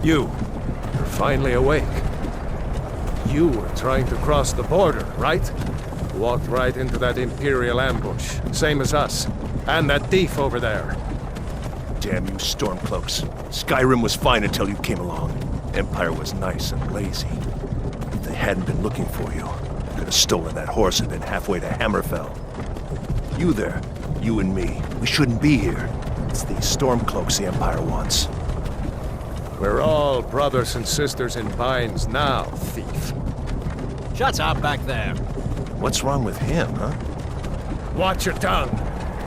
You're finally awake. You were trying to cross the border, right? Walked right into that Imperial ambush, same as us. And that thief over there. Damn you Stormcloaks. Skyrim was fine until you came along. Empire was nice and lazy. If they hadn't been looking for you, could have stolen that horse and been halfway to Hammerfell. You there, you and me, we shouldn't be here. It's these Stormcloaks the Empire wants. We're all brothers and sisters in binds now, thief. Shut up back there. What's wrong with him, huh? Watch your tongue.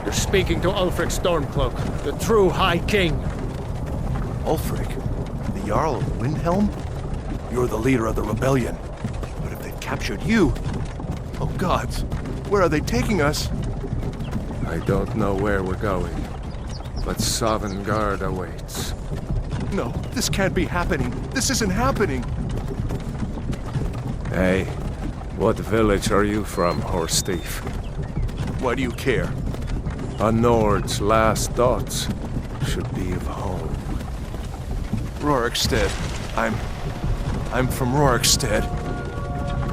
You're speaking to Ulfric Stormcloak, the true High King. Ulfric? The Jarl of Windhelm? You're the leader of the rebellion. But if they've captured you... Oh gods, where are they taking us? I don't know where we're going, but Sovngarde awaits. No, this can't be happening. This isn't happening. Hey, what village are you from, horse thief? Why do you care? A Nord's last thoughts should be of home. Rorikstead. I'm from Rorikstead.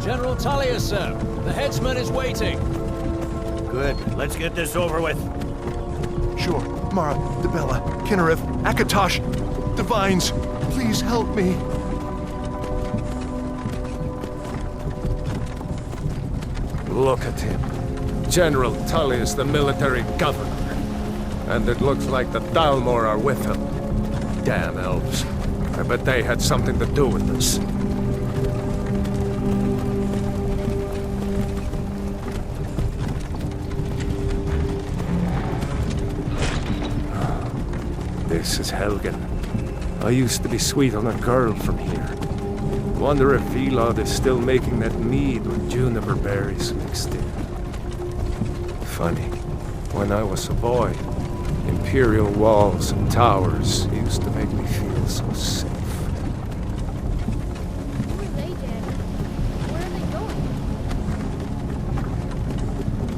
General Tullius, sir. The headsman is waiting. Good. Let's get this over with. Sure. Mara, Dibella, Kinnereth, Akatosh, Divines, please help me. Look at him. General Tullius, the military governor. And it looks like the Dalmor are with him. Damn elves. I bet they had something to do with this. This is Helgen. I used to be sweet on a girl from here. Wonder if Vilod is still making that mead with juniper berries mixed in. Funny, when I was a boy, Imperial walls and towers used to make me feel so safe. Who are they, Daddy? Where are they going?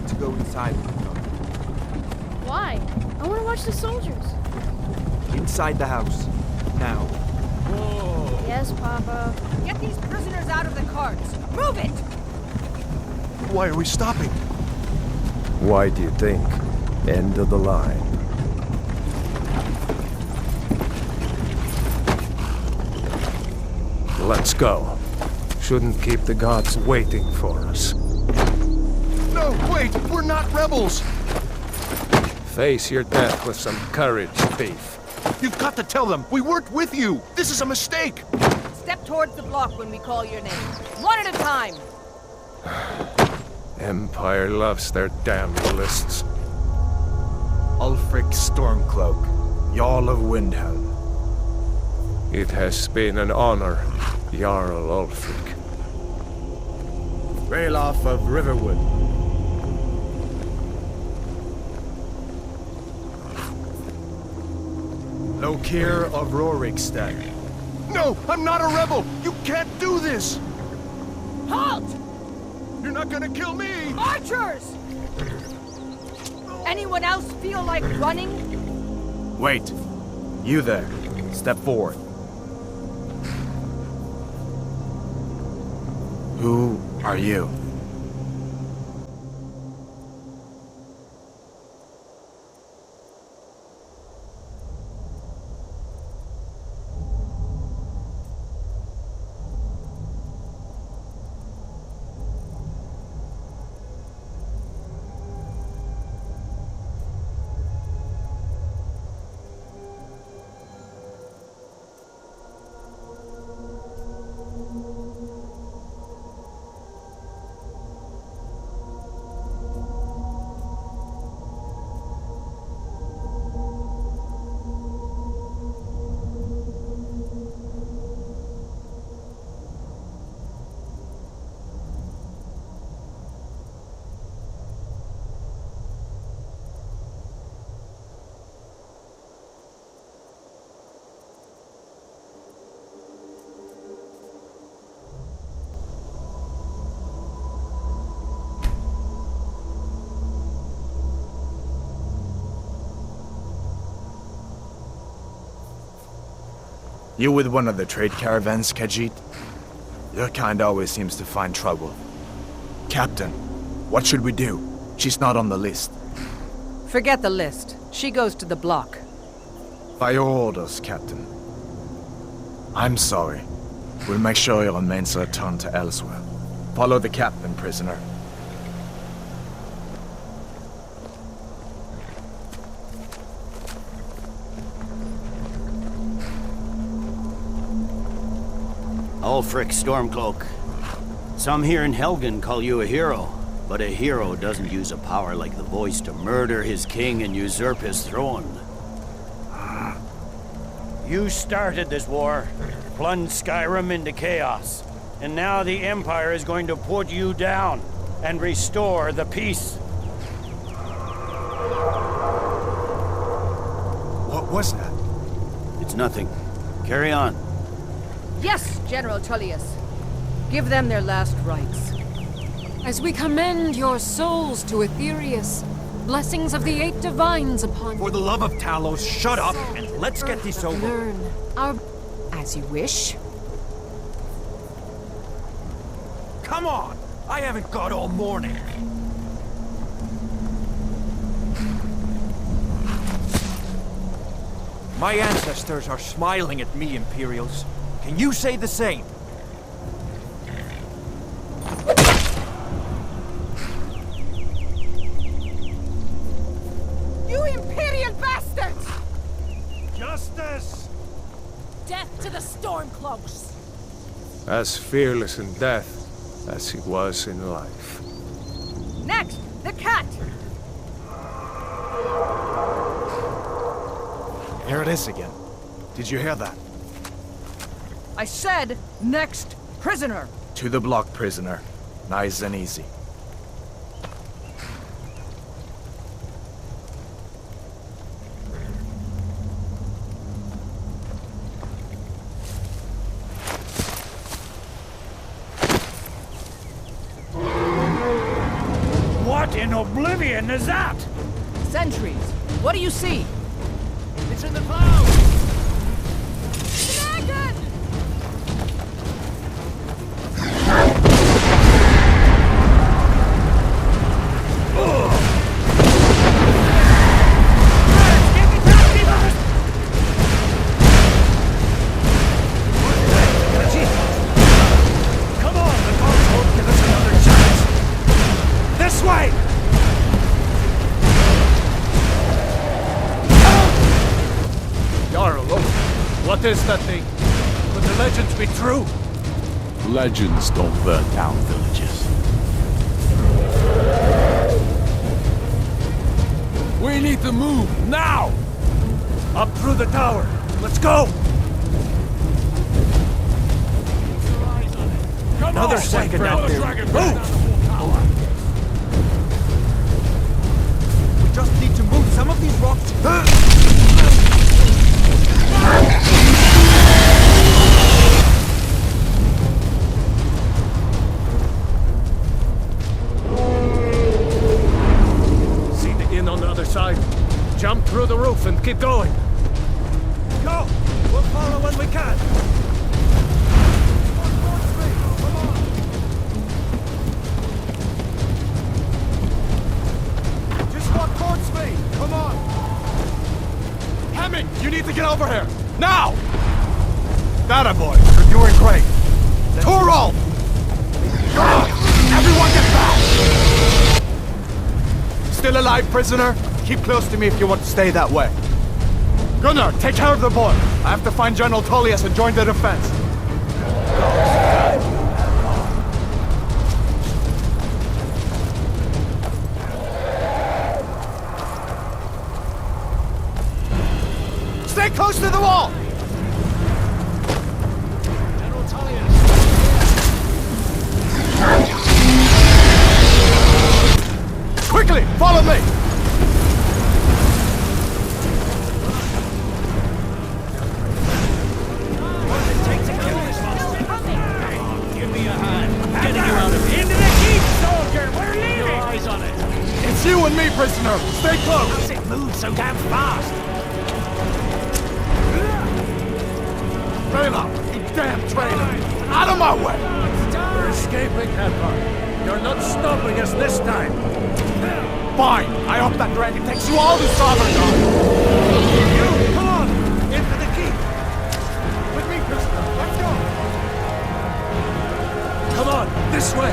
To go inside. Why? I want to watch the soldiers. Inside the house. Now. Whoa. Yes, Papa. Get these prisoners out of the carts. Move it! Why are we stopping? Why do you think? End of the line. Let's go. Shouldn't keep the gods waiting for us. No, wait! We're not rebels! Face your death with some courage, thief. You've got to tell them! We weren't with you! This is a mistake! Step towards the block when we call your name. One at a time. Empire loves their damn lists. Ulfric Stormcloak, Jarl of Windhelm. It has been an honor, Jarl Ulfric. Ralof of Riverwood. Lokir of Rorikstead. No! I'm not a rebel! You can't do this! Halt! You're not gonna kill me! Archers! Anyone else feel like running? Wait. You there. Step forward. Who are you? You with one of the trade caravans, Khajiit? Your kind always seems to find trouble. Captain, what should we do? She's not on the list. Forget the list. She goes to the block. By your orders, Captain. I'm sorry. We'll make sure your remains are returned to elsewhere. Follow the captain, prisoner. Ulfric Stormcloak. Some here in Helgen call you a hero, but a hero doesn't use a power like the voice to murder his king and usurp his throne. You started this war, plunged Skyrim into chaos, and now the Empire is going to put you down and restore the peace. What was that? It's nothing. Carry on. Yes, General Tullius. Give them their last rites. As we commend your souls to Aetherius, blessings of the eight divines upon For the love of Talos, shut up and let's get this over. Learn our... As you wish. Come on! I haven't got all morning. My ancestors are smiling at me, Imperials. Can you say the same? You Imperial bastards! Justice! Death to the Stormcloaks! As fearless in death as he was in life. Next, the cat! Here it is again. Did you hear that? I said, next prisoner! To the block, prisoner. Nice and easy. What in oblivion is that? Sentries, what do you see? It's in the clouds! Dragon! Come on, the gods won't give us another chance! This way! Jarl, look. What is that thing? Could the legends be true? Legends don't burn down villages. We need to move, now! Up through the tower. Let's go! Another second out there. Move! We just need to move some of these rocks. See the inn on the other side? Jump through the roof and keep going. Go! We'll follow when we can. Just walk towards me! Come on! Hemming, you need to get over here! Now! That boy, you're doing great! Torol! Everyone get back! Still alive, prisoner? Keep close to me if you want to stay that way. Gunnar, take care of the boy. I have to find General Tullius and join the defense. Stay close to the wall! General Tullius! Quickly, follow me! Give me a hand. Getting you out of here. Into the keep, soldier! We're leaving! Eyes on it. It's you and me, prisoner! Stay close! How's it move so damn fast? Vela, you damn traitor! Out of my way! We're escaping, Hadvar. You're not stopping us this time. Fine! I hope that dragon takes you all to Sovngarde! You, come on! Into the keep! With me, prisoner. Let's go! Come on, this way!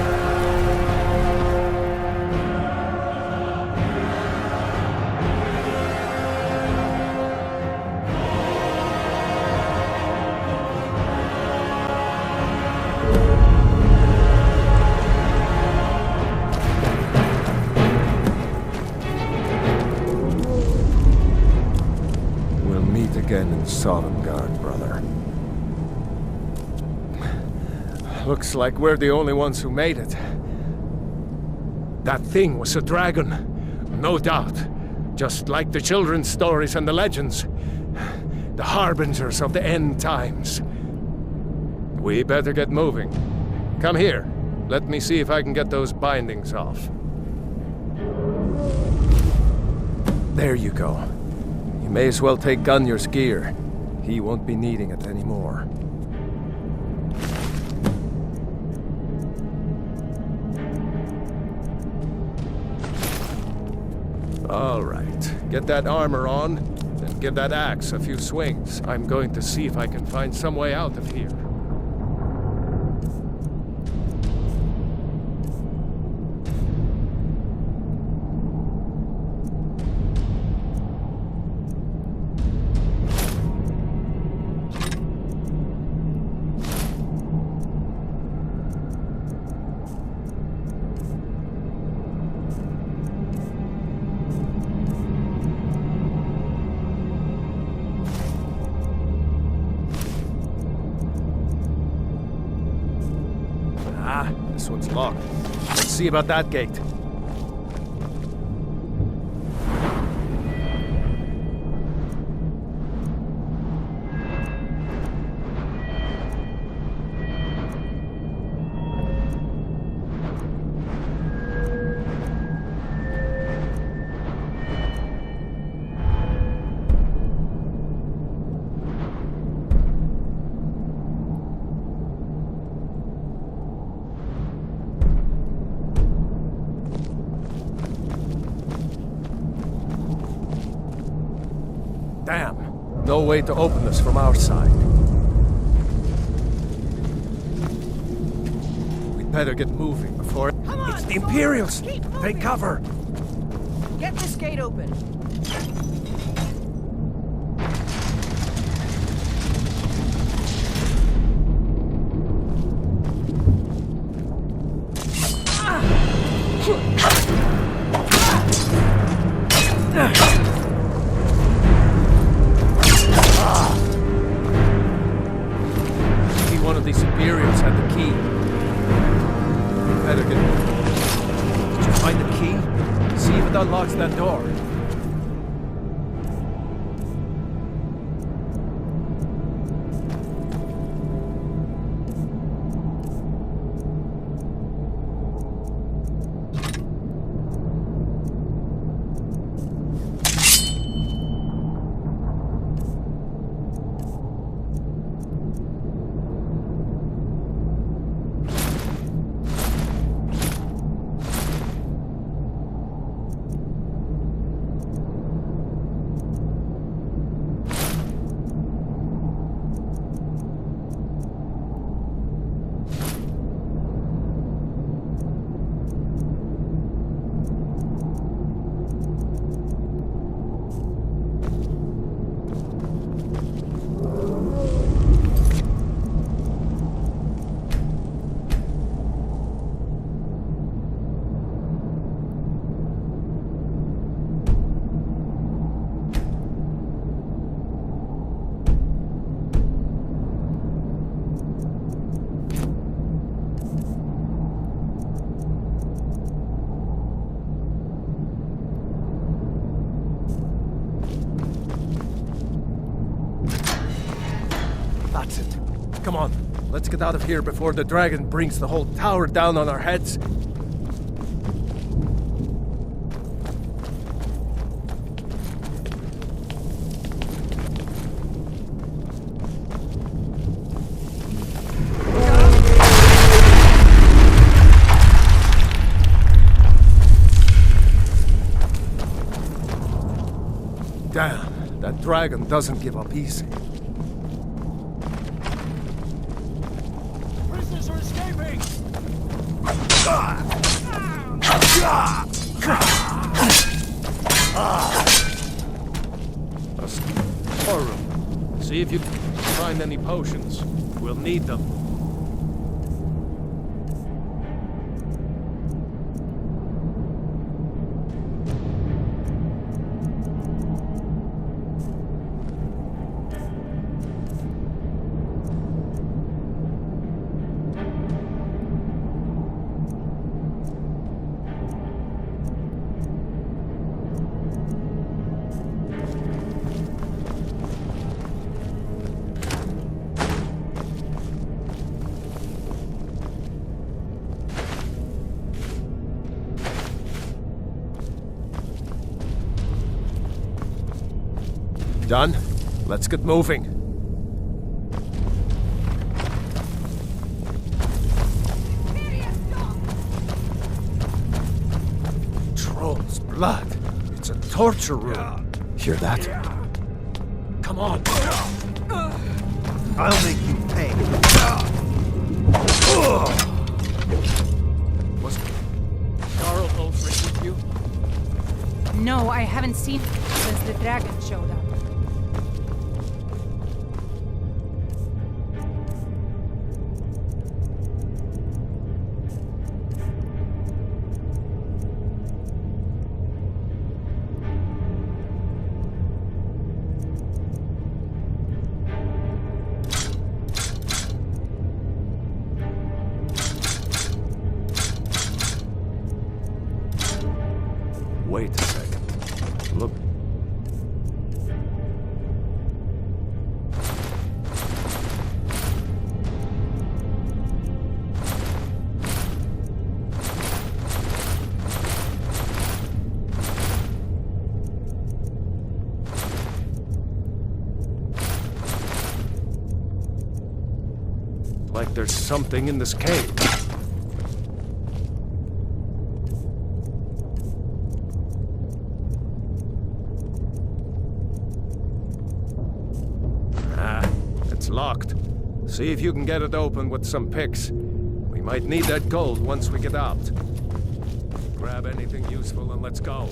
Again in Sovngarde, brother. Looks like we're the only ones who made it. That thing was a dragon, no doubt. Just like the children's stories and the legends. The harbingers of the end times. We better get moving. Come here. Let me see if I can get those bindings off. There you go. May as well take Gunnar's gear. He won't be needing it anymore. All right. Get that armor on, and give that axe a few swings. I'm going to see if I can find some way out of here. This one's locked. Let's see about that gate. Damn. No way to open this from our side. We'd better get moving before... Come on! It's the Imperials! Take cover! Get this gate open. One of these Imperials had the key. Better get moving. Did you find the key? See if it unlocks that door. That's it. Come on, let's get out of here before the dragon brings the whole tower down on our heads. Damn, that dragon doesn't give up easy. Prisoners are escaping! That's horrible. See if you can find any potions. We'll need them. Done? Let's get moving. Troll's blood. It's a torture room. Hear that? Come on. I'll make you pay. Was Carl Ulfric with you? No, I haven't seen him since the dragon showed up. Wait a second. Look. Like there's something in this cave. It's locked. See if you can get it open with some picks. We might need that gold once we get out. Grab anything useful and let's go.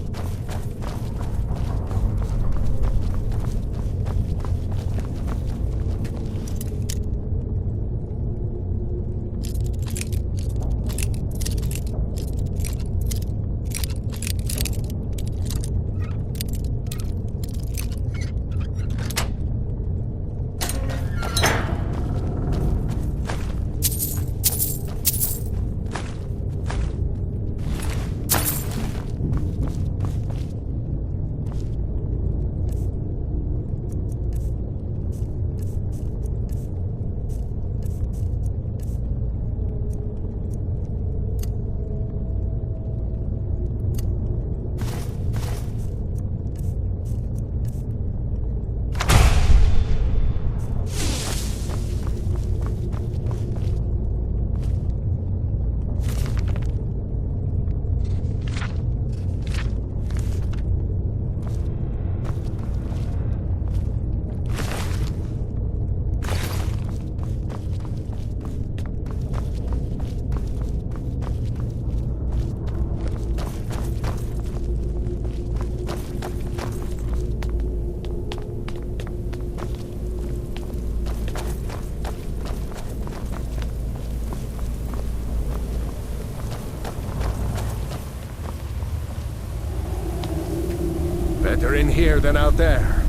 Better in here than out there.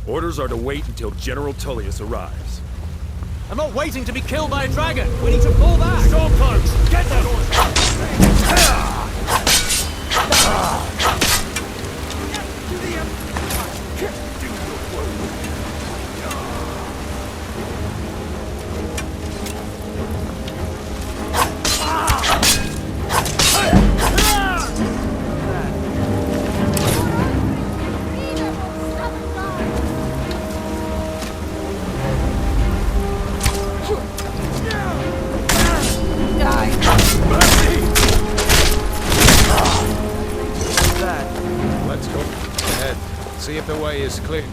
Orders are to wait until General Tullius arrives. I'm not waiting to be killed by a dragon! We need to pull back! Stormcloaks, get them! The way is clear.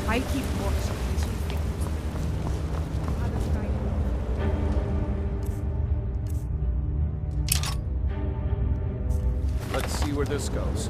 I keep watching these things. Other side. Let's see where this goes.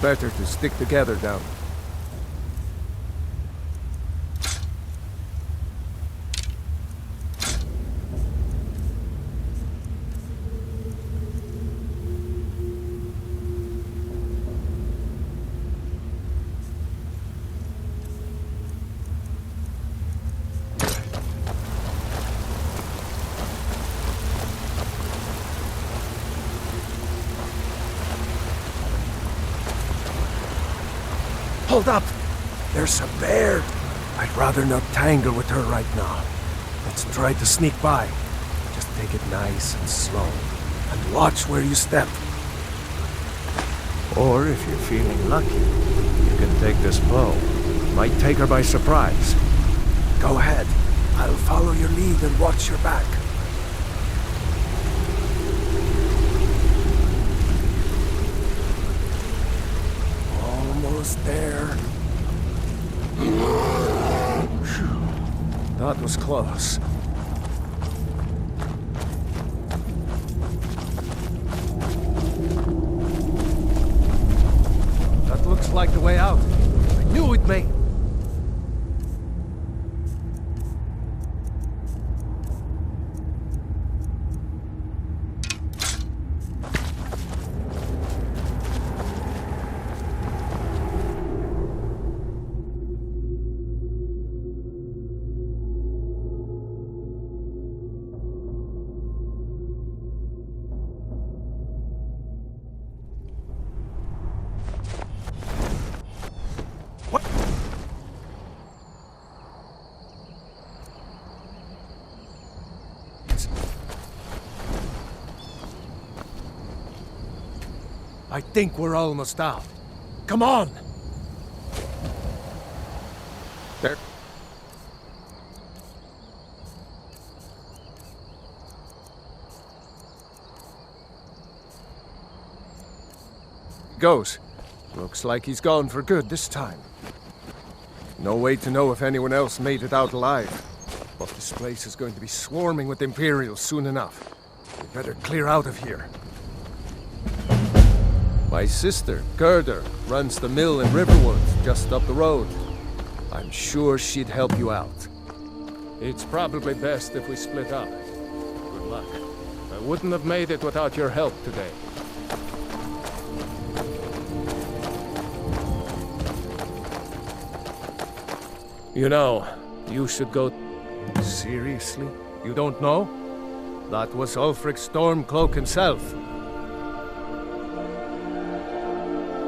Better to stick together down. Hold up! There's a bear! I'd rather not tangle with her right now. Let's try to sneak by. Just take it nice and slow. And watch where you step. Or if you're feeling lucky, you can take this bow. Might take her by surprise. Go ahead. I'll follow your lead and watch your back. Almost there. That was close. That looks like the way out. I knew it, mate. I think we're almost out. Come on! There. He goes. Looks like he's gone for good this time. No way to know if anyone else made it out alive. But this place is going to be swarming with Imperials soon enough. We better clear out of here. My sister, Gerda, runs the mill in Riverwood, just up the road. I'm sure she'd help you out. It's probably best if we split up. Good luck. I wouldn't have made it without your help today. You know, you should go... Seriously? You don't know? That was Ulfric Stormcloak himself.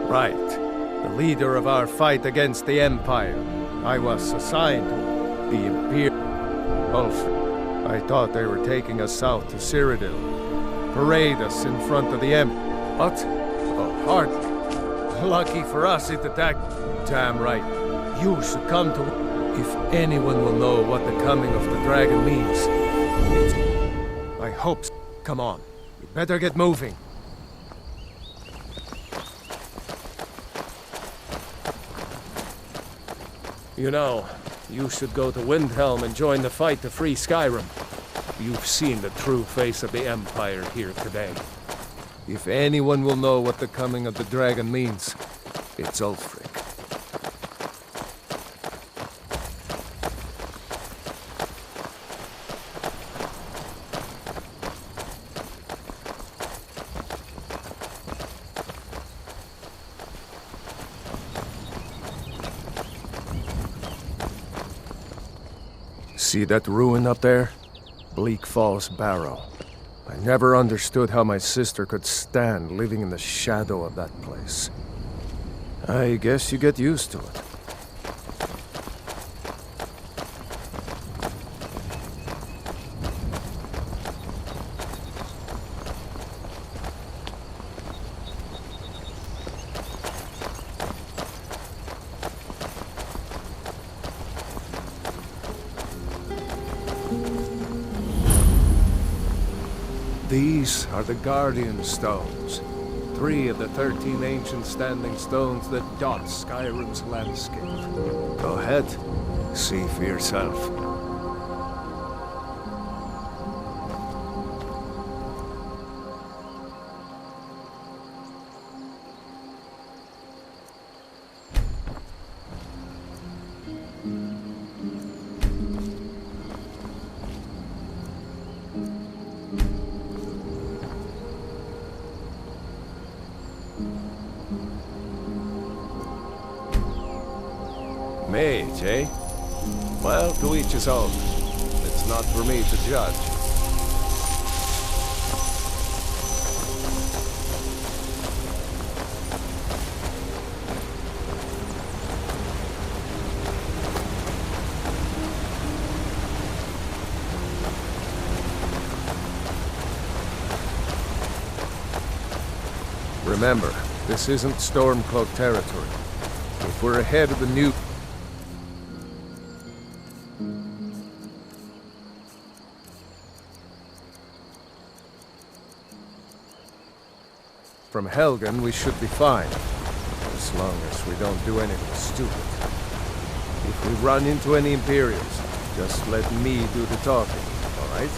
Right. The leader of our fight against the Empire. I was assigned to the Imperial... Ulfric. I thought they were taking us south to Cyrodiil. Parade us in front of the Empire. What? Oh, hardly. Lucky for us it attacked. Damn right. You should come to... If anyone will know what the coming of the dragon means, I hope so. Come on. We better get moving. You know, you should go to Windhelm and join the fight to free Skyrim. You've seen the true face of the Empire here today. If anyone will know what the coming of the dragon means, it's Ulfric. See that ruin up there? Bleak Falls Barrow. I never understood how my sister could stand living in the shadow of that place. I guess you get used to it. These are the Guardian Stones. 3 of the 13 ancient standing stones that dot Skyrim's landscape. Go ahead. See for yourself. Mage, eh? Well, to each his own. It's not for me to judge. Remember, this isn't Stormcloak territory. If we're ahead of the new... From Helgen, we should be fine. As long as we don't do anything stupid. If we run into any Imperials, just let me do the talking, alright?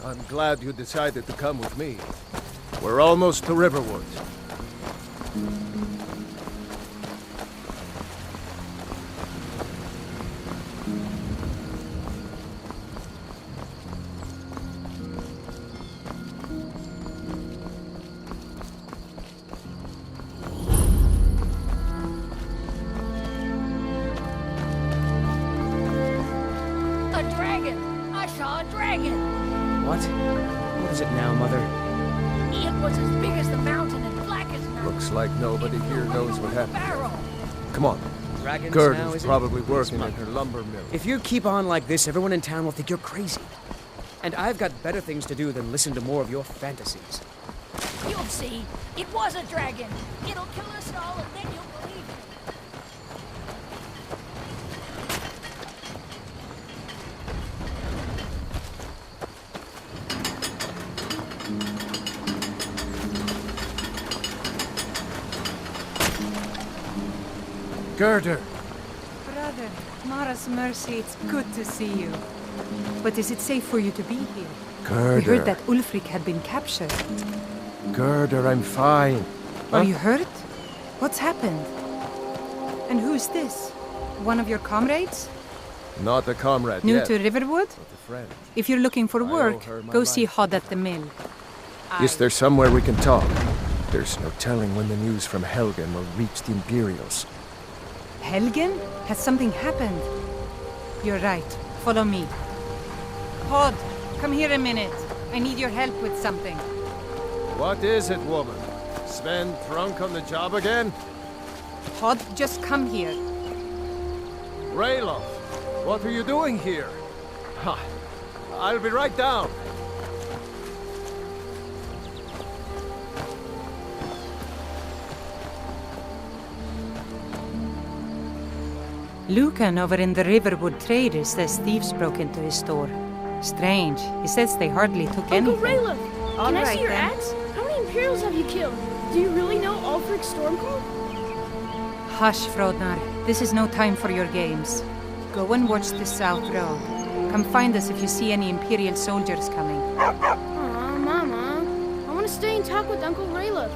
I'm glad you decided to come with me. We're almost to Riverwood. A dragon! I saw a dragon! What? What is it now, Mother? It was as big as the mountain and black as night. Looks like nobody here knows what happened. Barrel. Come on, dragons now, Gerda's is it? probably working Smart. in her lumber mill. If you keep on like this, everyone in town will think you're crazy. And I've got better things to do than listen to more of your fantasies. You'll see. It was a dragon. It'll kill us all, and then you'll believe me. Gerda! Brother, Mara's mercy, it's good to see you. But is it safe for you to be here? Gerda. We heard that Ulfric had been captured. Gerda, I'm fine. Are you hurt? What's happened? And who's this? One of your comrades? Not a comrade New yet, to Riverwood? but a friend. If you're looking for work, her my go life. see Hod at the mill. Is there somewhere we can talk? There's no telling when the news from Helgen will reach the Imperials. Helgen? Has something happened? You're right. Follow me. Hod, come here a minute. I need your help with something. What is it, woman? Sven drunk on the job again? Hod, just come here. Rayloff, what are you doing here? Ha! I'll be right down. Lucan over in the Riverwood Traders says thieves broke into his store. Strange. He says they hardly took Uncle anything. Rayloff, can I Alright, see your then. axe? How many Imperials have you killed? Do you really know Ulfric Stormcloak? Hush, Frodnar. This is no time for your games. Go and watch the South Road. Come find us if you see any Imperial soldiers coming. Aw, Mama. I want to stay and talk with Uncle Rayloff.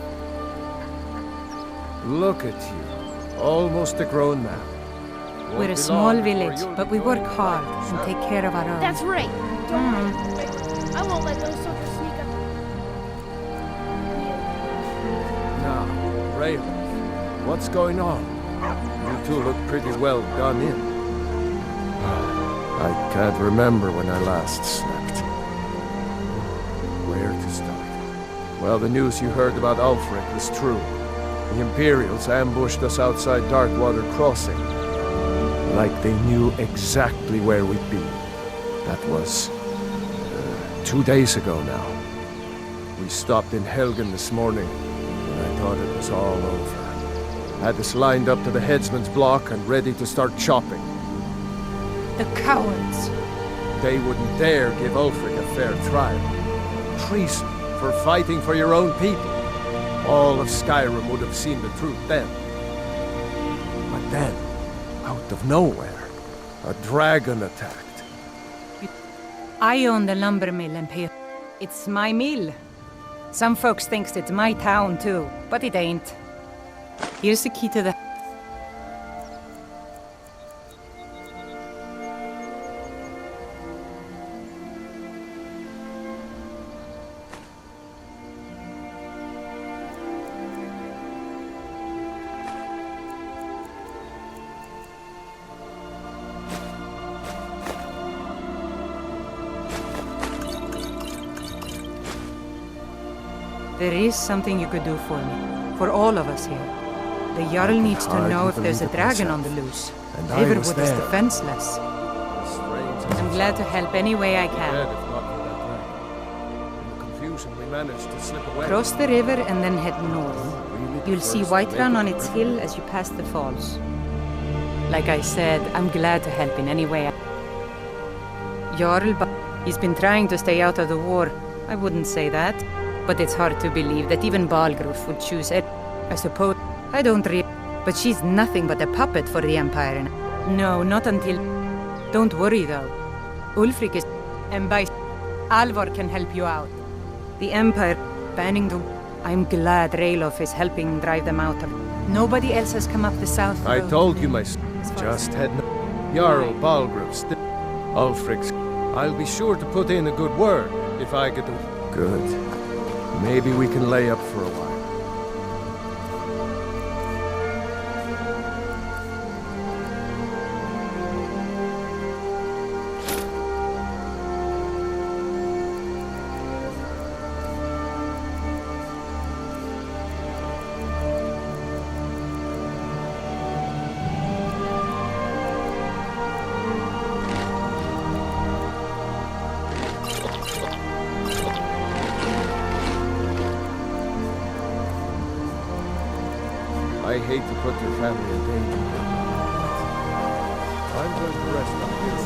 Look at you. Almost a grown man. Won't We're be a small long before village, you'll but be we work going hard back. and take care of our own. That's right. Don't worry. I won't let those soldiers sneak up. Now, Rayloff, what's going on? You two look pretty well done in. I can't remember when I last slept. Where to start? Well, the news you heard about Ulfric was true. The Imperials ambushed us outside Darkwater Crossing. Like they knew exactly where we'd be. That was 2 days ago now. We stopped in Helgen this morning, and I thought it was all over. Had us lined up to the headsman's block and ready to start chopping. The cowards. They wouldn't dare give Ulfric a fair trial. Treason for fighting for your own people. All of Skyrim would have seen the truth then. But then, out of nowhere, a dragon attacked. I own the lumber mill and pay. It's my mill. Some folks thinks it's my town too, but it ain't. Here's the key to the... There is something you could do for me. For all of us here. The Jarl needs to hardly know if there's a believe it dragon myself. on the loose. And I was Riverwood is there. defenseless. I'm glad to help any way I Dead can. if not for that dragon. In the confusion, we managed to slip away. Cross the river and then head north. You'll see Whiterun on its hill as you pass the falls. Like I said, I'm glad to help in any way I... Jarl, he's been trying to stay out of the war. I wouldn't say that. But it's hard to believe that even Balgruf would choose it. I suppose. I don't but she's nothing but a puppet for the Empire. No, not until... Don't worry, though. Ulfric is... And by... Alvor can help you out. The Empire... banning the... I'm glad Rayloff is helping drive them out of... Nobody else has come up the south I road. told you, my son. Just head Jarl Balgruf's... Ulfric's... I'll be sure to put in a good word, if I get the... Good. Maybe we can lay up for a while. I hate to put your family in danger. I'm going to rest up here.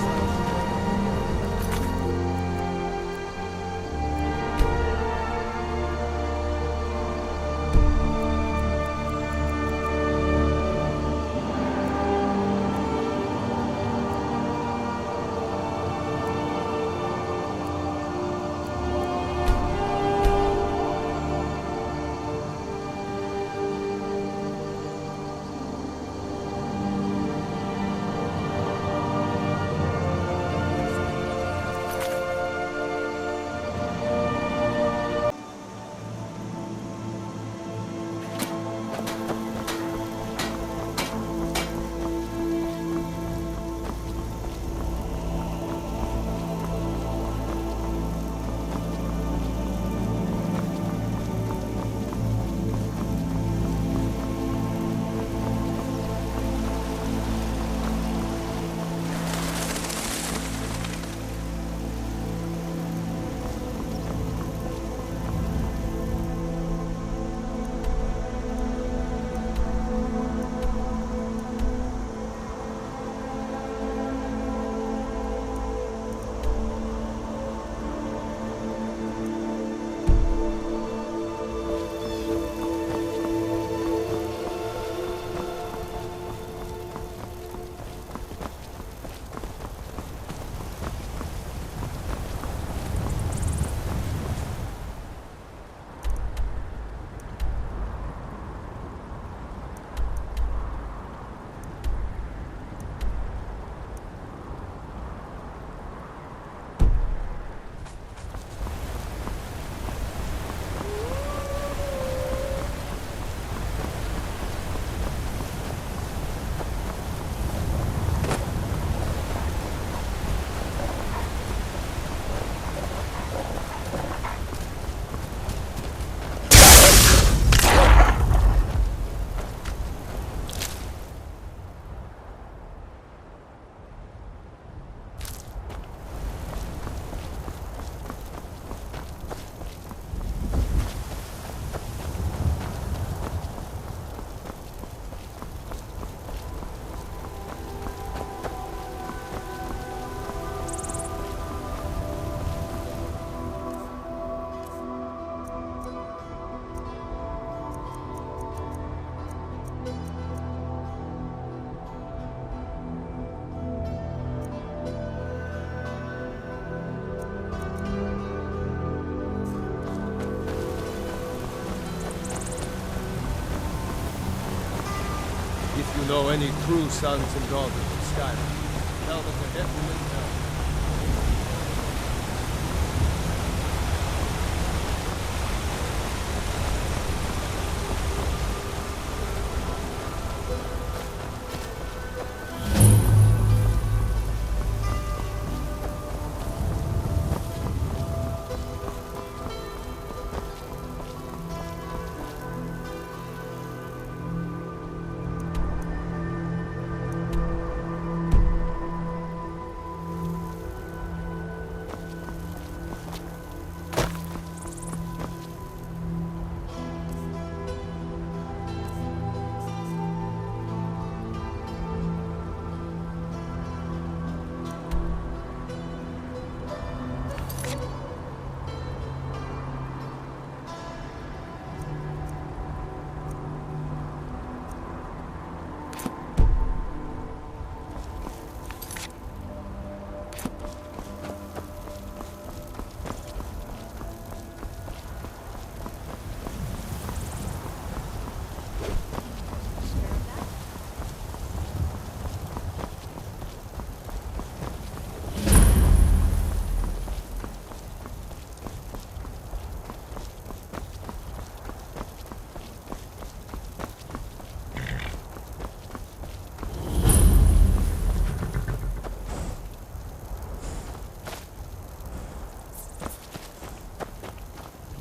If you know any true sons and daughters of Skyrim, tell them to hit them in hell.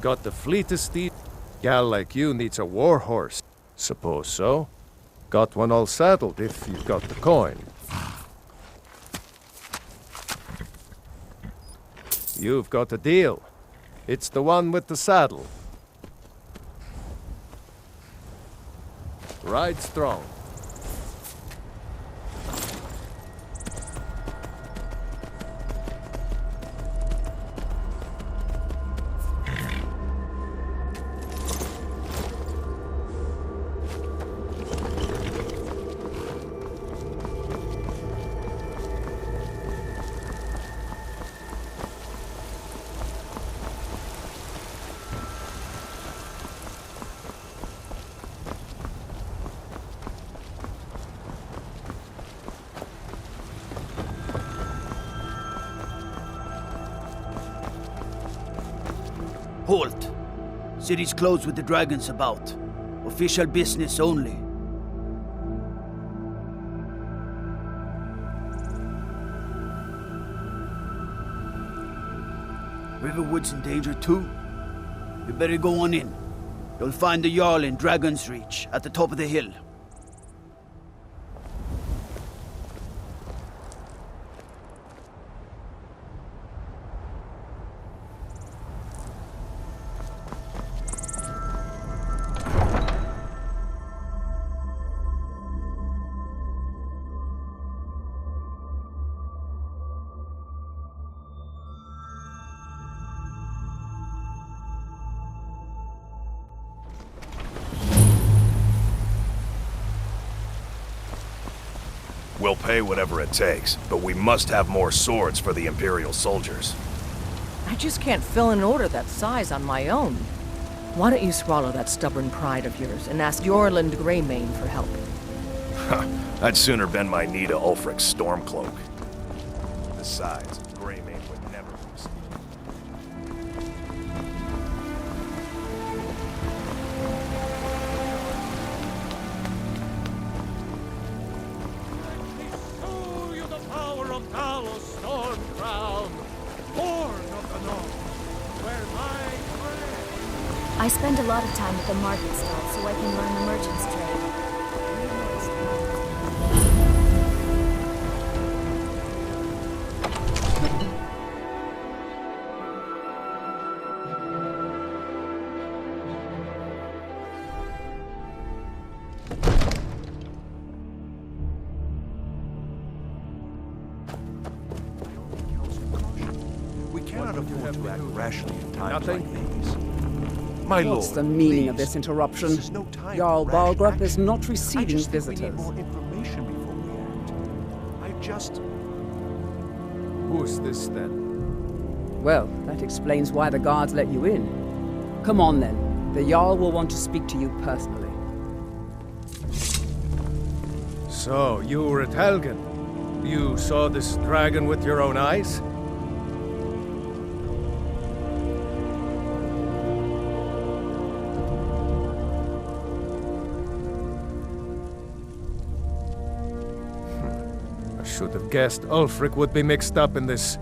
Got the fleetest steed? Gal like you needs a war horse. Suppose so. Got one all saddled if you've got the coin. You've got a deal. It's the one with the saddle. Ride strong. Halt! City's closed with the dragons about. Official business only. Riverwood's in danger too. You better go on in. You'll find the Jarl in Dragon's Reach, at the top of the hill. We'll pay whatever it takes, but we must have more swords for the Imperial soldiers. I just can't fill an order that size on my own. Why don't you swallow that stubborn pride of yours and ask Yorland Greymane for help? I'd sooner bend my knee to Ulfric's Stormcloak. Besides, Greymane would never lose. I spend a lot of time at the market stall so I can learn the merchant's trade. We cannot afford to act rashly in times like these. My What's lord, the meaning of please. this interruption? This is no time Jarl for rash Balgrup is action. not I receiving just think we visitors. need more information before we act. I just... Who's this then? Well, that explains why the guards let you in. Come on then. The Jarl will want to speak to you personally. So, you were at Helgen. You saw this dragon with your own eyes? I should have guessed Ulfric would be mixed up in this.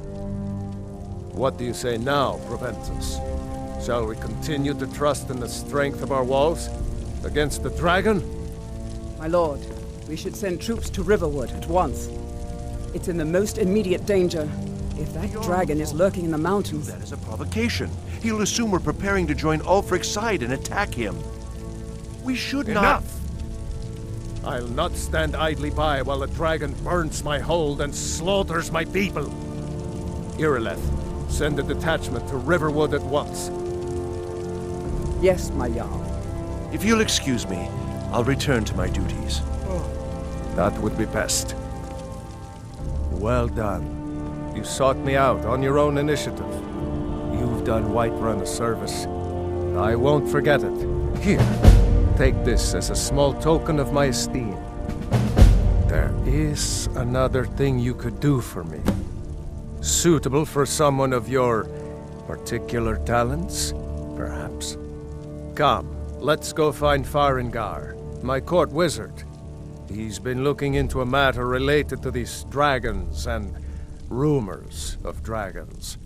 What do you say now, Proventus? Shall we continue to trust in the strength of our walls against the dragon? My lord, we should send troops to Riverwood at once. It's in the most immediate danger. If that dragon is lurking in the mountains... That is a provocation. He'll assume we're preparing to join Ulfric's side and attack him. We should not... Enough! I'll not stand idly by while the dragon burns my hold and slaughters my people. Irileth, send a detachment to Riverwood at once. Yes, my Jarl. If you'll excuse me, I'll return to my duties. That would be best. Well done. You sought me out on your own initiative. You've done Whiterun a service. I won't forget it. Here, take this as a small token of my esteem. There is another thing you could do for me. Suitable for someone of your particular talents, perhaps. Come, let's go find Farengar, my court wizard. He's been looking into a matter related to these dragons and rumors of dragons.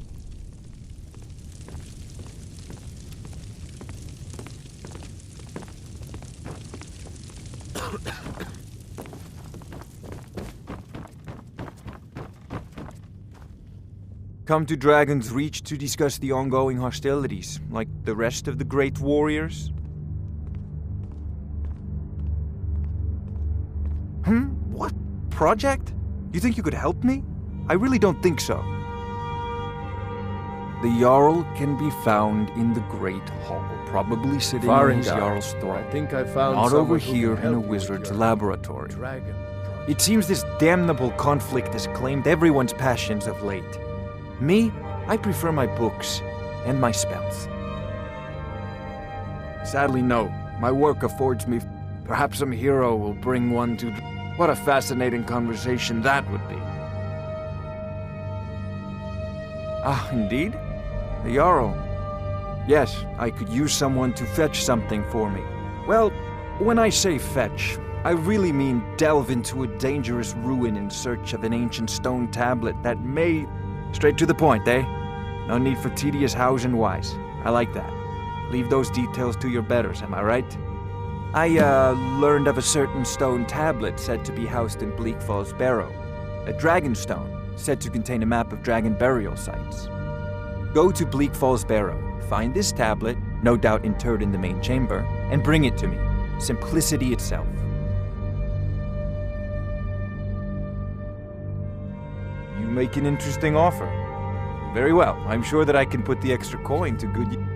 Come to Dragon's Reach to discuss the ongoing hostilities, like the rest of the great warriors? What? Project? You think you could help me? I really don't think so. The Jarl can be found in the Great Hall, probably sitting on his Jarl's throne. I think I found Not over someone who here can in a help you with wizard's your laboratory. dragon. It seems this damnable conflict has claimed everyone's passions of late. Me, I prefer my books and my spells. Sadly, no. My work affords me. Perhaps some hero will bring one to. What a fascinating conversation that would be. Ah, indeed? The Jarl. Yes, I could use someone to fetch something for me. Well, when I say fetch, I really mean delve into a dangerous ruin in search of an ancient stone tablet that may... Straight to the point, eh? No need for tedious hows and whys. I like that. Leave those details to your betters, am I right? I, learned of a certain stone tablet said to be housed in Bleak Falls Barrow. A dragon stone, said to contain a map of dragon burial sites. Go to Bleak Falls Barrow, find this tablet, no doubt interred in the main chamber, and bring it to me. Simplicity itself. You make an interesting offer. Very well, I'm sure that I can put the extra coin to good use.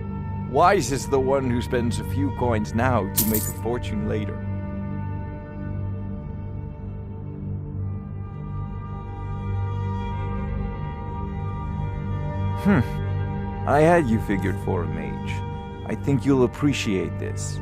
Wise is the one who spends a few coins now to make a fortune later. I had you figured for a mage. I think you'll appreciate this.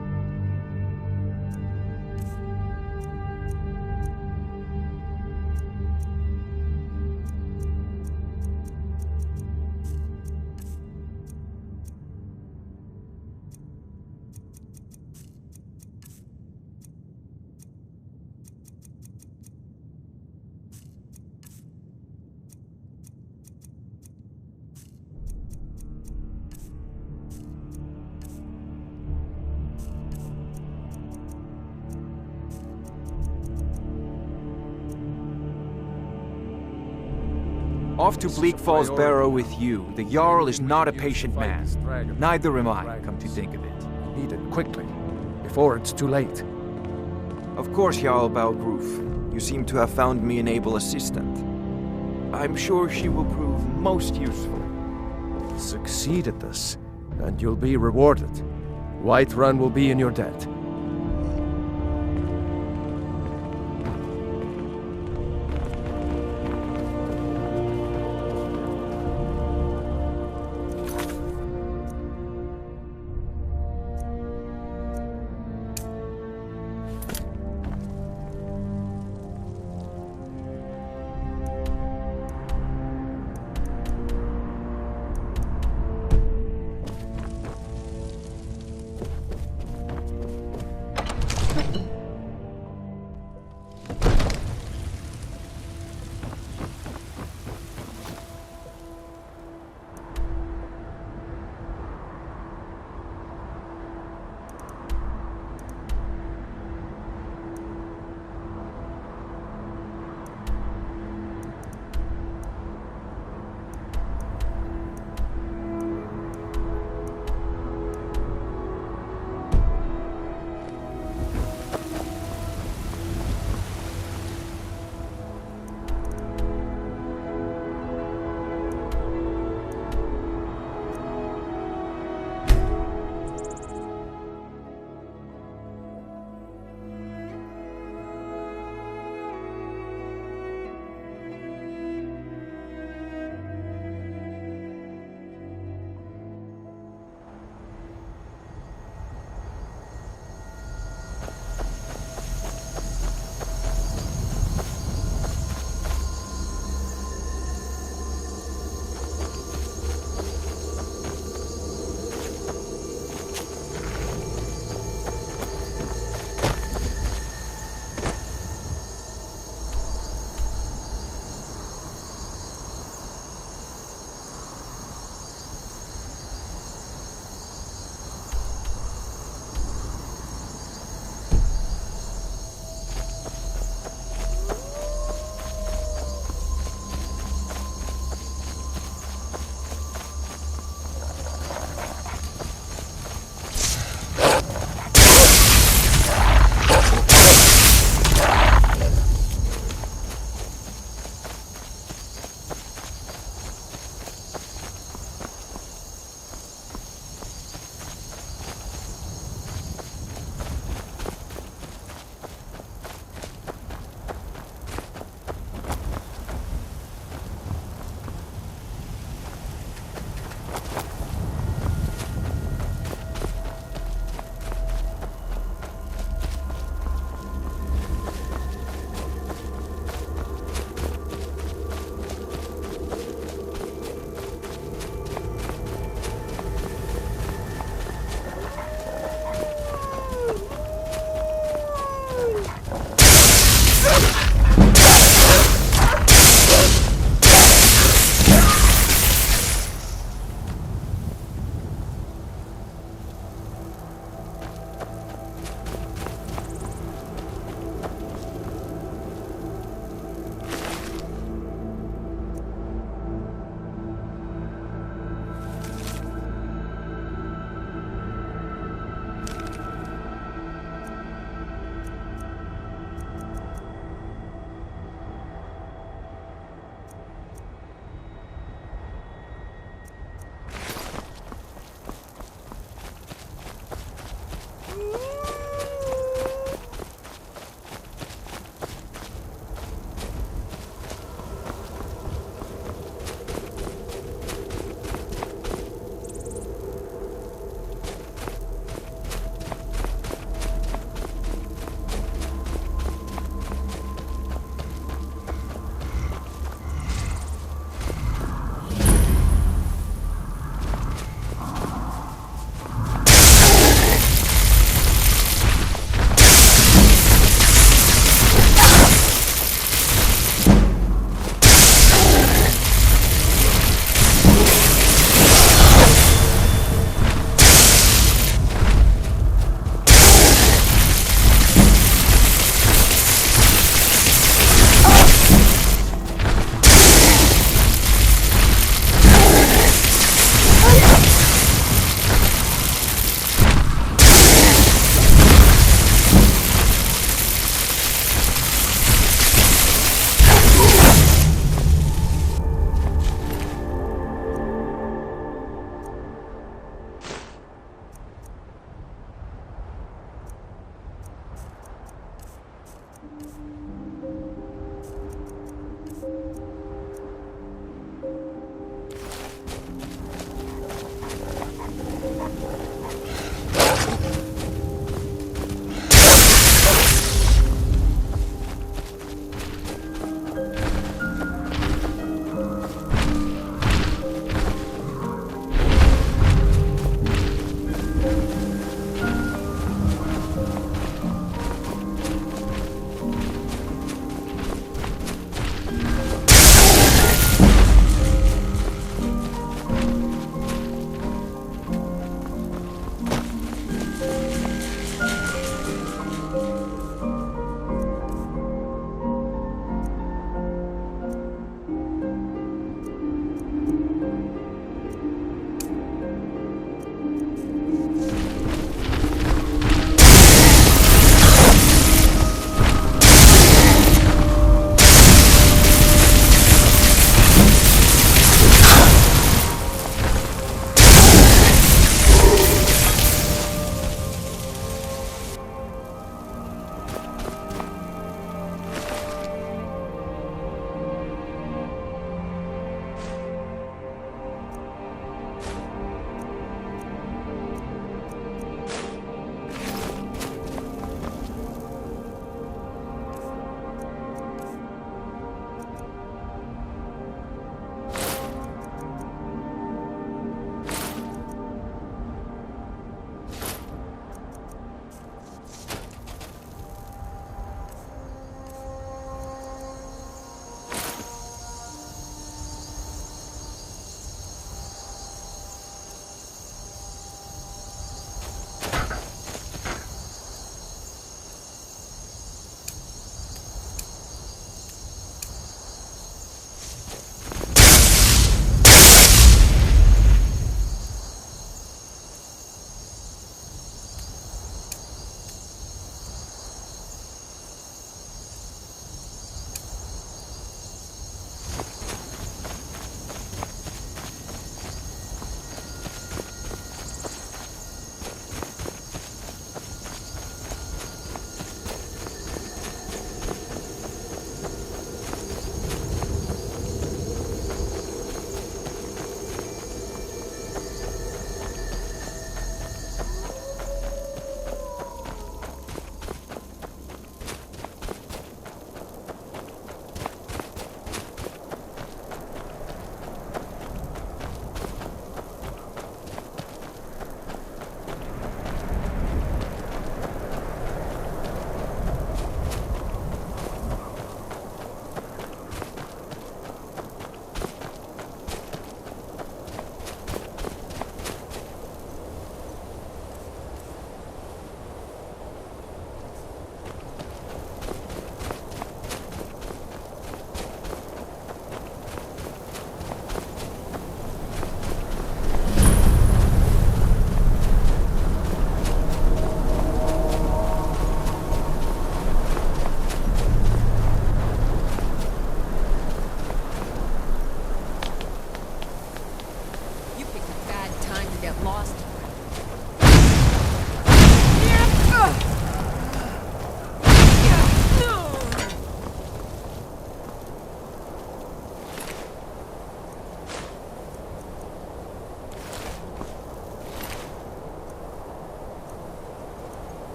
Off to Bleak Falls Barrow with you. The Jarl is not a patient man. Neither am I, come to think of it. Need it quickly, before it's too late. Of course, Jarl Balgroof. You seem to have found me an able assistant. I'm sure she will prove most useful. Succeed at this, and you'll be rewarded. Whiterun will be in your debt.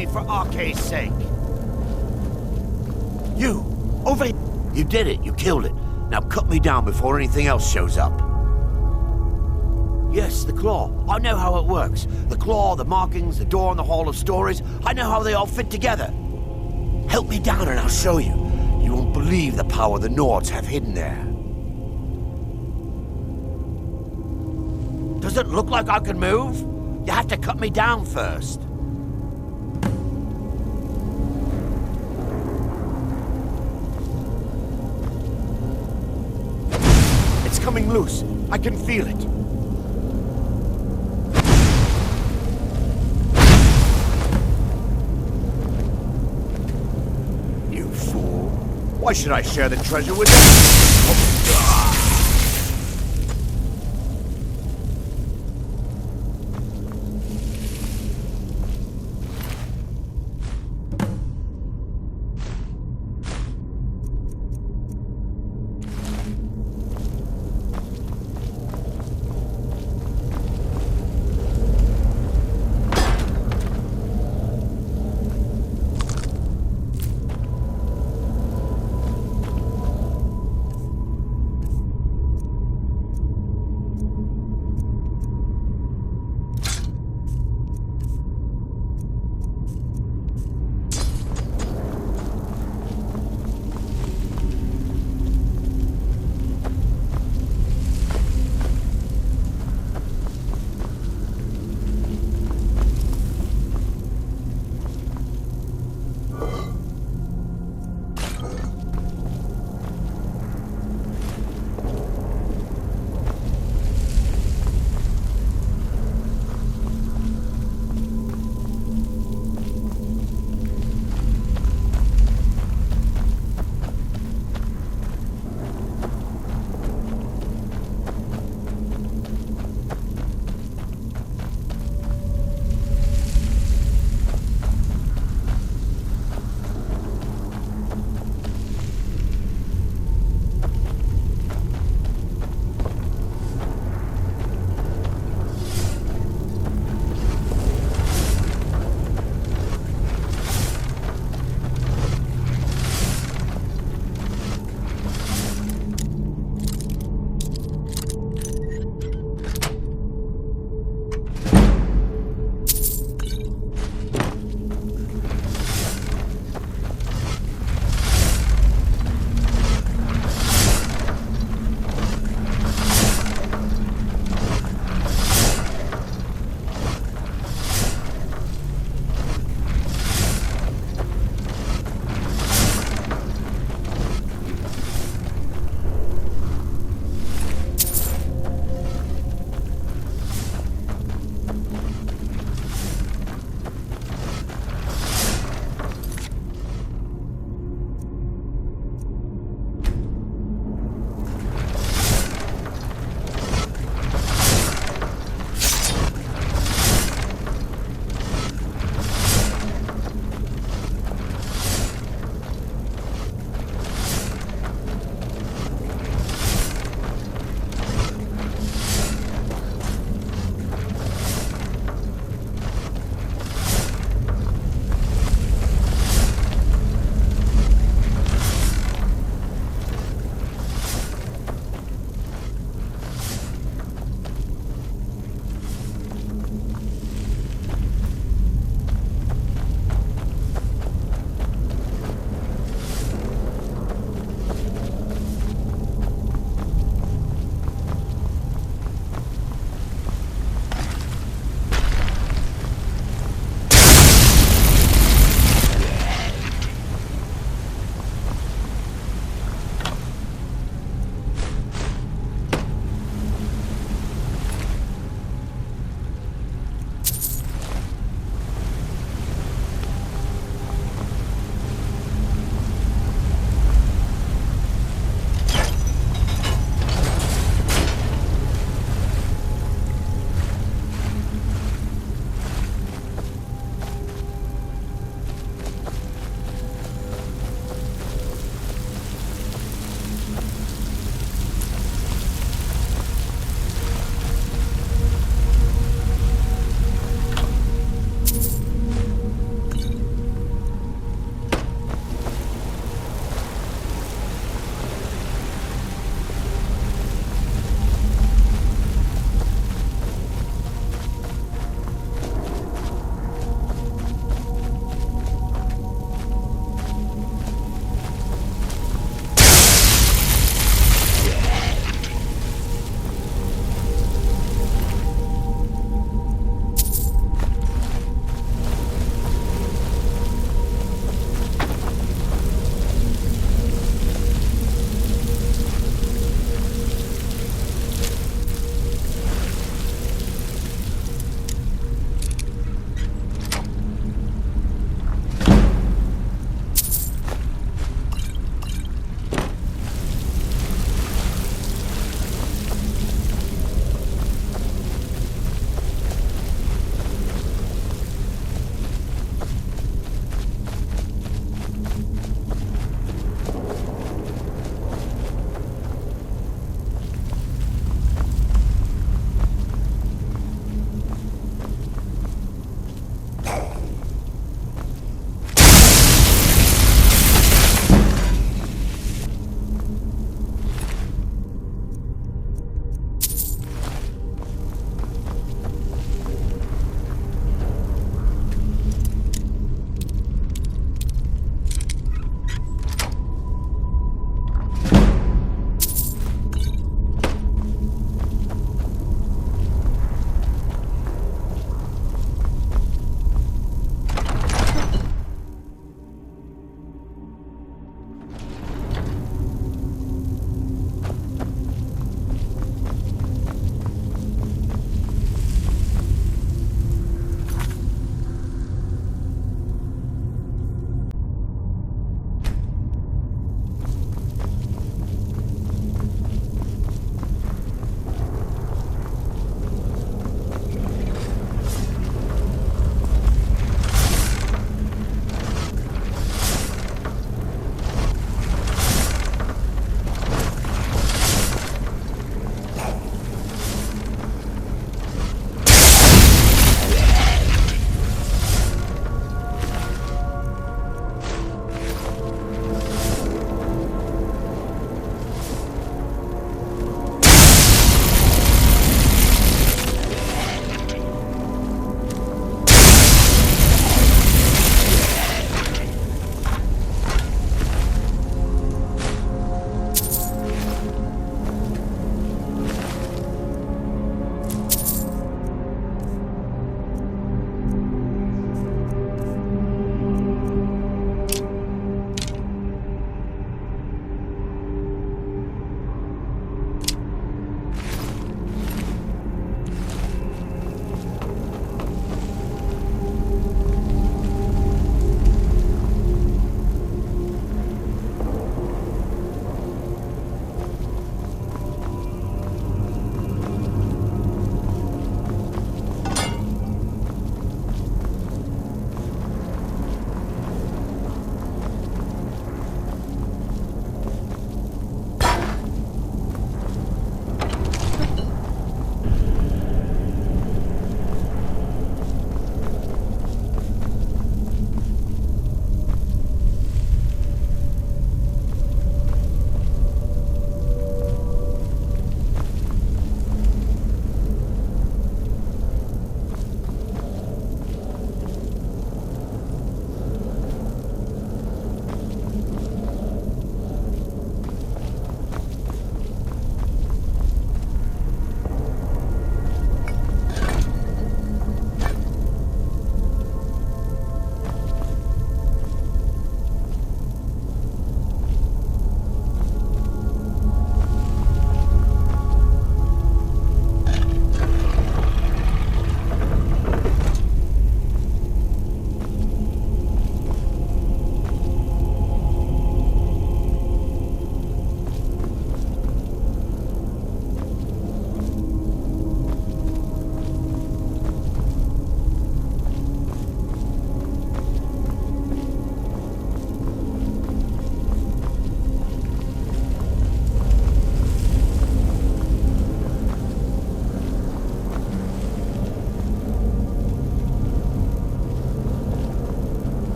me for Arke's sake. You, over here. You did it. You killed it. Now cut me down before anything else shows up. Yes, the claw. I know how it works. The claw, the markings, the door in the Hall of Stories. I know how they all fit together. Help me down and I'll show you. You won't believe the power the Nords have hidden there. Does it look like I can move? You have to cut me down first. It's coming loose. I can feel it. You fool. Why should I share the treasure with you?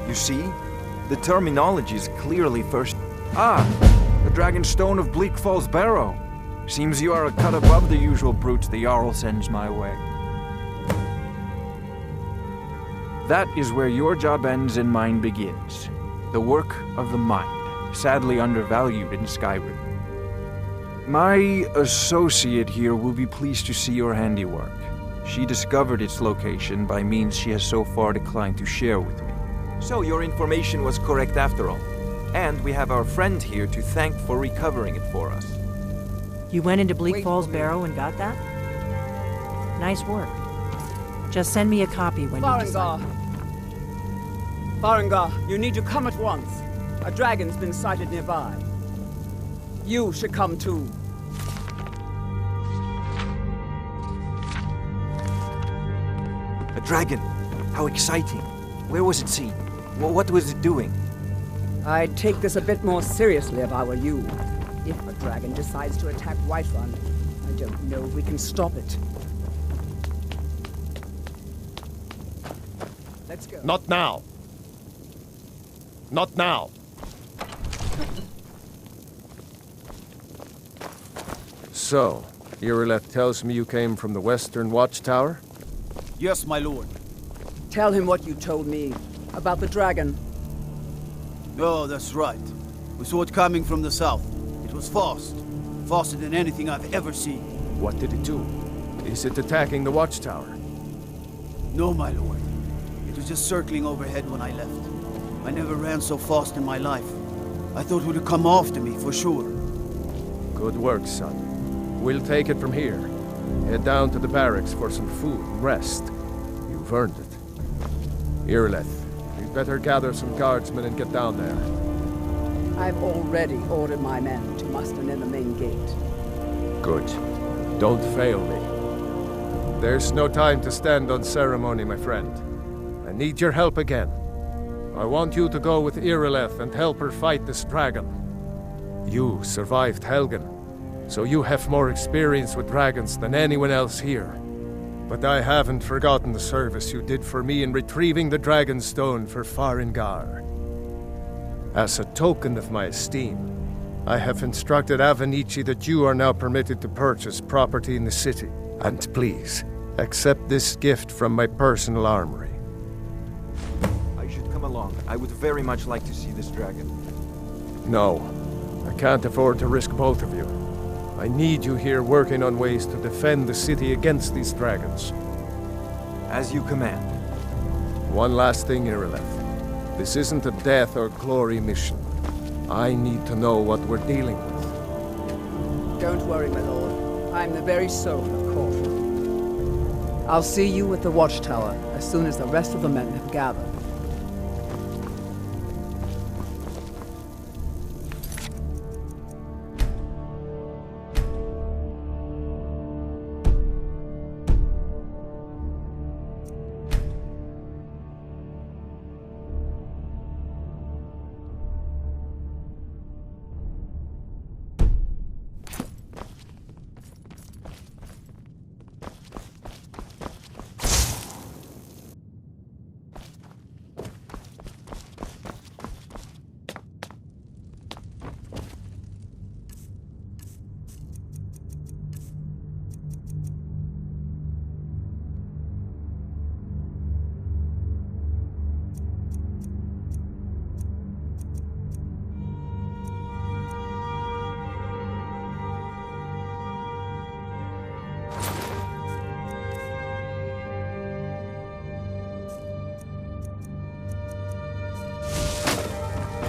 You see? The terminology is clearly first... Ah! The Dragonstone of Bleak Falls Barrow. Seems you are a cut above the usual brutes the Jarl sends my way. That is where your job ends and mine begins. The work of the mind, sadly undervalued in Skyrim. My associate here will be pleased to see your handiwork. She discovered its location by means she has so far declined to share with me. So your information was correct after all. And we have our friend here to thank for recovering it for us. You went into Bleak Falls Barrow and got that? Nice work. Just send me a copy when you decide. Farengar, you need to come at once. A dragon's been sighted nearby. You should come too. A dragon? How exciting. Where was it seen? What was it doing? I'd take this a bit more seriously if I were you. If a dragon decides to attack Whiterun, I don't know if we can stop it. Let's go. Not now. Not now. So, Irileth tells me you came from the Western Watchtower? Yes, my lord. Tell him what you told me about the dragon. Oh, that's right. We saw it coming from the south. It was fast. Faster than anything I've ever seen. What did it do? Is it attacking the Watchtower? No, my lord. It was just circling overhead when I left. I never ran so fast in my life. I thought it would come after me, for sure. Good work, son. We'll take it from here. Head down to the barracks for some food and rest. You've earned it. Irileth, we'd better gather some guardsmen and get down there. I've already ordered my men to muster in the main gate. Good. Don't fail me. There's no time to stand on ceremony, my friend. I need your help again. I want you to go with Irileth and help her fight this dragon. You survived Helgen, so you have more experience with dragons than anyone else here. But I haven't forgotten the service you did for me in retrieving the Dragonstone for Farengar. As a token of my esteem, I have instructed Avenici that you are now permitted to purchase property in the city. And please, accept this gift from my personal armory. I should come along. I would very much like to see this dragon. No, I can't afford to risk both of you. I need you here working on ways to defend the city against these dragons. As you command. One last thing, Irileth. This isn't a death or glory mission. I need to know what we're dealing with. Don't worry, my lord. I'm the very soul of caution. I'll see you at the Watchtower as soon as the rest of the men have gathered.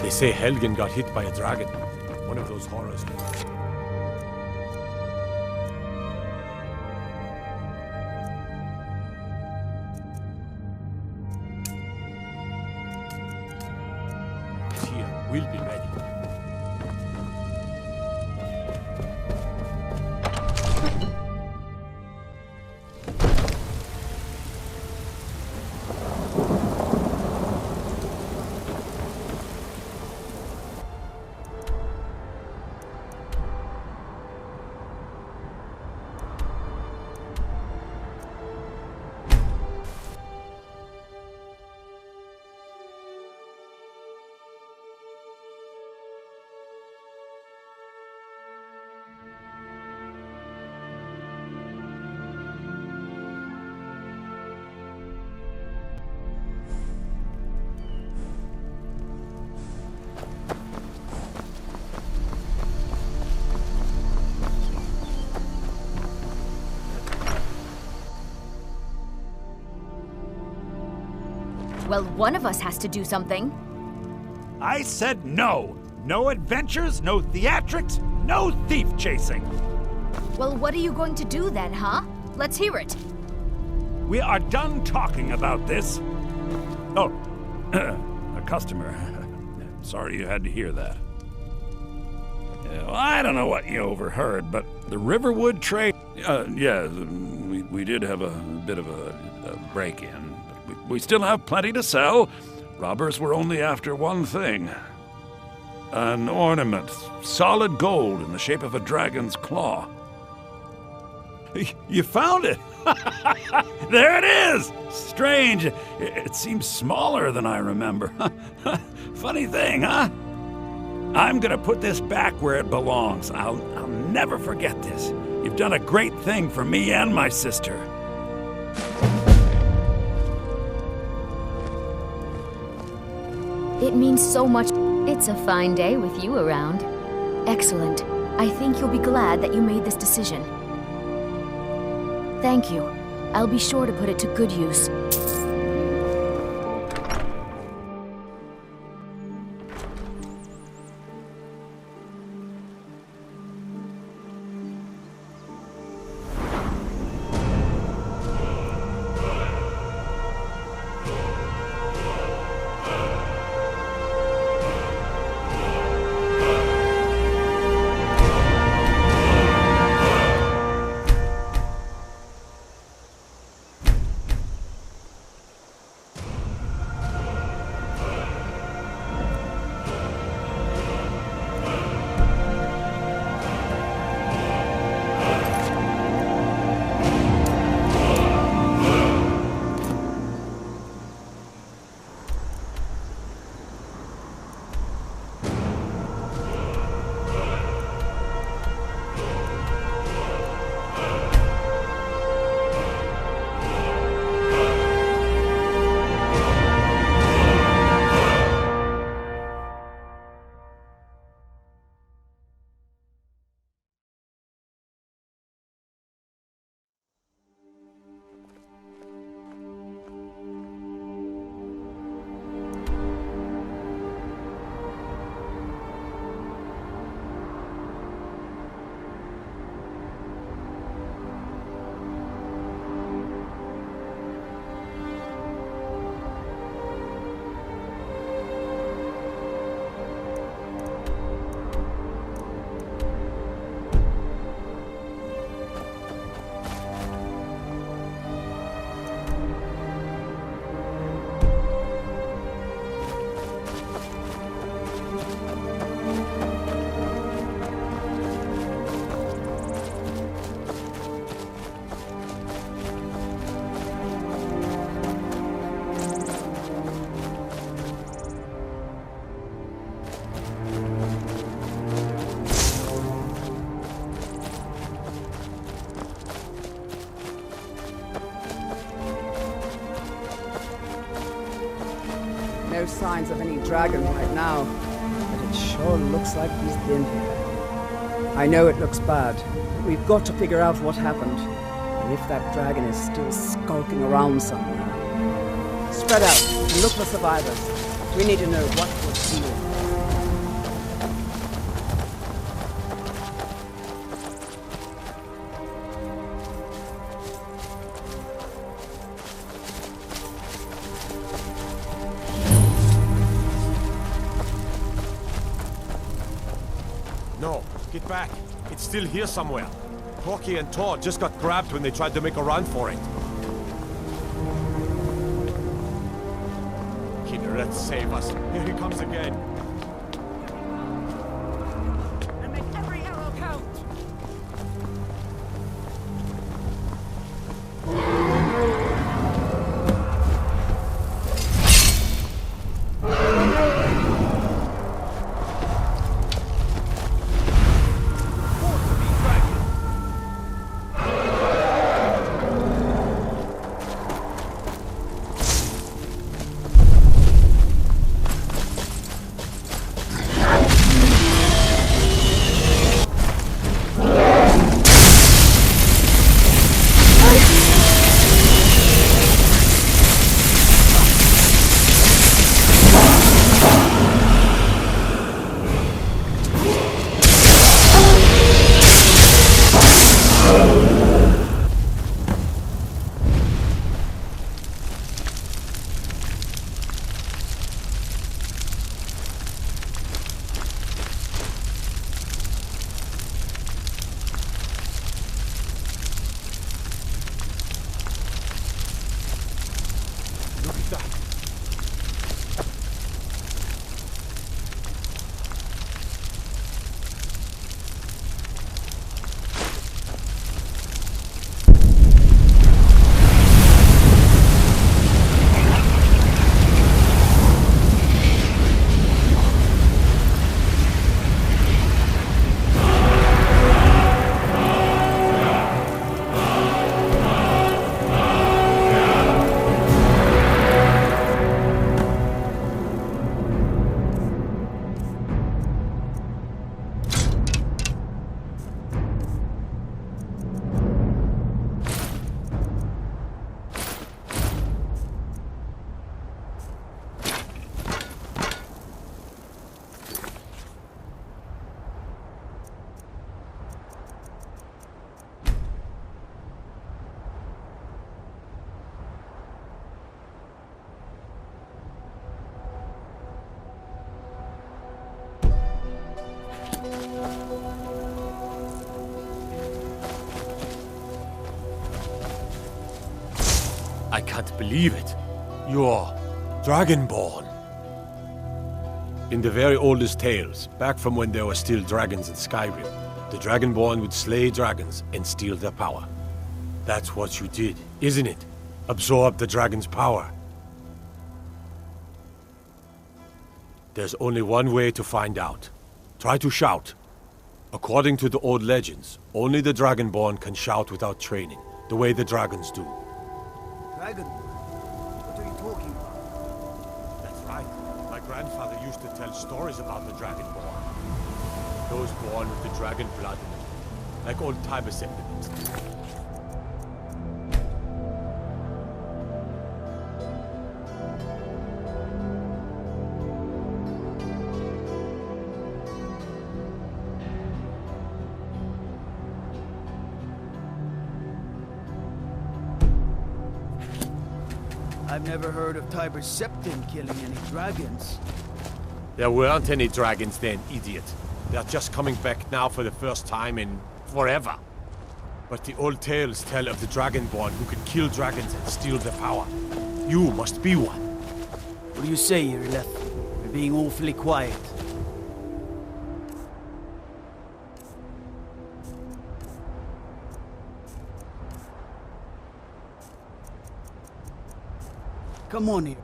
They say Helgen got hit by a dragon. One of those horrors. Here, we'll be ready. Well, one of us has to do something. I said no. No adventures, no theatrics, no thief chasing. Well, what are you going to do then, huh? Let's hear it. We are done talking about this. Oh, a customer. Sorry you had to hear that. Well, I don't know what you overheard, but the Riverwood trade... yeah, we did have a bit of a break-in. But we still have plenty to sell. Robbers were only after one thing. An ornament, solid gold in the shape of a dragon's claw. You found it! There it is! Strange. It seems smaller than I remember. Funny thing, huh? I'm gonna put this back where it belongs. I'll never forget this. You've done a great thing for me and my sister. It means so much. It's a fine day with you around. Excellent. I think you'll be glad that you made this decision. Thank you. I'll be sure to put it to good use. No signs of any dragon right now, but it sure looks like he's been here. I know it looks bad, but we've got to figure out what happened, and if that dragon is still skulking around somewhere. Spread out and look for survivors. We need to know what was here. No, get back. It's still here somewhere. Corky and Todd just got grabbed when they tried to make a run for it. Kidder, save us. Here he comes again. And make every arrow count! I can't believe it. You're Dragonborn. In the very oldest tales, back from when there were still dragons in Skyrim, the Dragonborn would slay dragons and steal their power. That's what you did, isn't it? Absorb the dragon's power. There's only one way to find out. Try to shout. According to the old legends, only the Dragonborn can shout without training, the way the dragons do. Dragon? What are you talking about? That's right. My grandfather used to tell stories about the Dragonborn. Those born with the dragon blood in them, like old Tiber sentiments. I've never heard of Tiber Septim killing any dragons. There weren't any dragons then, idiot. They're just coming back now for the first time in forever. But the old tales tell of the Dragonborn who can kill dragons and steal their power. You must be one. What do you say, Irileth? You're being awfully quiet. Come on here.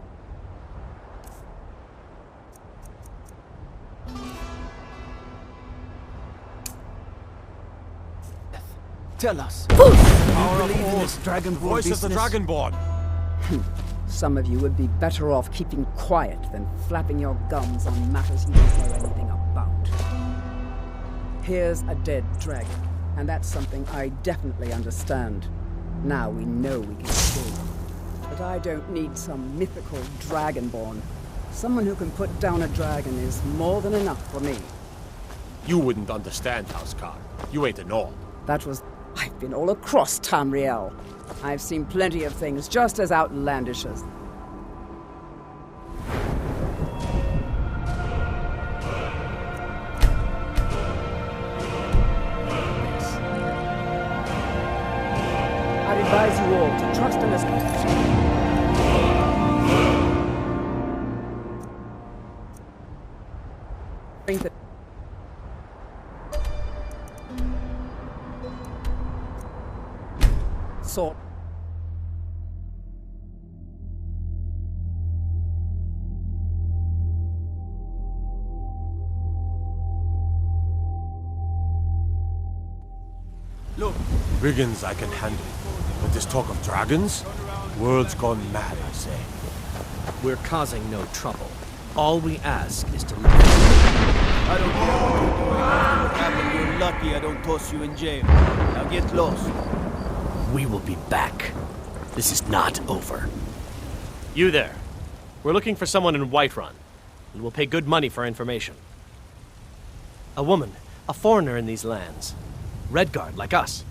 Tell us. Do you believe in this Dragonborn Voice of the Dragonborn. Some of you would be better off keeping quiet than flapping your gums on matters you don't know anything about. Here's a dead dragon, and that's something I definitely understand. Now we know we can kill them. But I don't need some mythical Dragonborn. Someone who can put down a dragon is more than enough for me. You wouldn't understand, Housecar. You ain't a Nord. That was... I've been all across Tamriel. I've seen plenty of things just as outlandish as... I'd advise you all to trust in this... Sort. Look. Brigands I can handle. But this talk of dragons? World's gone mad, I say. We're causing no trouble. All we ask is to leave. I don't care what you're doing. After what happened, you're lucky I don't toss you in jail. Now get lost. We will be back. This is not over. You there. We're looking for someone in Whiterun, and we'll pay good money for information. A woman, a foreigner in these lands. Redguard, like us.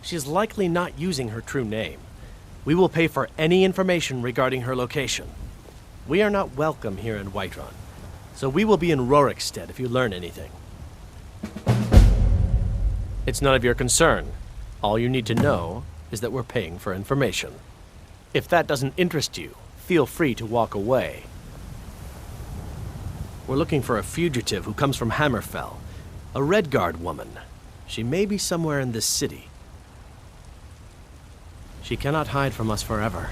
She is likely not using her true name. We will pay for any information regarding her location. We are not welcome here in Whiterun, so we will be in Rorikstead if you learn anything. It's none of your concern. All you need to know is that we're paying for information. If that doesn't interest you, feel free to walk away. We're looking for a fugitive who comes from Hammerfell, a Redguard woman. She may be somewhere in this city. She cannot hide from us forever.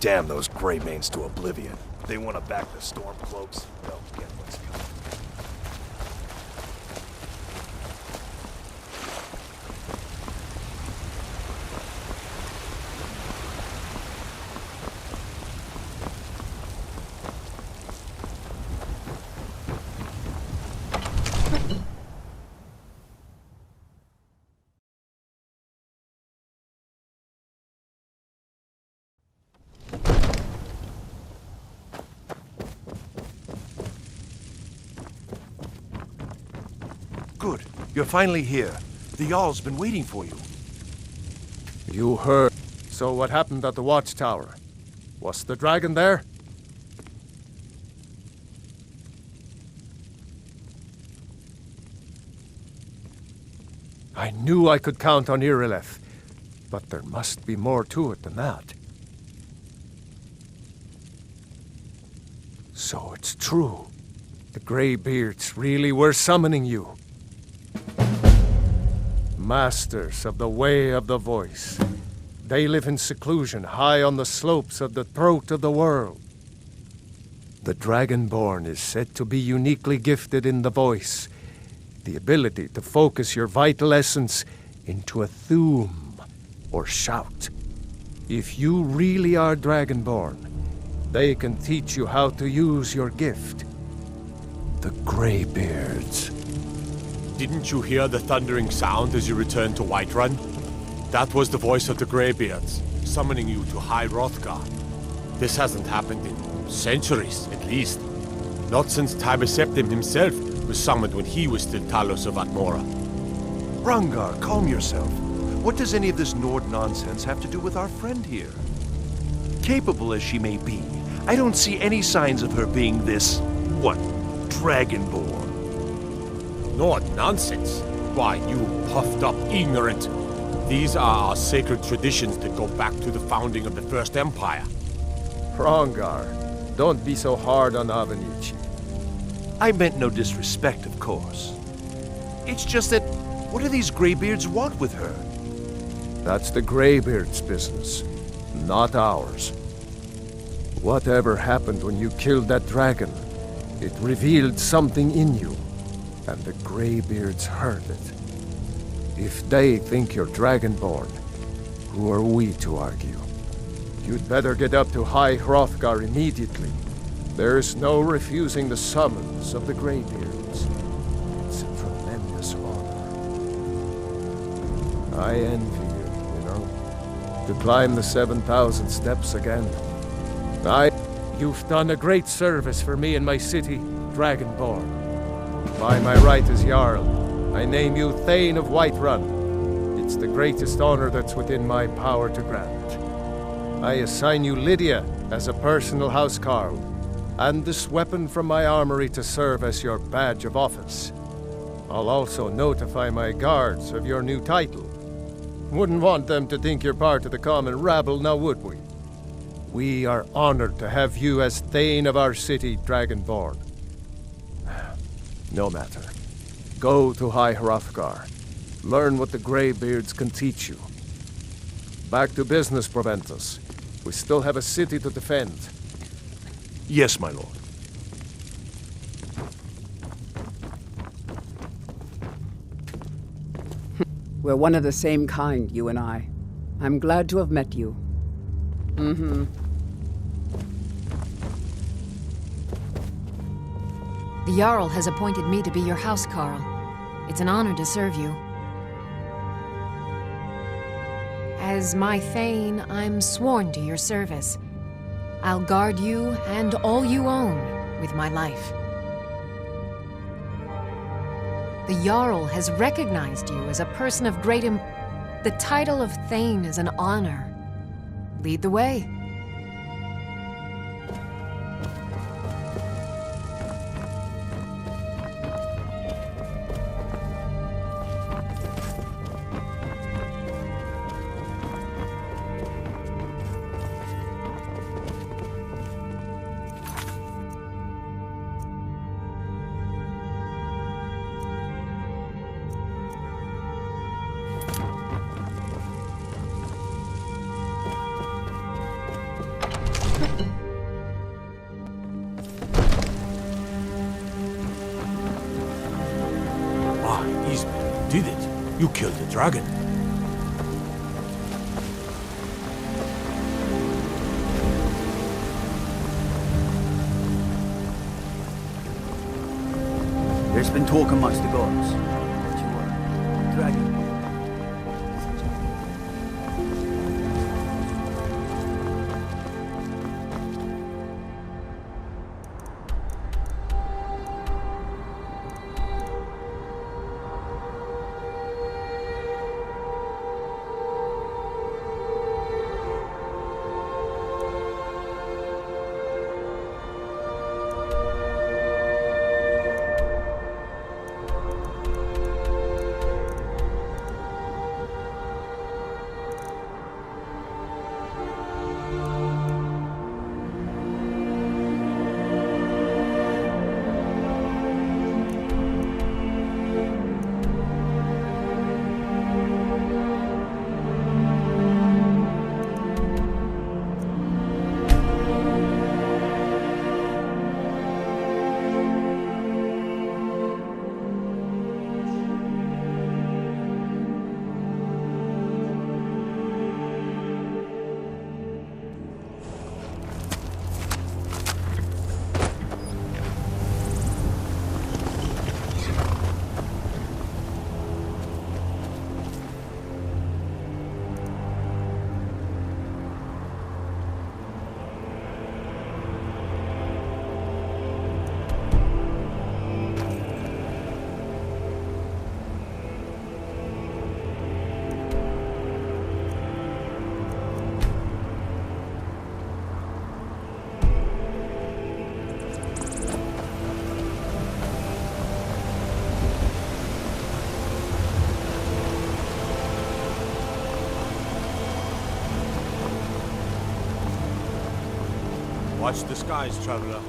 Damn those Greymanes to oblivion. They want to back the Stormcloaks. They'll get what's coming. You're finally here. The Jarl's been waiting for you. You heard. So what happened at the watchtower? Was the dragon there? I knew I could count on Irileth, but there must be more to it than that. So it's true. The Greybeards really were summoning you. Masters of the Way of the Voice. They live in seclusion high on the slopes of the throat of the world. The Dragonborn is said to be uniquely gifted in the voice, the ability to focus your vital essence into a thum or shout. If you really are Dragonborn, they can teach you how to use your gift. The Greybeards. Didn't you hear the thundering sound as you returned to Whiterun? That was the voice of the Greybeards, summoning you to High Hrothgar. This hasn't happened in centuries, at least. Not since Tiber Septim himself was summoned when he was still Talos of Atmora. Rangar, calm yourself. What does any of this Nord nonsense have to do with our friend here? Capable as she may be, I don't see any signs of her being this, Dragonborn. Nord nonsense? Why, you puffed up ignorant. These are our sacred traditions that go back to the founding of the First Empire. Hrongar, don't be so hard on Avenici. I meant no disrespect, of course. It's just that, what do these Greybeards want with her? That's the Greybeards' business, not ours. Whatever happened when you killed that dragon, it revealed something in you, and the Greybeards heard it. If they think you're Dragonborn, who are we to argue? You'd better get up to High Hrothgar immediately. There's no refusing the summons of the Greybeards. It's a tremendous honor. I envy you, know, to climb the 7,000 steps again. You've done a great service for me and my city, Dragonborn. By my right as Jarl, I name you Thane of Whiterun. It's the greatest honor that's within my power to grant. I assign you Lydia as a personal housecarl, and this weapon from my armory to serve as your badge of office. I'll also notify my guards of your new title. Wouldn't want them to think you're part of the common rabble, now would we? We are honored to have you as Thane of our city, Dragonborn. No matter. Go to High Hrothgar. Learn what the Greybeards can teach you. Back to business, Proventus. We still have a city to defend. Yes, my lord. We're one of the same kind, you and I. I'm glad to have met you. Mm-hmm. The Jarl has appointed me to be your housecarl. It's an honor to serve you. As my Thane, I'm sworn to your service. I'll guard you and all you own with my life. The Jarl has recognized you as a person of great The title of Thane is an honor. Lead the way. Did it? You killed the dragon. There's been talk amongst the gods that you were a dragon. Watch the skies, traveler.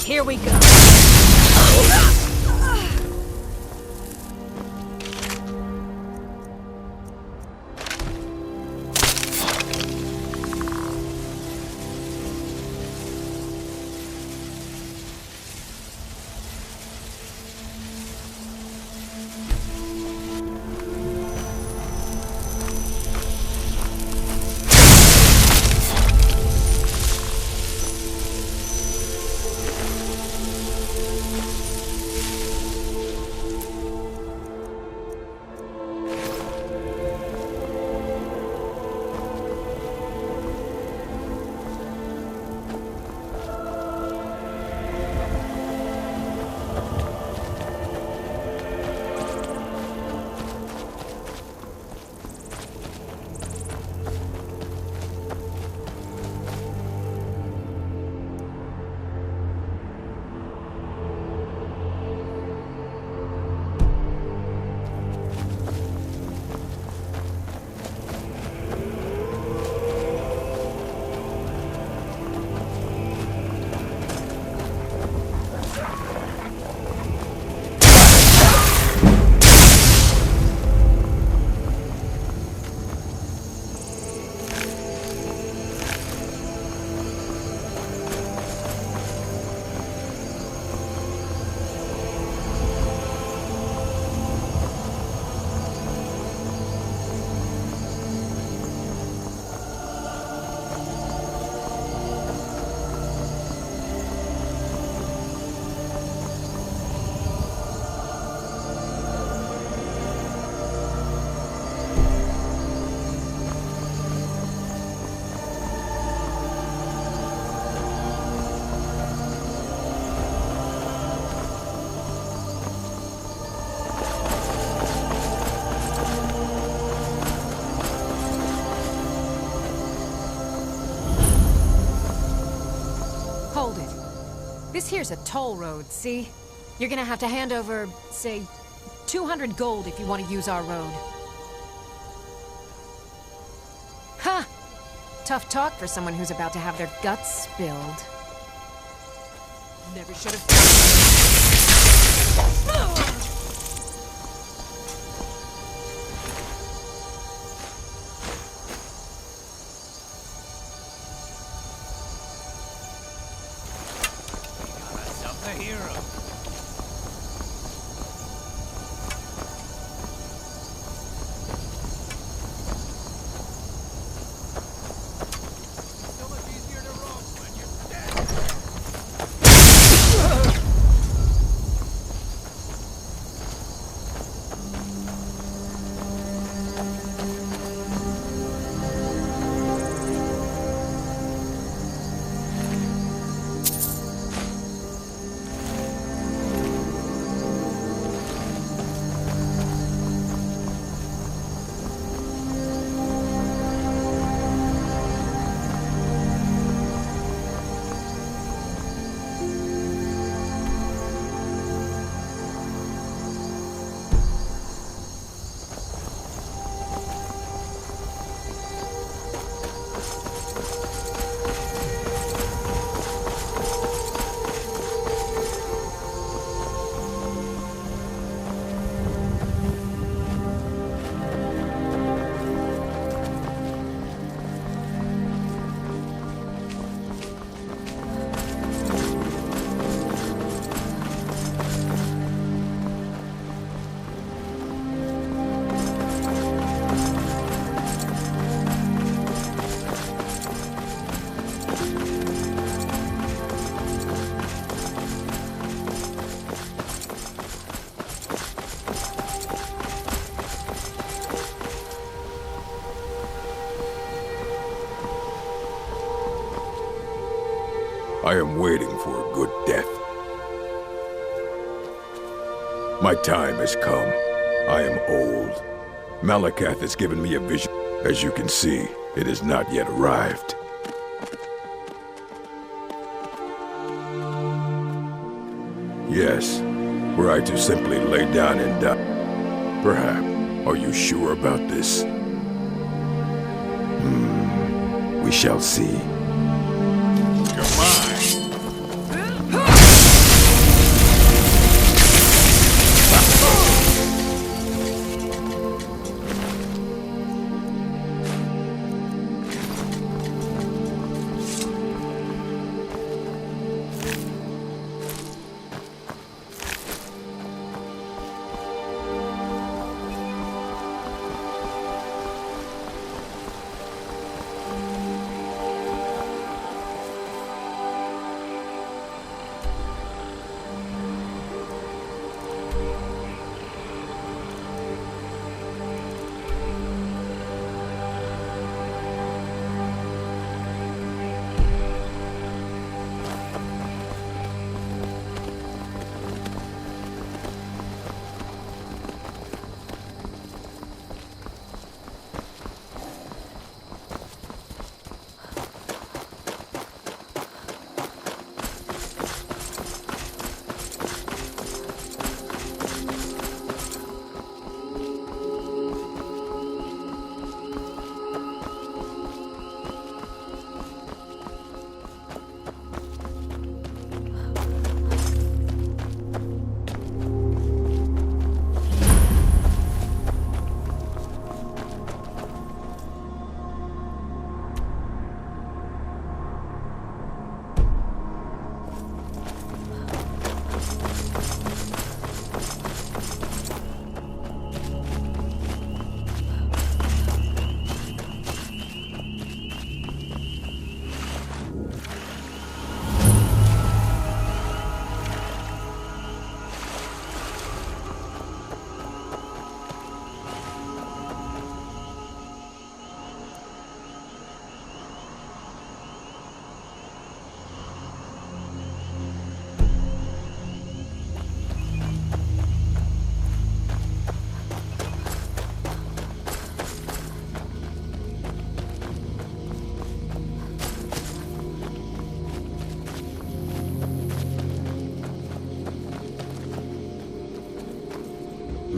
Here we go. This here's a toll road, see? You're gonna have to hand over, say, 200 gold if you want to use our road. Ha! Tough talk for someone who's about to have their guts spilled. Never should have... I am waiting for a good death. My time has come. I am old. Malakath has given me a vision. As you can see, it has not yet arrived. Yes, were I to simply lay down and die. Perhaps. Are you sure about this? We shall see.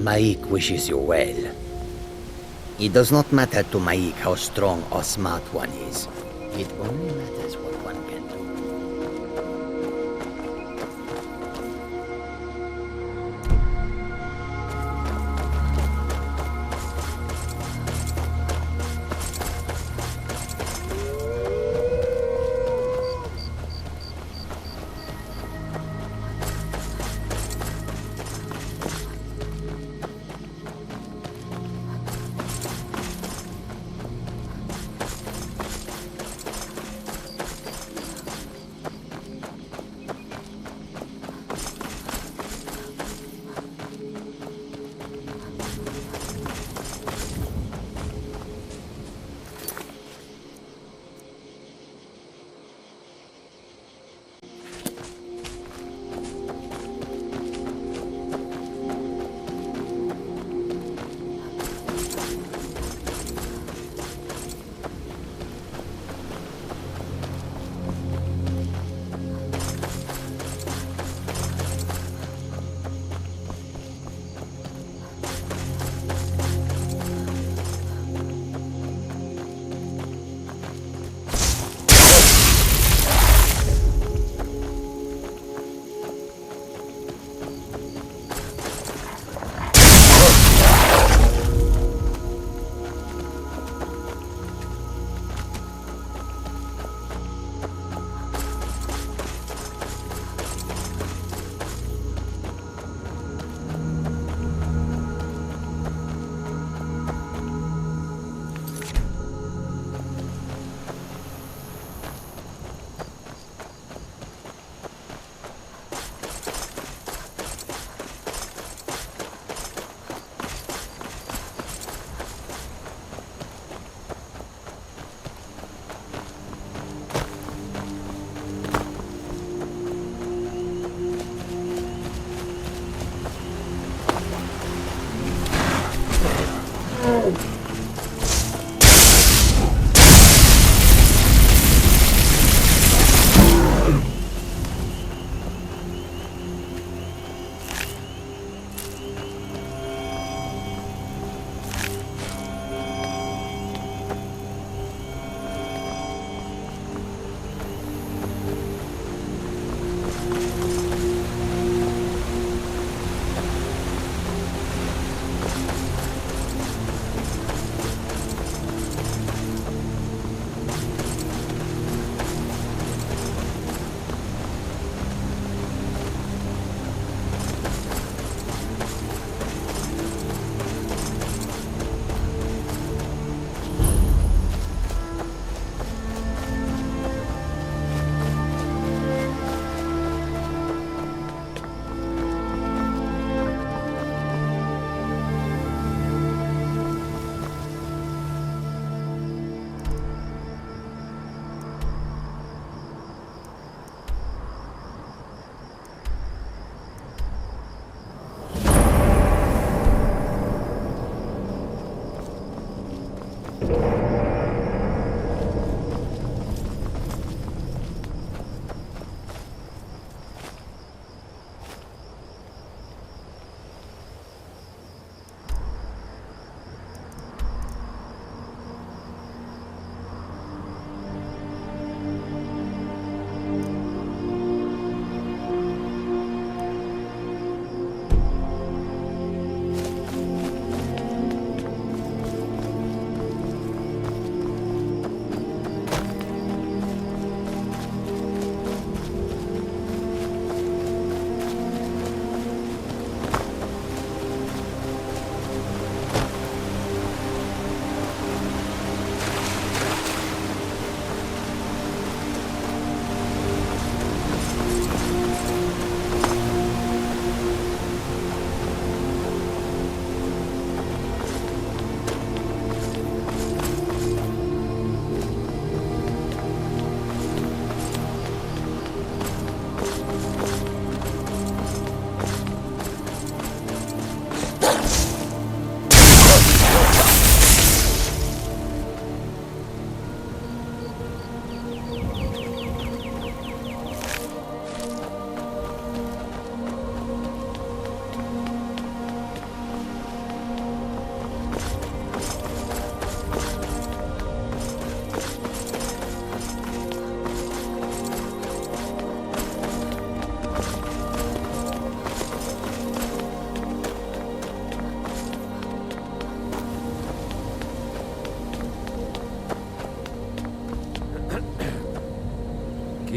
Maik wishes you well. It does not matter to Maik how strong or smart one is. It only matters what one can do.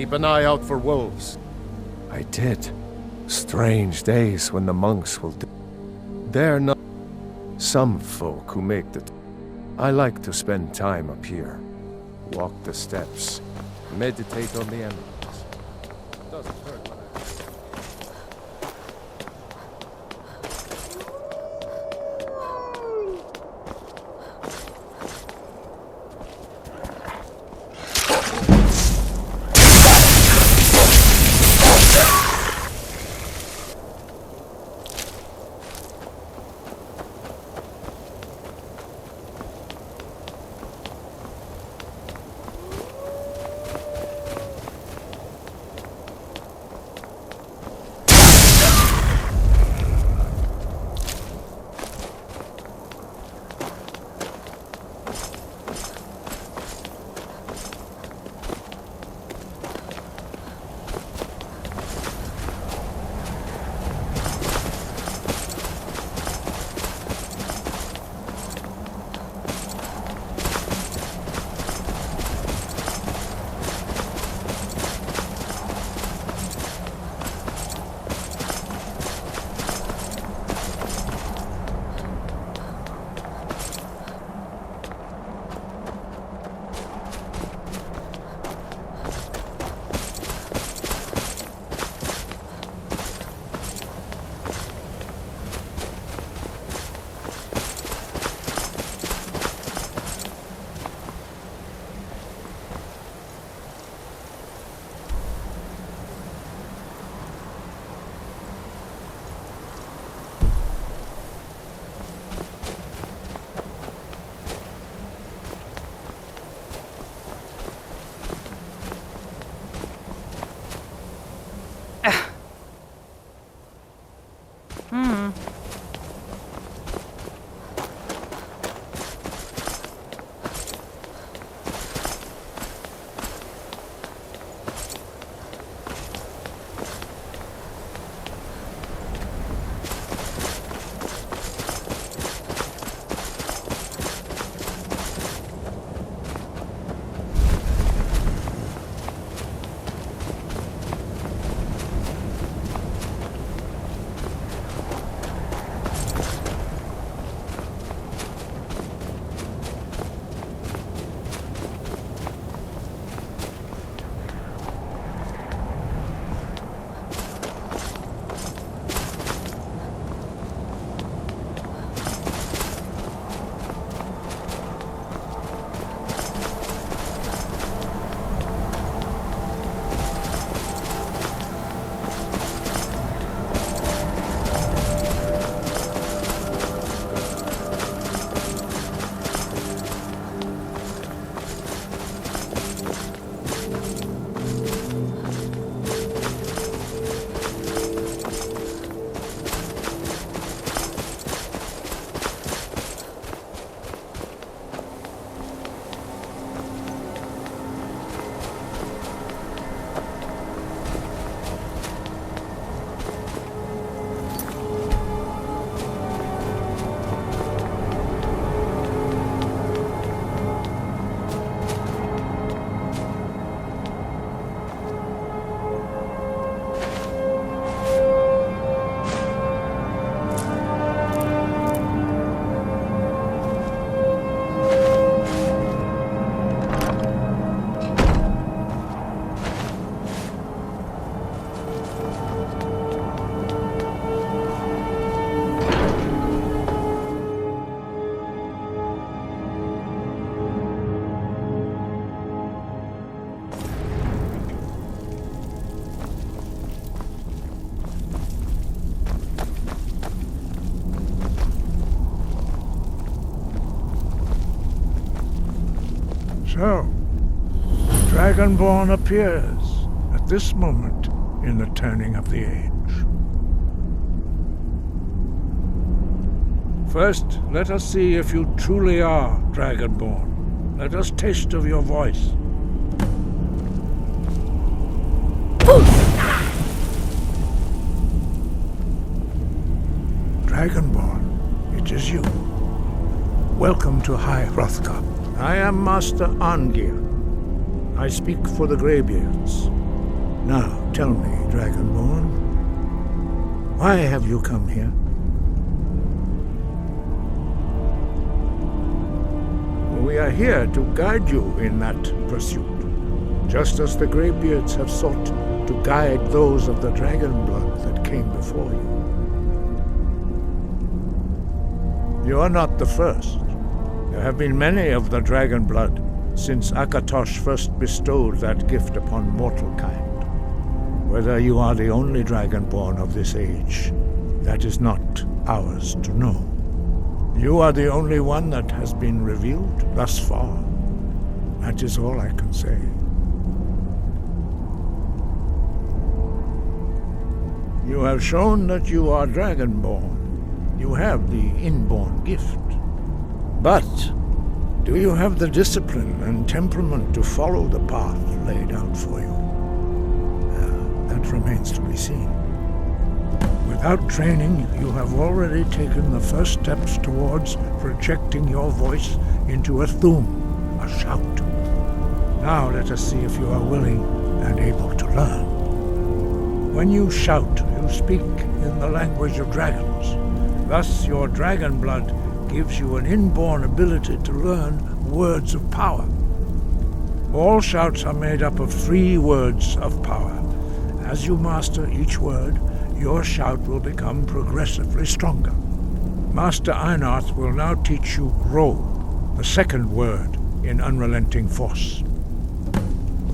Keep an eye out for wolves. I did. Strange days when the monks will do. They're not some folk who make the... I like to spend time up here. Walk the steps. Meditate on the emeralds. Doesn't hurt when So, Dragonborn appears at this moment in the turning of the age. First, let us see if you truly are Dragonborn. Let us taste of your voice. Dragonborn, it is you. Welcome to High Hrothgar. I am Master Angir. I speak for the Greybeards. Now, tell me, Dragonborn, why have you come here? We are here to guide you in that pursuit, just as the Greybeards have sought to guide those of the dragon blood that came before you. You are not the first. There have been many of the dragon blood since Akatosh first bestowed that gift upon mortal kind. Whether you are the only dragonborn of this age, that is not ours to know. You are the only one that has been revealed thus far. That is all I can say. You have shown that you are dragonborn. You have the inborn gift. But do you have the discipline and temperament to follow the path laid out for you? That remains to be seen. Without training, you have already taken the first steps towards projecting your voice into a thum, a shout. Now let us see if you are willing and able to learn. When you shout, you speak in the language of dragons. Thus, your dragon blood gives you an inborn ability to learn words of power. All shouts are made up of 3 words of power. As you master each word, your shout will become progressively stronger. Master Einarth will now teach you Ro, the second word in Unrelenting Force.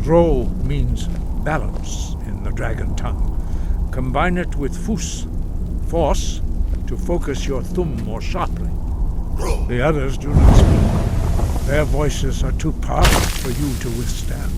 Ro means balance in the dragon tongue. Combine it with Fus, force, to focus your thumb more sharply. The others do not speak. Their voices are too powerful for you to withstand.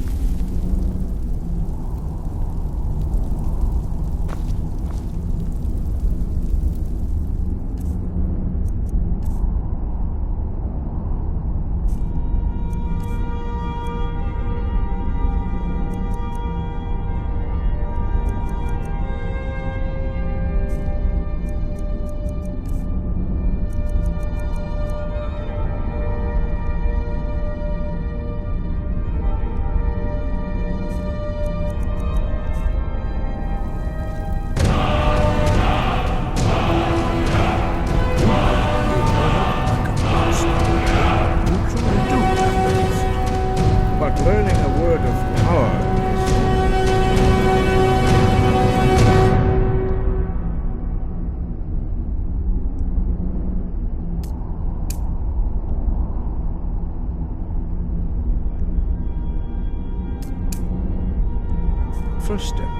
First step,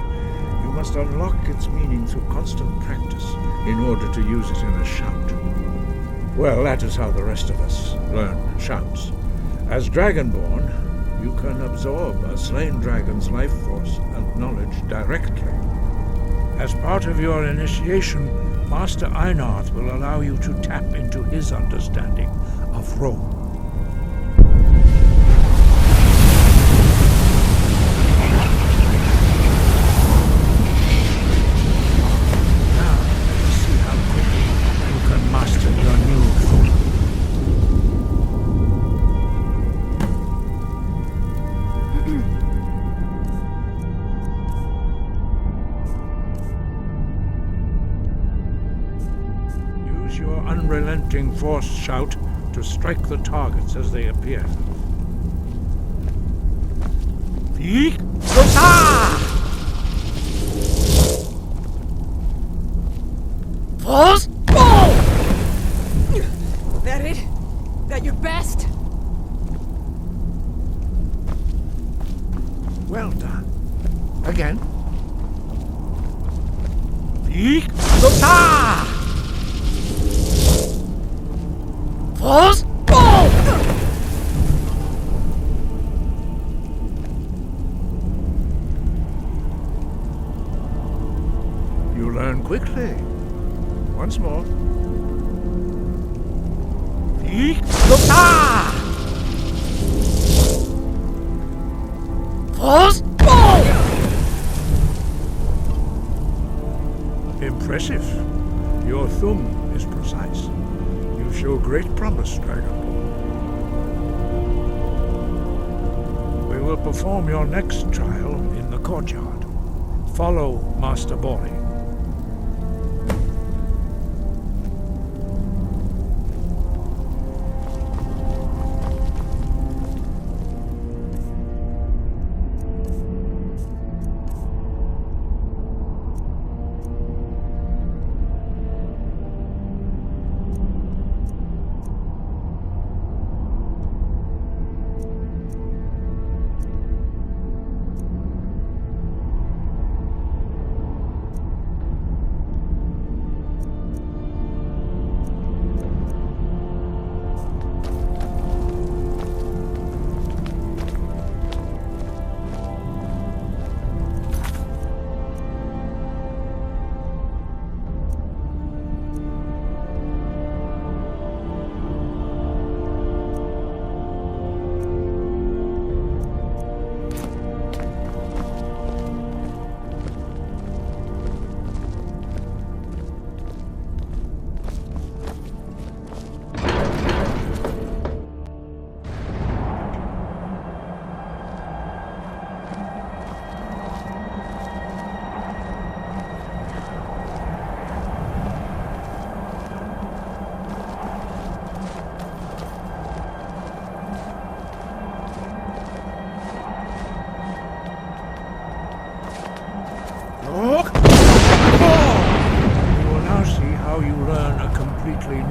you must unlock its meaning through constant practice in order to use it in a shout. Well, that is how the rest of us learn shouts. As Dragonborn, you can absorb a slain dragon's life force and knowledge directly. As part of your initiation, Master Einarth will allow you to tap into his understanding of Ro. Your unrelenting force shout to strike the targets as they appear. Peek! Force! Oh! That it? That your best? Well done. Again. Peek! Force! Oh! You learn quickly. Once more. Force! Oh! Impressive. Your thumb is precise. You show great promise, Dragonborn. We will perform your next trial in the courtyard. Follow Master Bori.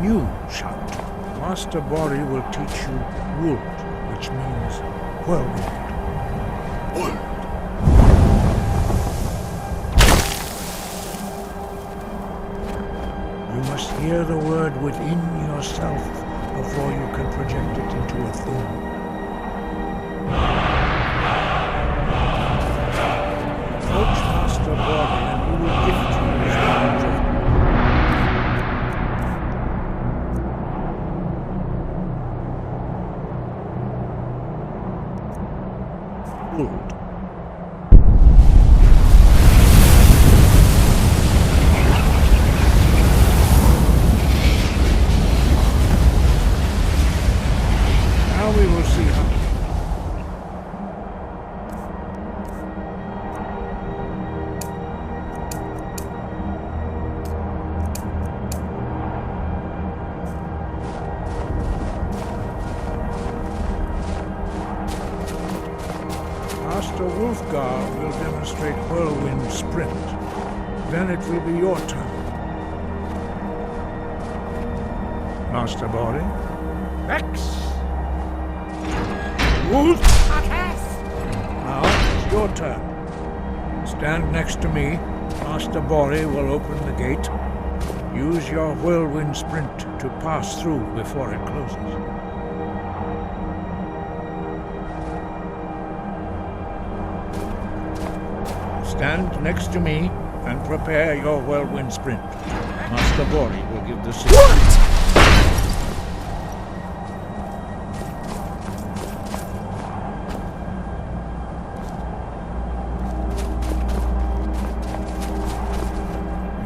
New shout. Master Bori will teach you Wold, which means whirlwind. You must hear the word within yourself before you can project it into a thing. Approach Master Bori and he will gift you his knowledge of Wold. Now we will see how. Master Wolfgar will demonstrate Whirlwind Sprint. Then it will be your turn. Master Bori. X! Wolf! Now it's your turn. Stand next to me. Master Bori will open the gate. Use your Whirlwind Sprint to pass through before it closes. Stand next to me and prepare your Whirlwind Sprint. Master Bori will give the signal. What?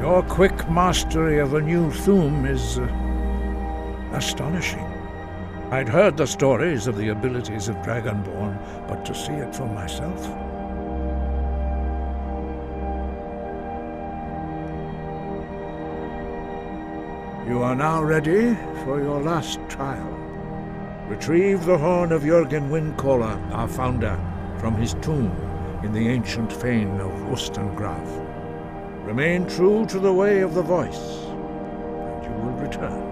Your quick mastery of a new Thuum is astonishing. I'd heard the stories of the abilities of Dragonborn, but to see it for myself... You are now ready for your last trial. Retrieve the horn of Jürgen Windcaller, our founder, from his tomb in the ancient fane of Ustengrav. Remain true to the way of the voice, and you will return.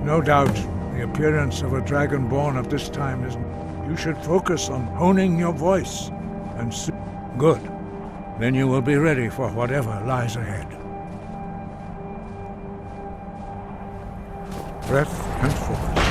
No doubt, the appearance of a Dragonborn of this time is... You should focus on honing your voice, and good. Then you will be ready for whatever lies ahead. Breath and focus.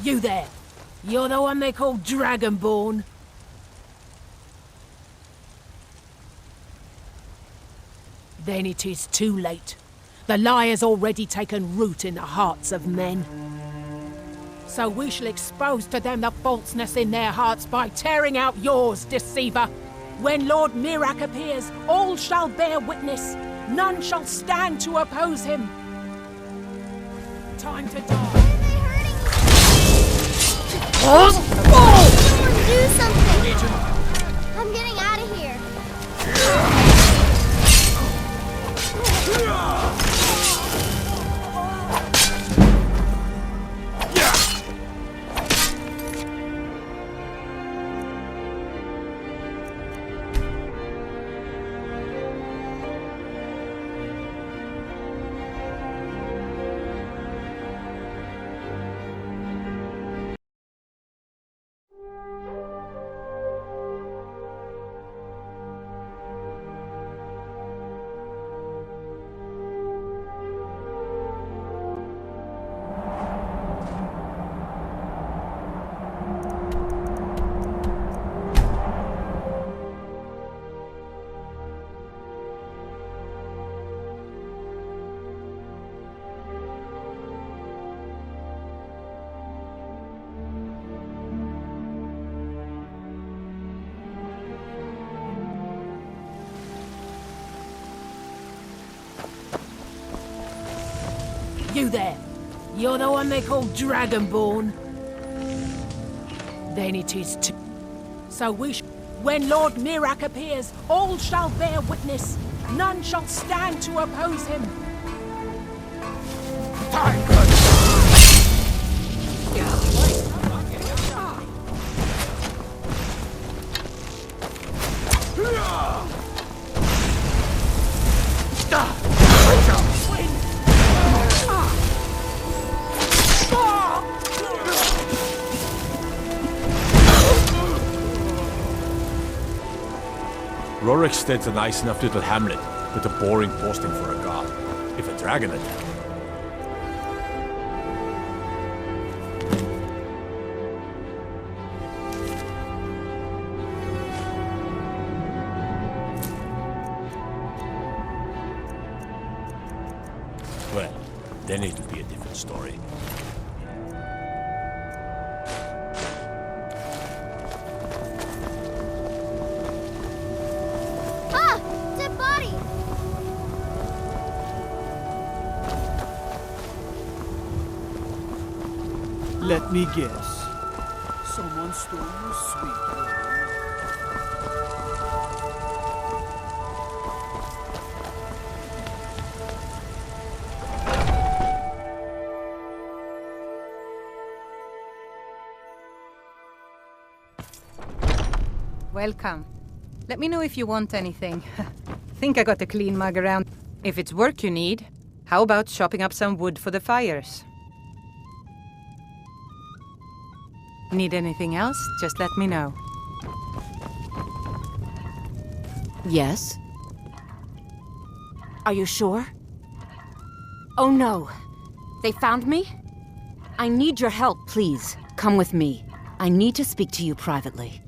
You there. You're the one they call Dragonborn. Then it is too late. The lie has already taken root in the hearts of men. So we shall expose to them the falseness in their hearts by tearing out yours, deceiver. When Lord Mirak appears, all shall bear witness. None shall stand to oppose him. Time to die. Someone do something! I'm getting out of here. You there. You're the one they call Dragonborn. Then it is too... So we when Lord Mirak appears, all shall bear witness. None shall stand to oppose him. Roriksted's a nice enough little hamlet, but a boring posting for a god. If a dragon attacked. Well, then it would be a different story. Let me guess. Someone stole your sweet girl. Welcome. Let me know if you want anything. Think I got a clean mug around. If it's work you need, how about chopping up some wood for the fires? Need anything else? Just let me know. Yes? Are you sure? Oh no! They found me? I need your help, please. Come with me. I need to speak to you privately.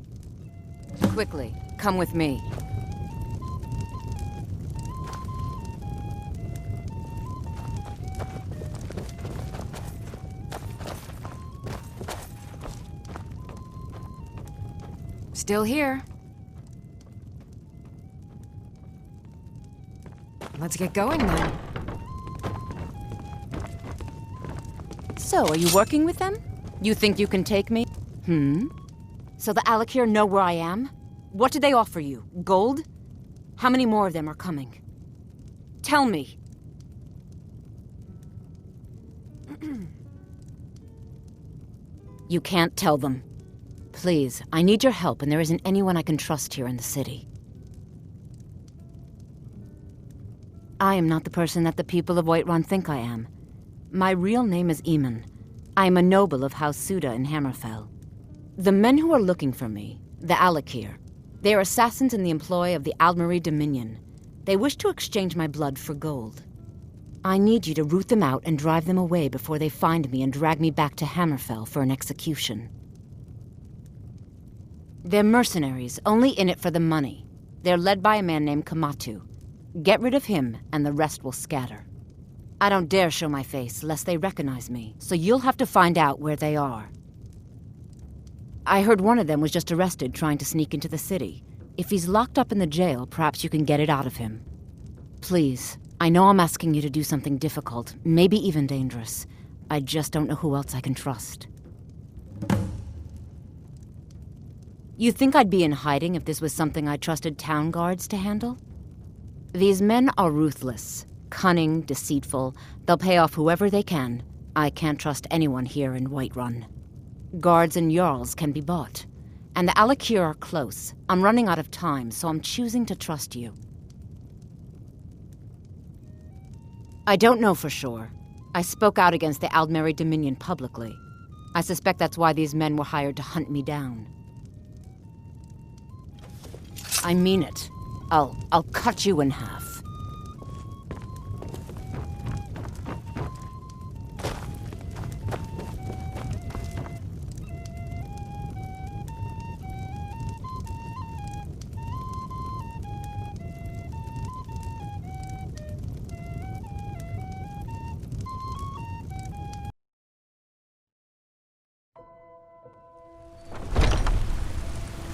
Quickly, come with me. Still here. Let's get going then. So, are you working with them? You think you can take me? So the Alakir know where I am? What did they offer you? Gold? How many more of them are coming? Tell me. You can't tell them. Please, I need your help, and there isn't anyone I can trust here in the city. I am not the person that the people of Whiterun think I am. My real name is Eamon. I am a noble of House Suda in Hammerfell. The men who are looking for me, the Alakir, they are assassins in the employ of the Aldmeri Dominion. They wish to exchange my blood for gold. I need you to root them out and drive them away before they find me and drag me back to Hammerfell for an execution. They're mercenaries, only in it for the money. They're led by a man named Kamatu. Get rid of him, and the rest will scatter. I don't dare show my face, lest they recognize me, so you'll have to find out where they are. I heard one of them was just arrested trying to sneak into the city. If he's locked up in the jail, perhaps you can get it out of him. Please, I know I'm asking you to do something difficult, maybe even dangerous. I just don't know who else I can trust. You think I'd be in hiding if this was something I trusted town guards to handle? These men are ruthless, cunning, deceitful. They'll pay off whoever they can. I can't trust anyone here in Whiterun. Guards and Jarls can be bought. And the Alakir are close. I'm running out of time, so I'm choosing to trust you. I don't know for sure. I spoke out against the Aldmeri Dominion publicly. I suspect that's why these men were hired to hunt me down. I mean it. I'll cut you in half.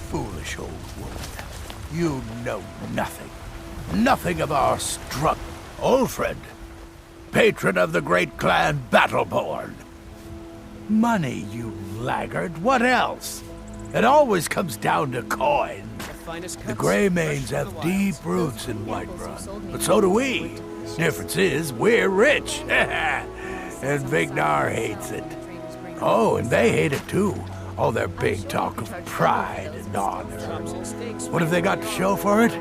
Foolish old woman. You know nothing. Nothing of our struggle. Ulfred, patron of the great clan Battleborn. Money, you laggard. What else? It always comes down to coin. The Greymanes have deep roots in Whiterun, but so do we. Difference is, we're rich. And Vignar hates it. Oh, and they hate it too. All their big talk of pride and honor. What have they got to show for it?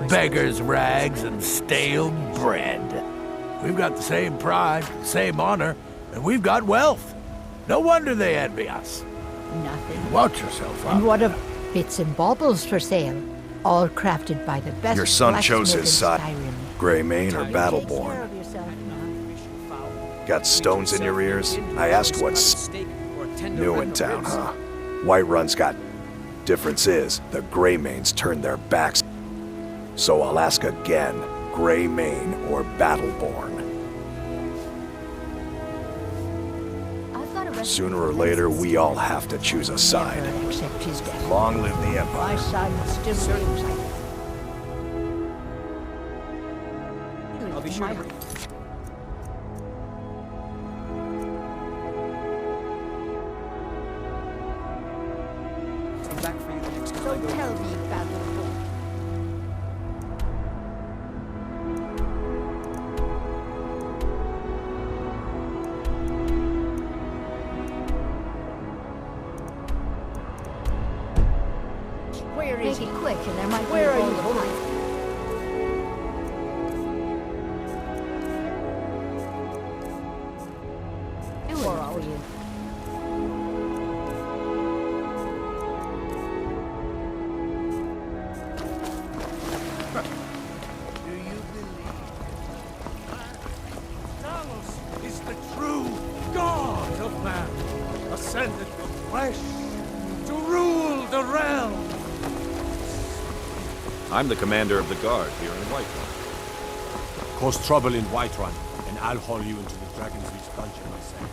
Beggars' rags and stale bread. We've got the same pride, same honor, and we've got wealth. No wonder they envy us. Nothing. Watch yourself out. And what of bits and baubles for sale? All crafted by the best. Your son chose his side. Skyrim. Greymane or Battleborn? Got stones in your ears? I asked what's new in town, huh? Whiterun's got... Difference is, the Greymanes turned their backs. So I'll ask again, Greymane or Battleborn? Sooner or later, we all have to choose a side. Long live the Empire. My son still lives. I'll be sure to bring... Back for you the next time I go. Tell me, Battleborn. Where is he? Make it quick, and there might Where be a are you bowl of going? pie. Do it for you. Talos is the true God of man, ascended from flesh to rule the realm. I'm the commander of the guard here in Whiterun. Cause trouble in Whiterun, and I'll haul you into the Dragon's Reach dungeon myself.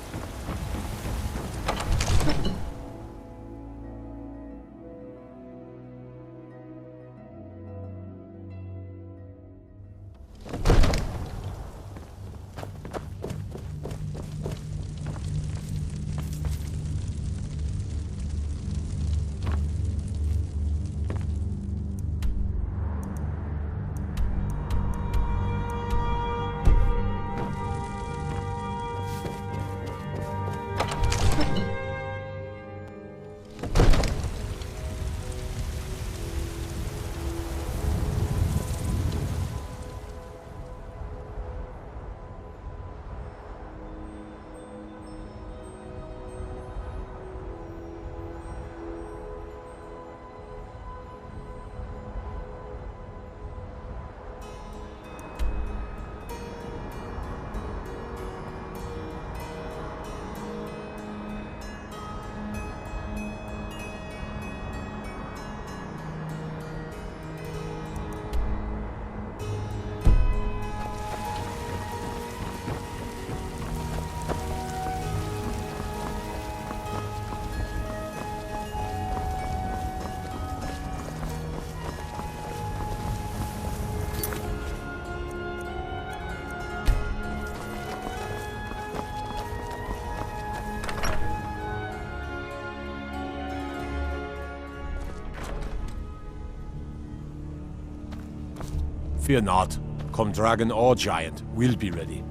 Fear not. Come dragon or giant, we'll be ready.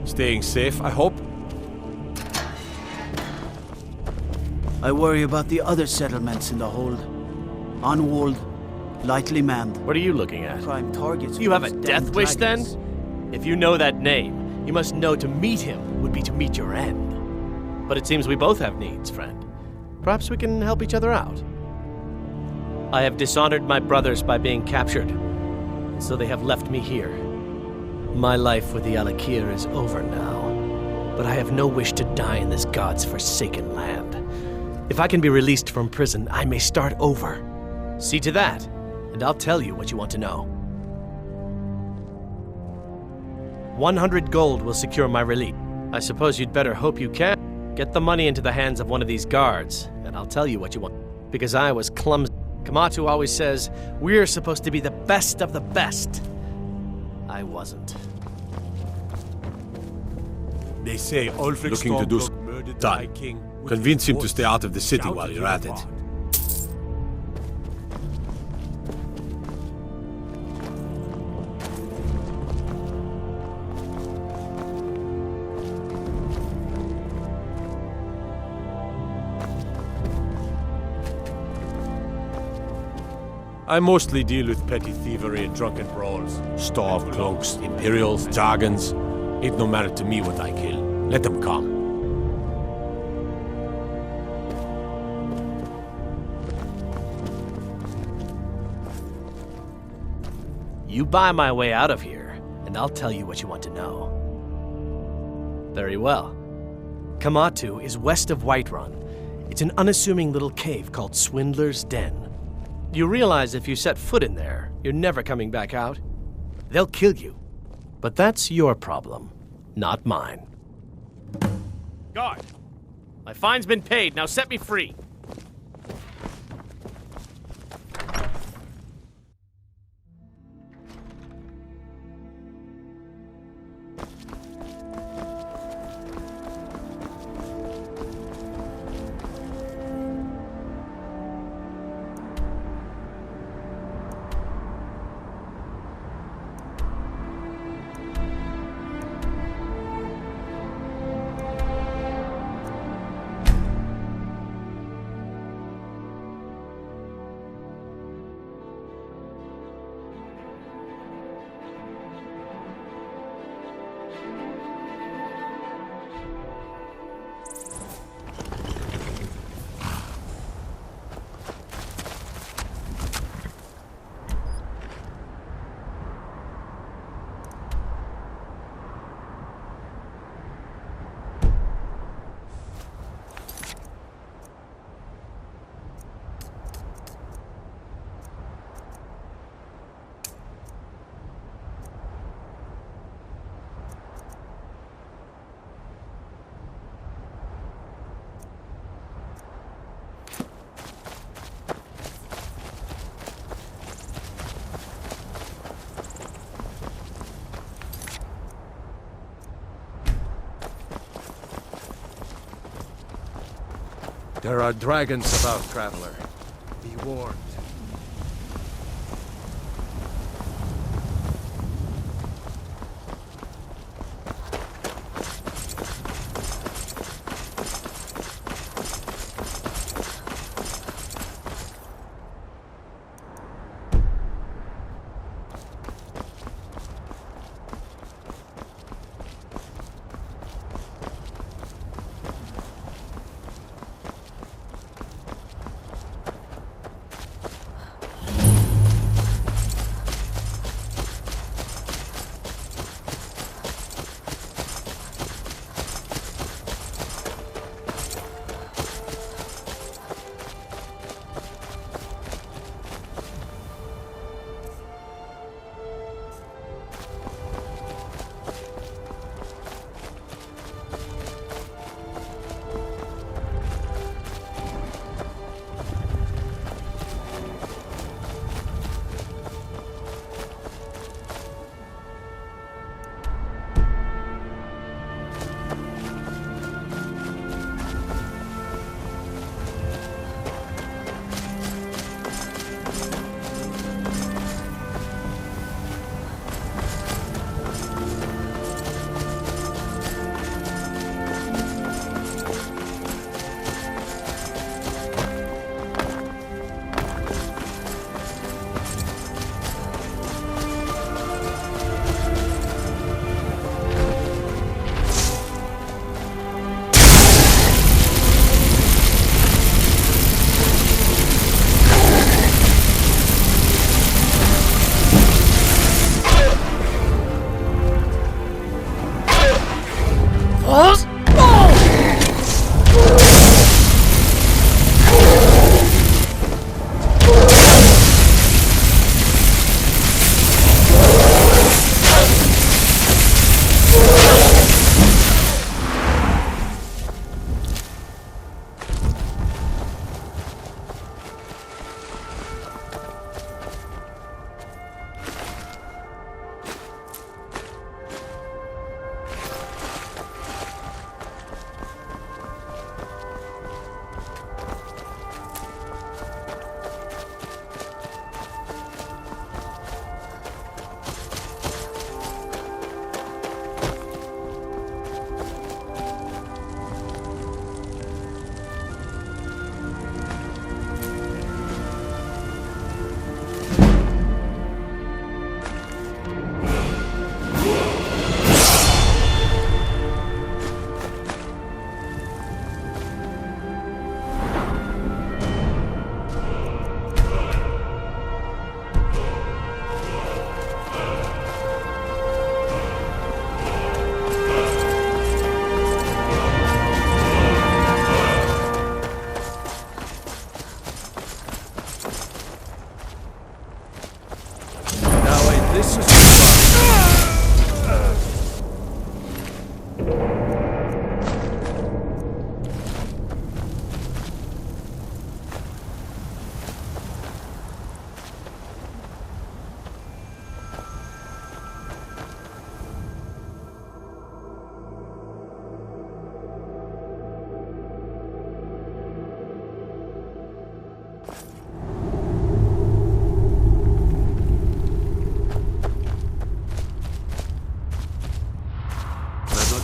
Staying safe, I hope? I worry about the other settlements in the hold. Unwalled, lightly manned. What are you looking at? Prime targets. You have a for these death damn wish dragons. then? If you know that name, you must know to meet him would be to meet your end. But it seems we both have needs, friend. Perhaps we can help each other out. I have dishonored my brothers by being captured, so they have left me here. My life with the Alakir is over now, but I have no wish to die in this god's forsaken land. If I can be released from prison, I may start over. See to that, and I'll tell you what you want to know. 100 gold will secure my release. I suppose you'd better hope you can. Get the money into the hands of one of these guards, and I'll tell you what you want. Because I was clumsy. Kamatu always says, we're supposed to be the best of the best. I wasn't. They say Ulfric looking to do done. Convince him to stay out of the city while you're at it. I mostly deal with petty thievery and drunken brawls. Starved cloaks, Imperials, dragons. Ain't no matter to me what I kill. Let them come. You buy my way out of here, and I'll tell you what you want to know. Very well. Kamatu is west of Whiterun. It's an unassuming little cave called Swindler's Den. You realize if you set foot in there, you're never coming back out. They'll kill you. But that's your problem, not mine. Guard! My fine's been paid, now set me free. There are dragons about, traveler. Be warned.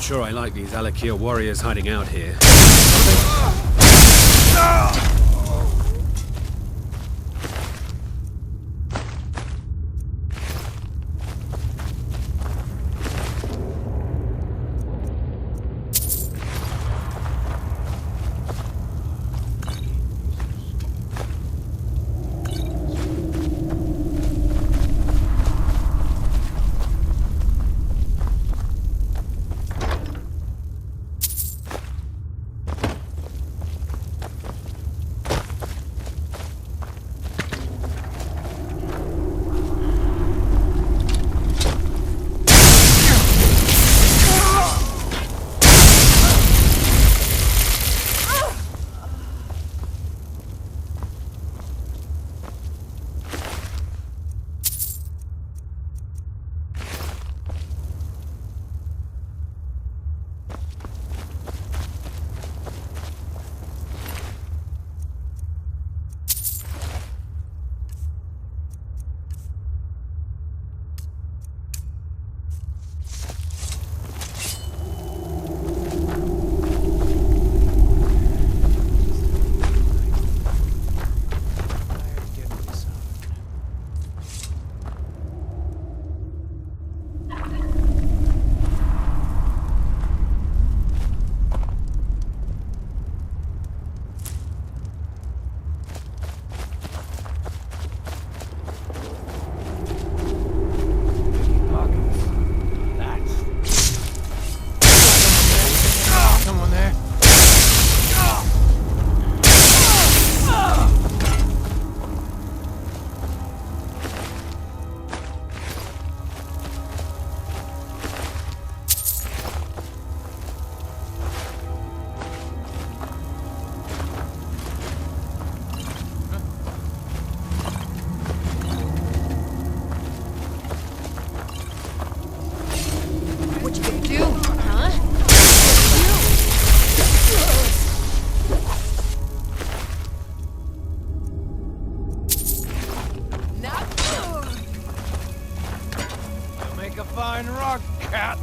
Sure, I like these Alakir warriors hiding out here. fine rock, cat.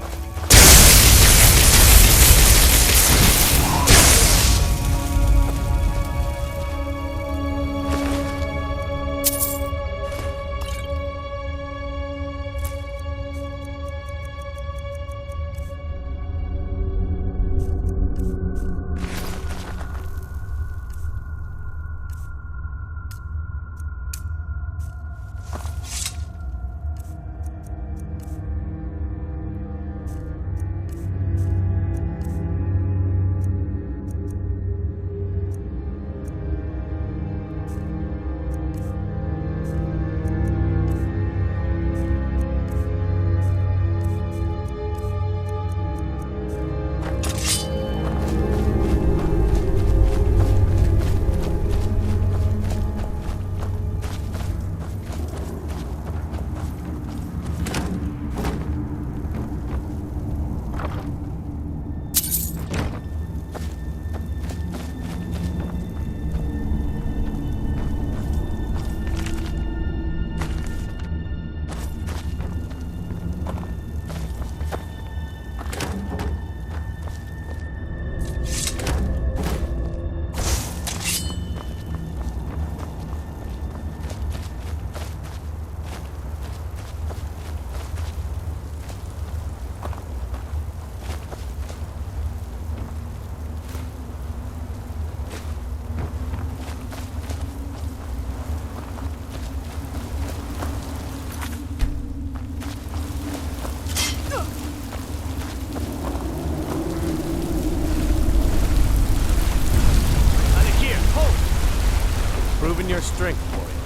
inner strength for you.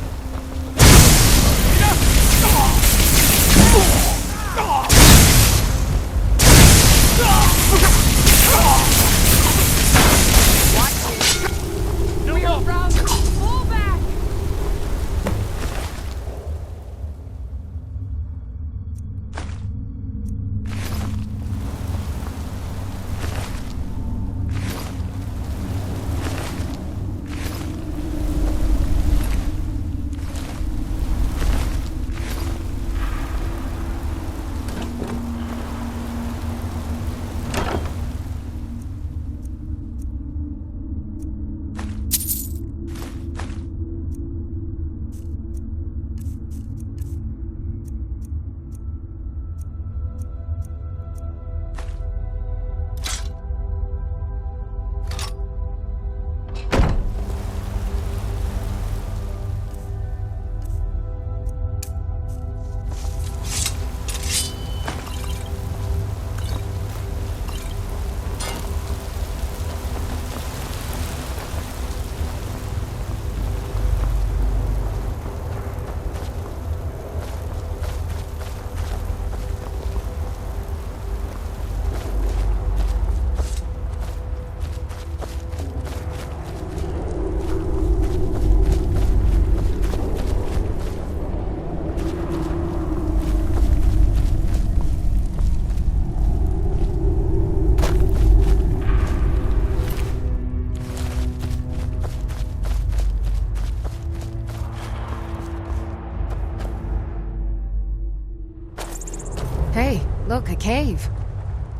Hey, look, a cave.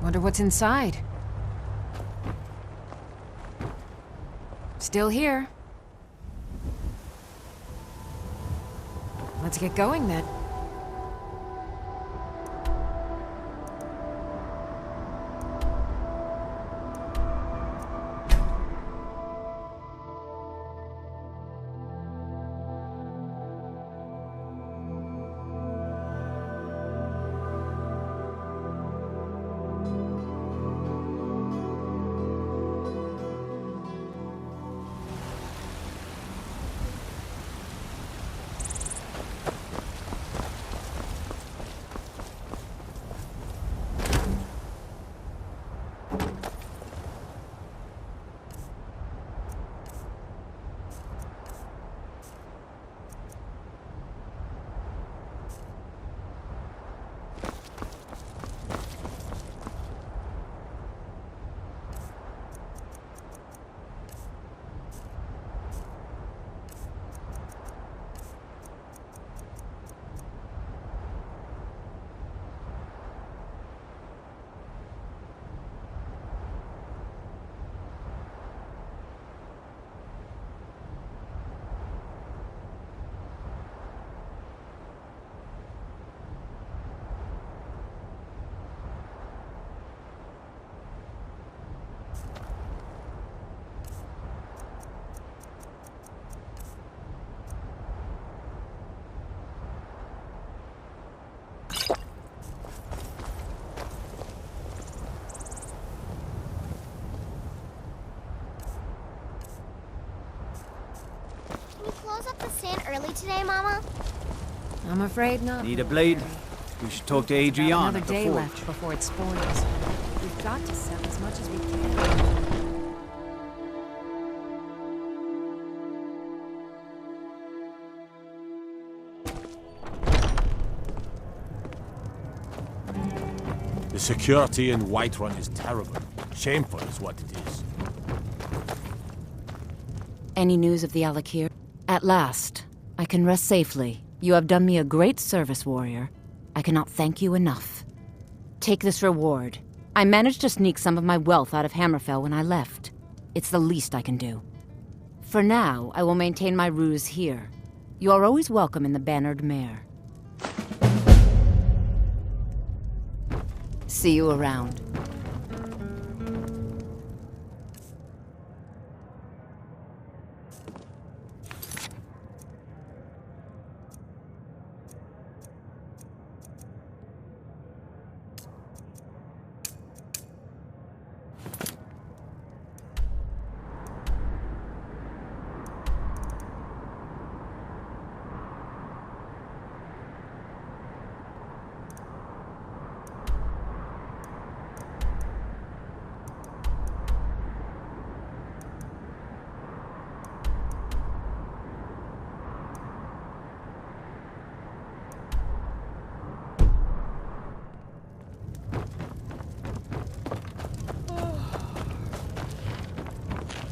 Wonder what's inside. Still here. Let's get going then. Close up the stand early today, Mama? I'm afraid not. Need a blade? We should talk to Adriana. Another day left before it spoils. We've got to sell as much as we can. The security in Whiterun is terrible. Shameful is what it is. Any news of the Alakir? At last, I can rest safely. You have done me a great service, warrior. I cannot thank you enough. Take this reward. I managed to sneak some of my wealth out of Hammerfell when I left. It's the least I can do. For now, I will maintain my ruse here. You are always welcome in the Bannered Mare. See you around.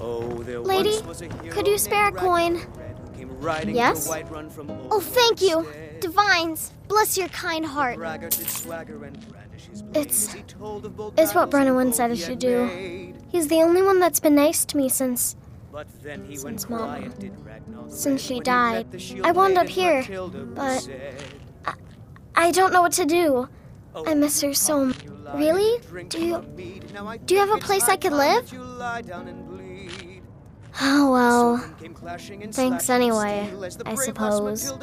Lady, could you spare a coin? Yes? Oh, thank you. Divines, bless your kind heart. It's what Brennan said I should do. He's the only one that's been nice to me since Mama. Since she died. I wound up here, but I don't know what to do. I miss her so much. Really? Do you have a place I could live? Oh, well. Thanks anyway, I suppose.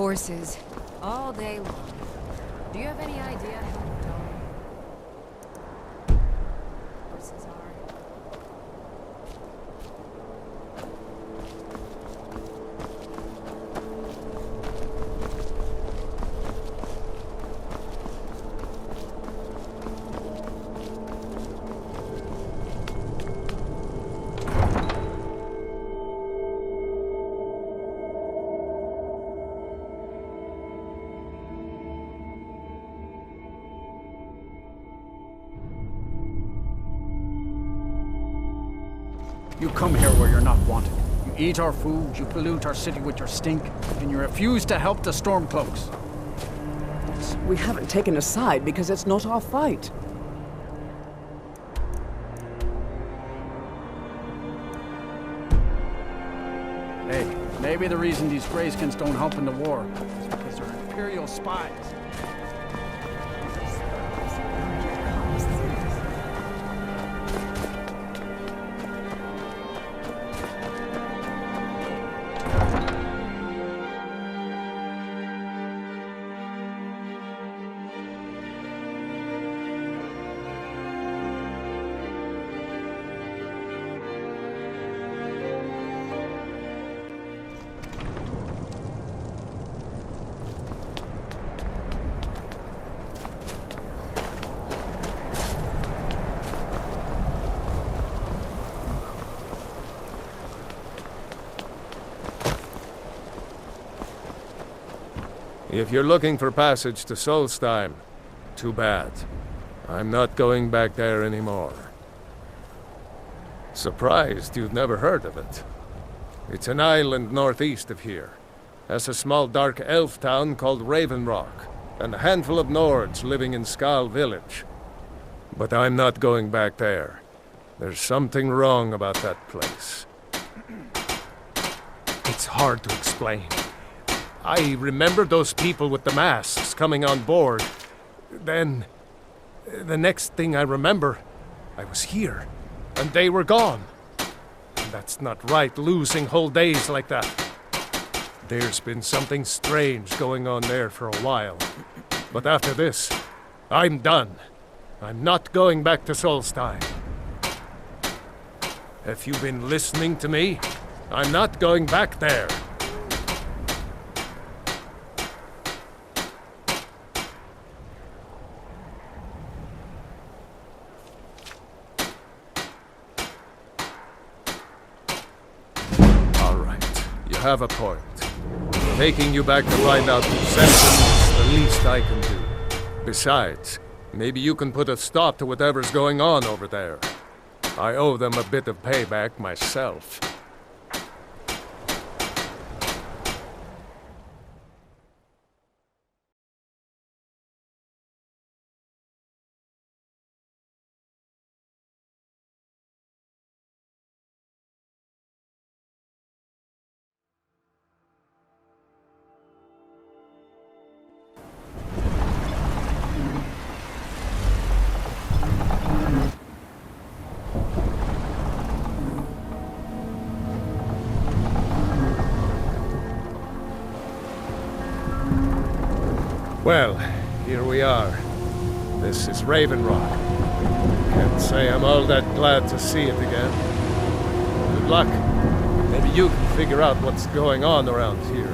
horses. All day long. Do you have any idea how dumb horses are? You come here where you're not wanted. You eat our food, you pollute our city with your stink, and you refuse to help the Stormcloaks. We haven't taken a side because it's not our fight. Hey, maybe the reason these Greyskins don't help in the war is because they're Imperial spies. If you're looking for passage to Solstheim, too bad. I'm not going back there anymore. Surprised you've never heard of it. It's an island northeast of here. Has a small dark elf town called Raven Rock, and a handful of Nords living in Skal Village. But I'm not going back there. There's something wrong about that place. It's hard to explain. I remember those people with the masks coming on board. Then, the next thing I remember, I was here, and they were gone. And that's not right, losing whole days like that. There's been something strange going on there for a while. But after this, I'm done. I'm not going back to Solstheim. Have you been listening to me? I'm not going back there. Have a point. Taking you back to find out who sent them is the least I can do. Besides, maybe you can put a stop to whatever's going on over there. I owe them a bit of payback myself. Well, here we are. This is Raven Rock. Can't say I'm all that glad to see it again. Good luck. Maybe you can figure out what's going on around here.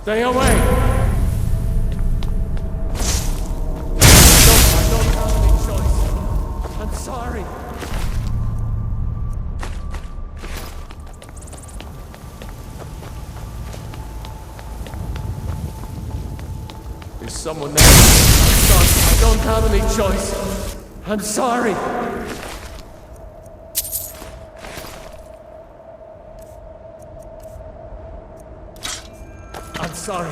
Stay away! I don't have any choice. I'm sorry. Is someone there? I don't have any choice. I'm sorry. I'm sorry.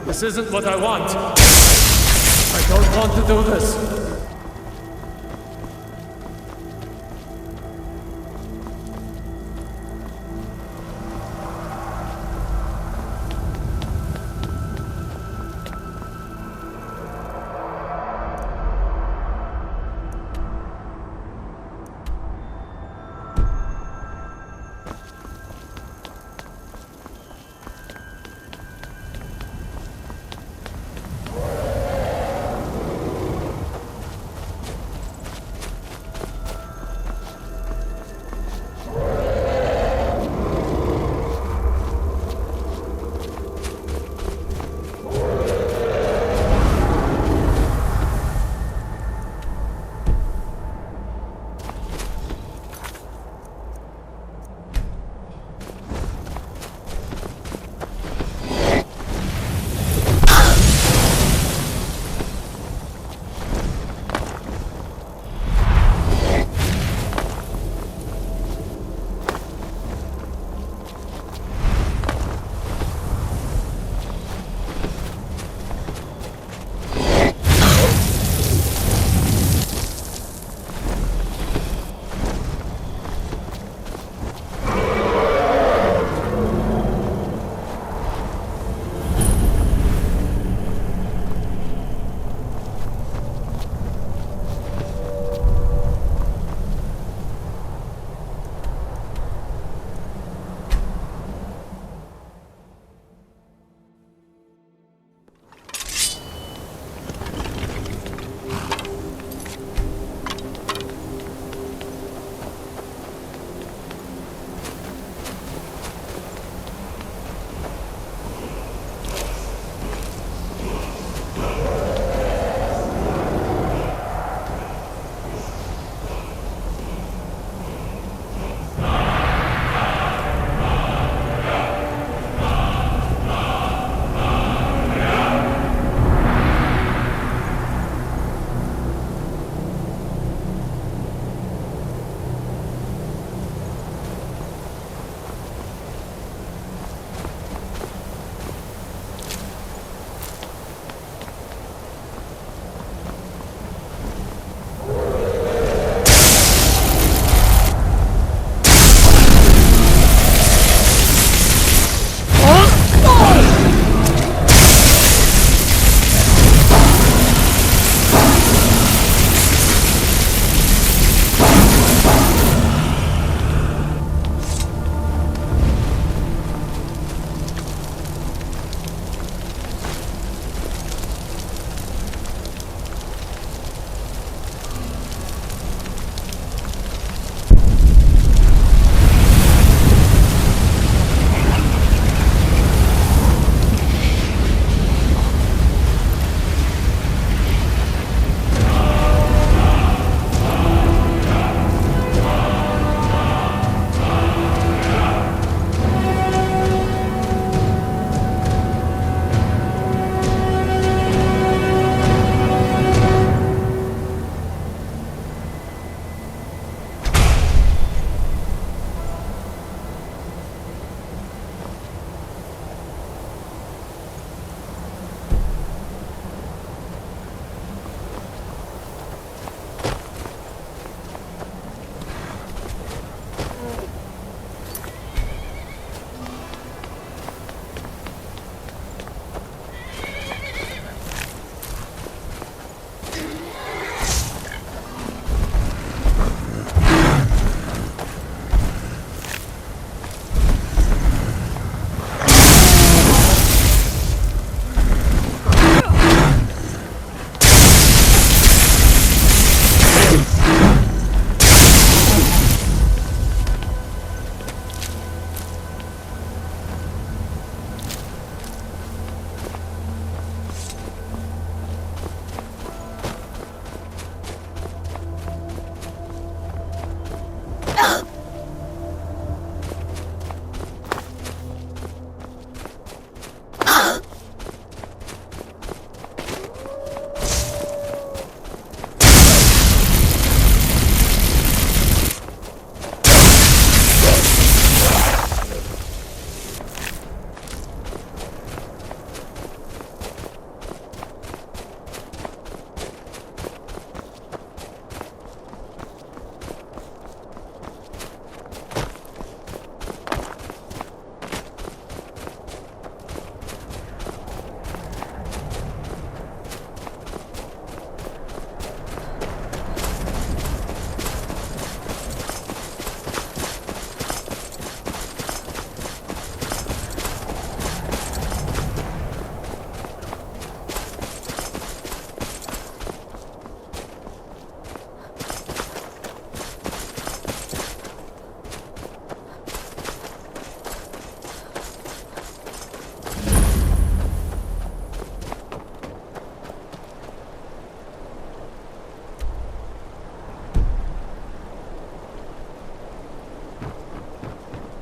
This isn't what I want. I don't want to do this.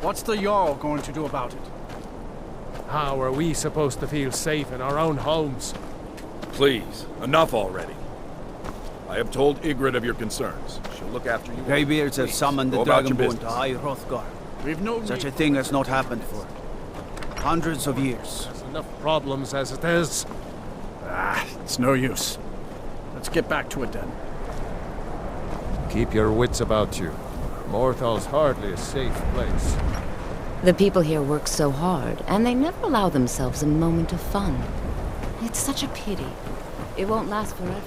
What's the Jarl going to do about it? How are we supposed to feel safe in our own homes? Please, enough already. I have told Ygritte of your concerns. She'll look after you. Greybeards have summoned the Go about your Dragonborn to business. High Hrothgar. We've no Such a need thing for has not happened for hundreds of years. There's enough problems as it is. It's no use. Let's get back to it then. Keep your wits about you. Morthal's hardly a safe place. The people here work so hard, and they never allow themselves a moment of fun. It's such a pity. It won't last forever.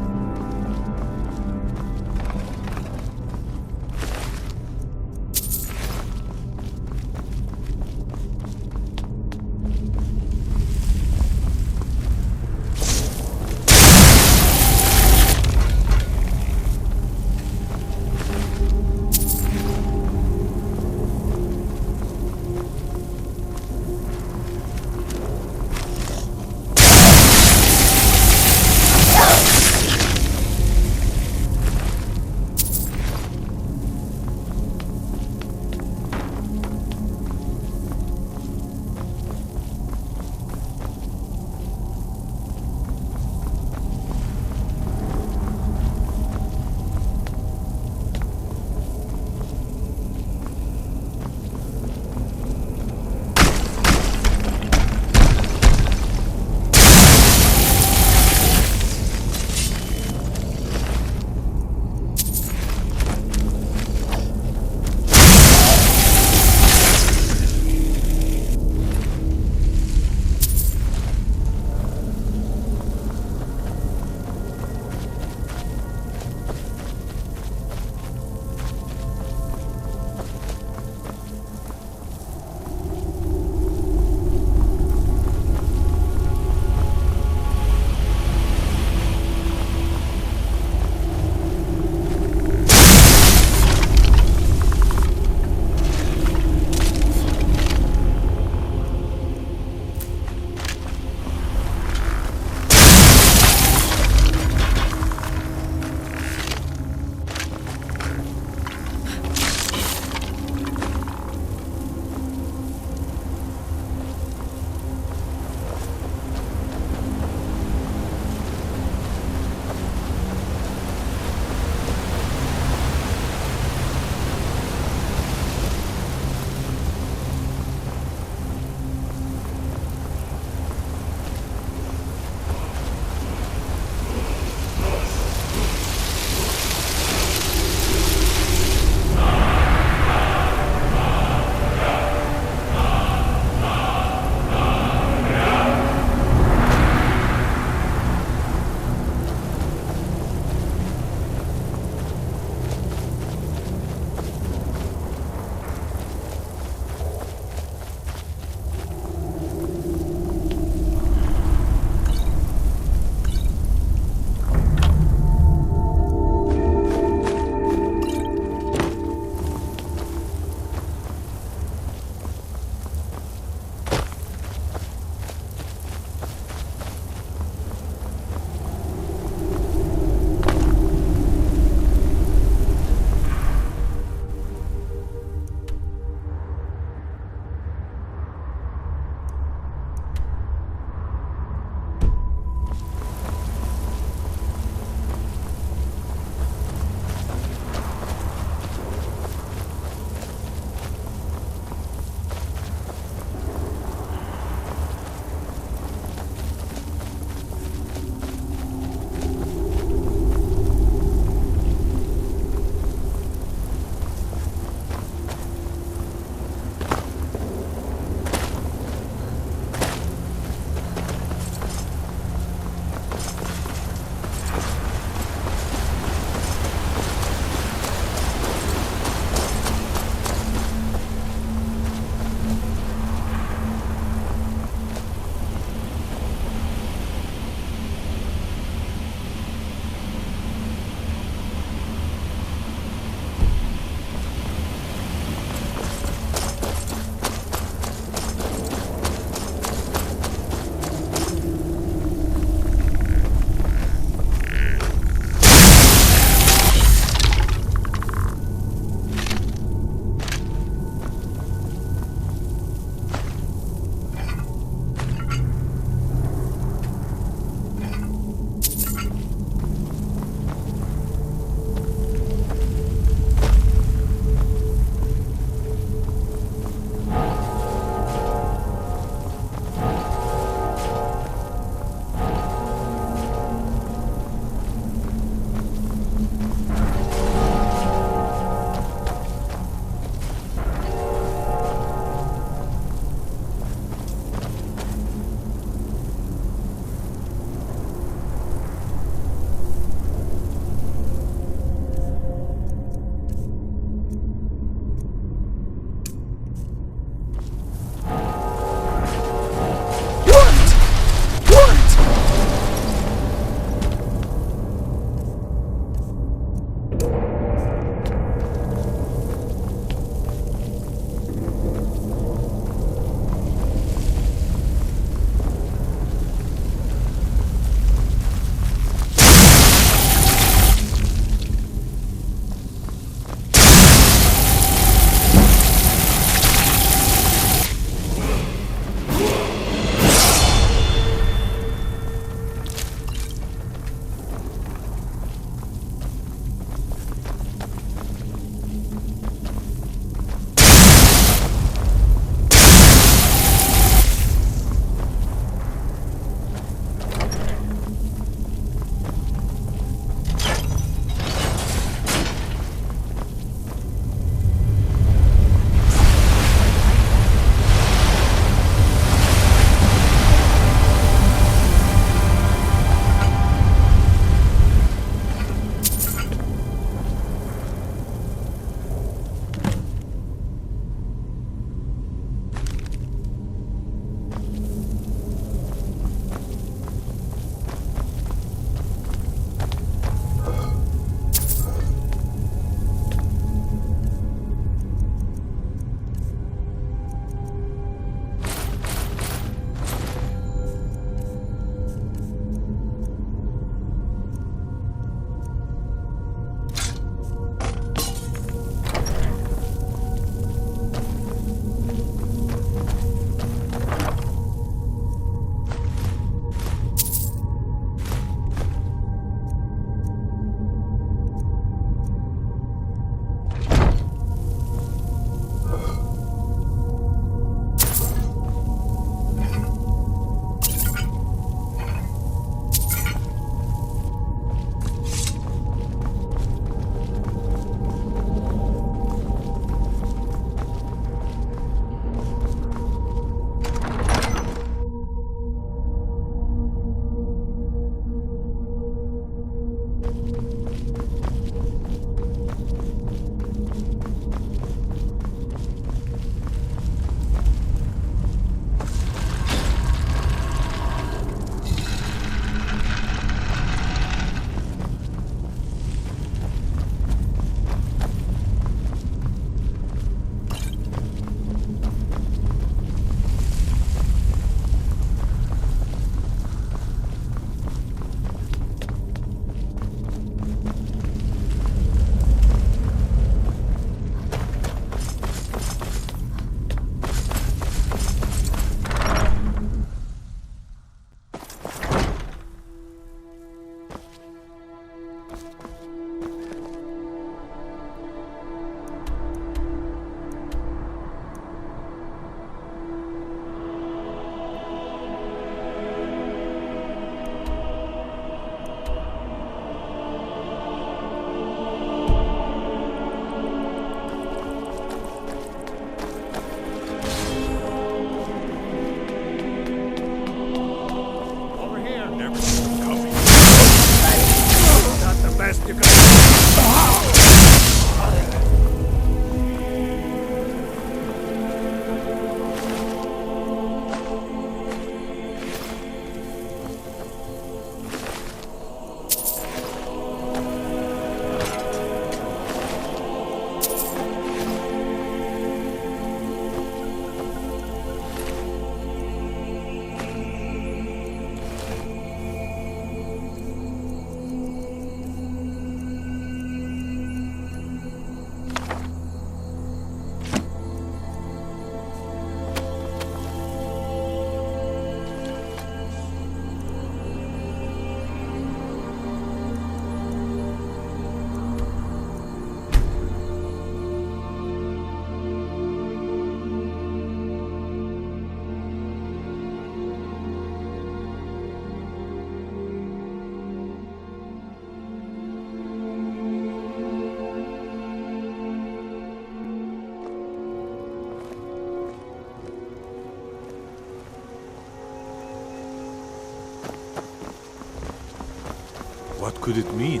could it mean?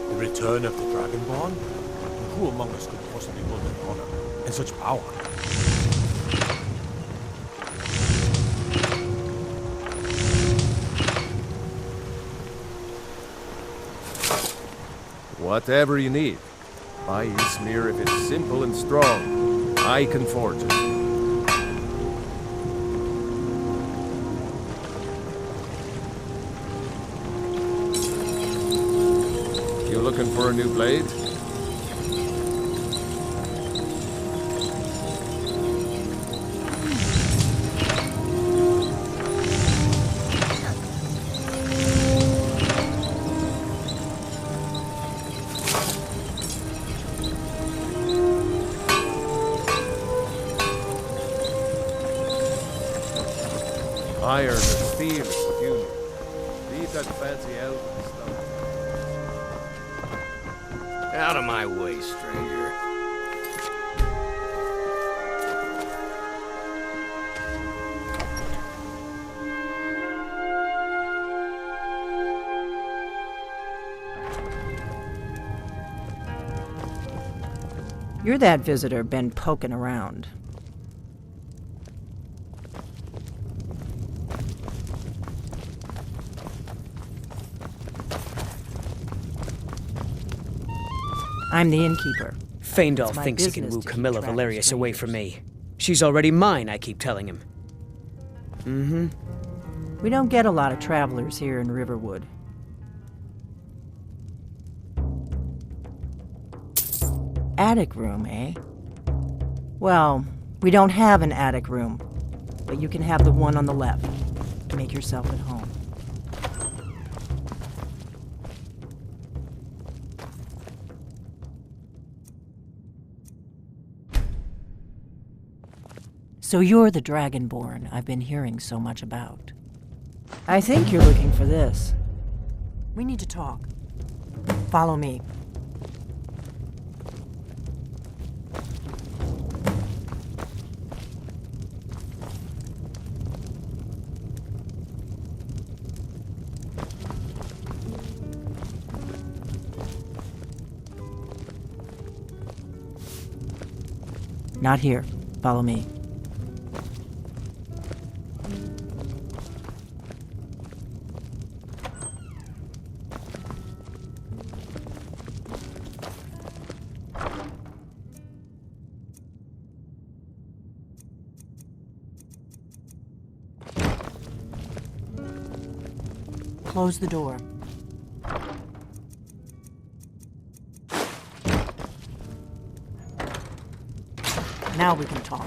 The return of the Dragonborn? Who among us could possibly hold that honor and such power? Whatever you need. Buy Ismir if it's simple and strong. I can forge it. You looking for a new blade? Iron or steel is what you need. Leave that fancy elven stuff. Out of my way, stranger. You're that visitor been poking around. I'm the innkeeper. Feindal thinks he can woo Camilla Valerius away from me. She's already mine, I keep telling him. Mm-hmm. We don't get a lot of travelers here in Riverwood. Attic room, eh? Well, we don't have an attic room, but you can have the one on the left. Make yourself at home. So you're the Dragonborn I've been hearing so much about. I think you're looking for this. We need to talk. Follow me. Not here. Follow me. Close the door. Now we can talk.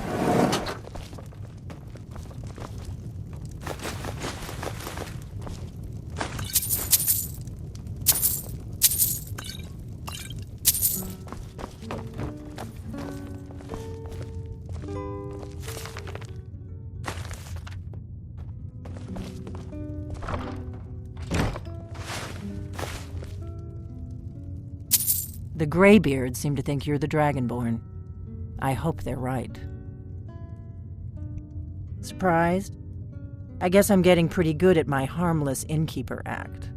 The Greybeards seem to think you're the Dragonborn. I hope they're right. Surprised? I guess I'm getting pretty good at my harmless innkeeper act.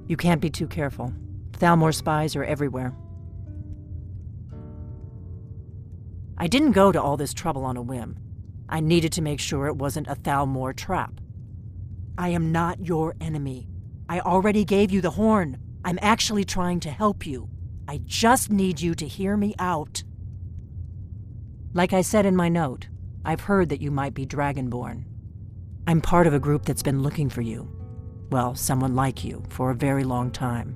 You can't be too careful. Thalmor spies are everywhere. I didn't go to all this trouble on a whim. I needed to make sure it wasn't a Thalmor trap. I am not your enemy. I already gave you the horn. I'm actually trying to help you. I just need you to hear me out. Like I said in my note, I've heard that you might be Dragonborn. I'm part of a group that's been looking for you. Well, someone like you, for a very long time.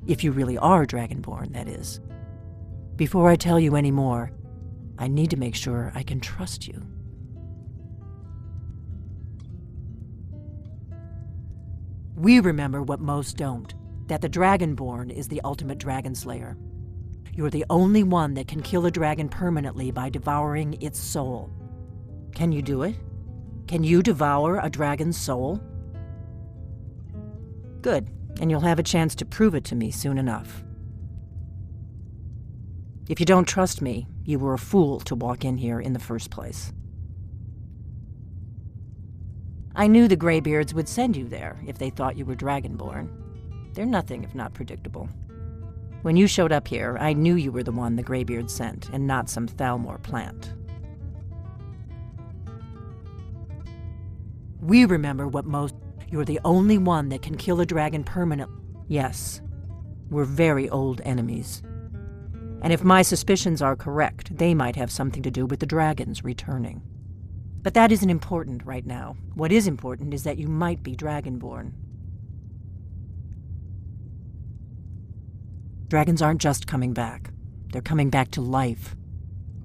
If you really are Dragonborn, that is. Before I tell you any more, I need to make sure I can trust you. We remember what most don't. That the Dragonborn is the ultimate dragon slayer. You're the only one that can kill a dragon permanently by devouring its soul. Can you do it? Can you devour a dragon's soul? Good, and you'll have a chance to prove it to me soon enough. If you don't trust me, you were a fool to walk in here in the first place. I knew the Greybeards would send you there if they thought you were Dragonborn. They're nothing if not predictable. When you showed up here, I knew you were the one the Greybeards sent, and not some Thalmor plant. We remember what most... You're the only one that can kill a dragon permanently. Yes, we're very old enemies. And if my suspicions are correct, they might have something to do with the dragons returning. But that isn't important right now. What is important is that you might be Dragonborn. Dragons aren't just coming back. They're coming back to life.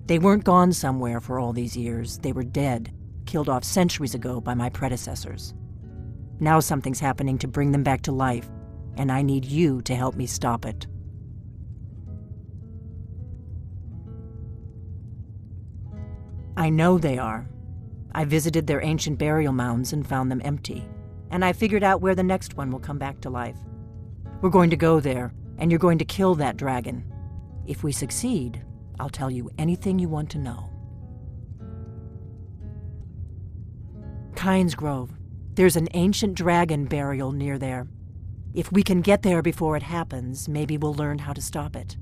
They weren't gone somewhere for all these years. They were dead, killed off centuries ago by my predecessors. Now something's happening to bring them back to life, and I need you to help me stop it. I know they are. I visited their ancient burial mounds and found them empty, and I figured out where the next one will come back to life. We're going to go there, and you're going to kill that dragon. If we succeed, I'll tell you anything you want to know. Kynes Grove. There's an ancient dragon burial near there. If we can get there before it happens, maybe we'll learn how to stop it.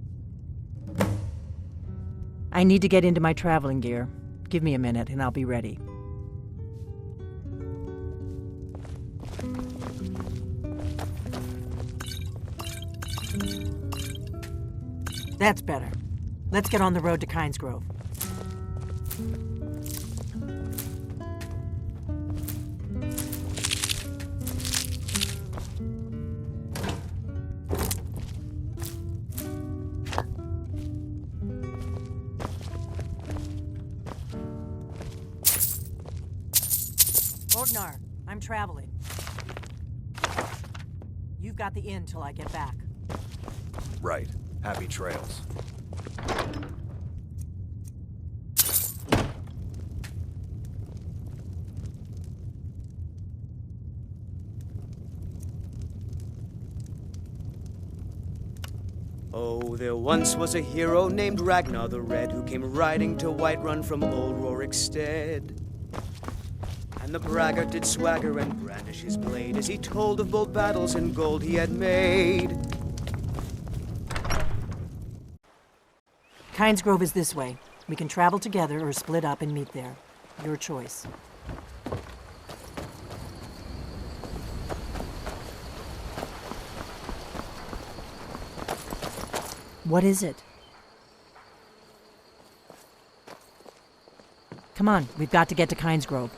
I need to get into my traveling gear. Give me a minute and I'll be ready. That's better. Let's get on the road to Kynes Grove. Ognar, I'm traveling. You've got the inn till I get back. Right. Happy trails. Oh, there once was a hero named Ragnar the Red who came riding to Whiterun from old Rorikstead. And the braggart did swagger and brandish his blade as he told of bold battles and gold he had made. Kynes Grove is this way. We can travel together or split up and meet there. Your choice. What is it? Come on, we've got to get to Kynes Grove.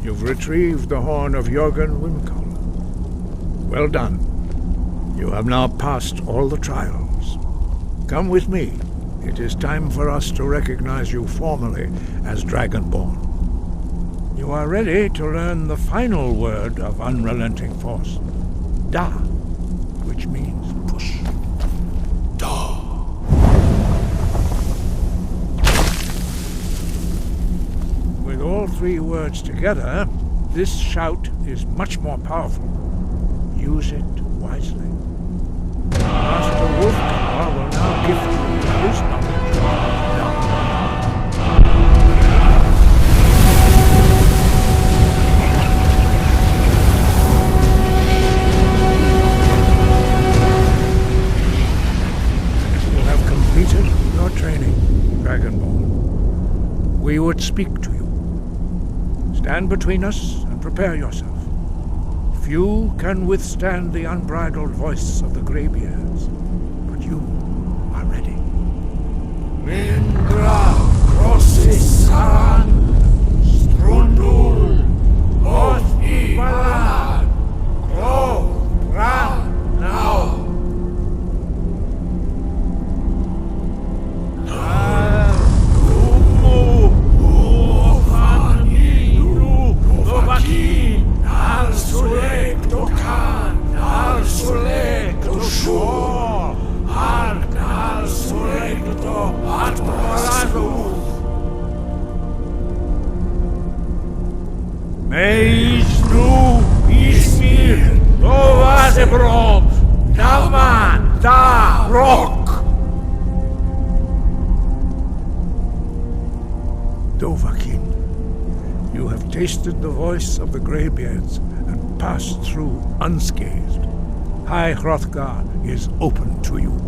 You've retrieved the horn of Jörgen Wimkull. Well done. You have now passed all the trials. Come with me. It is time for us to recognize you formally as Dragonborn. You are ready to learn the final word of unrelenting force. Da, which means push. Da. With all three words together, this shout is much more powerful. Use it wisely. Master Wolfgar will now gift you with his knowledge. You have completed your training, Dragonborn. We would speak to you. Stand between us and prepare yourself. Few can withstand the unbridled voice of the Greybeards, but you are ready. Mindra Crossesan Strundul Othi Balad Gro Ran Now. Meisnu Ismir Dovazebrom Naman Da Rock. Dovahkiin, you have tasted the voice of the Greybeards and passed through unscathed. High Hrothgar is open to you.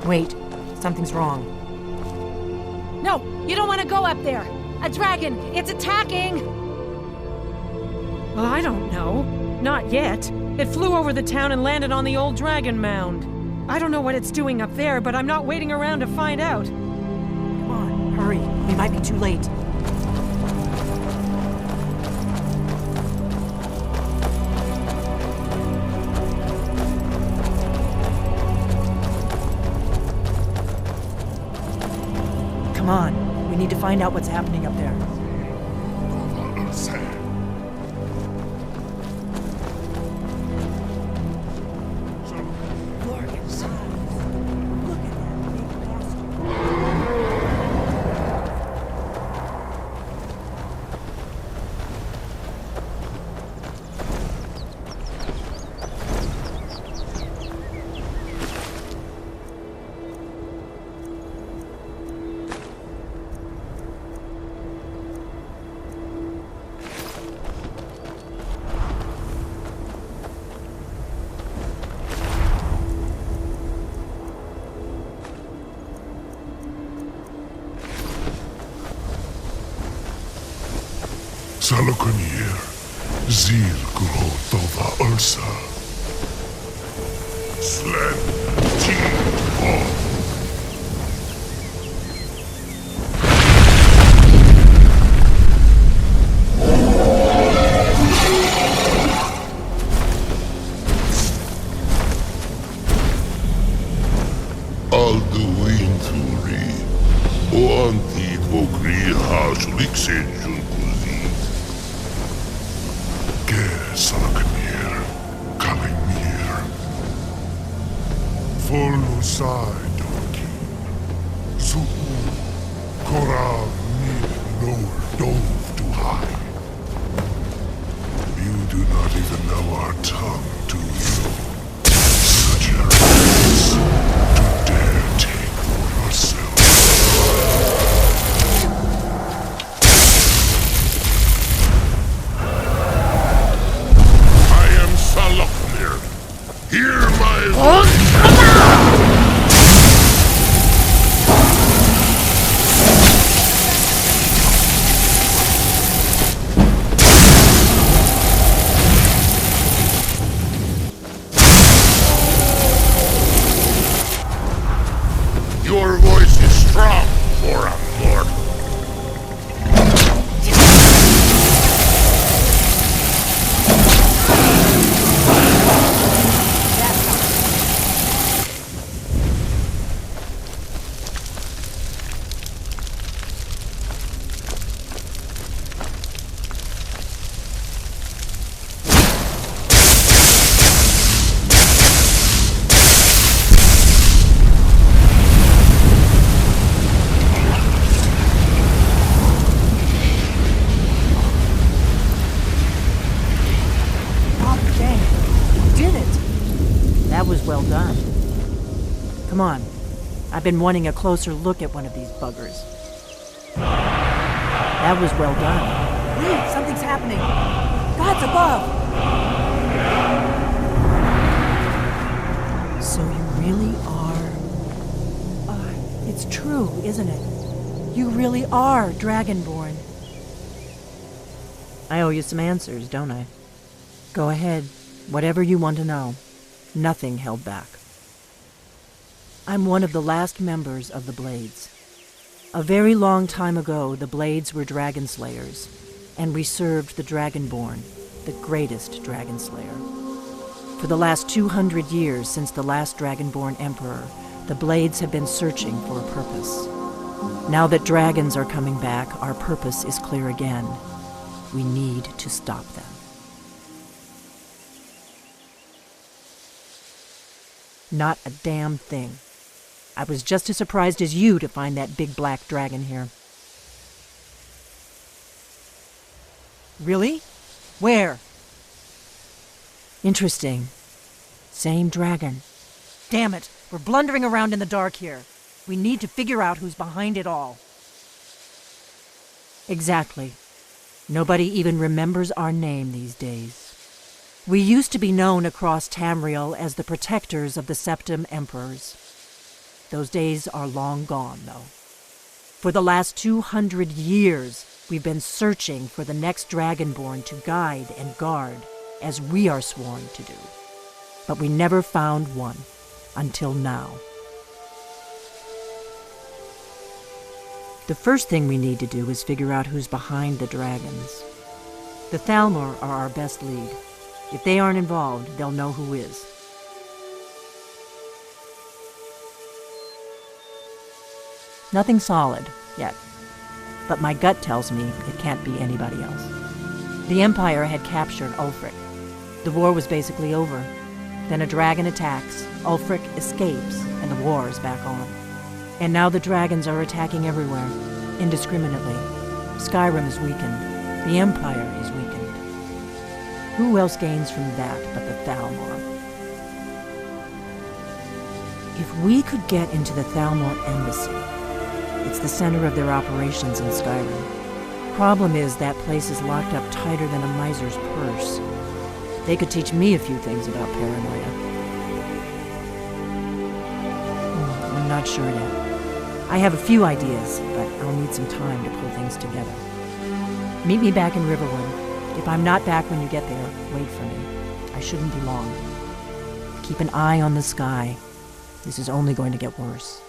Wait, something's wrong. No, you don't want to go up there. A dragon, it's attacking! Well, I don't know. Not yet. It flew over the town and landed on the old dragon mound. I don't know what it's doing up there, but I'm not waiting around to find out. Come on, hurry. We might be too late. Come on. We need to find out what's happening up there. Alukonier, Zil Grotova Ursa. Sled T-Ball. Alduinturi, o antico Grihas Lixenjun Kuzi. Ger Salakmir, Kalimir. Volusai Doki. Zuhu, Korav Mid Nor Dove to hide. You do not even know our tongue, do you? Such arrogance. Take for yourself. I am Salakmir. Hear my Your voice is strong for a mortal. That was well done. Come on. I've been wanting a closer look at one of these buggers. That was well done. Wait, something's happening. God's above. So you really are... it's true, isn't it? You really are Dragonborn. I owe you some answers, don't I? Go ahead. Whatever you want to know. Nothing held back. I'm one of the last members of the Blades. A very long time ago, the Blades were dragon slayers, and we served the Dragonborn, the greatest dragon slayer. For the last 200 years since the last Dragonborn Emperor, the Blades have been searching for a purpose. Now that dragons are coming back, our purpose is clear again. We need to stop them. Not a damn thing. I was just as surprised as you to find that big black dragon here. Really? Where? Interesting. Same dragon. Damn it, we're blundering around in the dark here. We need to figure out who's behind it all. Exactly. Nobody even remembers our name these days. We used to be known across Tamriel as the protectors of the Septim Emperors. Those days are long gone, though. For the last 200 years, we've been searching for the next Dragonborn to guide and guard, as we are sworn to do. But we never found one, until now. The first thing we need to do is figure out who's behind the dragons. The Thalmor are our best lead. If they aren't involved, they'll know who is. Nothing solid, yet. But my gut tells me it can't be anybody else. The Empire had captured Ulfric. The war was basically over. Then a dragon attacks, Ulfric escapes, and the war is back on. And now the dragons are attacking everywhere, indiscriminately. Skyrim is weakened. The Empire is weakened. Who else gains from that but the Thalmor? If we could get into the Thalmor embassy, it's the center of their operations in Skyrim. Problem is, that place is locked up tighter than a miser's purse. They could teach me a few things about paranoia. I'm not sure yet. I have a few ideas, but I'll need some time to pull things together. Meet me back in Riverwood. If I'm not back when you get there, wait for me. I shouldn't be long. Keep an eye on the sky. This is only going to get worse.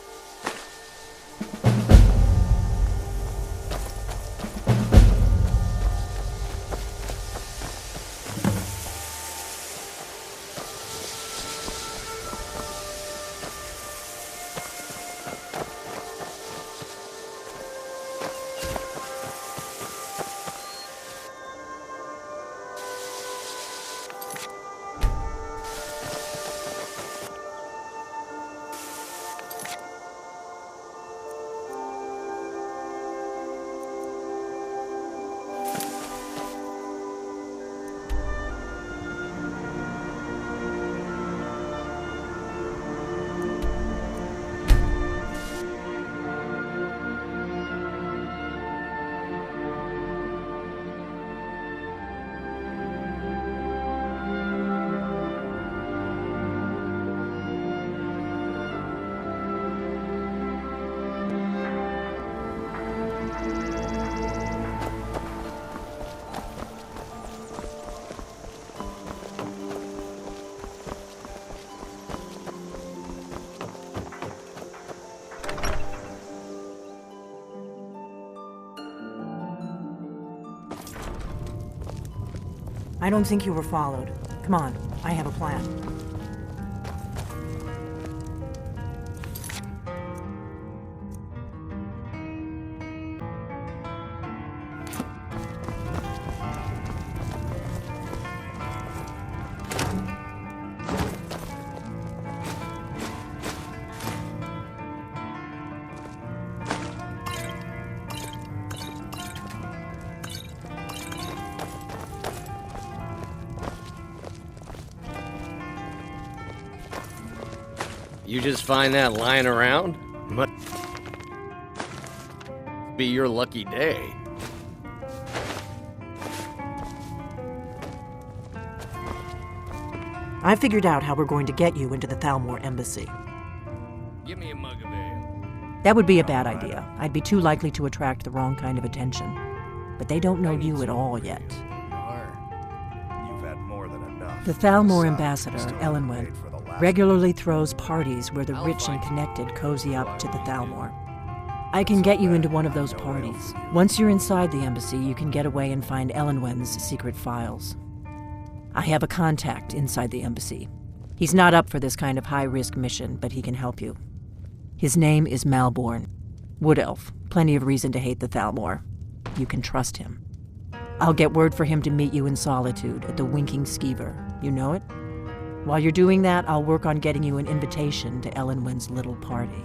I don't think you were followed. Come on, I have a plan. You just find that lying around? Must be your lucky day. I figured out how we're going to get you into the Thalmor embassy. Give me a mug of ale. That would be a bad idea. I'd be too likely to attract the wrong kind of attention. But they don't know you at all yet. You've had more than enough. The Thalmor ambassador, Elenwen, regularly throws parties where the rich and connected cozy up to the Thalmor. I can get you into one of those parties. Once you're inside the embassy, you can get away and find Elenwen's secret files. I have a contact inside the embassy. He's not up for this kind of high-risk mission, but he can help you. His name is Malborn. Wood Elf. Plenty of reason to hate the Thalmor. You can trust him. I'll get word for him to meet you in Solitude at the Winking Skeever. You know it? While you're doing that, I'll work on getting you an invitation to Elenwen's little party.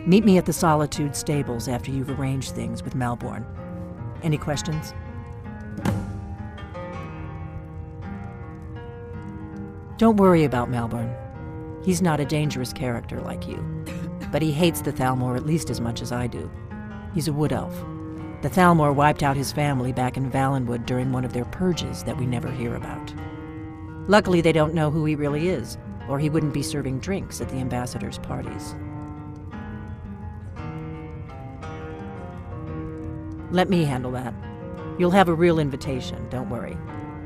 Meet me at the Solitude stables after you've arranged things with Malborn. Any questions? Don't worry about Malborn. He's not a dangerous character like you. But he hates the Thalmor at least as much as I do. He's a wood elf. The Thalmor wiped out his family back in Valenwood during one of their purges that we never hear about. Luckily, they don't know who he really is, or he wouldn't be serving drinks at the ambassador's parties. Let me handle that. You'll have a real invitation, don't worry.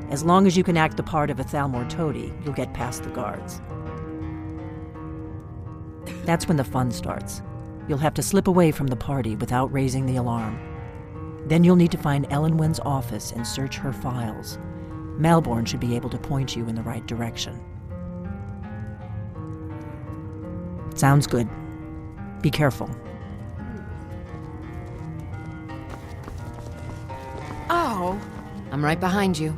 As long as you can act the part of a Thalmor toady, you'll get past the guards. That's when the fun starts. You'll have to slip away from the party without raising the alarm. Then you'll need to find Elenwen's office and search her files. Malborn should be able to point you in the right direction. Sounds good. Be careful. Oh, I'm right behind you.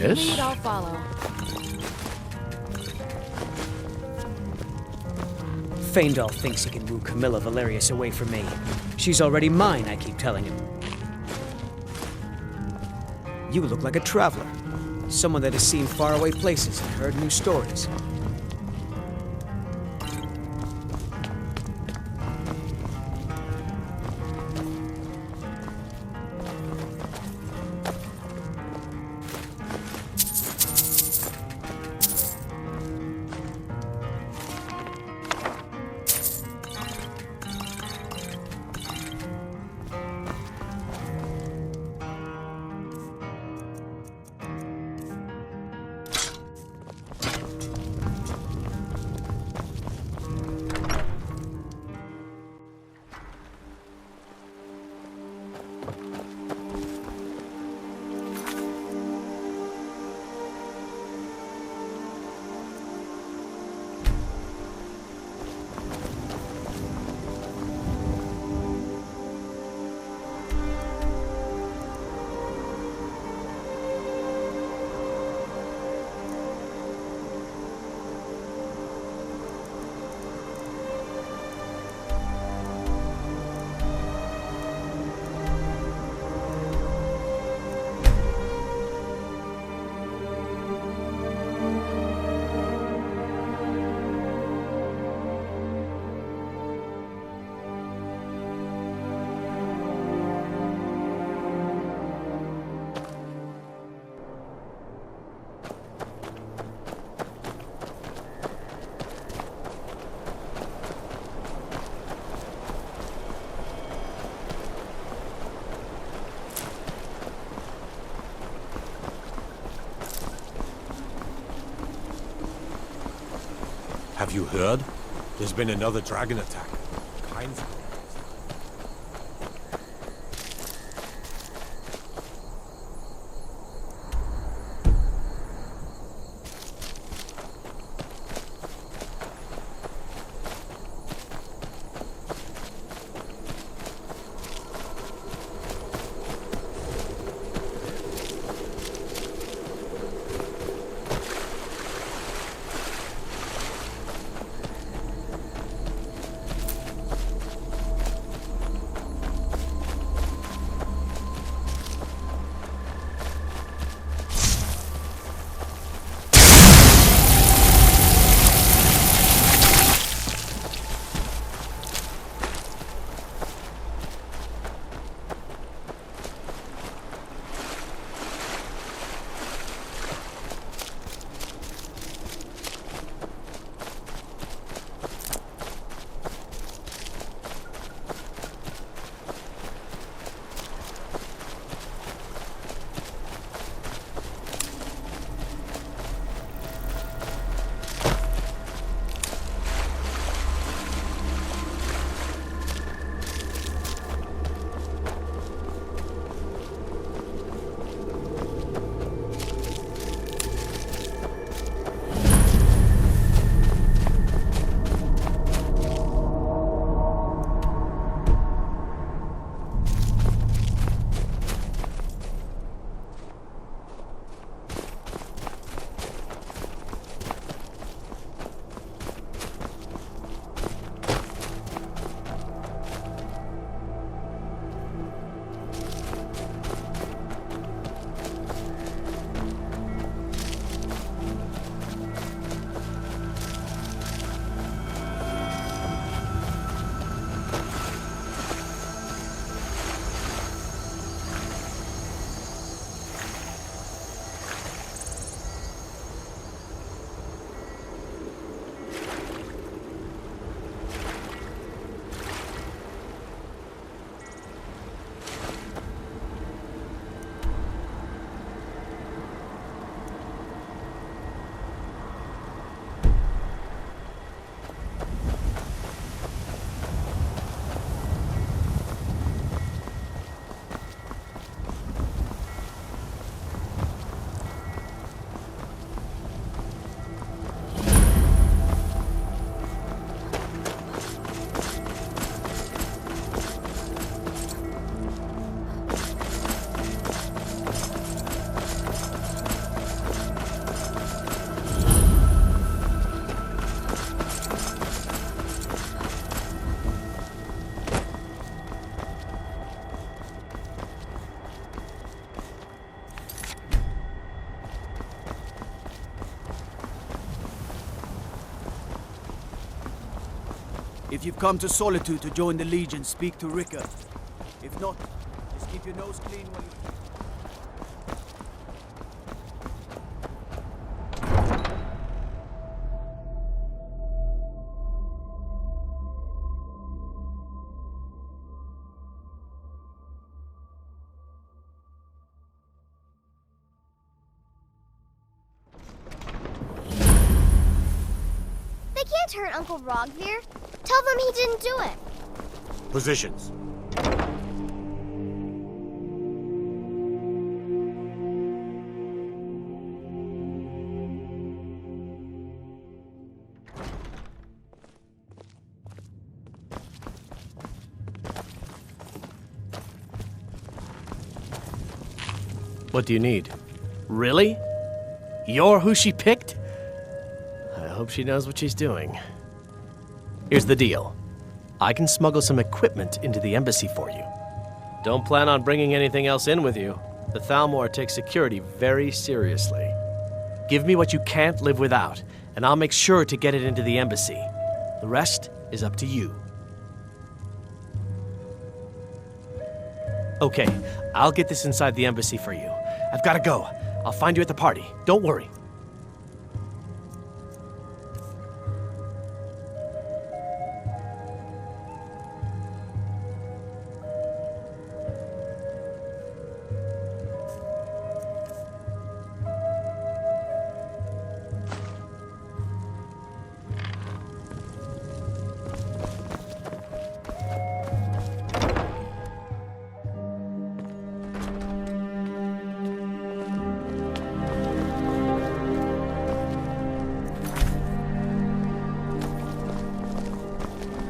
Yes? I'll follow. Faendal thinks he can woo Camilla Valerius away from me. She's already mine, I keep telling him. You look like a traveler. Someone that has seen faraway places and heard new stories. Have you heard? There's been another dragon attack. Kinds of... If you've come to Solitude to join the Legion, speak to Rika. If not, just keep your nose clean while you... They can't hurt Uncle Rogvir. Tell them he didn't do it. Positions. What do you need? Really? You're who she picked? I hope she knows what she's doing. Here's the deal. I can smuggle some equipment into the embassy for you. Don't plan on bringing anything else in with you. The Thalmor takes security very seriously. Give me what you can't live without, and I'll make sure to get it into the embassy. The rest is up to you. Okay, I'll get this inside the embassy for you. I've got to go. I'll find you at the party. Don't worry.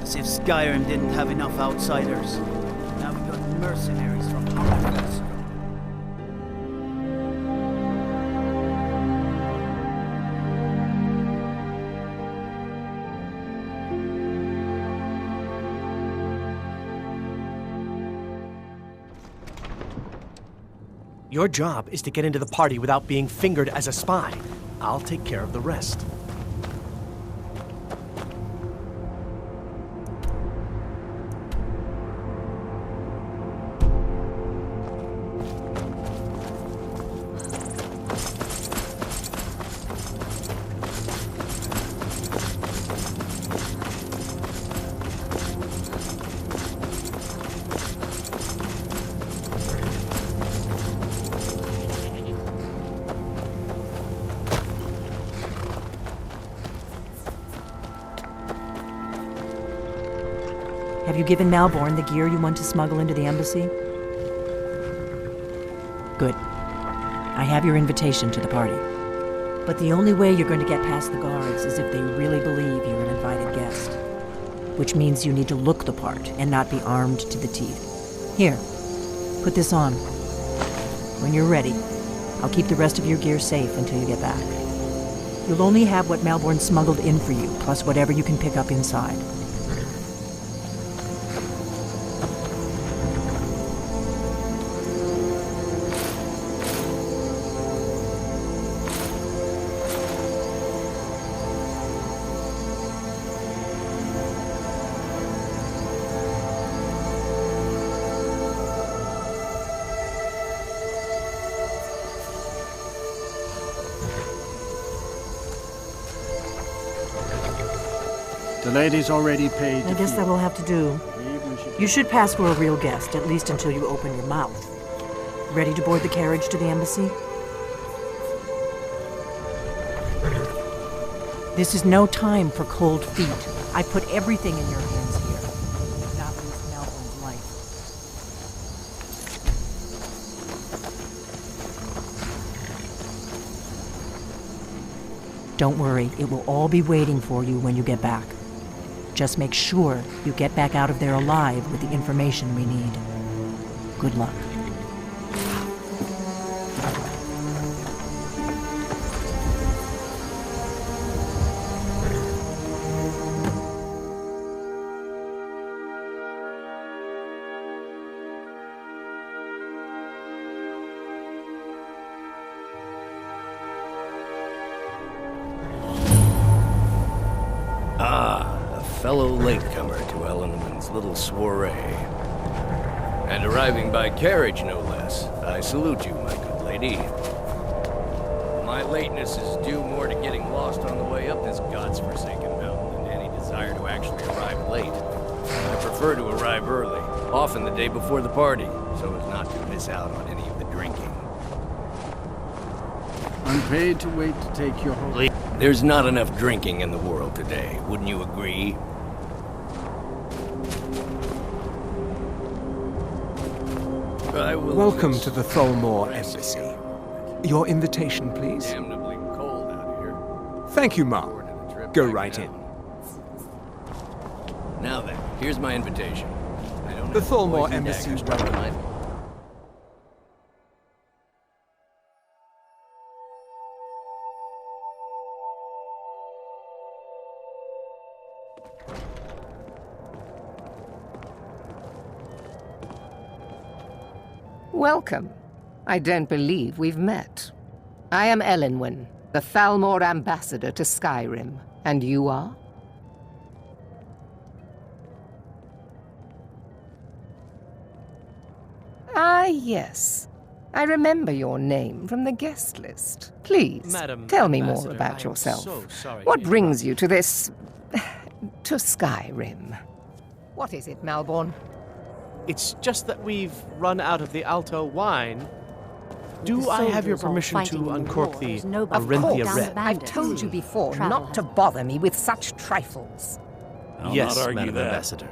As if Skyrim didn't have enough outsiders. Now we've got mercenaries from Bethesda. Your job is to get into the party without being fingered as a spy. I'll take care of the rest. Have you given Malborn the gear you want to smuggle into the embassy? Good. I have your invitation to the party. But the only way you're going to get past the guards is if they really believe you're an invited guest. Which means you need to look the part and not be armed to the teeth. Here, put this on. When you're ready, I'll keep the rest of your gear safe until you get back. You'll only have what Malborn smuggled in for you, plus whatever you can pick up inside. The lady's already paid. I guess that will have to do. You should pass for a real guest, at least until you open your mouth. Ready to board the carriage to the embassy? This is no time for cold feet. I put everything in your hands here. Not least Malborn's life. Don't worry, it will all be waiting for you when you get back. Just make sure you get back out of there alive with the information we need. Good luck. fellow latecomer to Ellenman's little soiree. And arriving by carriage, no less. I salute you, my good lady. My lateness is due more to getting lost on the way up this god's-forsaken mountain than any desire to actually arrive late. I prefer to arrive early, often the day before the party, so as not to miss out on any of the drinking. Unpaid to wait to take your whole... There's not enough drinking in the world today, wouldn't you agree? Welcome to the Tholmor Embassy. Your invitation, please. Damnably cold out here. Thank you, Mom. Go right in. Now then, here's my invitation. The Tholmor Embassy welcome. Welcome. I don't believe we've met. I am Elenwen, the Thalmor ambassador to Skyrim. And you are? Ah, yes. I remember your name from the guest list. Please, Madam tell me Ambassador, more about I am yourself. so sorry What to brings you to this... to Skyrim? What is it, Malborn? It's just that we've run out of the Alto wine. Do I have your permission to uncork the Arinthia Red? I've told you before not to bother me with such trifles. Yes, not argue Madam that. Ambassador.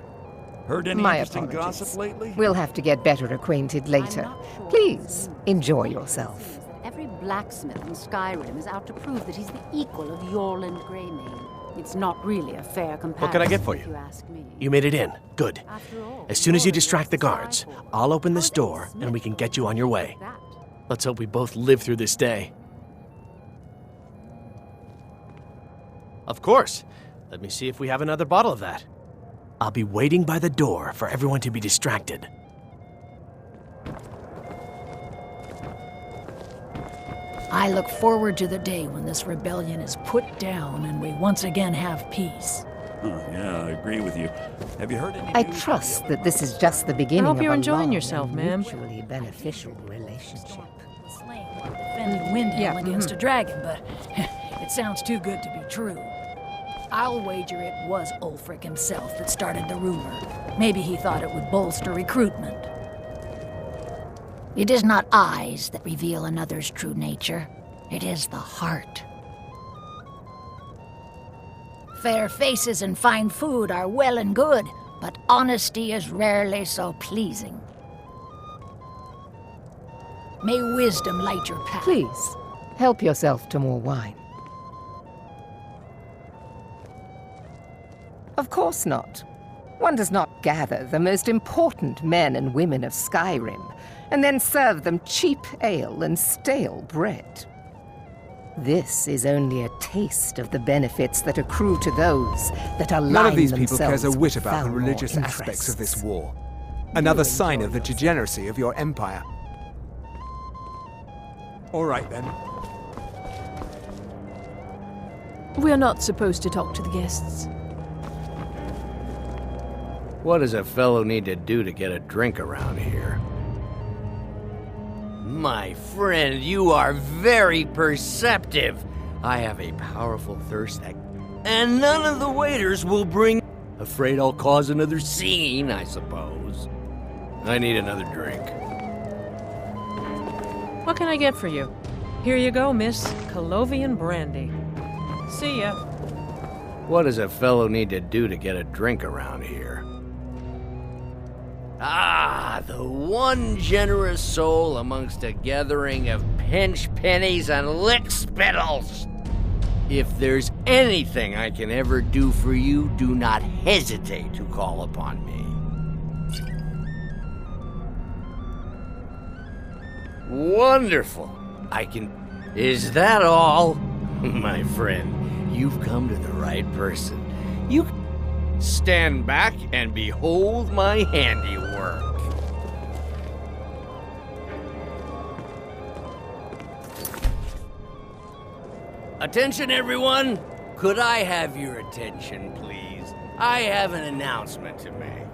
Heard any My interesting apologies. gossip lately? We'll have to get better acquainted later. Please, enjoy yourself. Every blacksmith in Skyrim is out to prove that he's the equal of Yorland Greymane. It's not really a fair comparison. What can I get for if you? ask me. You made it in. Good. As soon as you distract the guards, I'll open this door and we can get you on your way. Let's hope we both live through this day. Of course. Let me see if we have another bottle of that. I'll be waiting by the door for everyone to be distracted. I look forward to the day when this rebellion is put down and we once again have peace. Yeah, I agree with you. Have you heard any I news trust that this is just the beginning hope of you're a enjoying long yourself, and ma'am. mutually beneficial relationship. Defending Windhelm against a dragon, but it sounds too good to be true. I'll wager it was Ulfric himself that started the rumor. Maybe he thought it would bolster recruitment. It is not eyes that reveal another's true nature. It is the heart. Fair faces and fine food are well and good, but honesty is rarely so pleasing. May wisdom light your path. Please, help yourself to more wine. Of course not. One does not gather the most important men and women of Skyrim and then serve them cheap ale and stale bread. This is only a taste of the benefits that accrue to those that align None of these people cares a themselves whit with about the Thalmor religious interests. aspects of this war. Another sign of the degeneracy of your empire. All right, then. We're not supposed to talk to the guests. What does a fellow need to do to get a drink around here? My friend, you are very perceptive. I have a powerful thirst and none of the waiters will bring... Afraid I'll cause another scene, I suppose. I need another drink. What can I get for you? Here you go, Miss Colovian Brandy. See ya. What does a fellow need to do to get a drink around here? Ah, the one generous soul amongst a gathering of pinch pennies and lick spittles. If there's anything I can ever do for you, do not hesitate to call upon me. Wonderful. Is that all? My friend, you've come to the right person. You stand back and behold my handiwork. Attention, everyone! Could I have your attention, please? I have an announcement to make.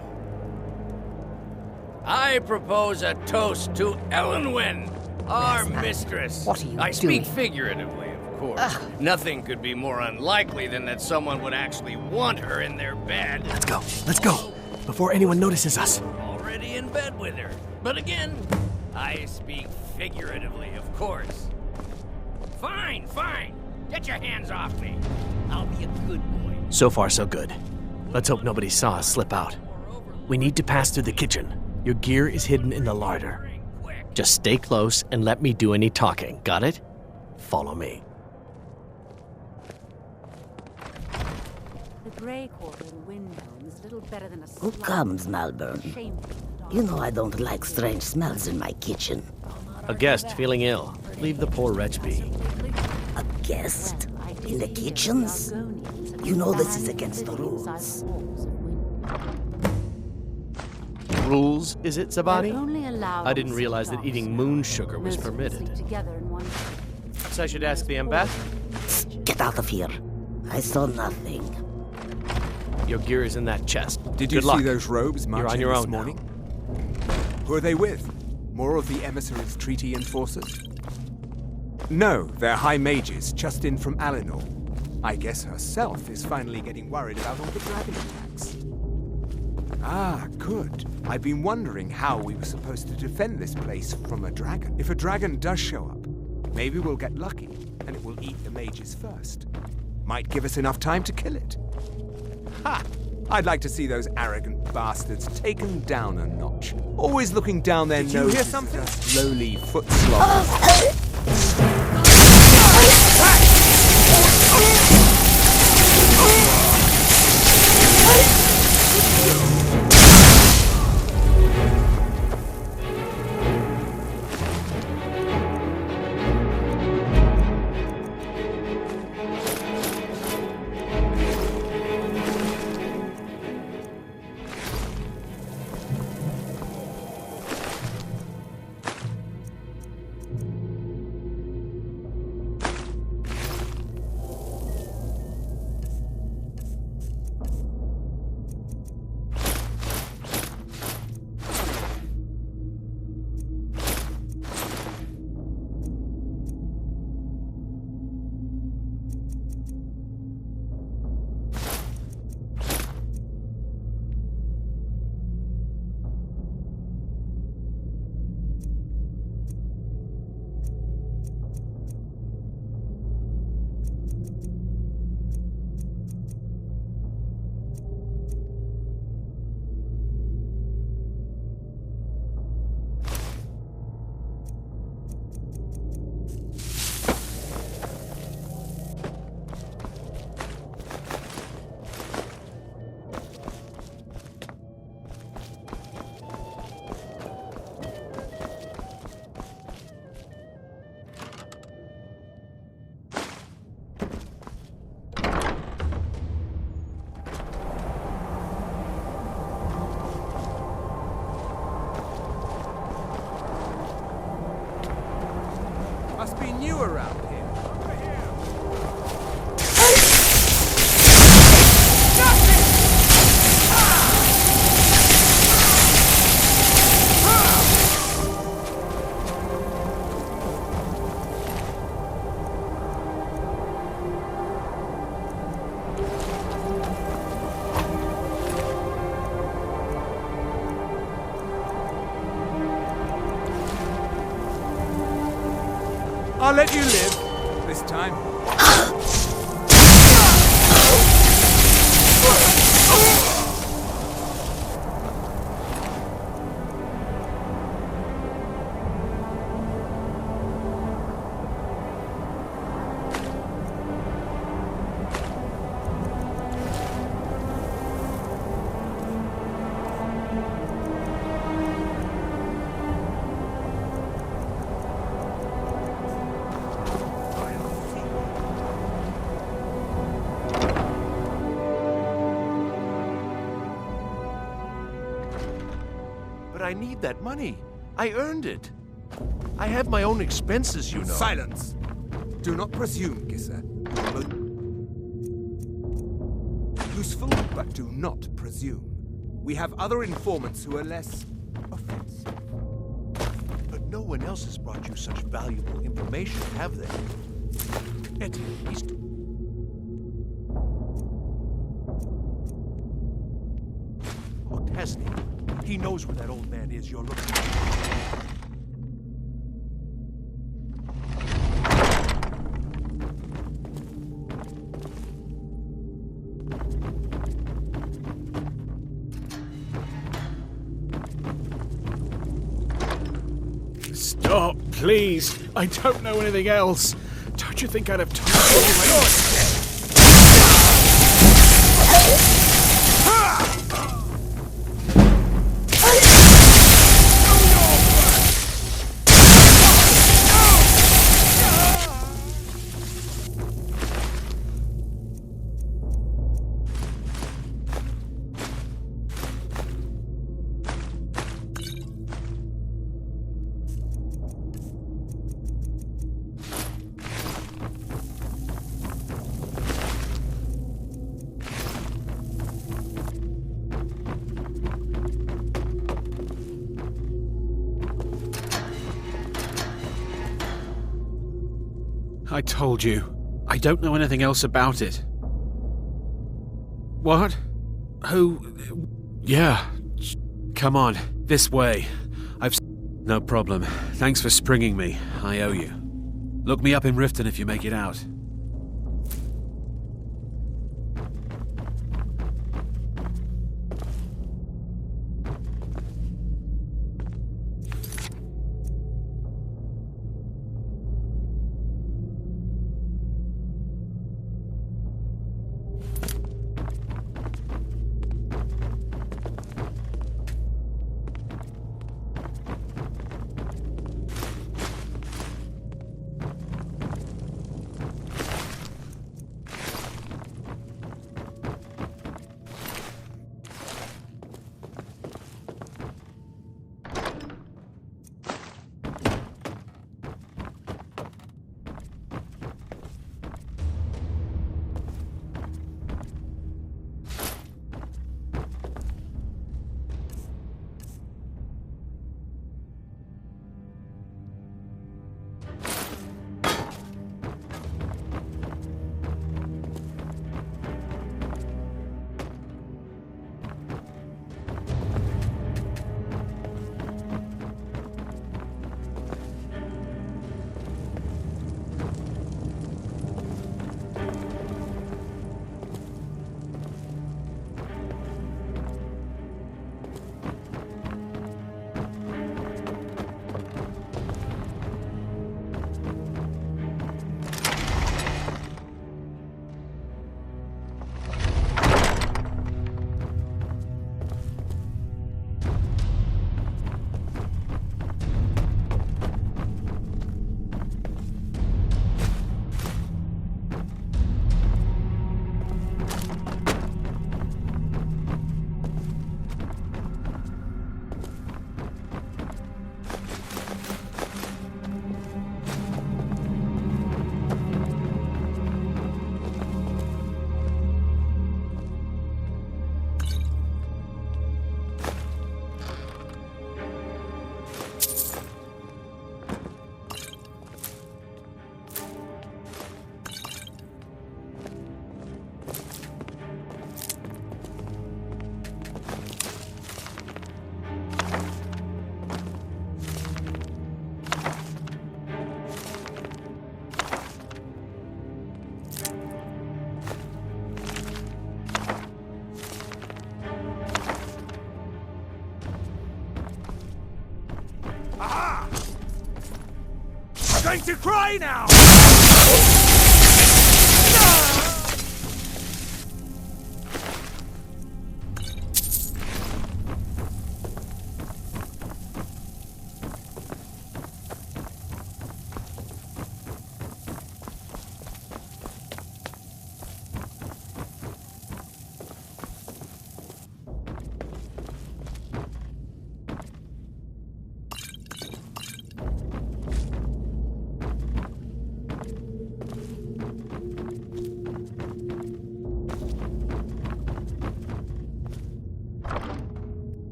I propose a toast to Elenwen, our mistress. What are you I doing? speak figuratively, of course. Nothing could be more unlikely than that someone would actually want her in their bed. Let's go. Before anyone notices us. Already in bed with her. But again, I speak figuratively, of course. Fine. Get your hands off me. I'll be a good boy. So far, so good. Let's hope nobody saw us slip out. We need to pass through the kitchen. Your gear is hidden in the larder. Just stay close and let me do any talking. Got it? Follow me. The Grey Quarter in Windhelm is little better than a Who comes, Malburn? You know I don't like strange smells in my kitchen. A guest feeling ill. Leave the poor wretch be. A guest? In the kitchens? You know this is against the rules. Rules, is it, Zabadi? Only allowed I didn't realize that eating moon sugar was permitted. together in one. So I should ask the Embeth? Get out of here. I saw nothing. Your gear is in that chest. Did you Good luck. see those robes You're on marching your this own morning? Who are they with? More of the emissaries' treaty enforcers? No, they're high mages, just in from Alinor. I guess herself is finally getting worried about all the dragon attacks. Ah, good. I've been wondering how we were supposed to defend this place from a dragon. If a dragon does show up, maybe we'll get lucky, and it will eat the mages first. Might give us enough time to kill it. Ha! I'd like to see those arrogant bastards taken down a notch. Always looking down their Did you noses hear something? at us lowly foot sloggers. Must be new around here. I'll let you live this time. But I need that money. I earned it. I have my own expenses, you know. Silence! Do not presume, Gisser. You useful, but do not presume. We have other informants who are less offensive. But no one else has brought you such valuable information, have they? And he's... Look, hasn't he? He knows where that old man is you're looking for. Stop, please. I don't know anything else. Don't you think I'd have told you? I told you. I don't know anything else about it. What? Who? Yeah. Come on. This way. No problem. Thanks for springing me. I owe you. Look me up in Riften if you make it out. Going to cry now!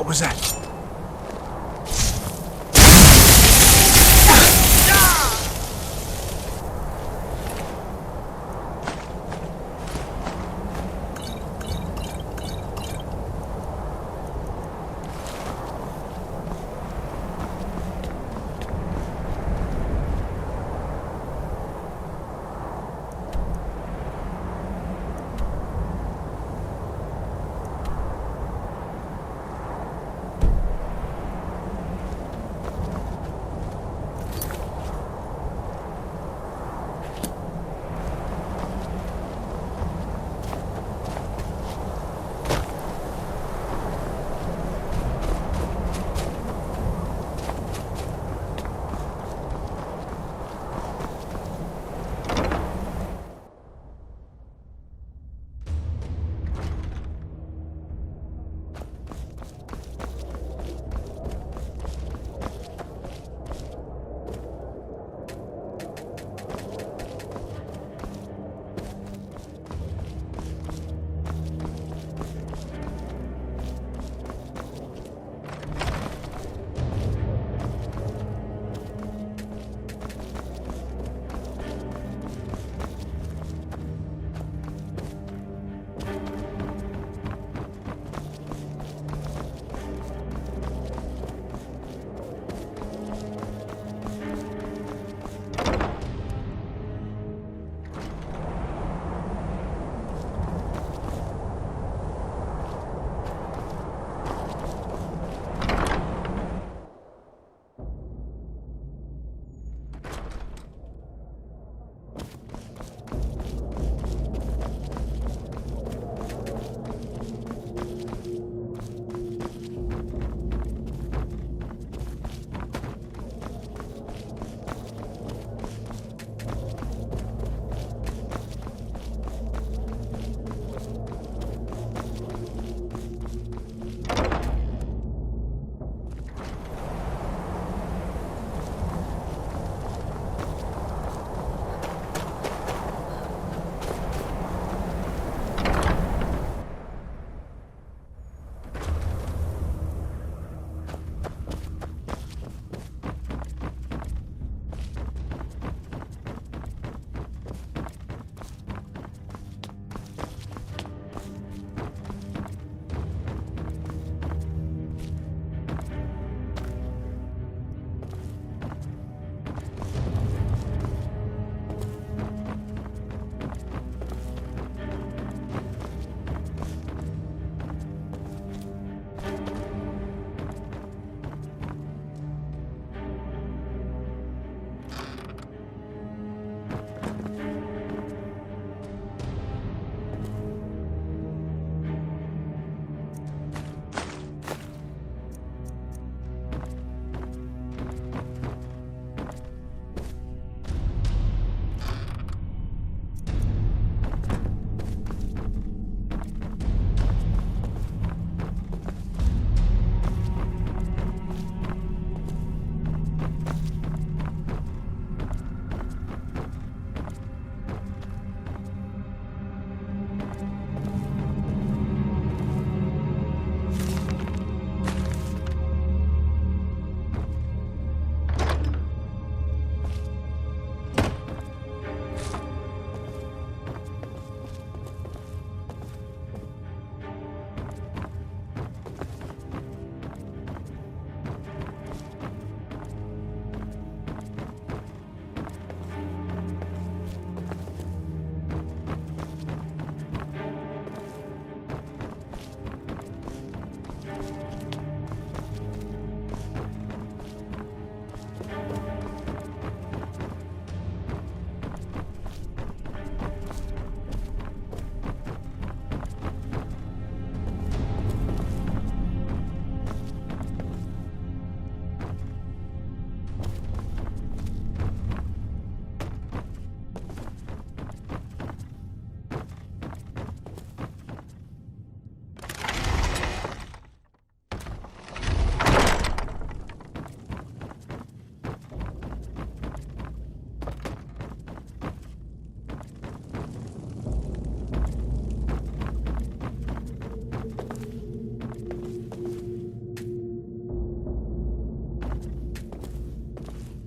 What was that?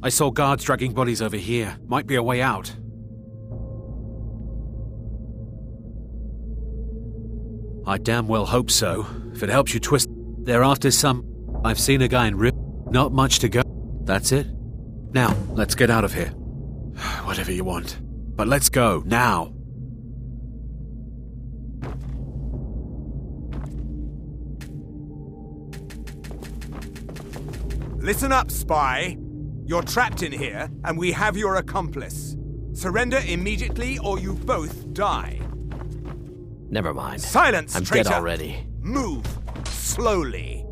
I saw guards dragging bodies over here. Might be a way out. I damn well hope so. If it helps you twist... They're after some... I've seen a guy in Rip. Not much to go. That's it. Now, let's get out of here. Whatever you want. But let's go, now. Listen up, spy. You're trapped in here, and we have your accomplice. Surrender immediately, or you both die. Never mind. Silence, I'm traitor. dead already. Move slowly.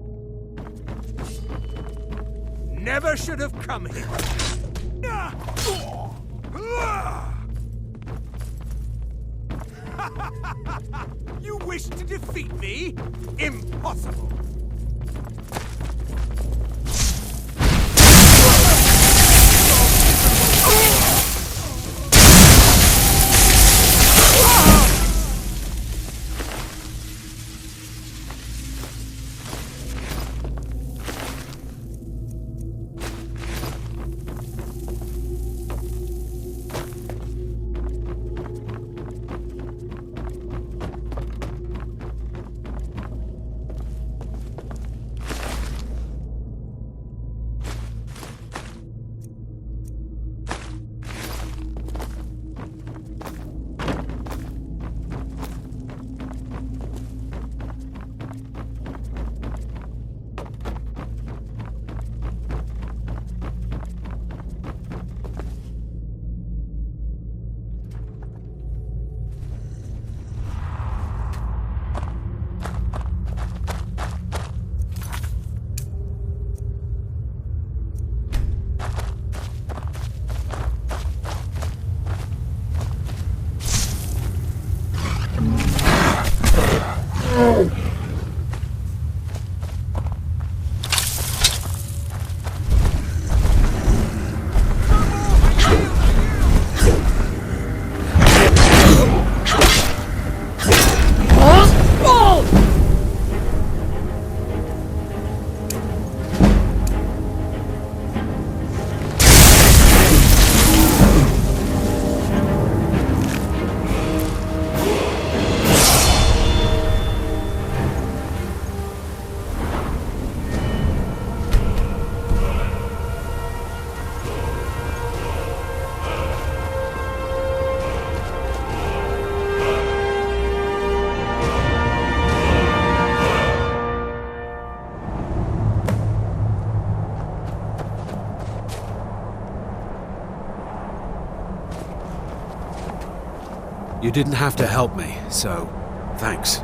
Never should have come here. You wish to defeat me? Impossible. You didn't have to help me, so thanks.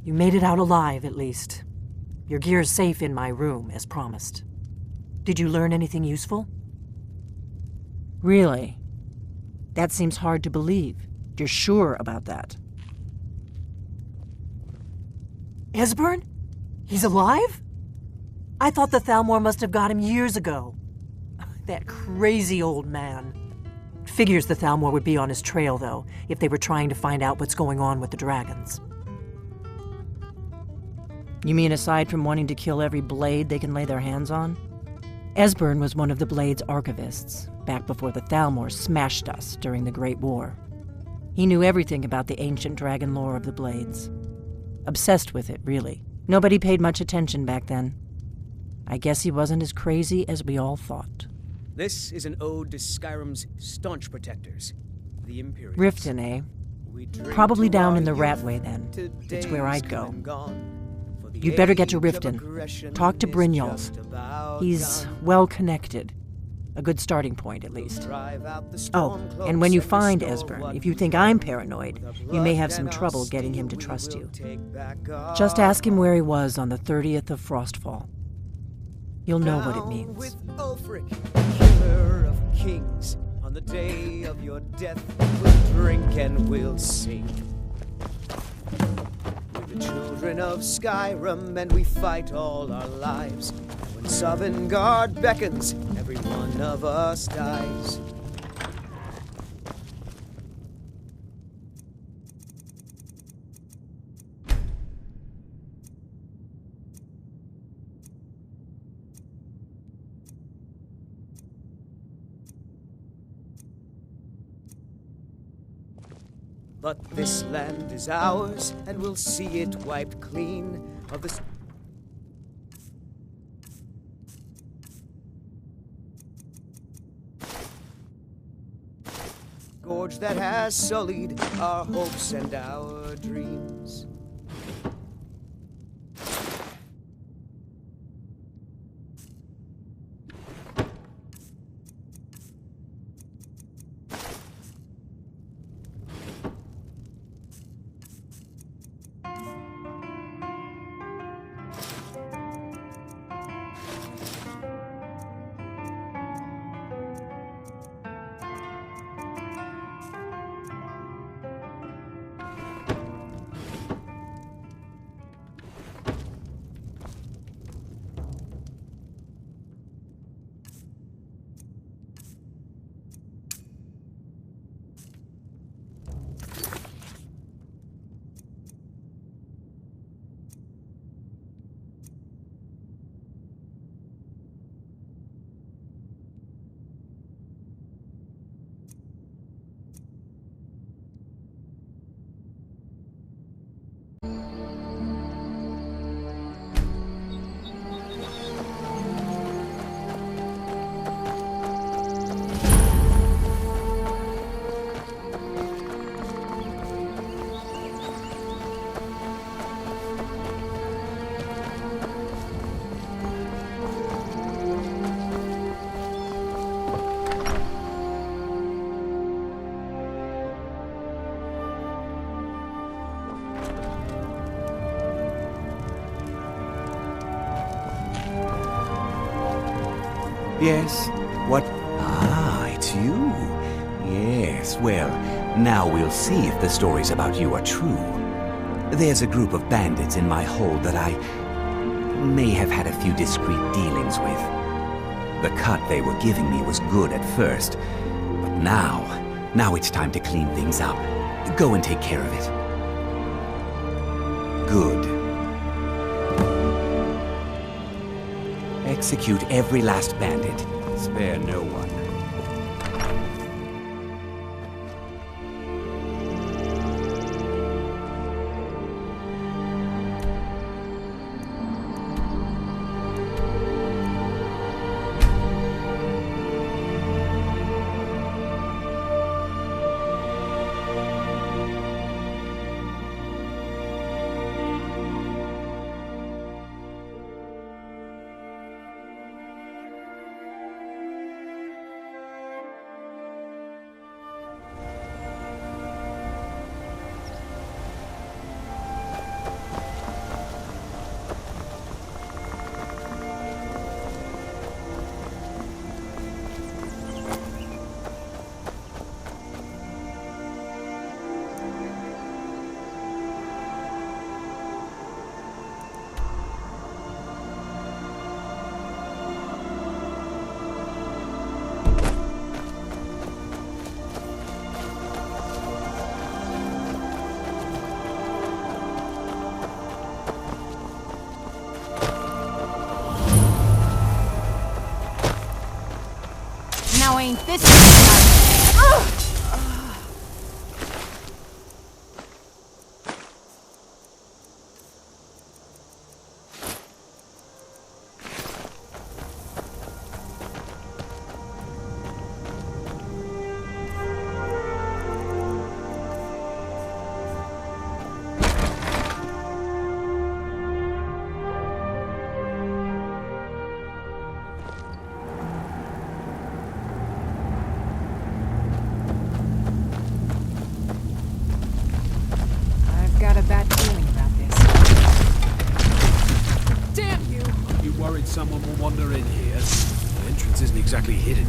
You made it out alive, at least. Your gear's safe in my room, as promised. Did you learn anything useful? Really? That seems hard to believe. You're sure about that? Esbern? He's alive? I thought the Thalmor must have got him years ago. That crazy old man. Figures the Thalmor would be on his trail, though, if they were trying to find out what's going on with the dragons. You mean aside from wanting to kill every blade they can lay their hands on? Esbern was one of the Blade's archivists, back before the Thalmor smashed us during the Great War. He knew everything about the ancient dragon lore of the Blades. Obsessed with it, really. Nobody paid much attention back then. I guess he wasn't as crazy as we all thought. This is an ode to Skyrim's staunch protectors, the Imperials. Riften, eh? Probably down in the Ratway, then. It's where I'd go. You'd better get to Riften. Talk to Brynjolf. He's well-connected. A good starting point, at least. Oh, and when you find Esbern, if you think I'm paranoid, you may have some trouble getting him to trust you. Just ask him where he was on the 30th of Frostfall. You'll know what it means. With Ulfric, killer of kings, on the day of your death, we'll drink and we'll sing. We're the children of Skyrim, and we fight all our lives. When Sovngarde beckons, every one of us dies. But this land is ours, and we'll see it wiped clean of the... Gorge that has sullied our hopes and our dreams. Yes? What? Ah, it's you. Yes, well, now we'll see if the stories about you are true. There's a group of bandits in my hold that I may have had a few discreet dealings with. The cut they were giving me was good at first, but now it's time to clean things up. Go and take care of it. Good. Execute every last bandit. Spare no one. ain't this time. Got a bad feeling about this. Damn you! You worried someone will wander in here? The entrance isn't exactly hidden.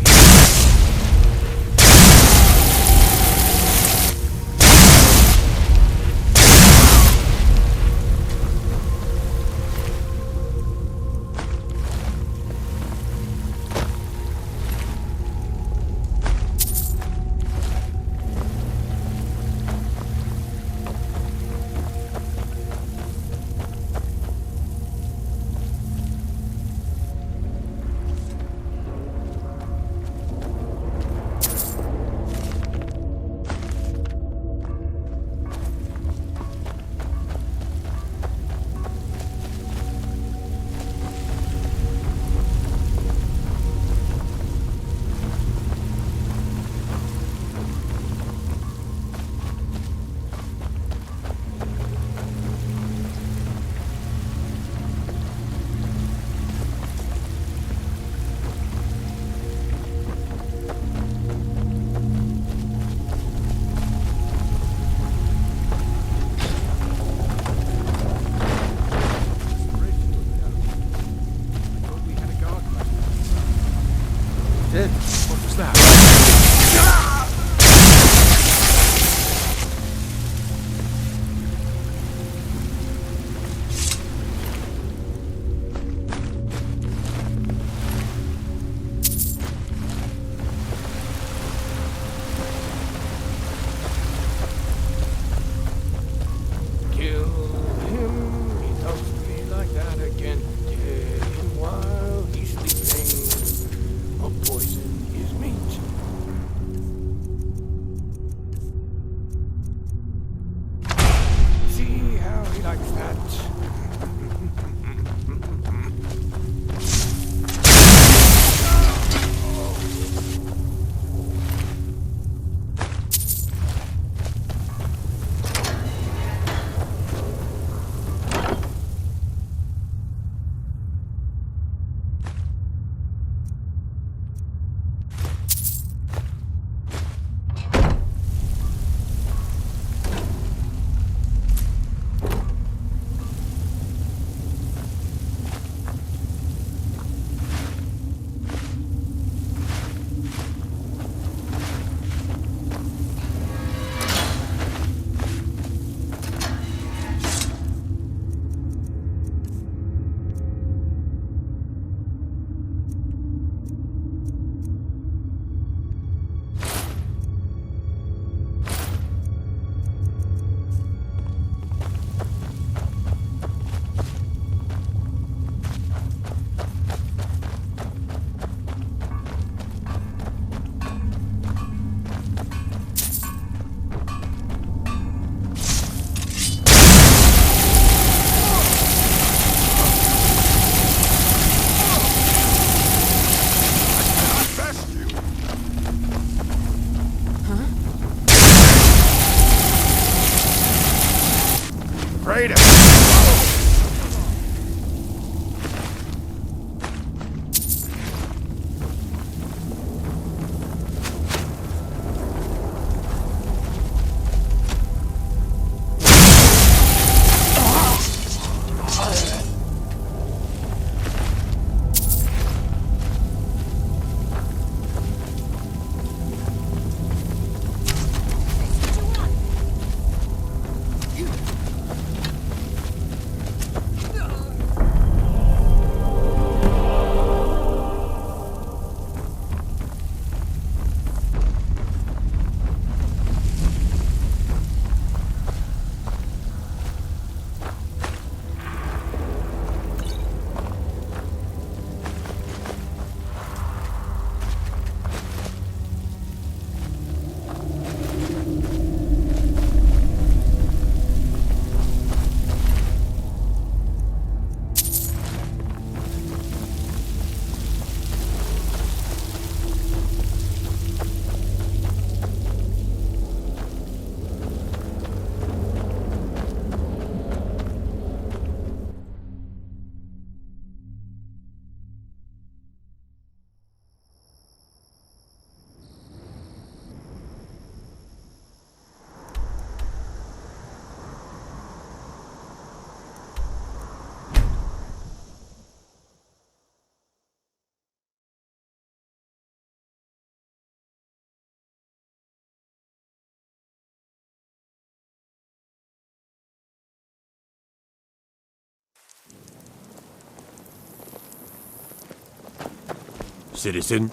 citizen.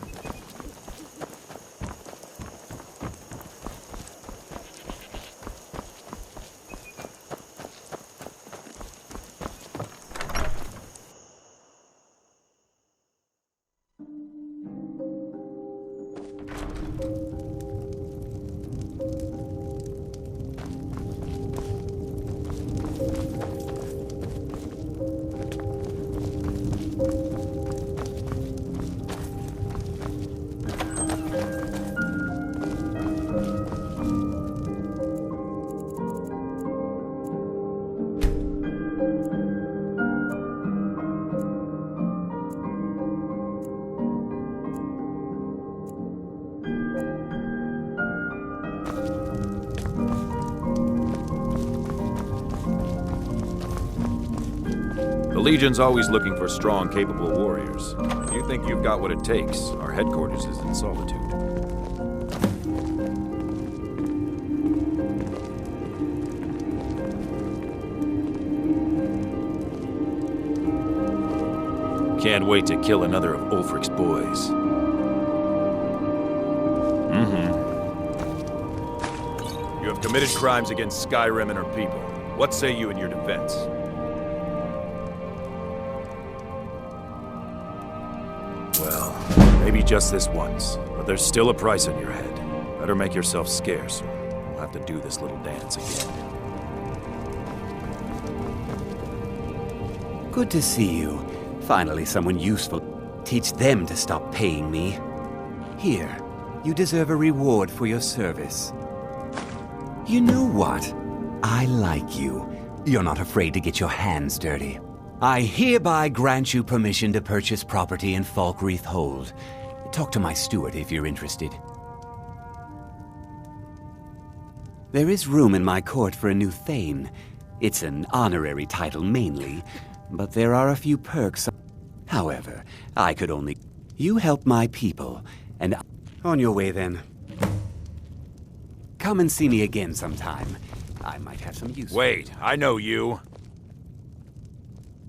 The Legion's always looking for strong, capable warriors. If you think you've got what it takes, our headquarters is in Solitude. Can't wait to kill another of Ulfric's boys. You have committed crimes against Skyrim and her people. What say you in your defense? Well, maybe just this once, but there's still a price on your head. Better make yourself scarce, or we'll have to do this little dance again. Good to see you. Finally, someone useful. Teach them to stop paying me. Here, you deserve a reward for your service. You know what? I like you. You're not afraid to get your hands dirty. I hereby grant you permission to purchase property in Falkreath Hold. Talk to my steward if you're interested. There is room in my court for a new Thane. It's an honorary title mainly, but there are a few perks. However, I could only... You help my people, and... On your way then. Come and see me again sometime. I might have some use. Wait, I know you.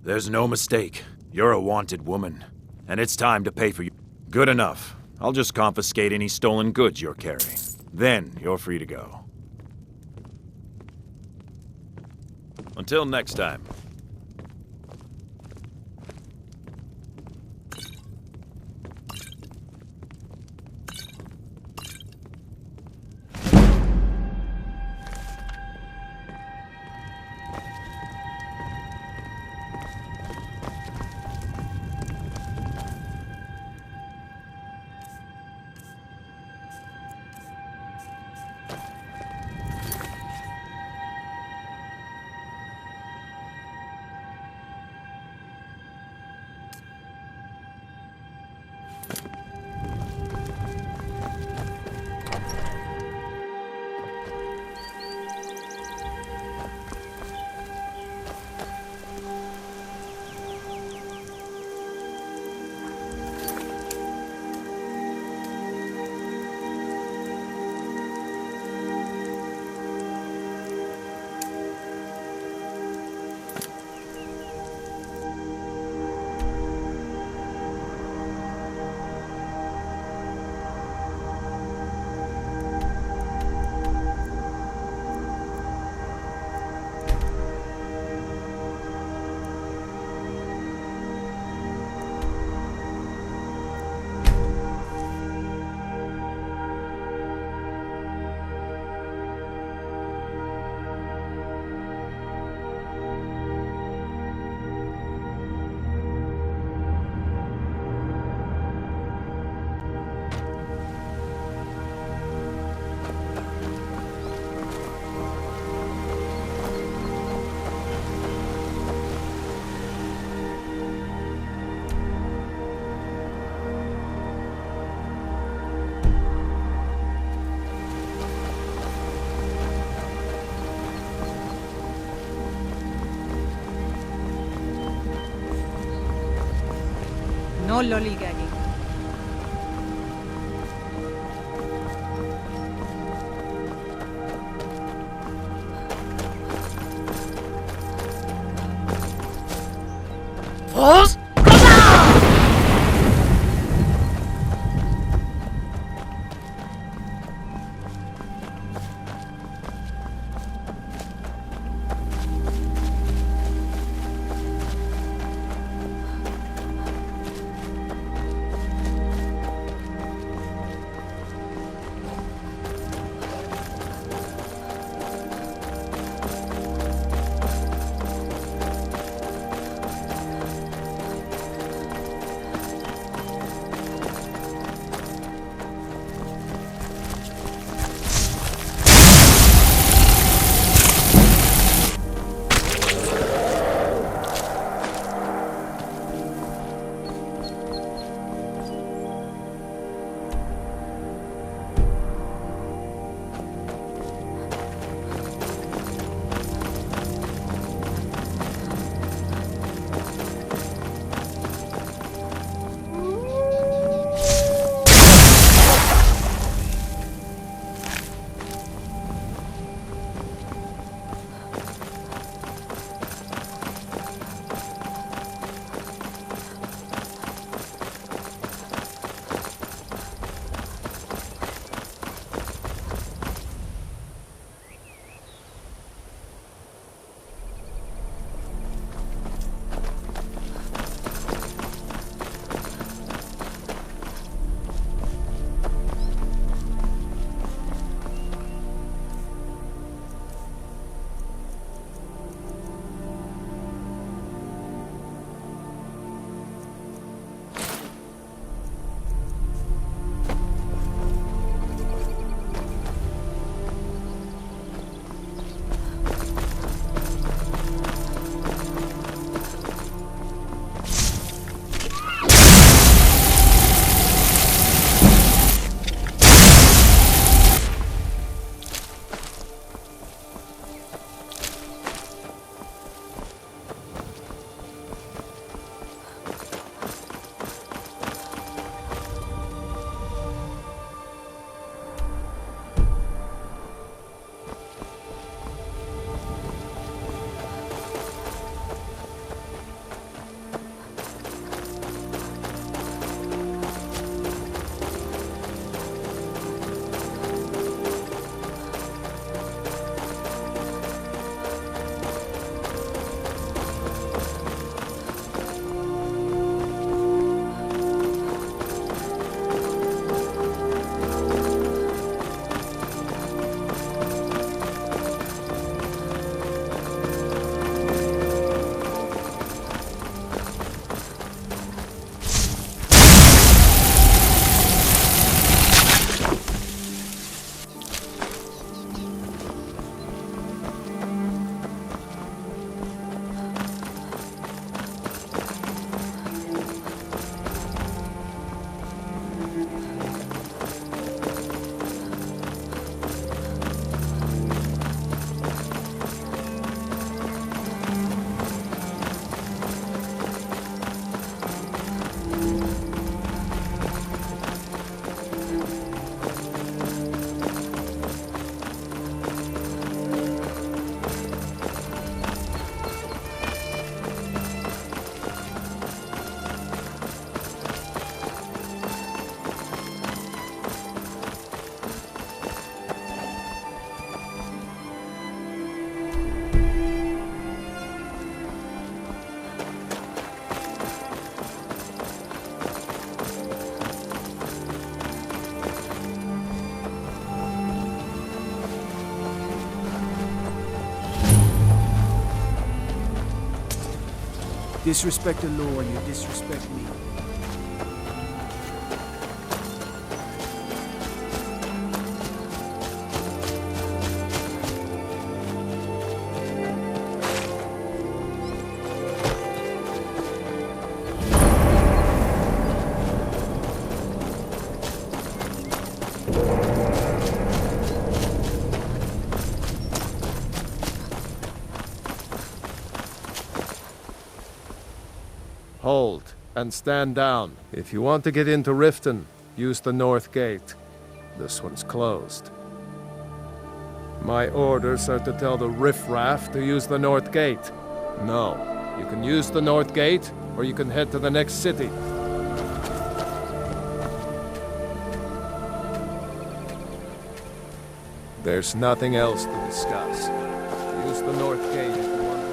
There's no mistake. You're a wanted woman, and it's time to pay for you. Good enough. I'll just confiscate any stolen goods you're carrying. Then you're free to go. Until next time. No lollygagging. False? Disrespect the law and you disrespect me. Hold, and stand down. If you want to get into Riften, use the north gate. This one's closed. My orders are to tell the riffraff to use the north gate. No, you can use the north gate, or you can head to the next city. There's nothing else to discuss. Use the north gate if you want to.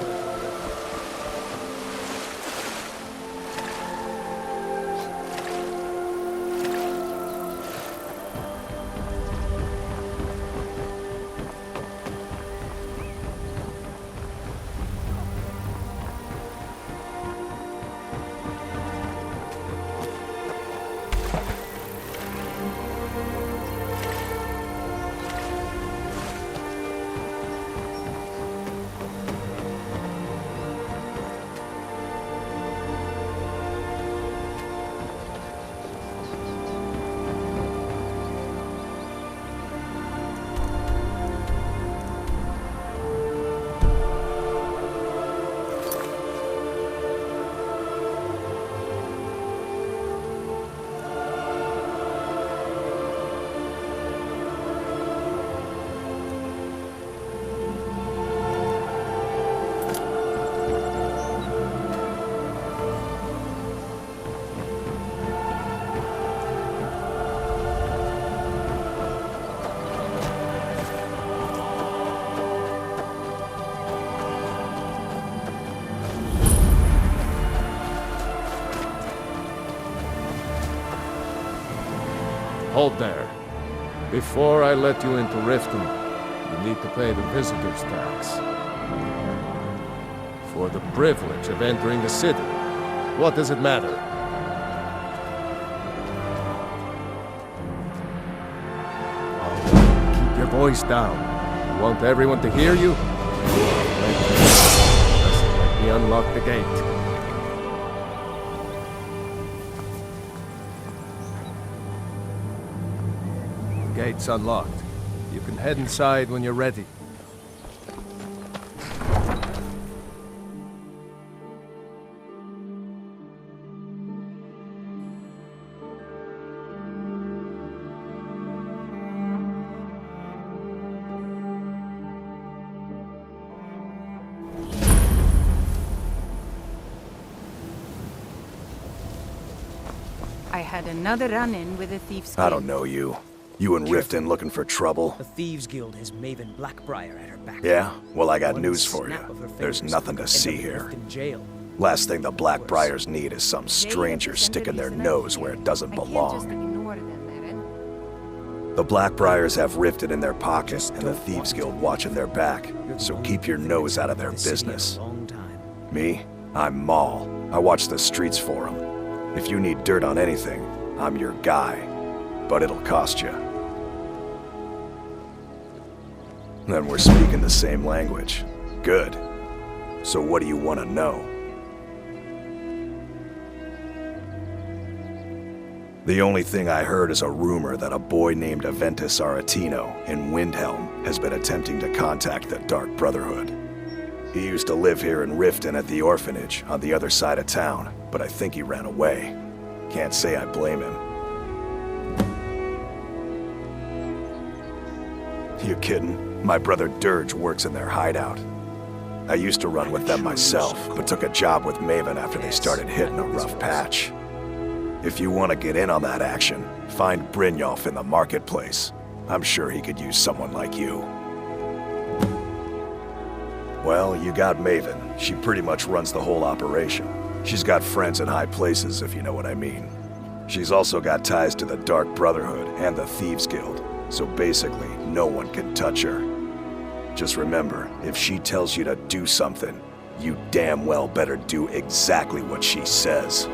Hold there. Before I let you into Riften, you need to pay the visitor's tax. For the privilege of entering the city. What does it matter? Oh, keep your voice down. You want everyone to hear you? Just let me unlock the gate. Gate's unlocked. You can head inside when you're ready. I had another run-in with a thief's I don't know you. You in Riften looking for trouble? The Thieves Guild has Maven Blackbriar at her back. Yeah? Well, I got news for you. There's nothing to see here. Last thing the Blackbriars need is some stranger sticking their nose where it doesn't belong. The Blackbriars have Riften in their pocket and the Thieves Guild watching their back, so keep your nose out of their business. Me? I'm Maul. I watch the streets for them. If you need dirt on anything, I'm your guy. But it'll cost you. Then we're speaking the same language. Good. So what do you want to know? The only thing I heard is a rumor that a boy named Aventus Aretino in Windhelm has been attempting to contact the Dark Brotherhood. He used to live here in Riften at the orphanage on the other side of town, but I think he ran away. Can't say I blame him. You kidding? My brother Dirge works in their hideout. I used to run with them myself, but took a job with Maven after they started hitting a rough patch. If you want to get in on that action, find Brynjolf in the marketplace. I'm sure he could use someone like you. Well, you got Maven. She pretty much runs the whole operation. She's got friends in high places, if you know what I mean. She's also got ties to the Dark Brotherhood and the Thieves Guild. So basically, no one can touch her. Just remember, if she tells you to do something, You damn well better do exactly what she says.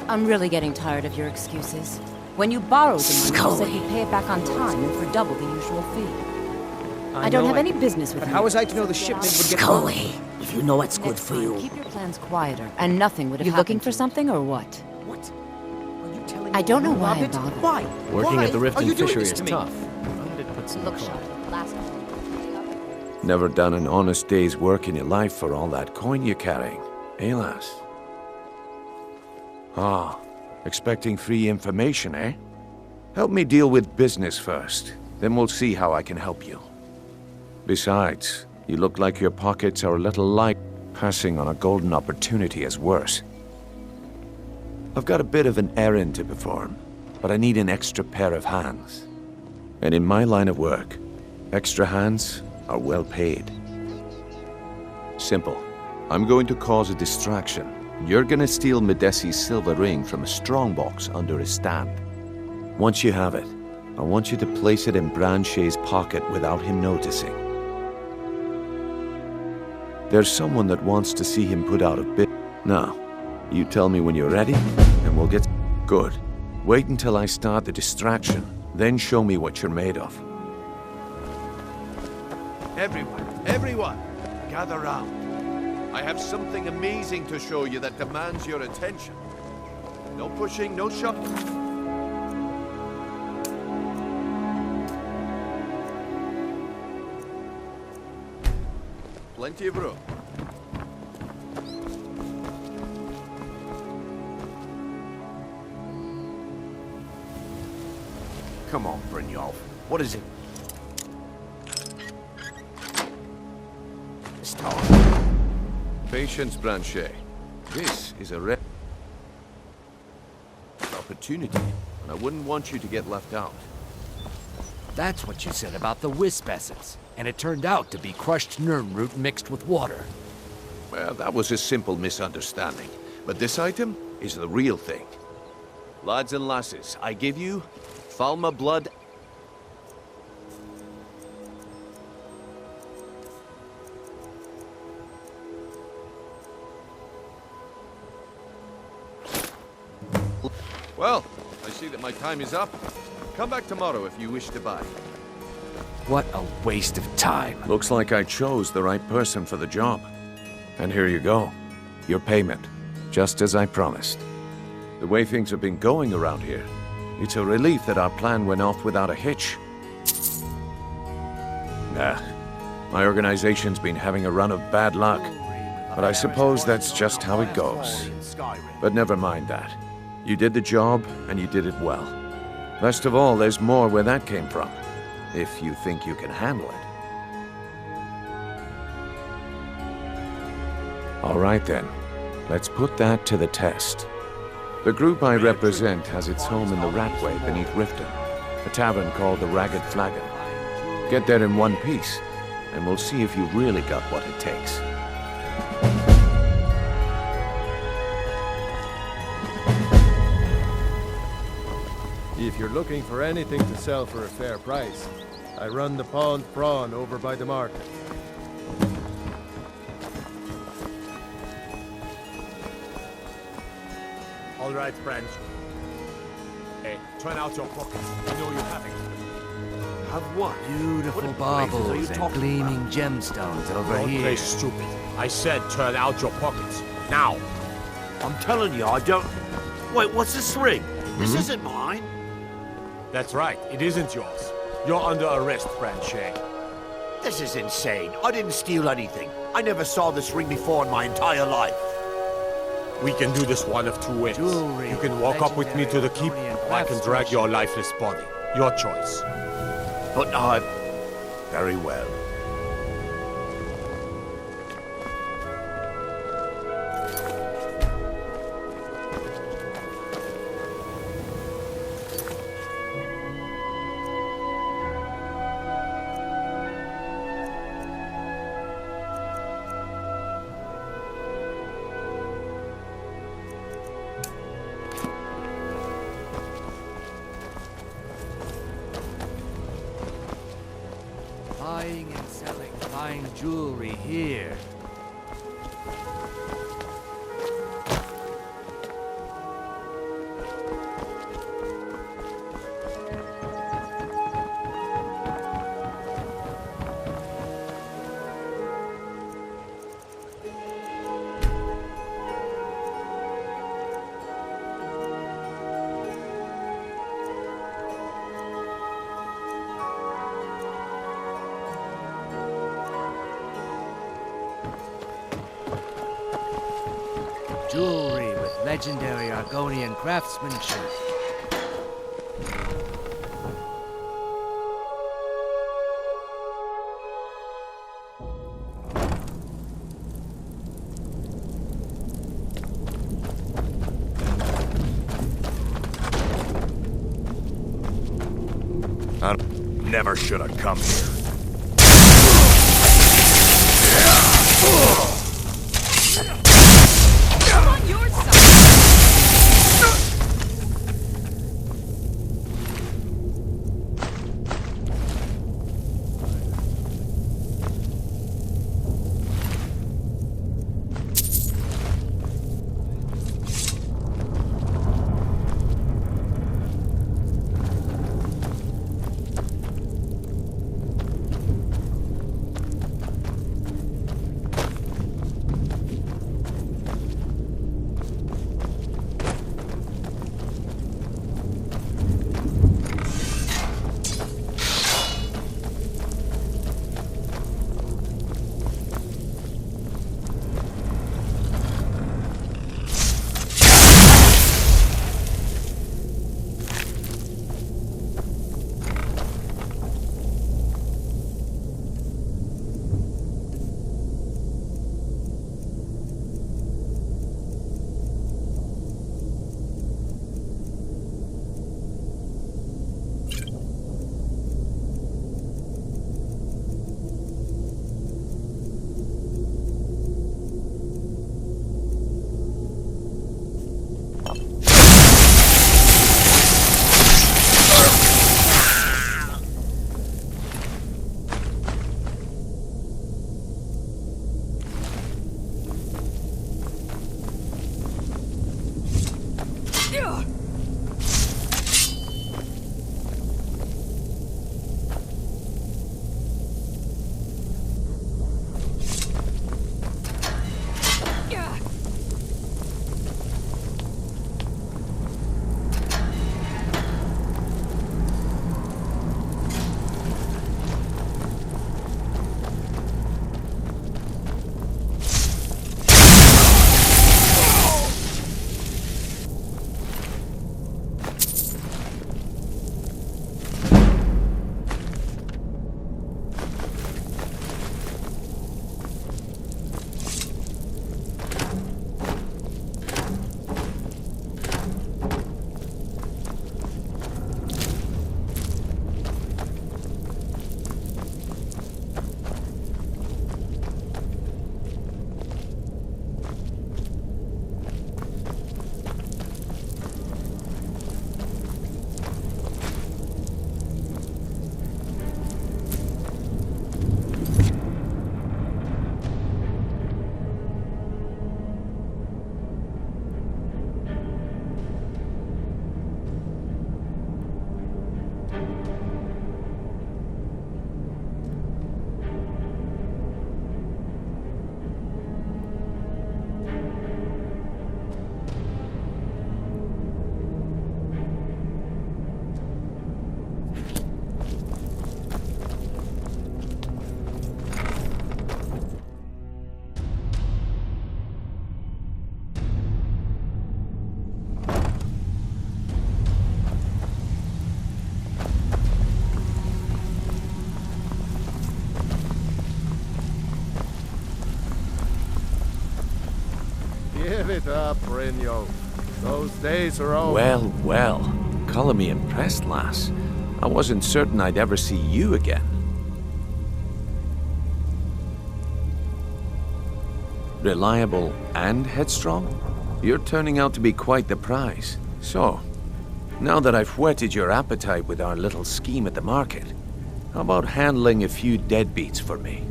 I'm really getting tired of your excuses. When you borrowed the money, you said you'd pay it back on time and for double the usual fee. I don't have any business with you. But how was I to know the shipment would get... Go away, if you know what's good for you. Keep your plans quieter, and nothing would have happened. You looking for something, or what? What? Are you telling me? I don't know why I Robert? bothered. Why? Working at the Rift Are you and doing Fishery this is to me? tough. It puts some Look, coin. Sean, last Never done an honest day's work in your life for all that coin you're carrying, eh, lass? Ah, expecting free information, eh? Help me deal with business first, then we'll see how I can help you. Besides, you look like your pockets are a little light. Passing on a golden opportunity is worse. I've got a bit of an errand to perform, but I need an extra pair of hands. And in my line of work, extra hands are well paid. Simple. I'm going to cause a distraction. You're gonna steal Medesi's silver ring from a strongbox under his stand. Once you have it, I want you to place it in Branche's pocket without him noticing. There's someone that wants to see him put out of bit. Now, you tell me when you're ready, and we'll get... Good. Wait until I start the distraction, then show me what you're made of. Everyone, gather round. I have something amazing to show you that demands your attention. No pushing, no shoving. Plenty of room. Come on, Brynjolf. What is it? This time. Patience, Branche. This is a rare opportunity, and I wouldn't want you to get left out. That's what you said about the wisp essence, and it turned out to be crushed nirnroot mixed with water. Well, that was a simple misunderstanding, but this item is the real thing. Lads and lasses, I give you Falma blood. Well, I see that my time is up. Come back tomorrow if you wish to buy. What a waste of time. Looks like I chose the right person for the job. And here you go. Your payment. Just as I promised. The way things have been going around here, it's a relief that our plan went off without a hitch. Nah. My organization's been having a run of bad luck. But I suppose that's just how it goes. But never mind that. You did the job, and you did it well. Best of all, there's more where that came from. If you think you can handle it. All right then. Let's put that to the test. The group I represent has its home in the Ratway beneath Riften, a tavern called the Ragged Flagon. Get there in one piece, and we'll see if you've really got what it takes. If you're looking for anything to sell for a fair price, I run the Pond Prawn over by the market. All right, friend. Hey, turn out your pockets. You know you have it. Have what? Beautiful baubles and gleaming gemstones over Don't here. play stupid. I said turn out your pockets. Now. I'm telling you, I don't... Wait, what's this ring? This isn't mine. That's right. It isn't yours. You're under arrest, Branche. This is insane. I didn't steal anything. I never saw this ring before in my entire life. We can do this one of two ways. Jewelry, You can walk up with me to the keep, or I can drag your lifeless body. Your choice. But I... Very well. jewelry here. Jewelry with legendary Argonian craftsmanship. I never should have come here. I'm on your side. Give it up, Brynjo. Those days are over. Well, well. Color me impressed, lass. I wasn't certain I'd ever see you again. Reliable and headstrong? You're turning out to be quite the prize. So, now that I've whetted your appetite with our little scheme at the market, how about handling a few deadbeats for me?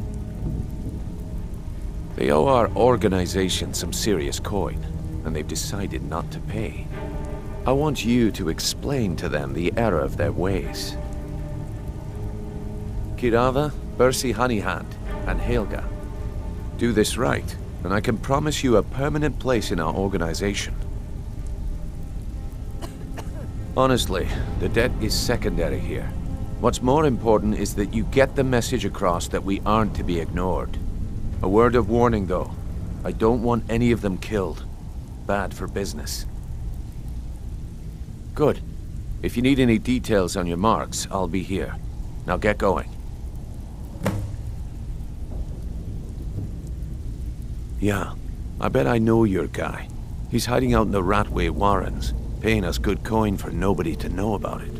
They owe our organization some serious coin, and they've decided not to pay. I want you to explain to them the error of their ways. Kirava, Bersi Honeyhand, and Helga. Do this right, and I can promise you a permanent place in our organization. Honestly, the debt is secondary here. What's more important is that you get the message across that we aren't to be ignored. A word of warning, though. I don't want any of them killed. Bad for business. Good. If you need any details on your marks, I'll be here. Now get going. Yeah, I bet I know your guy. He's hiding out in the Ratway Warrens, paying us good coin for nobody to know about it.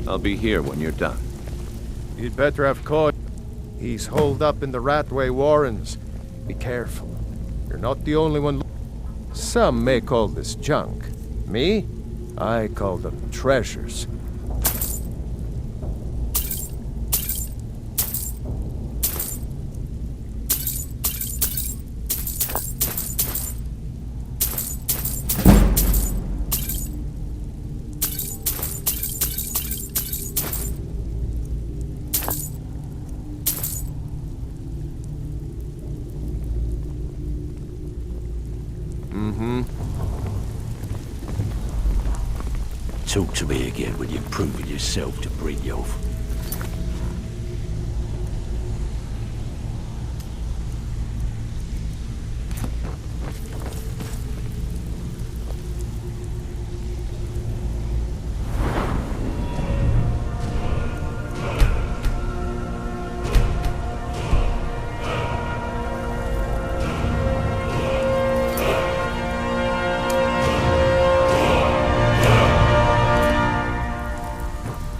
I'll be here when you're done. You'd better have caught. He's holed up in the Ratway Warrens. Be careful. You're not the only one. Some may call this junk. Me? I call them treasures. Talk to me again when you've proven yourself to Brynjolf.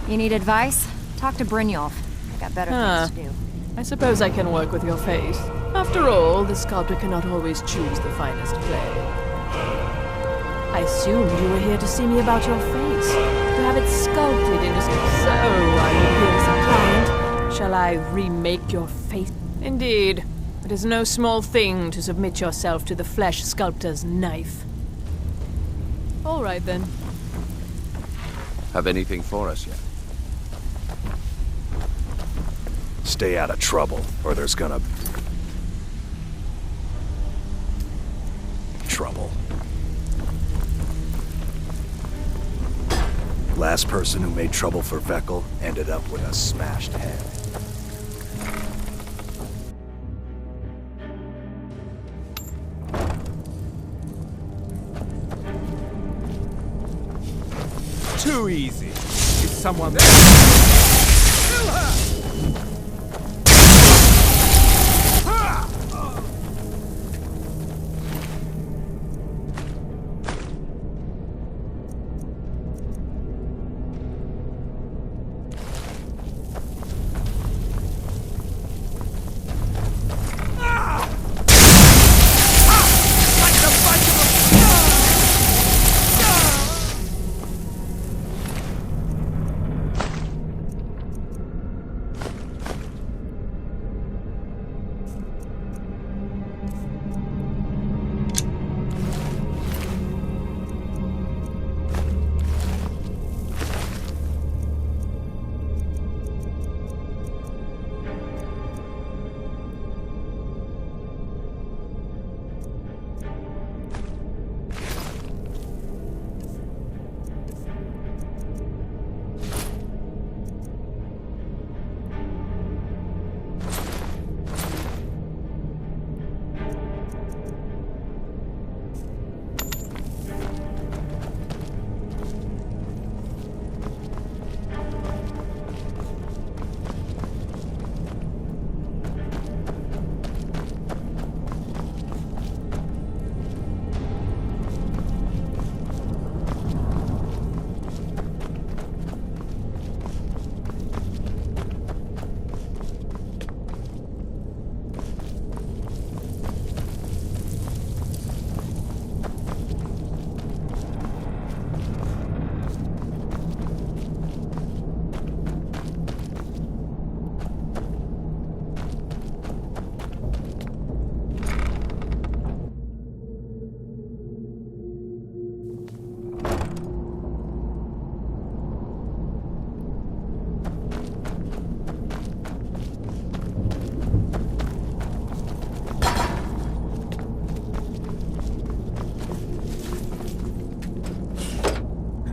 You need advice? Talk to Brynjolf. I got better things to do. I suppose I can work with your face. After all, the sculptor cannot always choose the finest clay. I assumed you were here to see me about your face, to have it sculpted into... So, are you here as a client? Shall I remake your face? Indeed. It is no small thing to submit yourself to the flesh sculptor's knife. All right, then. Have anything for us yet? Stay out of trouble, or there's gonna... trouble. Last person who made trouble for Veckel ended up with a smashed head. Too easy. Is someone...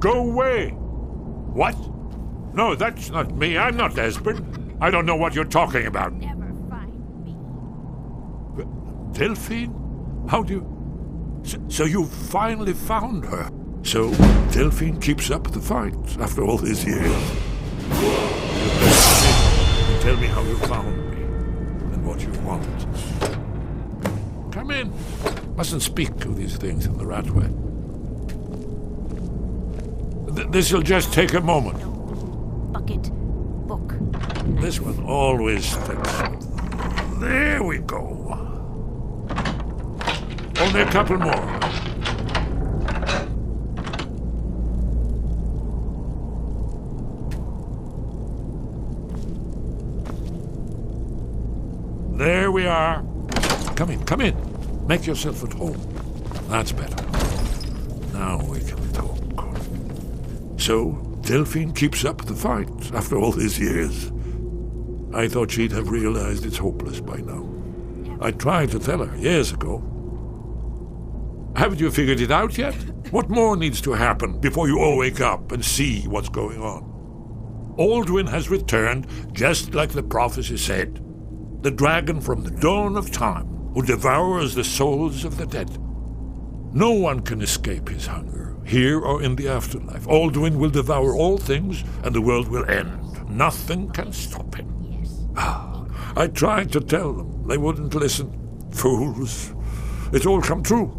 Go away! What? No, that's not me. I'm not Esbern. I don't know what you're talking about. Never find me. Delphine? How do you... So you finally found her. So Delphine keeps up the fight after all these years. Tell me how you found me and what you want. Come in. Mustn't speak of these things in the Ratway. This'll just take a moment. Bucket. Book. This one always sticks. There we go. Only a couple more. There we are. Come in, come in. Make yourself at home. That's better. Now we can talk. So, Delphine keeps up the fight after all these years. I thought she'd have realized it's hopeless by now. I tried to tell her years ago. Haven't you figured it out yet? What more needs to happen before you all wake up and see what's going on? Alduin has returned just like the prophecy said. The dragon from the dawn of time who devours the souls of the dead. No one can escape his hunger, here or in the afterlife. Alduin will devour all things and the world will end. Nothing can stop him. I tried to tell them. They wouldn't listen. Fools. It's all come true.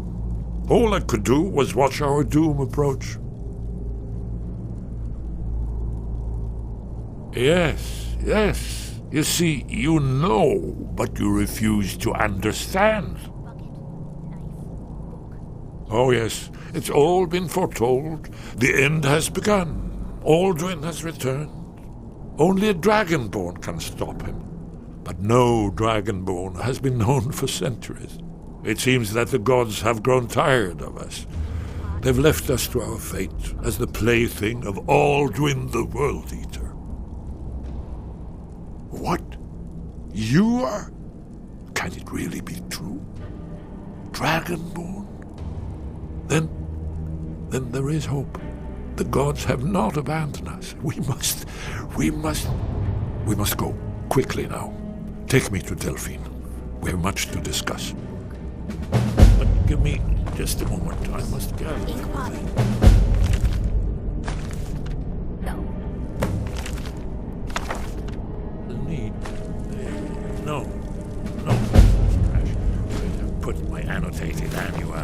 All I could do was watch our doom approach. Yes, yes. You see, you know, but you refuse to understand. Oh yes, it's all been foretold. The end has begun. Alduin has returned. Only a Dragonborn can stop him. But no Dragonborn has been known for centuries. It seems that the gods have grown tired of us. They've left us to our fate as the plaything of Alduin the World Eater. What? You are? Can it really be true? Dragonborn? Then there is hope. The gods have not abandoned us. We must go quickly now. Take me to Delphine. We have much to discuss. But give me just a moment. I must gather. No. Put my annotated annual.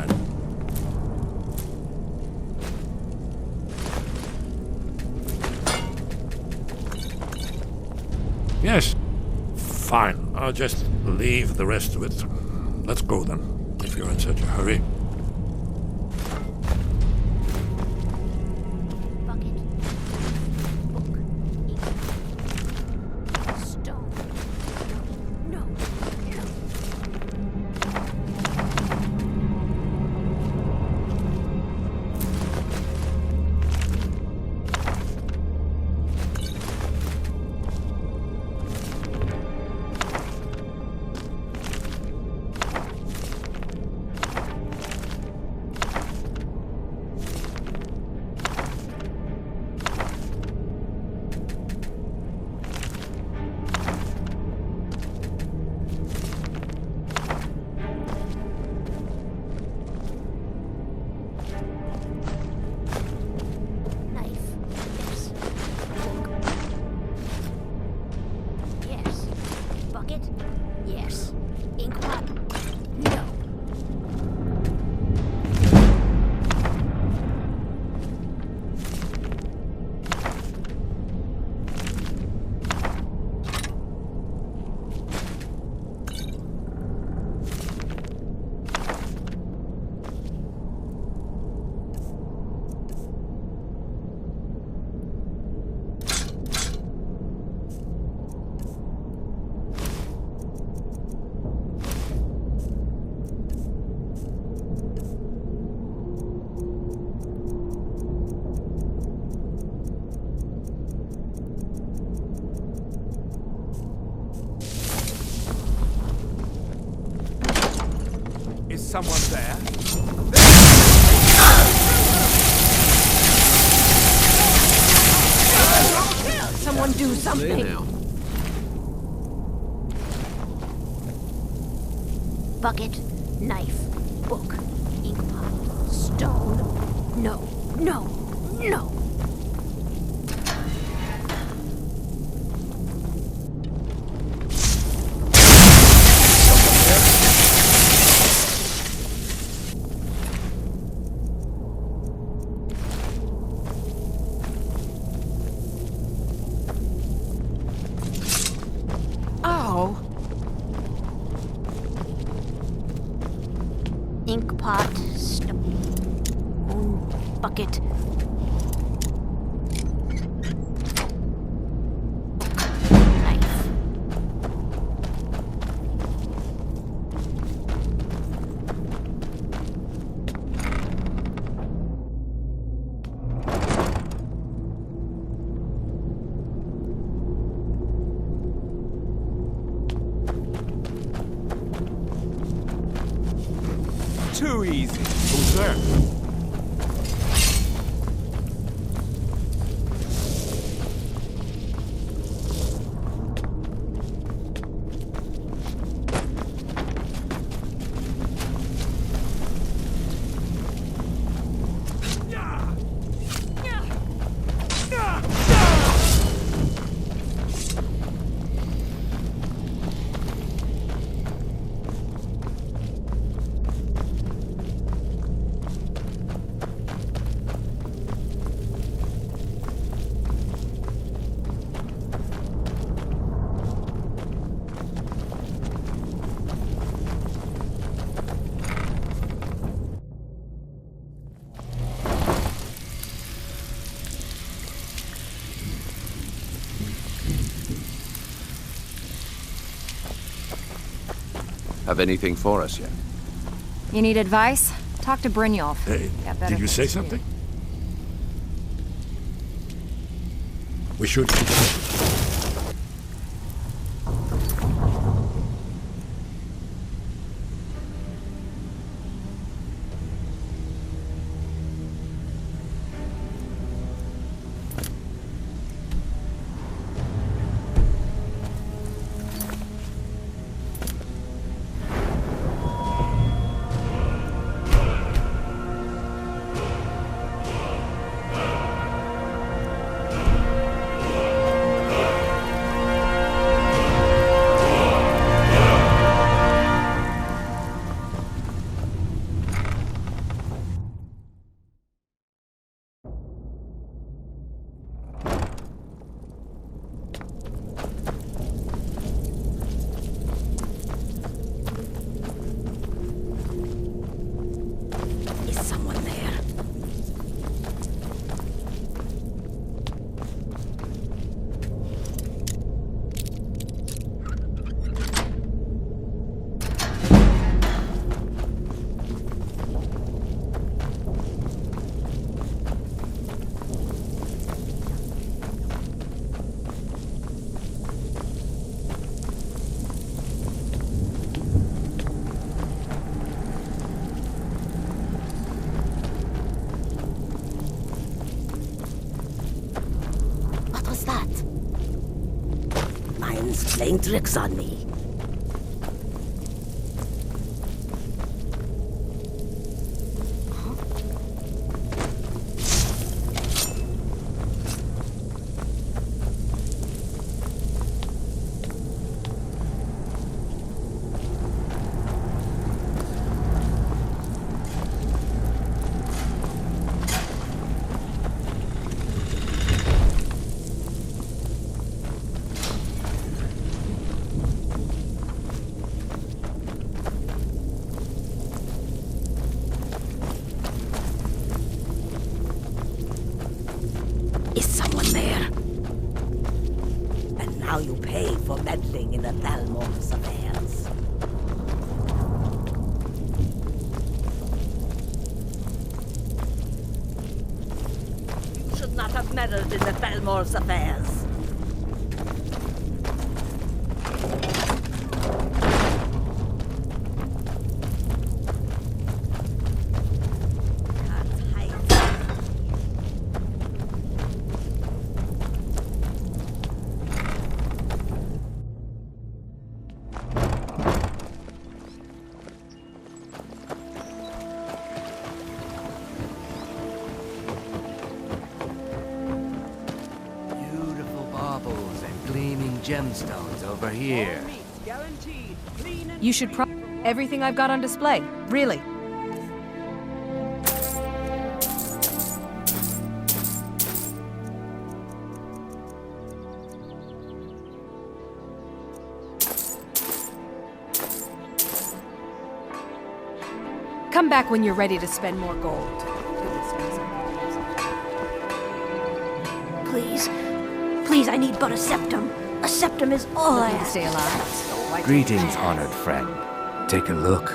Yes. Fine. I'll just leave the rest of it. Let's go then, if you're in such a hurry. Someone there? Someone do something! Now. Bucket, knife, book, ink pot, stone. No, no, no! Ow! Ink pot, stone, bucket. Knife. Too easy. Who's there? Have anything for us yet? You need advice? Talk to Brynjolf. Hey, Got better did you say things to do. something? We should continue. Is someone there? What was that? Mine's playing tricks on me. Is someone there? And now you pay for meddling in the Thalmor's affairs. You should not have meddled in the Thalmor's affairs. gemstones over here. You should everything I've got on display. Really. Come back when you're ready to spend more gold. Please. Please, I need but a septum. A septum is all I ask. Stay alive. Greetings, honored friend. Take a look.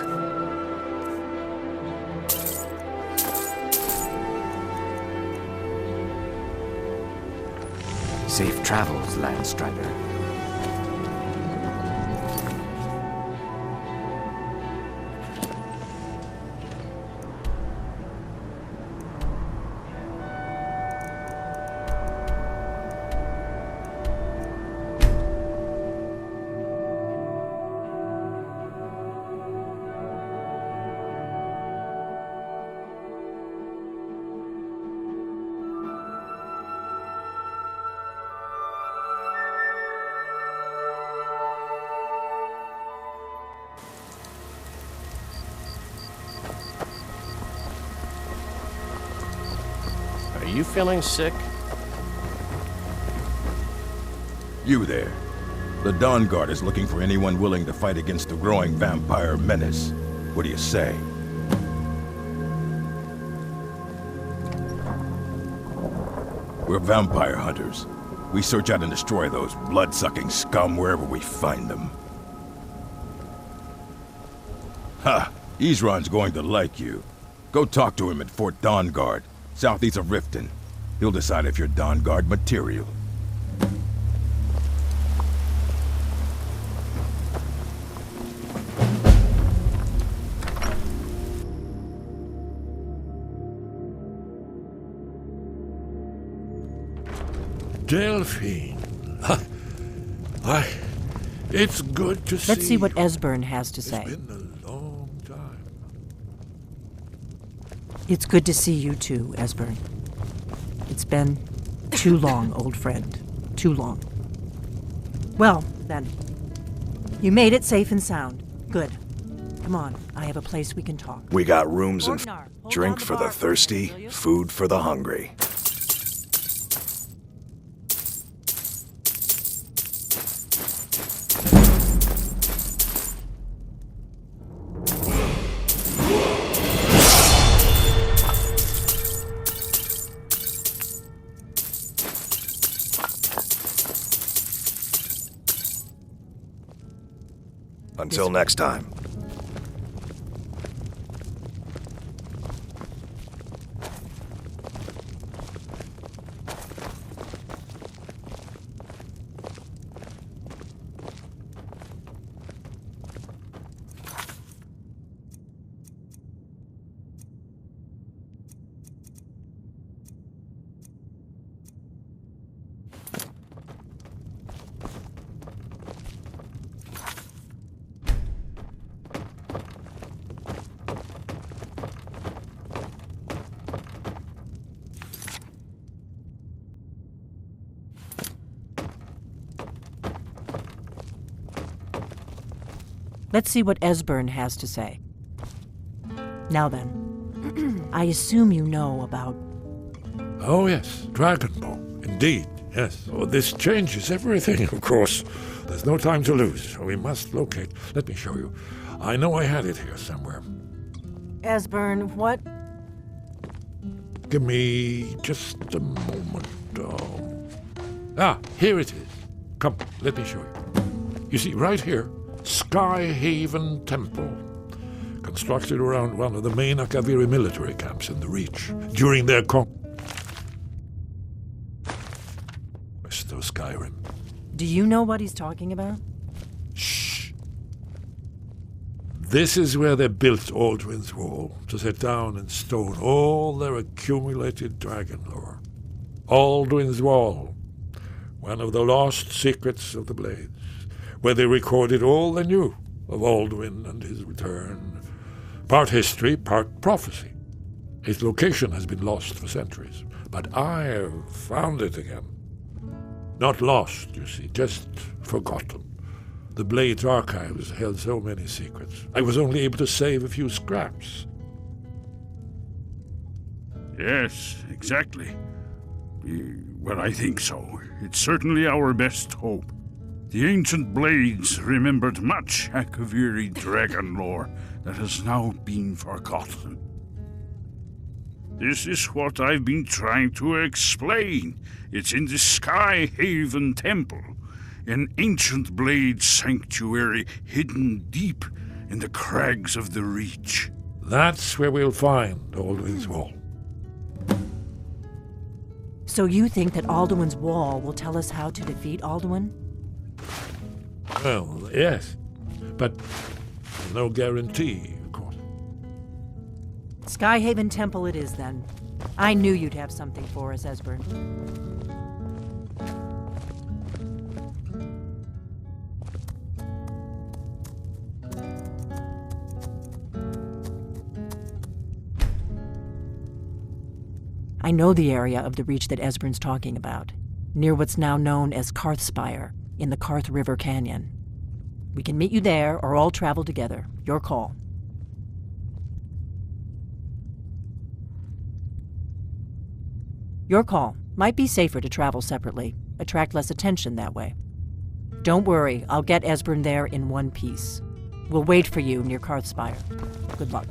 Safe travels, Landstrider. Are you feeling sick? You there. The Dawn Guard is looking for anyone willing to fight against the growing vampire menace. What do you say? We're vampire hunters. We search out and destroy those blood-sucking scum wherever we find them. Ha! Isran's going to like you. Go talk to him at Fort Dawn Guard, southeast of Riften. He'll decide if you're Dawn Guard material. Delphine. It's good to see. Let's see what Esbern has to say. It's been a long time. It's good to see you too, Esbern. It's been too long, old friend. Too long. Well, then. You made it safe and sound. Good. Come on, I have a place we can talk. We got rooms and drink for the thirsty, food for the hungry. Until next time. Let's see what Esbern has to say. Now then, I assume you know about... Oh, yes, Dragonborn. Indeed, yes. Oh, this changes everything, of course. There's no time to lose. We must locate. Let me show you. I know I had it here somewhere. Esbern, what? Give me just a moment. Here it is. Come, let me show you. You see, right here, Skyhaven Temple, constructed around one of the main Akaviri military camps in the Reach during their conquest of Skyrim. Do you know what he's talking about? Shh. This is where they built Aldwin's Wall, to set down in stone all their accumulated dragon lore. Aldwin's Wall, one of the lost secrets of the Blades, where they recorded all they knew of Aldwin and his return. Part history, part prophecy. Its location has been lost for centuries, but I have found it again. Not lost, you see, just forgotten. The Blade's archives held so many secrets. I was only able to save a few scraps. Yes, exactly. Well, I think so. It's certainly our best hope. The ancient Blades remembered much Akaviri dragon lore that has now been forgotten. This is what I've been trying to explain. It's in the Sky Haven Temple, an ancient Blade sanctuary hidden deep in the crags of the Reach. That's where we'll find Alduin's Wall. So you think that Alduin's Wall will tell us how to defeat Alduin? Well, yes, but no guarantee, of course. Skyhaven Temple it is, then. I knew you'd have something for us, Esbern. I know the area of the Reach that Esbern's talking about, near what's now known as Karthspire, in the Karth River Canyon. We can meet you there, or all travel together. Your call. Your call. Might be safer to travel separately. Attract less attention that way. Don't worry, I'll get Esbern there in one piece. We'll wait for you near Karthspire. Good luck.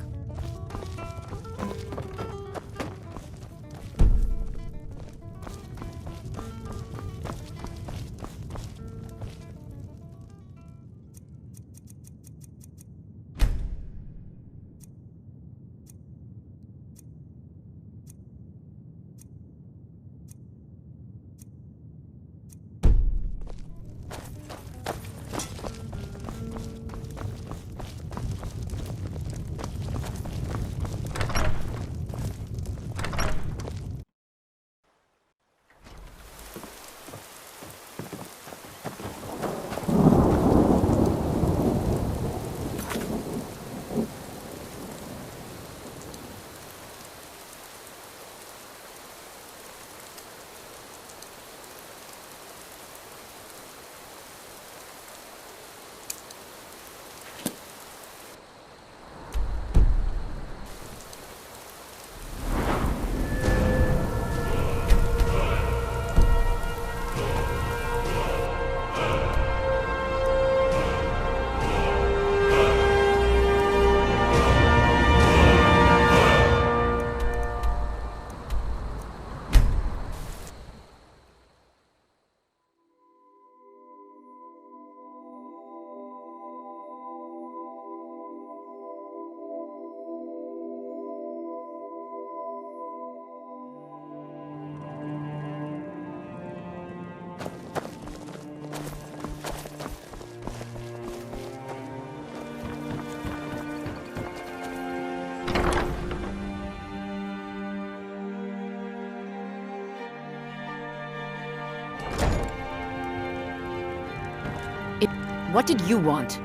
What did you want?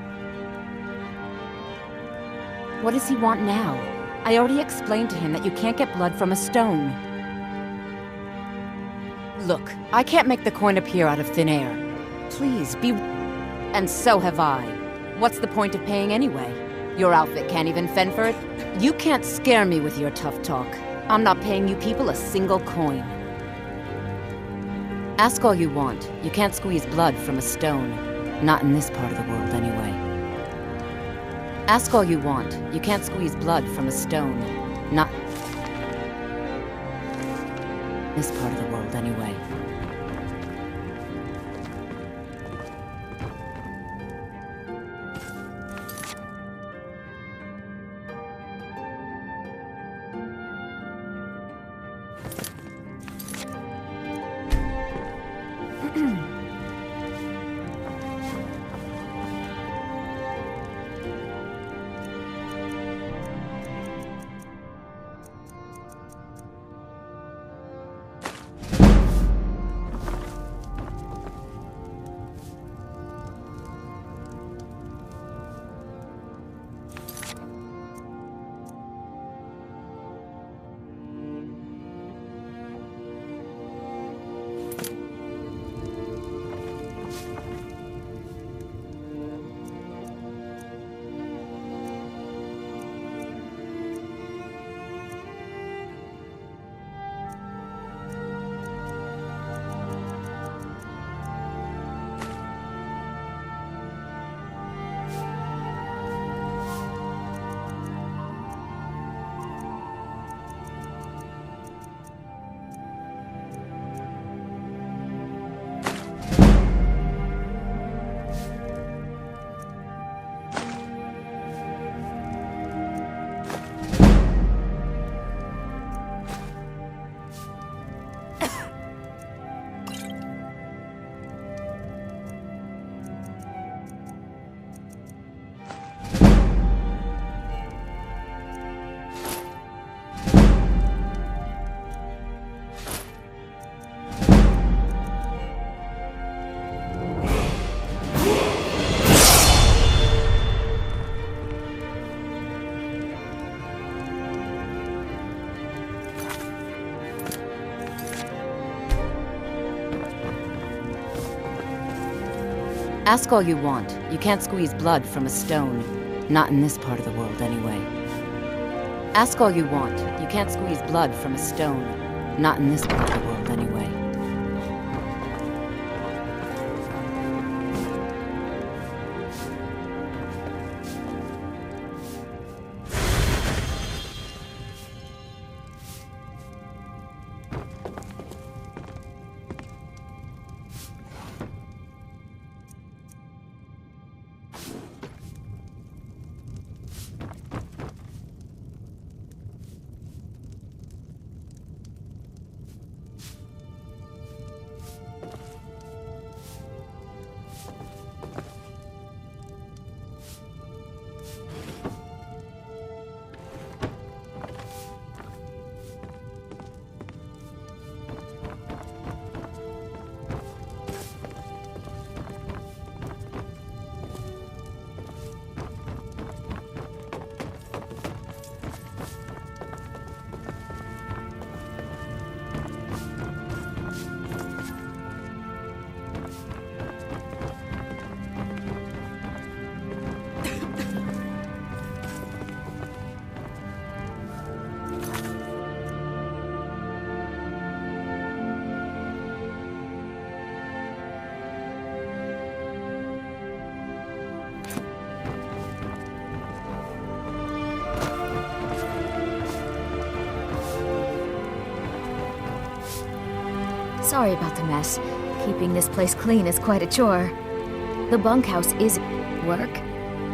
What does he want now? I already explained to him that you can't get blood from a stone. Look, I can't make the coin appear out of thin air. Please, be... And so have I. What's the point of paying anyway? Your outfit can't even fend for it. You can't scare me with your tough talk. I'm not paying you people a single coin. Ask all you want. You can't squeeze blood from a stone. Not in this part of the world, anyway. Ask all you want. You can't squeeze blood from a stone. Not... this part of the world, anyway. Ask all you want. You can't squeeze blood from a stone. Not in this part of the world, anyway. Ask all you want. You can't squeeze blood from a stone. Not in this part of the world, anyway. Sorry about the mess. Keeping this place clean is quite a chore. The bunkhouse is work.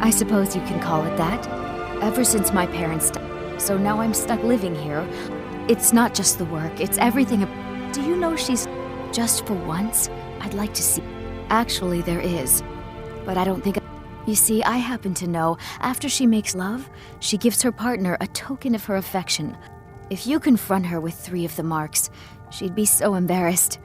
I suppose you can call it that. Ever since my parents died, so now I'm stuck living here. It's not just the work, it's everything. Do you know she's just for once? I'd like to see. Actually, there is. But I don't think. You see, I happen to know after she makes love, she gives her partner a token of her affection. If you confront her with 3 of the marks, she'd be so embarrassed.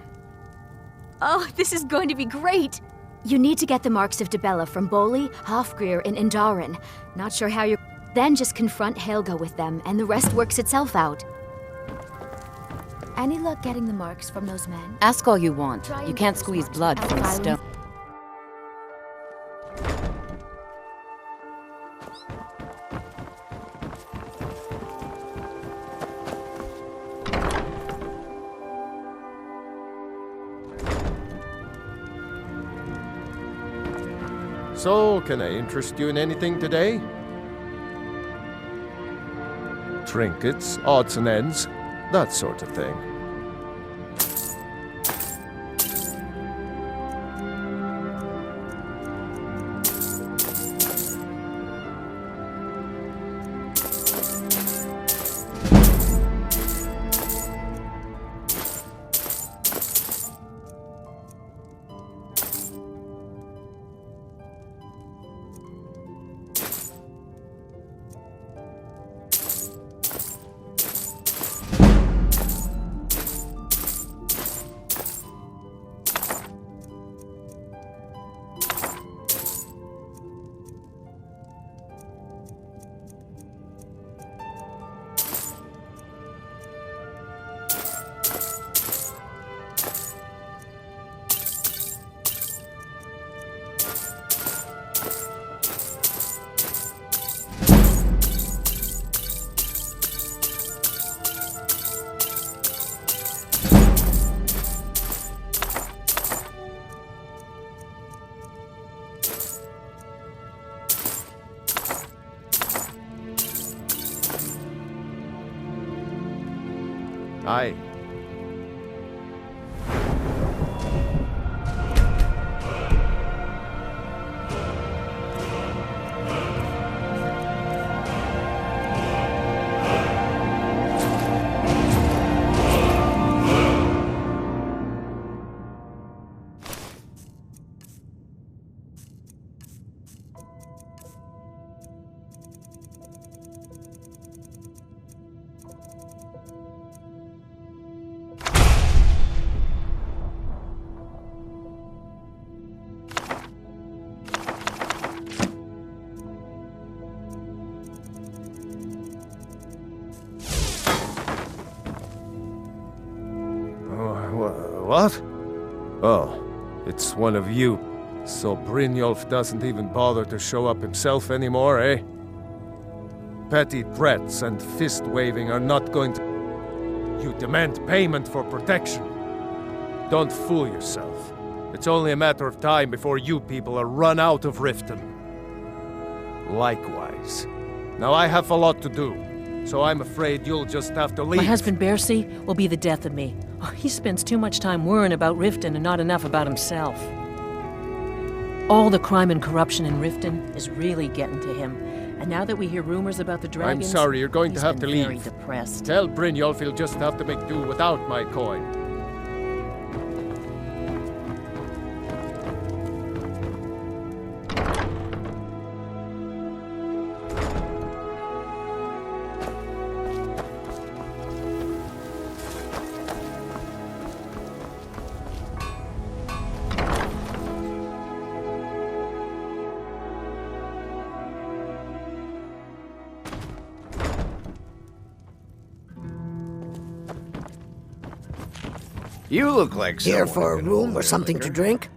Oh, this is going to be great! You need to get the marks of Dibella from Boli, Hofgrir, and Indaren. Not sure how you're... Then just confront Helga with them, and the rest works itself out. Any luck getting the marks from those men? Ask all you want. You can't squeeze blood from a stone. So, can I interest you in anything today? Trinkets, odds and ends, that sort of thing. Aye. What? Oh, it's one of you So Brynjolf doesn't even bother to show up himself anymore, eh? Petty threats and fist-waving are not going to... You demand payment for protection. Don't fool yourself. It's only a matter of time before you people are run out of Riften. Likewise. Now I have a lot to do, so I'm afraid you'll just have to leave. My husband Bercy will be the death of me. Oh, he spends too much time worrying about Riften and not enough about himself. All the crime and corruption in Riften is really getting to him. And now that we hear rumors about the dragons... I'm sorry, you're going to have to leave. Very depressed. Tell Brynjolf he'll just have to make do without my coin. You look like here for a room or something to drink?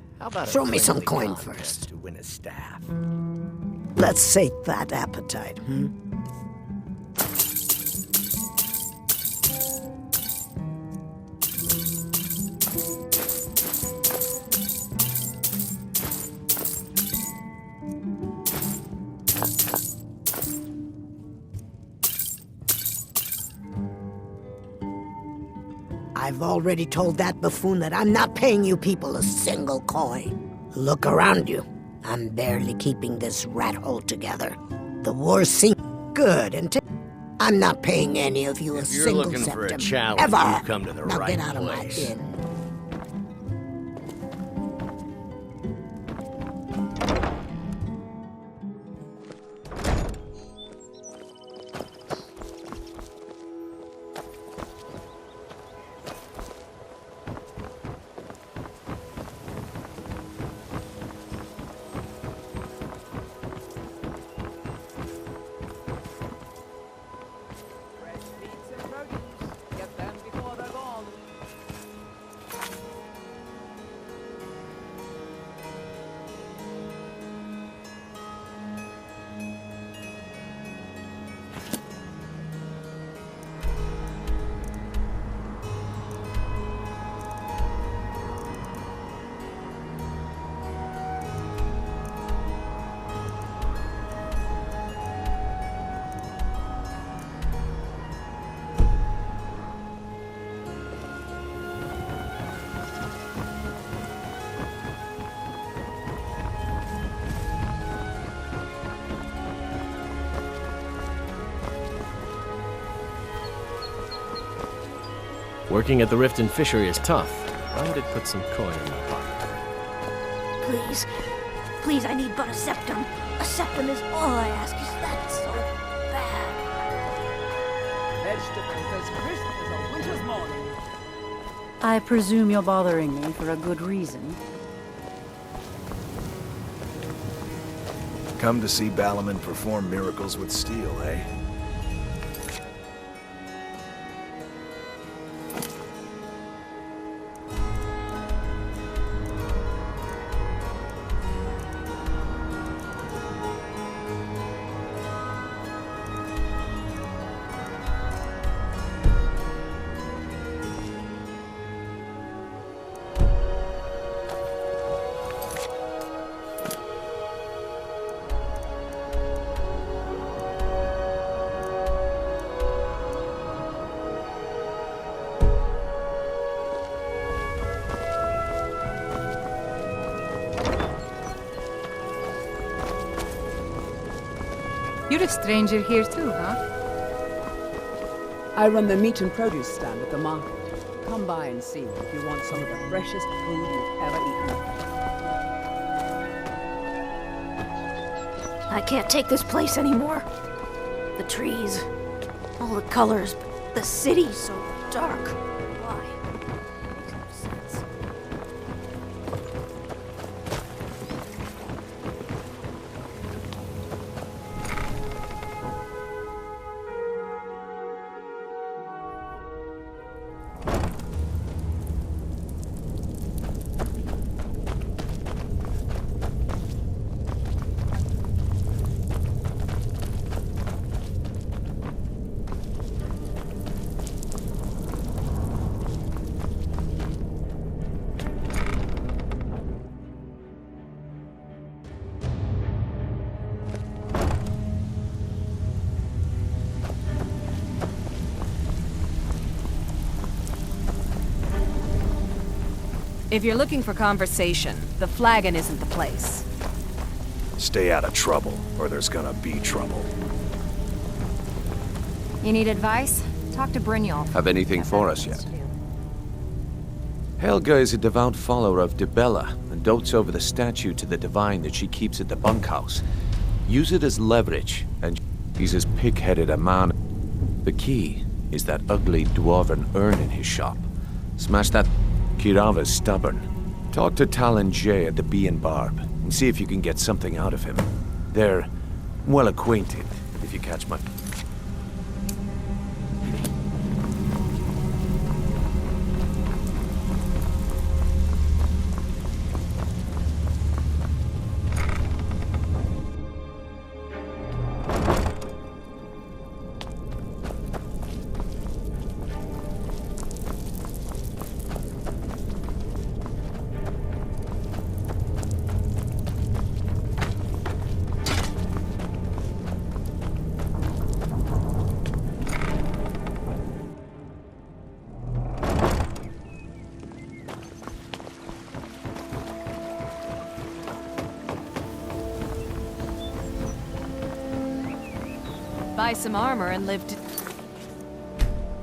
Throw me some coin first. To win a staff. Let's sate that appetite, I've already told that buffoon that I'm not paying you people a single coin. Look around you. I'm barely keeping this rat hole together. The war seems good and I'm not paying any of you a single septim. If you're looking for a challenge, ever. you come to the Now right get out place. of my inn. Working at the Riften fishery is tough. I did put some coin in my pocket. Please, please, I need but a septum. A septum is all I ask. Is that so bad? Vegetables as crisp as a winter's morning. I presume you're bothering me for a good reason. Come to see Balaman perform miracles with steel, eh? You're a stranger here too, huh? I run the meat and produce stand at the market. Come by and see if you want some of the freshest food you've ever eaten. I can't take this place anymore. The trees, all the colors, but the city's so dark. Why? Makes no sense. If you're looking for conversation, the flagon isn't the place. Stay out of trouble, or there's gonna be trouble. You need advice? Talk to Brynjolf. Have anything for us yet? Helga is a devout follower of Dibella and dotes over the statue to the divine that she keeps at the bunkhouse. Use it as leverage, and he's as pig-headed a man. The key is that ugly dwarven urn in his shop. Smash that. Kirava's stubborn. Talk to Talon J at the Bee and Barb and see if you can get something out of him. They're well acquainted, if you catch my... Buy some armor and live to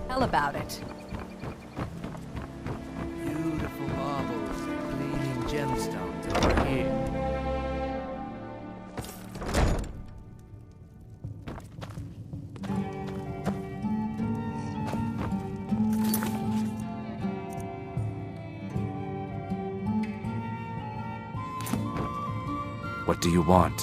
tell about it. Beautiful marbles, gleaming gemstones over here. What do you want?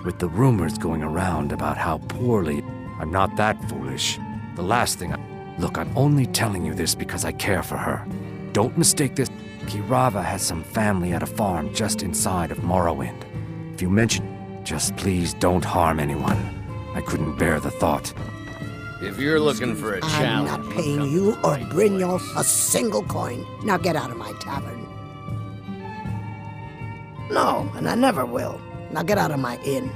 With the rumors going around about how poorly... I'm not that foolish. The last thing Look, I'm only telling you this because I care for her. Don't mistake this. Kirava has some family at a farm just inside of Morrowind. If you mention... Just please don't harm anyone. I couldn't bear the thought. If you're looking for a challenge... I'm not paying you or Brynjolf a single coin. Now get out of my tavern. No, and I never will. Now get out of my inn.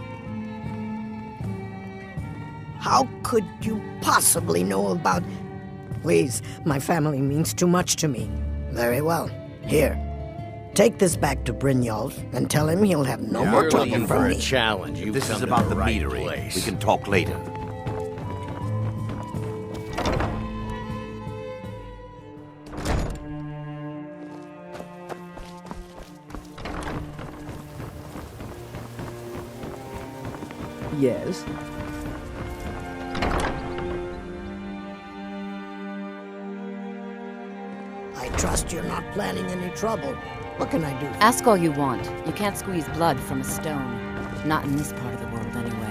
How could you possibly know about... Please, my family means too much to me. Very well. Here. Take this back to Brynjolf and tell him he'll have no more trouble from me. A challenge. If this is about the metering, we can talk later. Yes? I trust you're not planning any trouble. What can I do? Ask all you want. You can't squeeze blood from a stone. Not in this part of the world, anyway.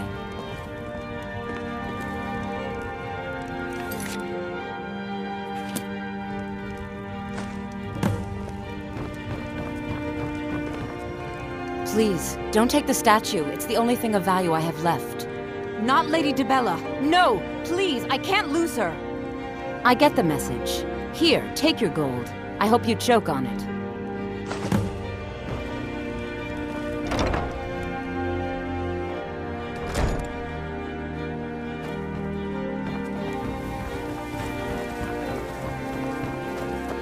Please, don't take the statue. It's the only thing of value I have left. Not Lady Dibella. No! Please, I can't lose her! I get the message. Here, take your gold. I hope you choke on it.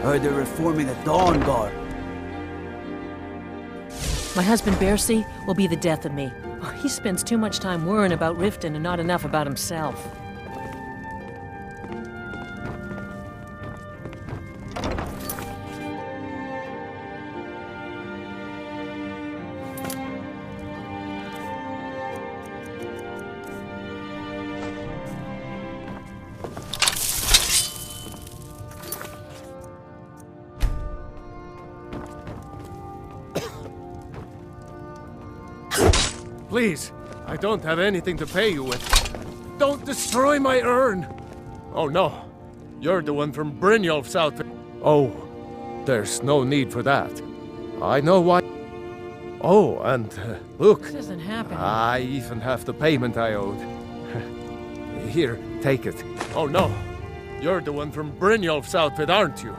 Heard they're reforming the Dawn Guard. My husband Bercy will be the death of me. He spends too much time worrying about Riften and not enough about himself. Please, I don't have anything to pay you with. Don't destroy my urn! Oh no, you're the one from Brynjolf's outfit. Oh, there's no need for that. I know why. Oh, and look. This isn't happening. I even have the payment I owed. Here, take it. Oh no, you're the one from Brynjolf's outfit, aren't you?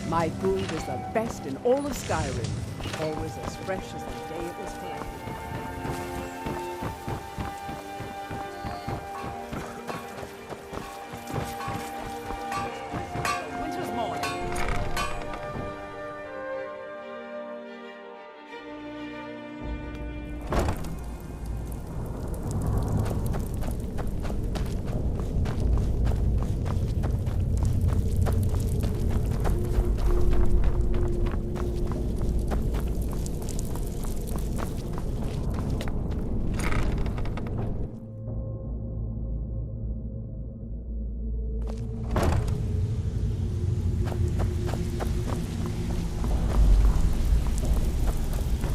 My gold is the best in all of Skyrim. Always as fresh as the day it was collected. Winter's morning.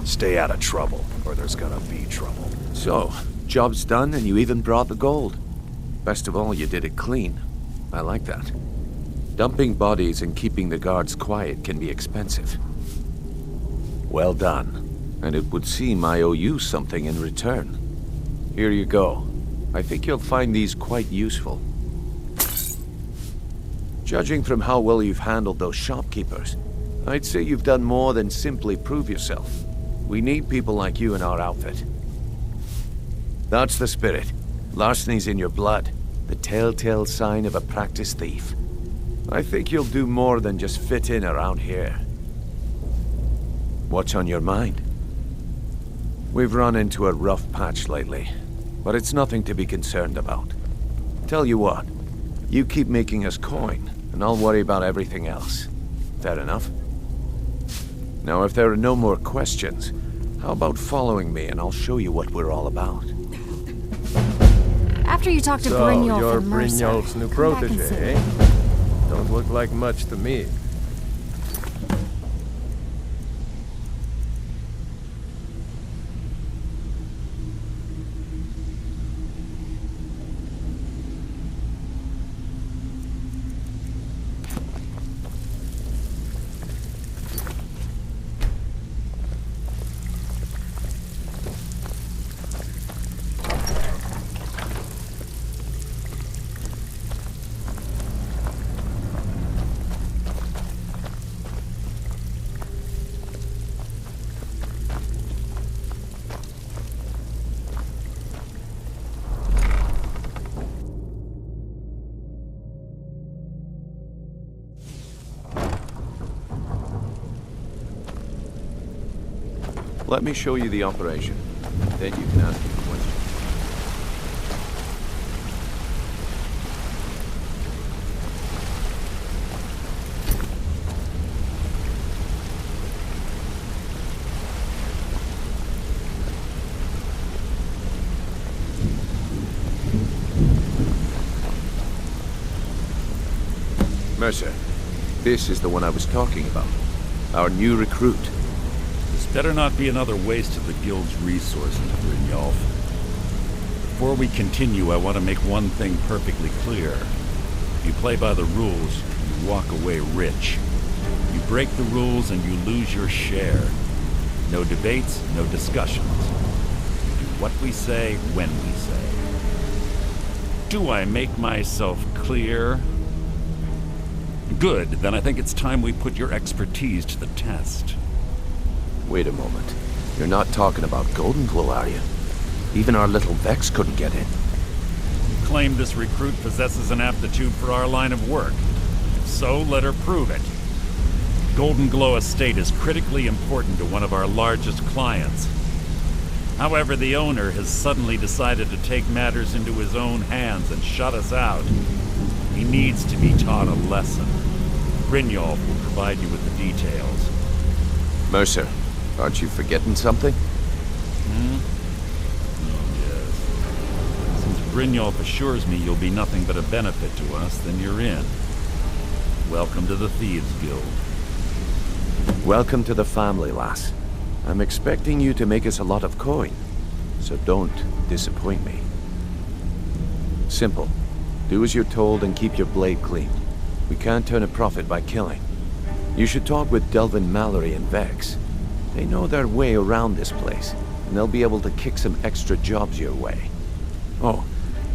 Stay out of trouble, or there's gonna be trouble. So, job's done and you even brought the gold. Best of all, you did it clean. I like that. Dumping bodies and keeping the guards quiet can be expensive. Well done. And it would seem I owe you something in return. Here you go. I think you'll find these quite useful. Judging from how well you've handled those shopkeepers, I'd say you've done more than simply prove yourself. We need people like you in our outfit. That's the spirit. Larceny's in your blood. The telltale sign of a practiced thief. I think you'll do more than just fit in around here. What's on your mind? We've run into a rough patch lately, but it's nothing to be concerned about. Tell you what, you keep making us coin, and I'll worry about everything else. Fair enough? Now, if there are no more questions, how about following me and I'll show you what we're all about? After you talk to So, Brynjolf you're and Mercer, Brynjolf's new come back and see protege, me. eh? Don't look like much to me. Let me show you the operation. Then you can ask me questions. Mercer, this is the one I was talking about. Our new recruit. This better not be another waste of the Guild's resources, Brynjolf. Before we continue, I want to make one thing perfectly clear. If you play by the rules, you walk away rich. You break the rules and you lose your share. No debates, no discussions. We do what we say, when we say. Do I make myself clear? Good, then I think it's time we put your expertise to the test. Wait a moment. You're not talking about Golden Glow, are you? Even our little Vex couldn't get in. Claim this recruit possesses an aptitude for our line of work. If so, let her prove it. Golden Glow Estate is critically important to one of our largest clients. However, the owner has suddenly decided to take matters into his own hands and shut us out. He needs to be taught a lesson. Brynjolf will provide you with the details. Mercer, aren't you forgetting something? Oh, yes. Since Brynjolf assures me you'll be nothing but a benefit to us, then you're in. Welcome to the Thieves Guild. Welcome to the family, lass. I'm expecting you to make us a lot of coin, so don't disappoint me. Simple. Do as you're told and keep your blade clean. We can't turn a profit by killing. You should talk with Delvin Mallory and Vex. They know their way around this place, and they'll be able to kick some extra jobs your way. Oh,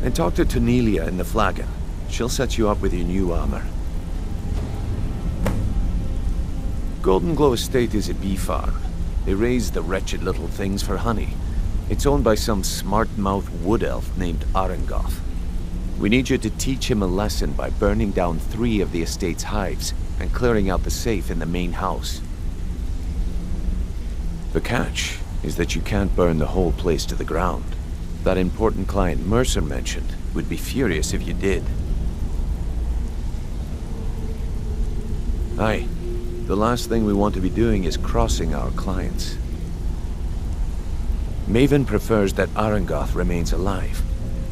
and talk to Tanelia in the Flagon. She'll set you up with your new armor. Golden Glow Estate is a bee farm. They raise the wretched little things for honey. It's owned by some smart-mouthed wood elf named Arengoth. We need you to teach him a lesson by burning down 3 of the estate's hives and clearing out the safe in the main house. The catch is that you can't burn the whole place to the ground. That important client Mercer mentioned would be furious if you did. Aye. The last thing we want to be doing is crossing our clients. Maven prefers that Arengoth remains alive,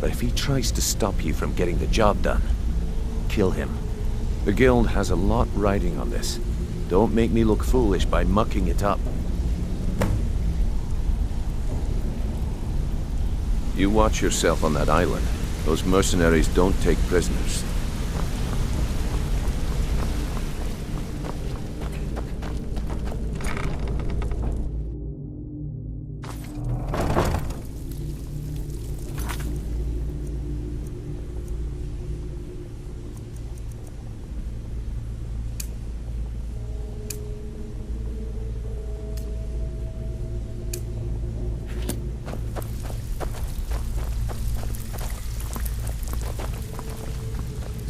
but if he tries to stop you from getting the job done, kill him. The guild has a lot riding on this. Don't make me look foolish by mucking it up. You watch yourself on that island. Those mercenaries don't take prisoners.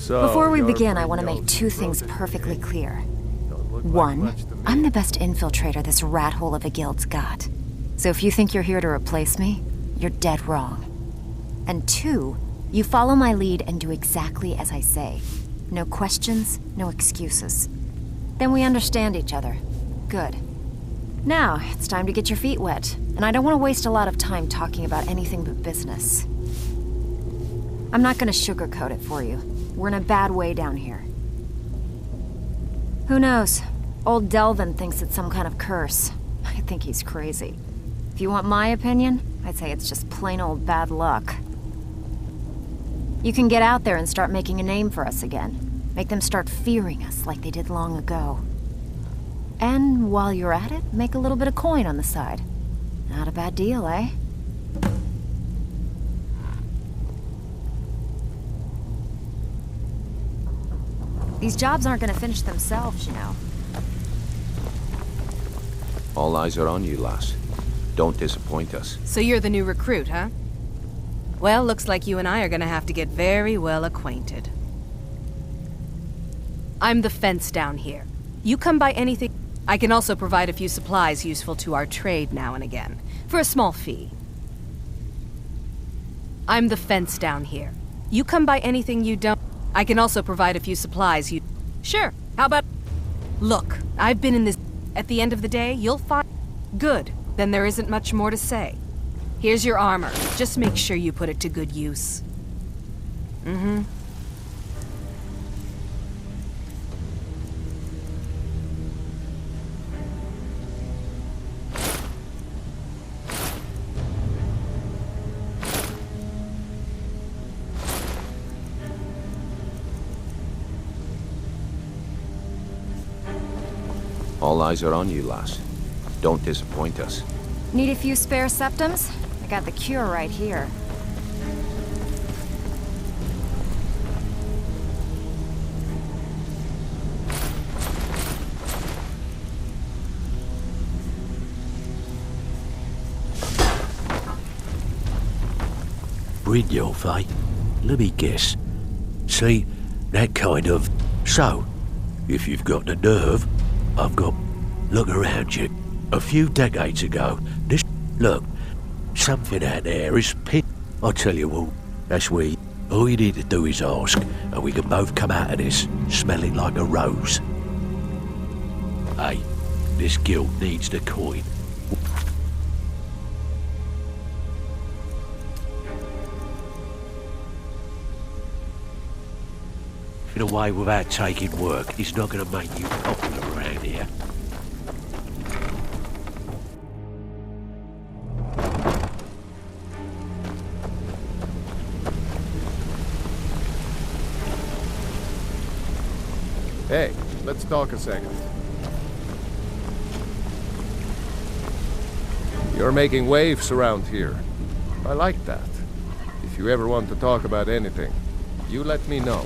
Before we begin, I want to make 2 things perfectly clear. 1, I'm the best infiltrator this rat hole of a guild's got. So if you think you're here to replace me, you're dead wrong. And 2, you follow my lead and do exactly as I say. No questions, no excuses. Then we understand each other. Good. Now, it's time to get your feet wet, and I don't want to waste a lot of time talking about anything but business. I'm not going to sugarcoat it for you. We're in a bad way down here. Who knows? Old Delvin thinks it's some kind of curse. I think he's crazy. If you want my opinion, I'd say it's just plain old bad luck. You can get out there and start making a name for us again. Make them start fearing us like they did long ago. And while you're at it, make a little bit of coin on the side. Not a bad deal, eh? These jobs aren't gonna finish themselves, you know. All eyes are on you, lass. Don't disappoint us. So you're the new recruit, huh? Well, looks like you and I are gonna have to get very well acquainted. I'm the fence down here. You come by anything... I can also provide a few supplies useful to our trade now and again, for a small fee. I'm the fence down here. You come by anything you don't... I can also provide a few supplies you... Sure, how about... Look, I've been in this... At the end of the day, you'll find... Good, then there isn't much more to say. Here's your armor. Just make sure you put it to good use. Mm-hmm. All eyes are on you, lass. Don't disappoint us. Need a few spare septums? I got the cure right here. Brynjolf, eh? Let me guess. See, that kind of... So, if you've got the nerve, I've got... Look around you. A few decades ago, this... Look, something out there is pit... I tell you what, that's where... All you need to do is ask, and we can both come out of this smelling like a rose. Hey, this guild needs the coin. In a way without taking work, it's not going to make you popular around here. Hey, let's talk a second. You're making waves around here. I like that. If you ever want to talk about anything, you let me know.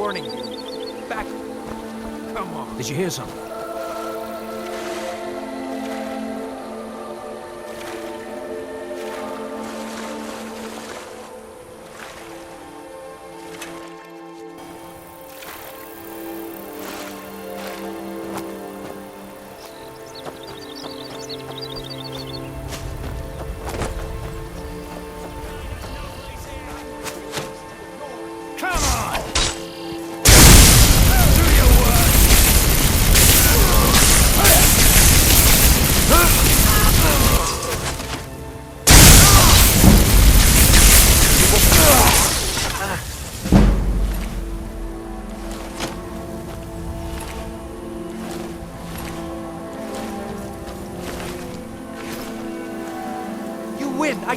warning you. Back. Come on. Did you hear something? Win! I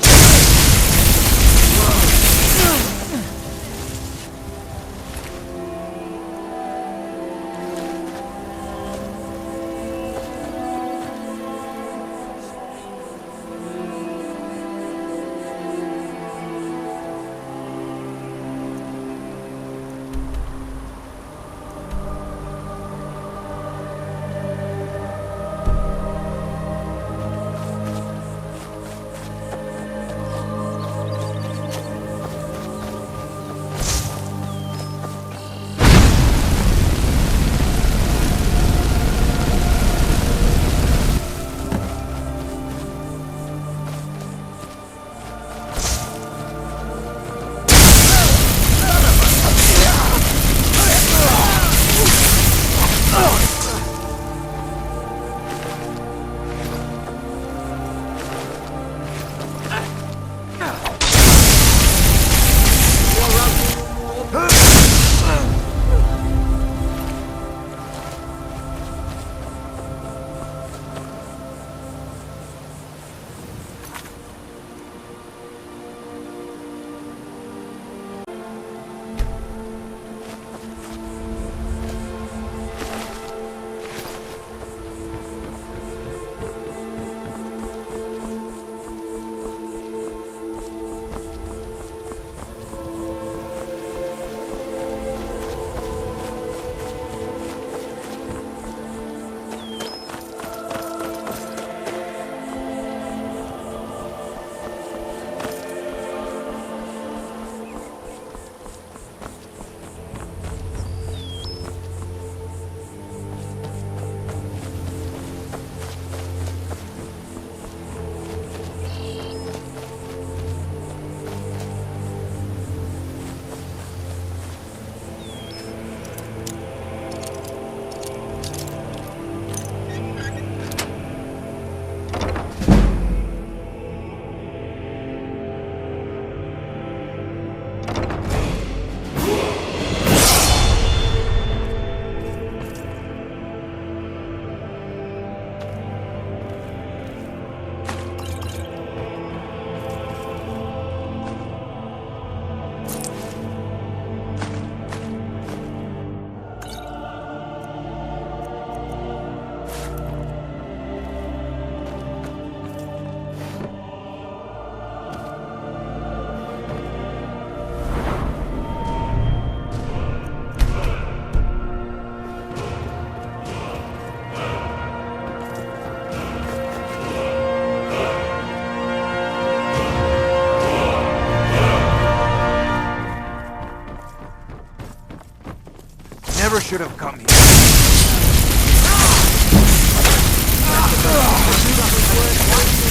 never should have come here.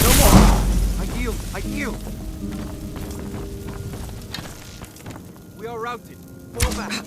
No more! I yield! I yield! We are routed. Fall back.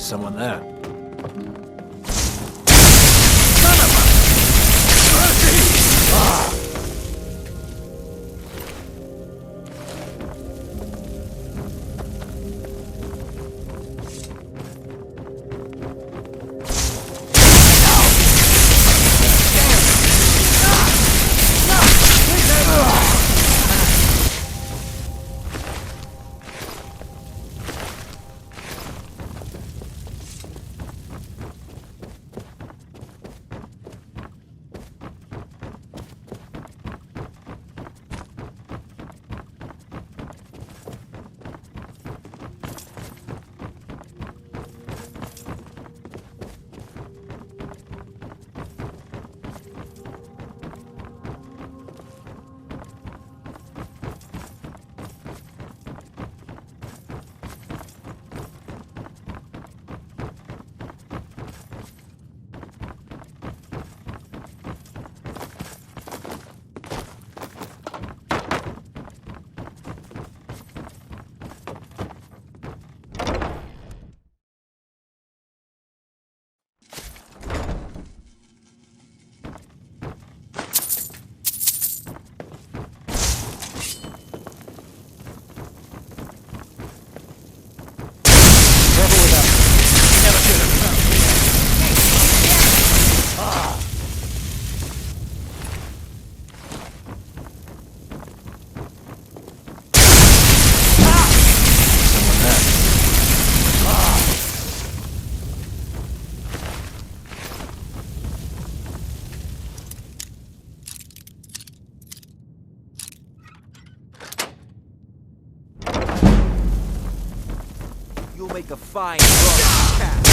Someone there. You'll make a fine cat.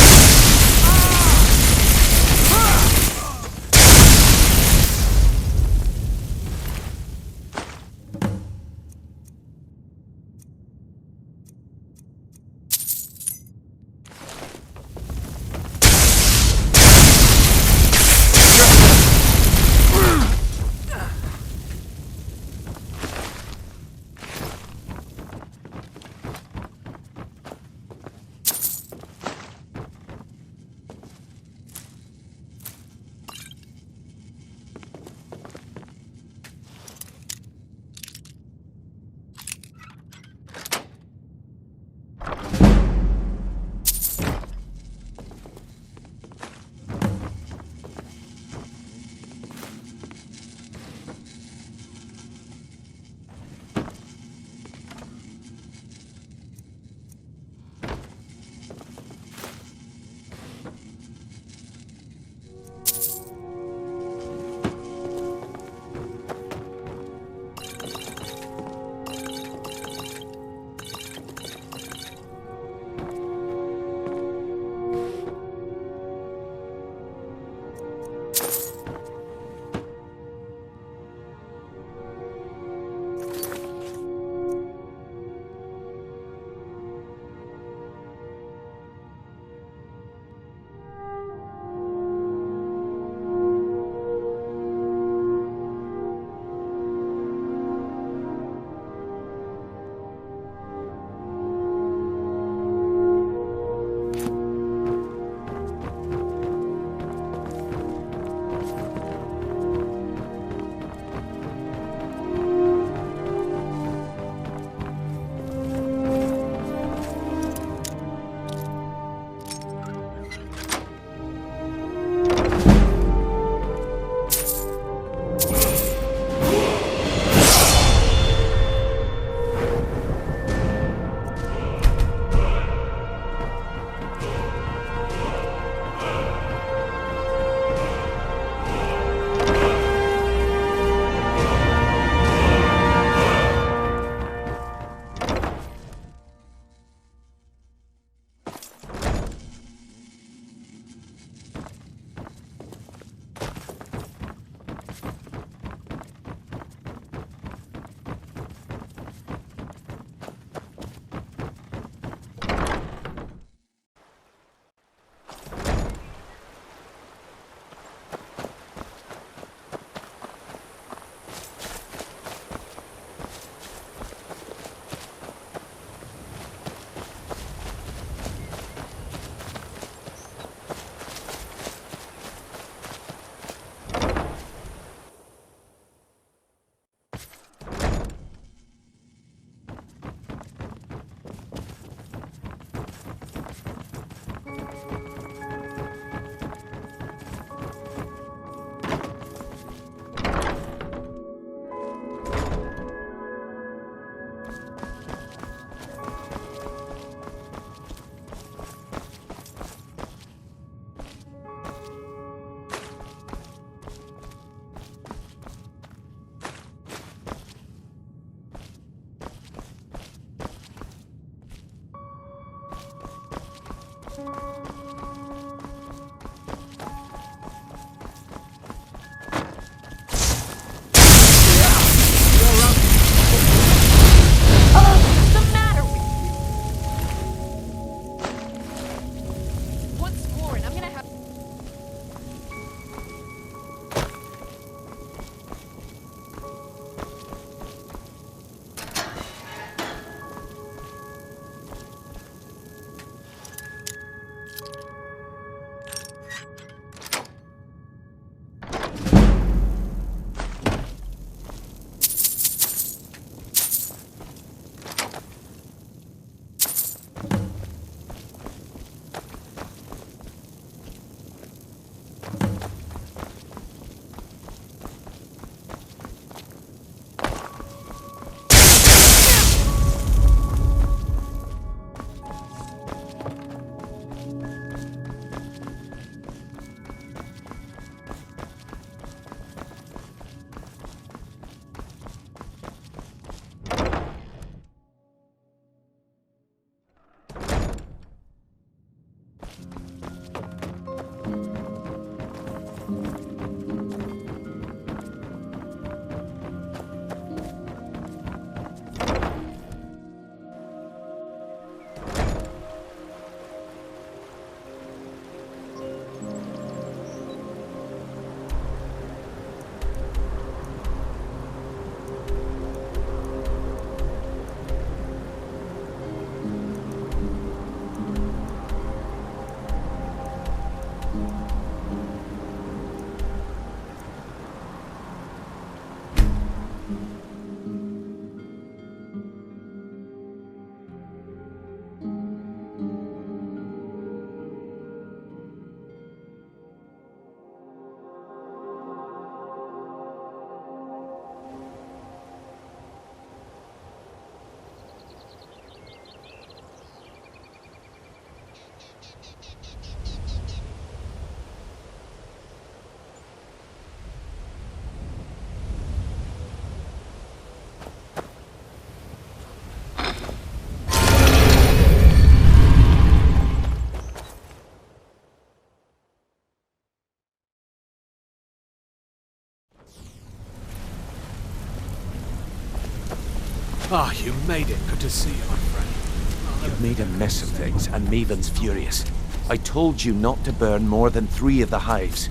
Ah, you made it. Good to see you, my friend. You've made a mess of things, and Maven's furious. I told you not to burn more than 3 of the hives.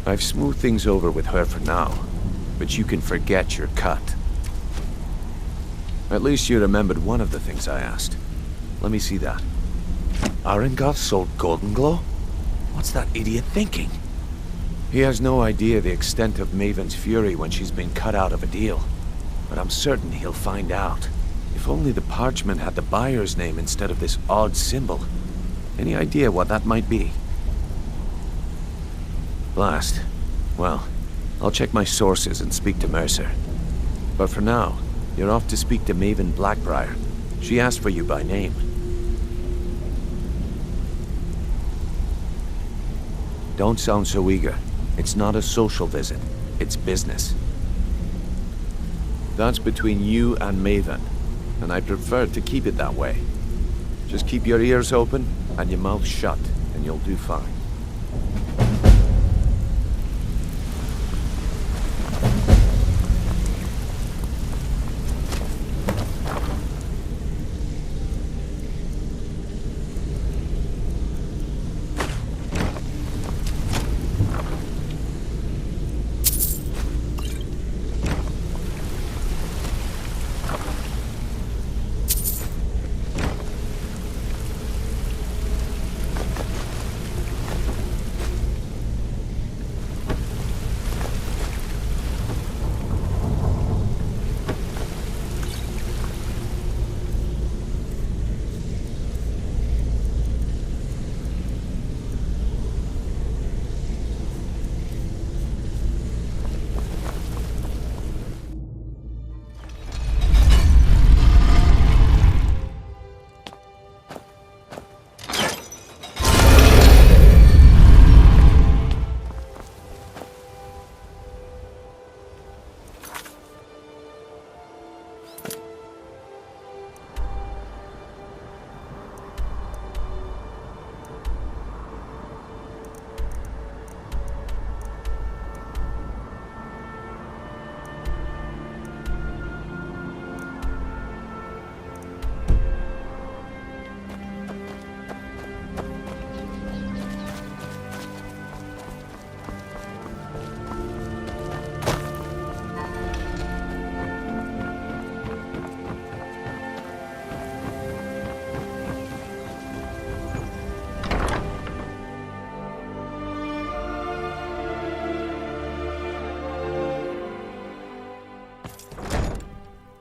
I've smoothed things over with her for now, but you can forget your cut. At least you remembered one of the things I asked. Let me see that. Arengoth sold Golden Glow? What's that idiot thinking? He has no idea the extent of Maven's fury when she's been cut out of a deal. But I'm certain he'll find out. If only the parchment had the buyer's name instead of this odd symbol. Any idea what that might be? Blast. Well, I'll check my sources and speak to Mercer. But for now, you're off to speak to Maven Blackbriar. She asked for you by name. Don't sound so eager. It's not a social visit. It's business. That's between you and Maven, and I prefer to keep it that way. Just keep your ears open and your mouth shut, and you'll do fine.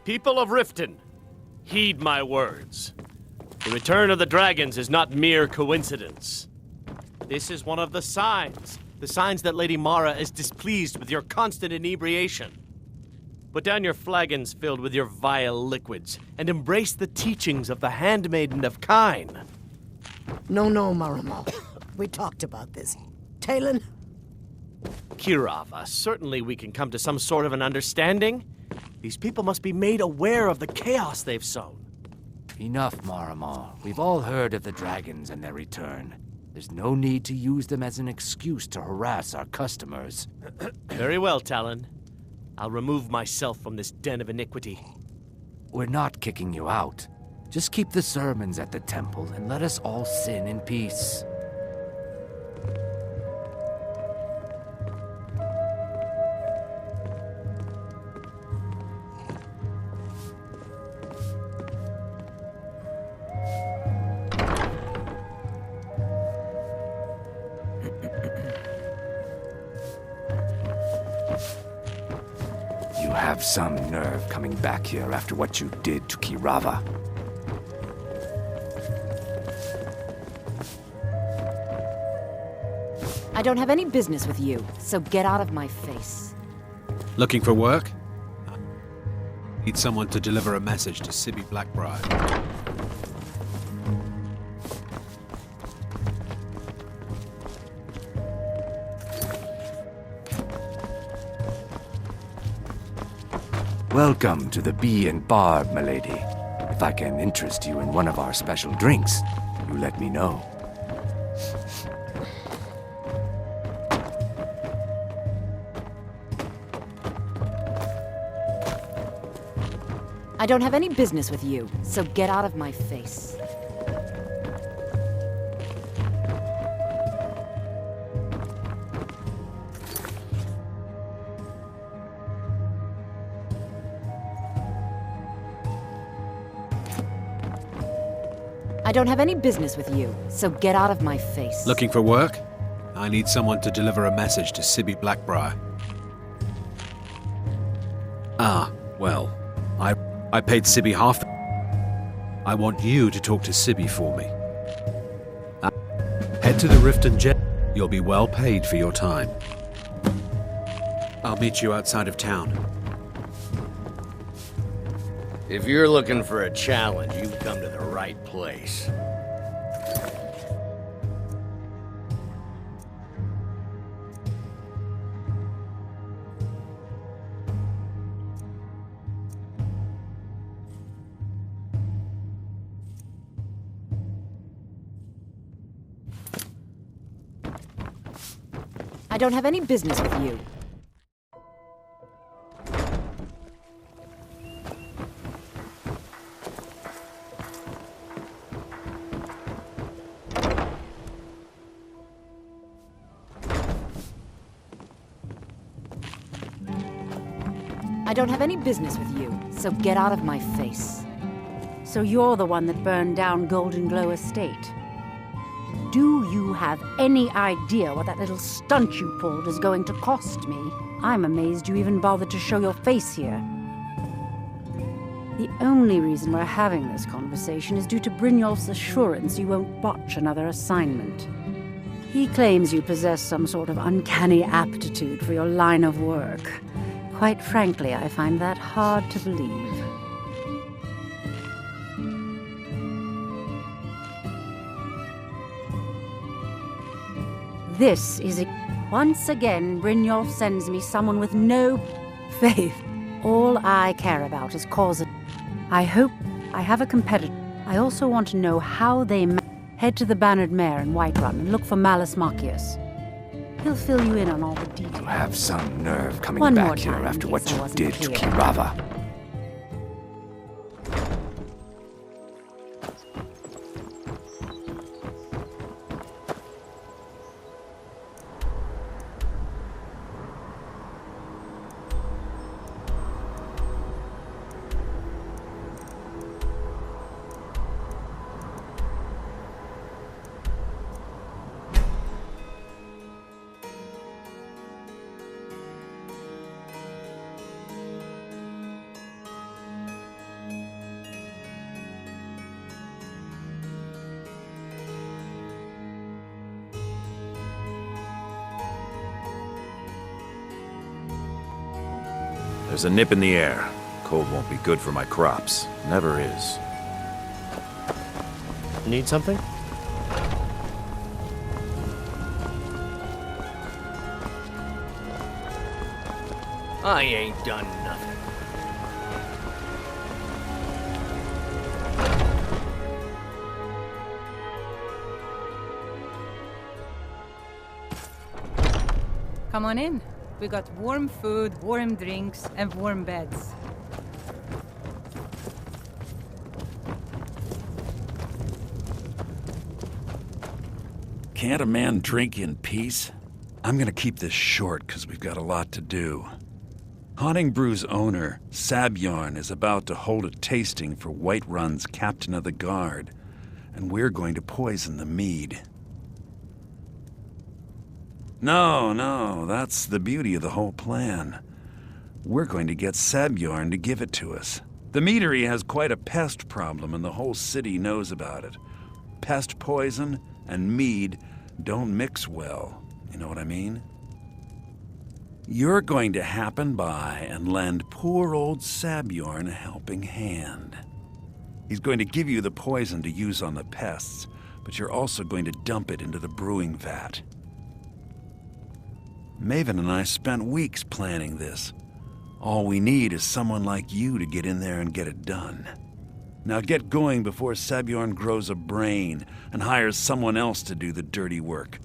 People of Riften, heed my words. The return of the dragons is not mere coincidence. This is one of the signs that Lady Mara is displeased with your constant inebriation. Put down your flagons filled with your vile liquids and embrace the teachings of the Handmaiden of Kyne. No, Maramo. We talked about this. Talon? Kirava, certainly we can come to some sort of an understanding. These people must be made aware of the chaos they've sown. Enough, Maramo. We've all heard of the dragons and their return. There's no need to use them as an excuse to harass our customers. Very well, Talon. I'll remove myself from this den of iniquity. We're not kicking you out. Just keep the sermons at the temple and let us all sin in peace. You have some nerve coming back here after what you did to Kirava. I don't have any business with you, so get out of my face. Looking for work? Need someone to deliver a message to Sibby Blackbriar. Welcome to the Bee and Barb, milady. If I can interest you in one of our special drinks, you let me know. I don't have any business with you, so get out of my face. I don't have any business with you, so get out of my face. Looking for work? I need someone to deliver a message to Sibby Blackbriar. Ah, well, I paid Sibby half. I want you to talk to Sibby for me. Head to the Riften Jet. You'll be well paid for your time. I'll meet you outside of town. If you're looking for a challenge, you've come to the right place. I don't have any business with you. I don't have any business with you, so get out of my face. So you're the one that burned down Golden Glow Estate. Do you have any idea what that little stunt you pulled is going to cost me? I'm amazed you even bothered to show your face here. The only reason we're having this conversation is due to Brynjolf's assurance you won't botch another assignment. He claims you possess some sort of uncanny aptitude for your line of work. Quite frankly, I find that hard to believe. This is once again, Brynjolf sends me someone with no faith. All I care about is cause. I hope I have a competitor. I also want to know how they head to the Bannered Mare in Whiterun and look for Malus Machius. He'll fill you in on all the details. You have some nerve coming One more back here time, after in what case I you wasn't did to clear. Kirava. There's a nip in the air. Cold won't be good for my crops. Never is. Need something? I ain't done nothing. Come on in. We got warm food, warm drinks, and warm beds. Can't a man drink in peace? I'm gonna keep this short because we've got a lot to do. Haunting Brew's owner, Sabjorn, is about to hold a tasting for Whiterun's Captain of the Guard, and we're going to poison the mead. No, that's the beauty of the whole plan. We're going to get Sabjorn to give it to us. The meadery has quite a pest problem, and the whole city knows about it. Pest poison and mead don't mix well, you know what I mean? You're going to happen by and lend poor old Sabjorn a helping hand. He's going to give you the poison to use on the pests, but you're also going to dump it into the brewing vat. Maven and I spent weeks planning this. All we need is someone like you to get in there and get it done. Now get going before Sabjorn grows a brain and hires someone else to do the dirty work.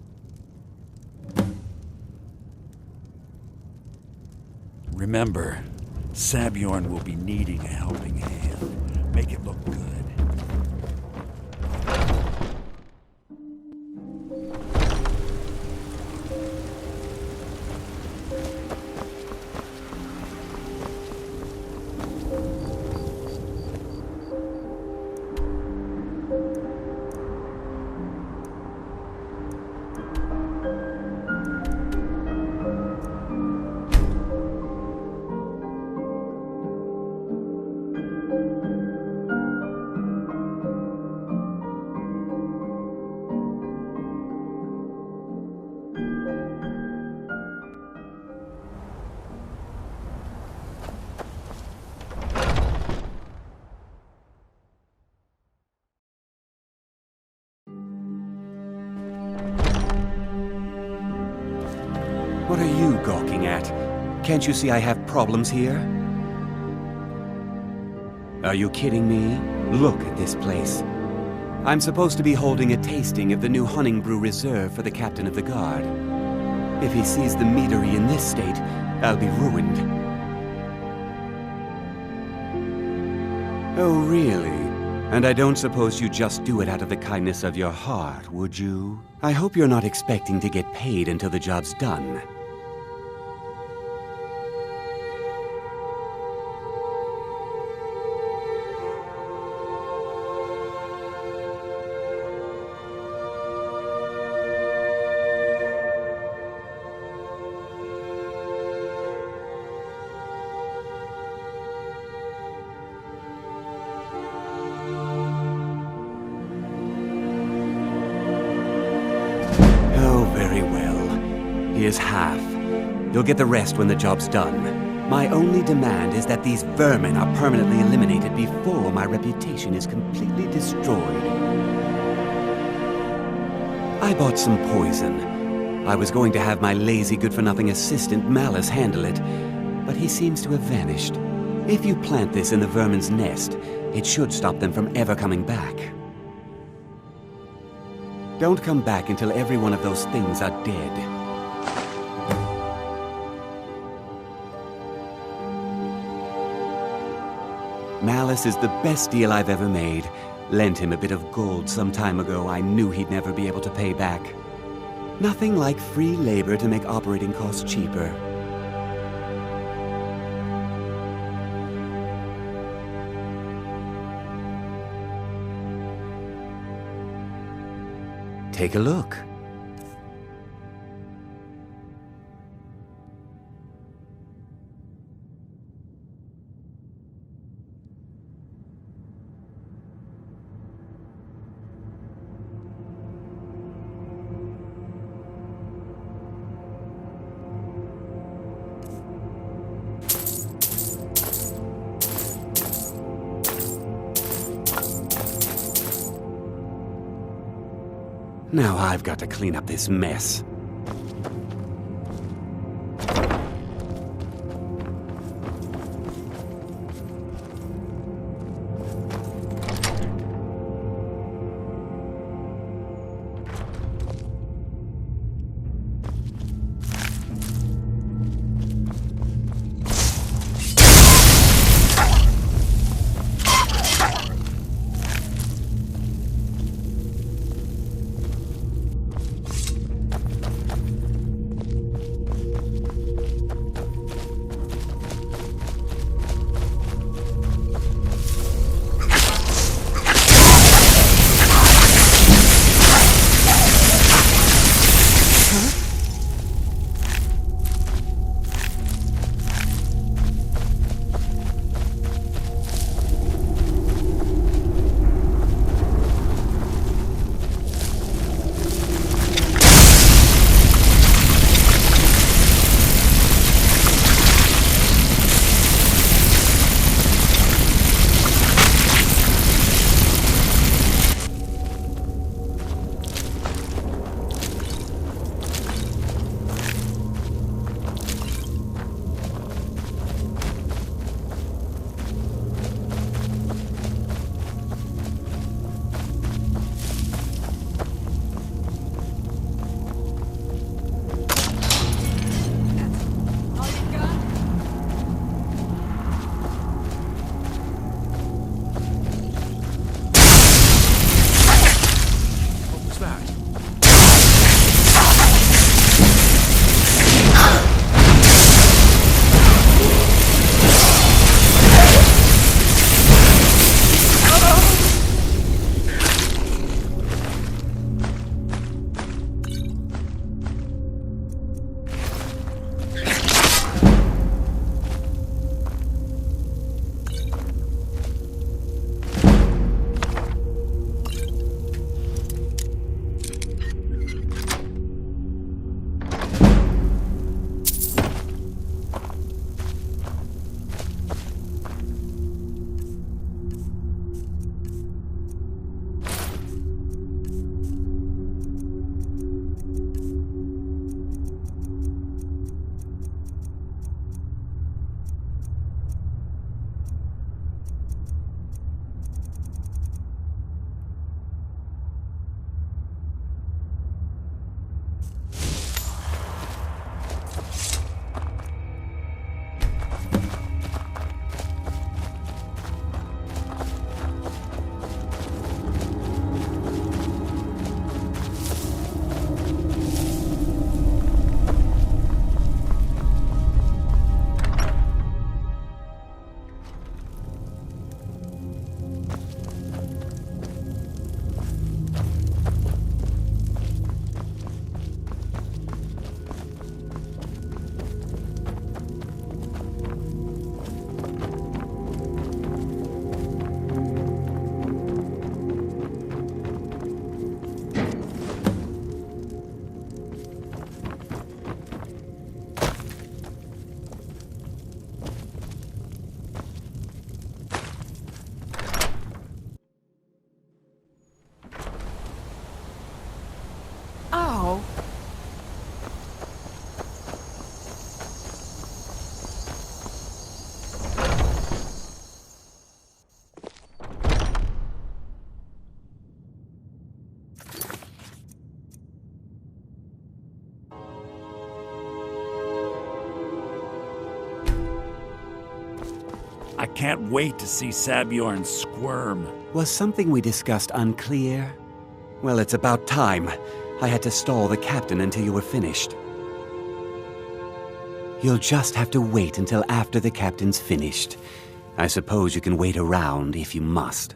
Remember, Sabjorn will be needing a helping hand. Make it look good. What are you gawking at? Can't you see I have problems here? Are you kidding me? Look at this place. I'm supposed to be holding a tasting of the new Honningbrew Reserve for the captain of the guard. If he sees the meadery in this state, I'll be ruined. Oh, really? And I don't suppose you just do it out of the kindness of your heart, would you? I hope you're not expecting to get paid until the job's done. Here's half. You'll get the rest when the job's done. My only demand is that these vermin are permanently eliminated before my reputation is completely destroyed. I bought some poison. I was going to have my lazy good-for-nothing assistant Malice handle it, but he seems to have vanished. If you plant this in the vermin's nest, it should stop them from ever coming back. Don't come back until every one of those things are dead. Malice is the best deal I've ever made. Lent him a bit of gold some time ago I knew he'd never be able to pay back. Nothing like free labor to make operating costs cheaper. Take a look. Now I've got to clean up this mess. I can't wait to see Sabjorn squirm. Was something we discussed unclear? Well, it's about time. I had to stall the captain until you were finished. You'll just have to wait until after the captain's finished. I suppose you can wait around if you must.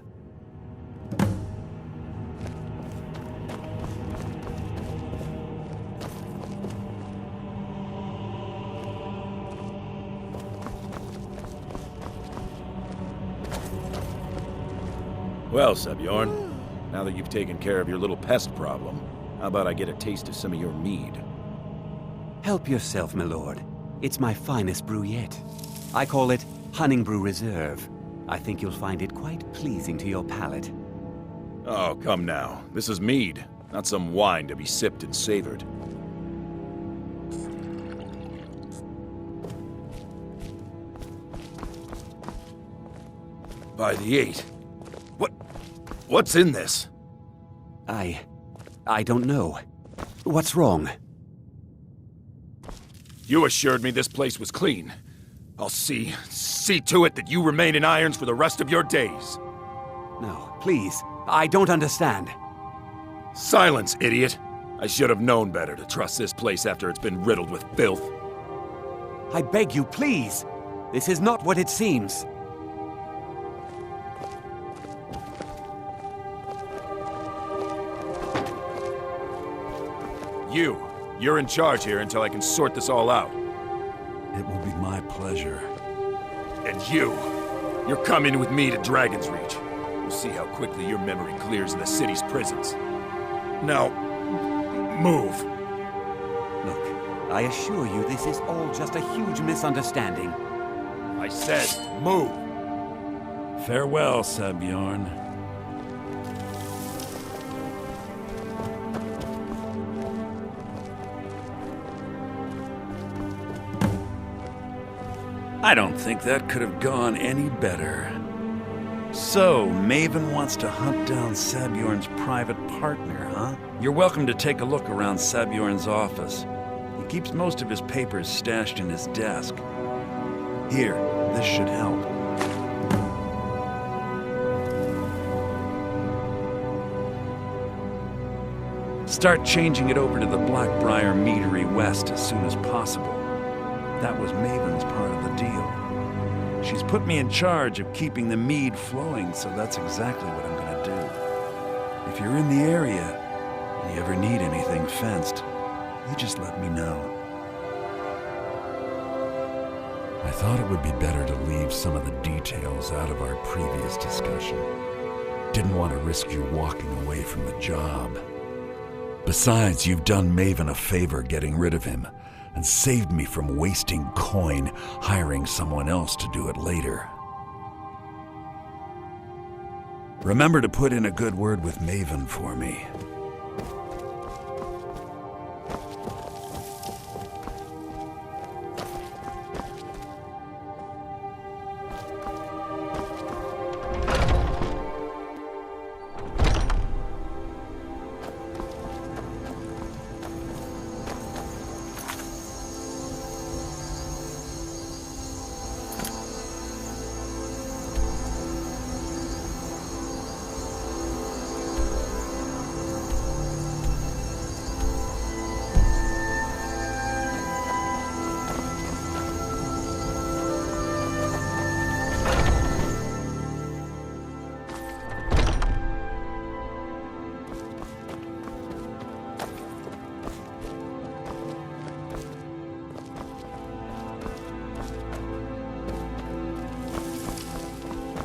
Well, Sabjorn, now that you've taken care of your little pest problem, how about I get a taste of some of your mead? Help yourself, my lord. It's my finest brew yet. I call it Honningbrew Reserve. I think you'll find it quite pleasing to your palate. Oh, come now. This is mead, not some wine to be sipped and savored. By the 8. What's in this? I don't know. What's wrong? You assured me this place was clean. I'll see to it that you remain in irons for the rest of your days. No, please. I don't understand. Silence, idiot. I should have known better to trust this place after it's been riddled with filth. I beg you, please. This is not what it seems. You're in charge here until I can sort this all out. It will be my pleasure. And you're coming with me to Dragon's Reach. We'll see how quickly your memory clears in the city's prisons. Now, move. Look, I assure you this is all just a huge misunderstanding. I said, move. Farewell, Sabjorn. I don't think that could have gone any better. So, Maven wants to hunt down Sabjorn's private partner, huh? You're welcome to take a look around Sabjorn's office. He keeps most of his papers stashed in his desk. Here, this should help. Start changing it over to the Blackbriar Meadery West as soon as possible. That was Maven's part of the deal. She's put me in charge of keeping the mead flowing, so that's exactly what I'm gonna do. If you're in the area, and you ever need anything fenced, you just let me know. I thought it would be better to leave some of the details out of our previous discussion. Didn't want to risk you walking away from the job. Besides, you've done Maven a favor getting rid of him, and saved me from wasting coin hiring someone else to do it later. Remember to put in a good word with Maven for me.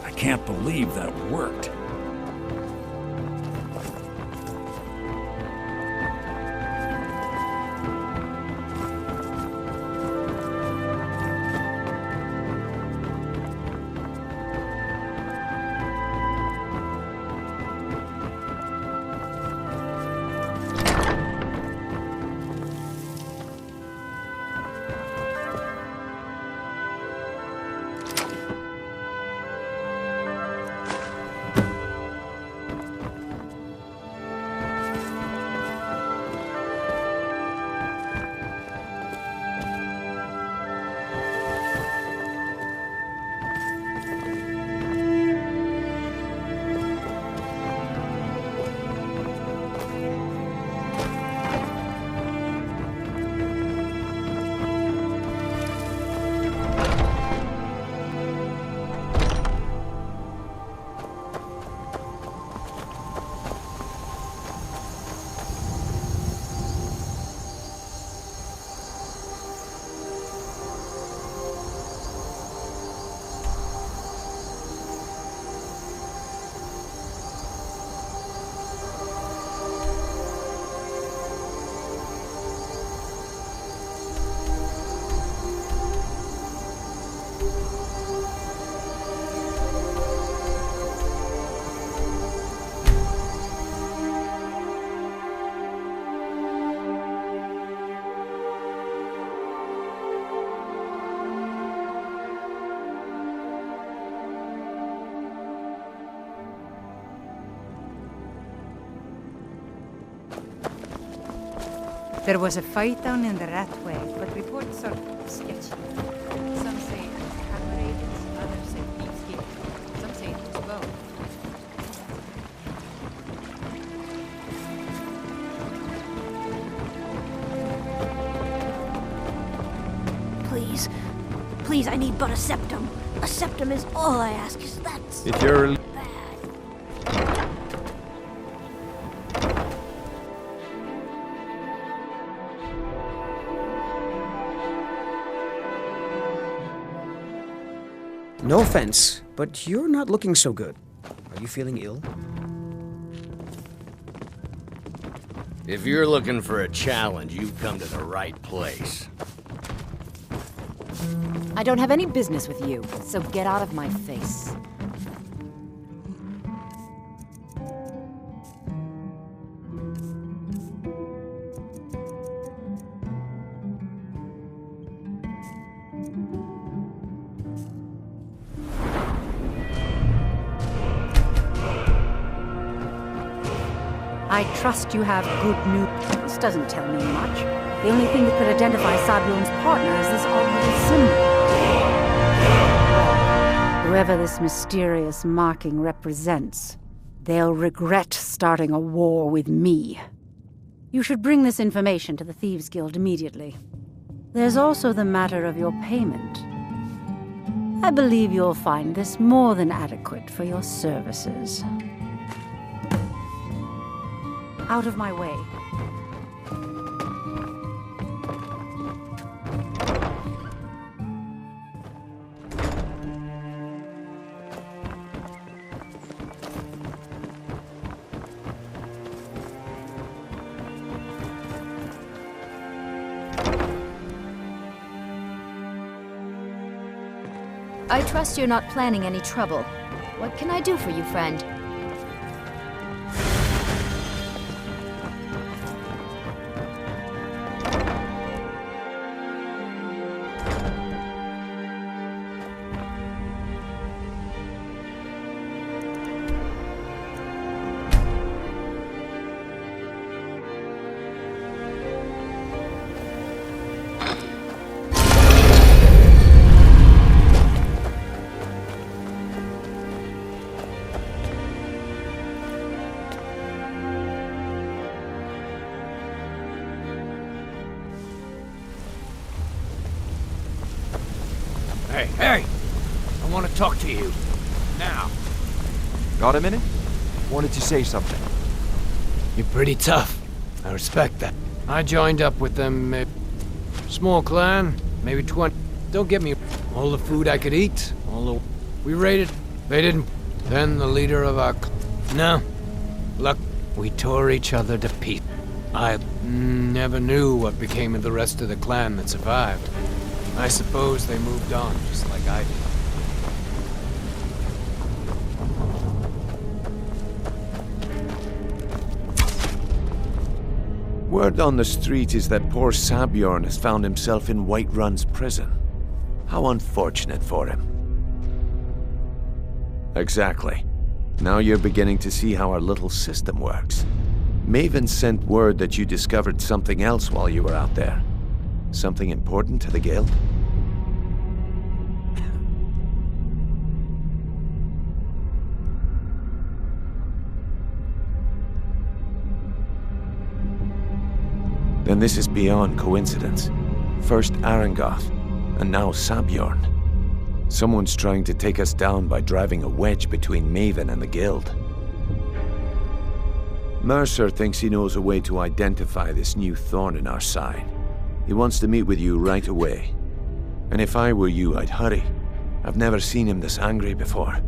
I can't believe that worked. There was a fight down in the Ratway, but reports are sketchy. Some say hammer agents, others say thieves' some say it was both. Please. Please, I need but a septum. A septum is all I ask. Is that If you're... No offense, but you're not looking so good. Are you feeling ill? If you're looking for a challenge, you've come to the right place. I don't have any business with you, so get out of my face. I trust you have good news. This doesn't tell me much. The only thing that could identify Sabion's partner is this odd little symbol. Whoever this mysterious marking represents, they'll regret starting a war with me. You should bring this information to the Thieves' Guild immediately. There's also the matter of your payment. I believe you'll find this more than adequate for your services. Out of my way. I trust you're not planning any trouble. What can I do for you, friend? Hey! I want to talk to you. Now. Got a minute? Wanted to say something. You're pretty tough. I respect that. I joined up with them. Small clan, maybe 20. Don't get me. All the food I could eat. We raided. They didn't. Then the leader of our No. Look, we tore each other to pieces. I never knew what became of the rest of the clan that survived. I suppose they moved on, just like I did. Word on the street is that poor Sabjorn has found himself in Whiterun's prison. How unfortunate for him. Exactly. Now you're beginning to see how our little system works. Maven sent word that you discovered something else while you were out there. Something important to the Guild? Then this is beyond coincidence. First Arangoth, and now Sabjorn. Someone's trying to take us down by driving a wedge between Maven and the Guild. Mercer thinks he knows a way to identify this new thorn in our side. He wants to meet with you right away. And if I were you, I'd hurry. I've never seen him this angry before.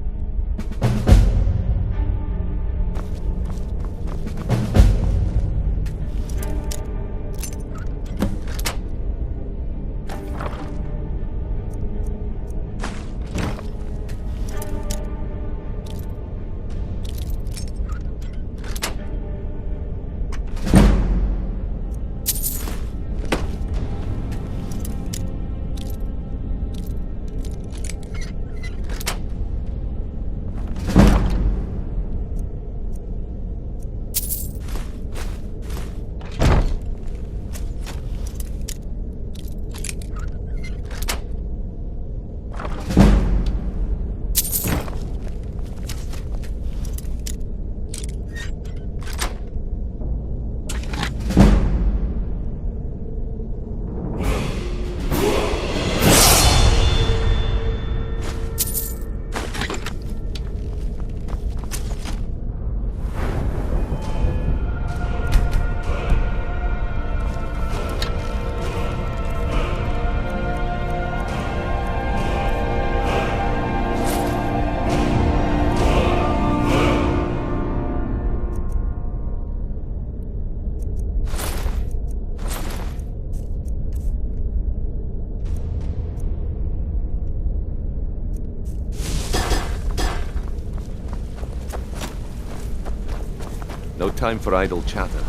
No time for idle chatter.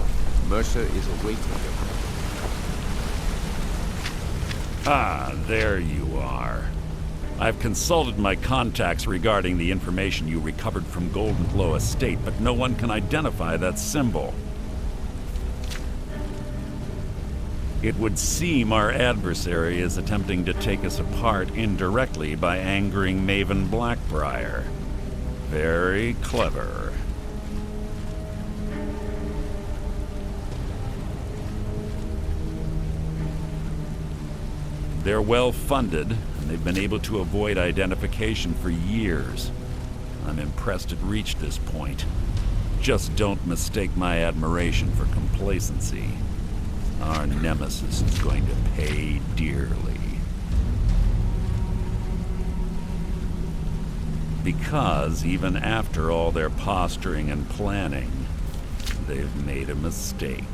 Mercer is awaiting you. Ah, there you are. I've consulted my contacts regarding the information you recovered from Golden Glow Estate, but no one can identify that symbol. It would seem our adversary is attempting to take us apart indirectly by angering Maven Blackbriar. Very clever. They're well funded, and they've been able to avoid identification for years. I'm impressed it reached this point. Just don't mistake my admiration for complacency. Our nemesis is going to pay dearly. Because even after all their posturing and planning, they've made a mistake.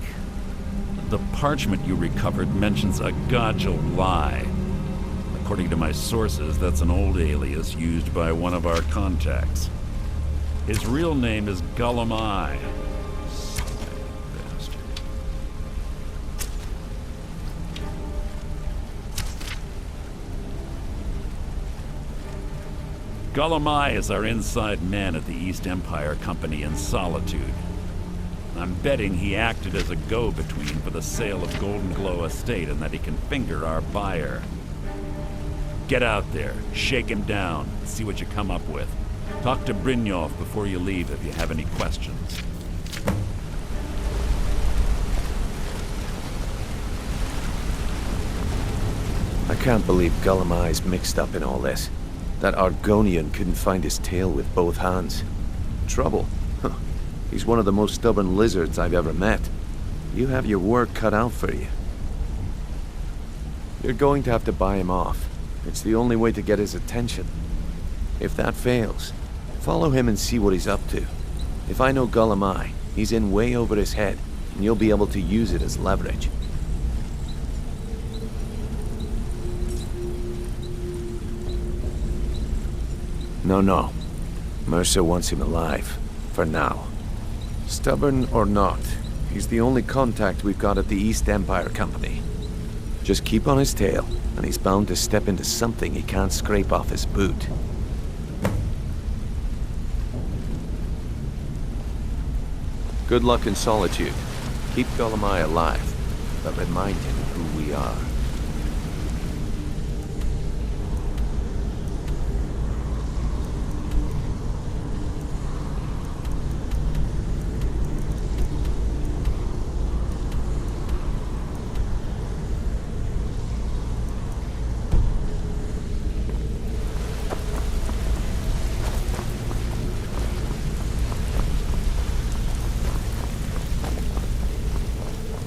The parchment you recovered mentions a Godjal lie. According to my sources, that's an old alias used by one of our contacts. His real name is Gullumai. Gullumai is our inside man at the East Empire Company in Solitude. I'm betting he acted as a go-between for the sale of Golden Glow Estate and that he can finger our buyer. Get out there, shake him down, and see what you come up with. Talk to Brynjolf before you leave if you have any questions. I can't believe Gullumai's mixed up in all this. That Argonian couldn't find his tail with both hands. Trouble? Huh. He's one of the most stubborn lizards I've ever met. You have your work cut out for you. You're going to have to buy him off. It's the only way to get his attention. If that fails, follow him and see what he's up to. If I know Gullumai, he's in way over his head, and you'll be able to use it as leverage. No. Mercer wants him alive. For now. Stubborn or not, he's the only contact we've got at the East Empire Company. Just keep on his tail, and he's bound to step into something he can't scrape off his boot. Good luck in Solitude. Keep Gullumai alive, but remind him who we are.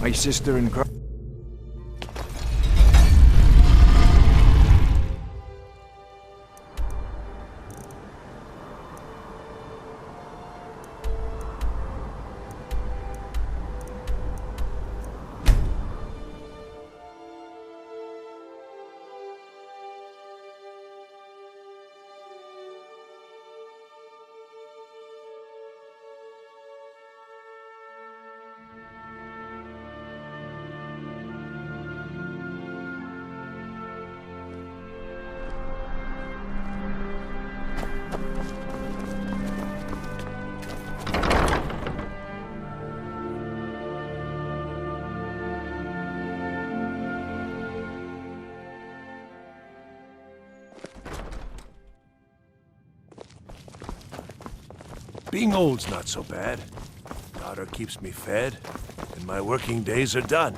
My sister in Christ. Being old's not so bad. Daughter keeps me fed, and my working days are done.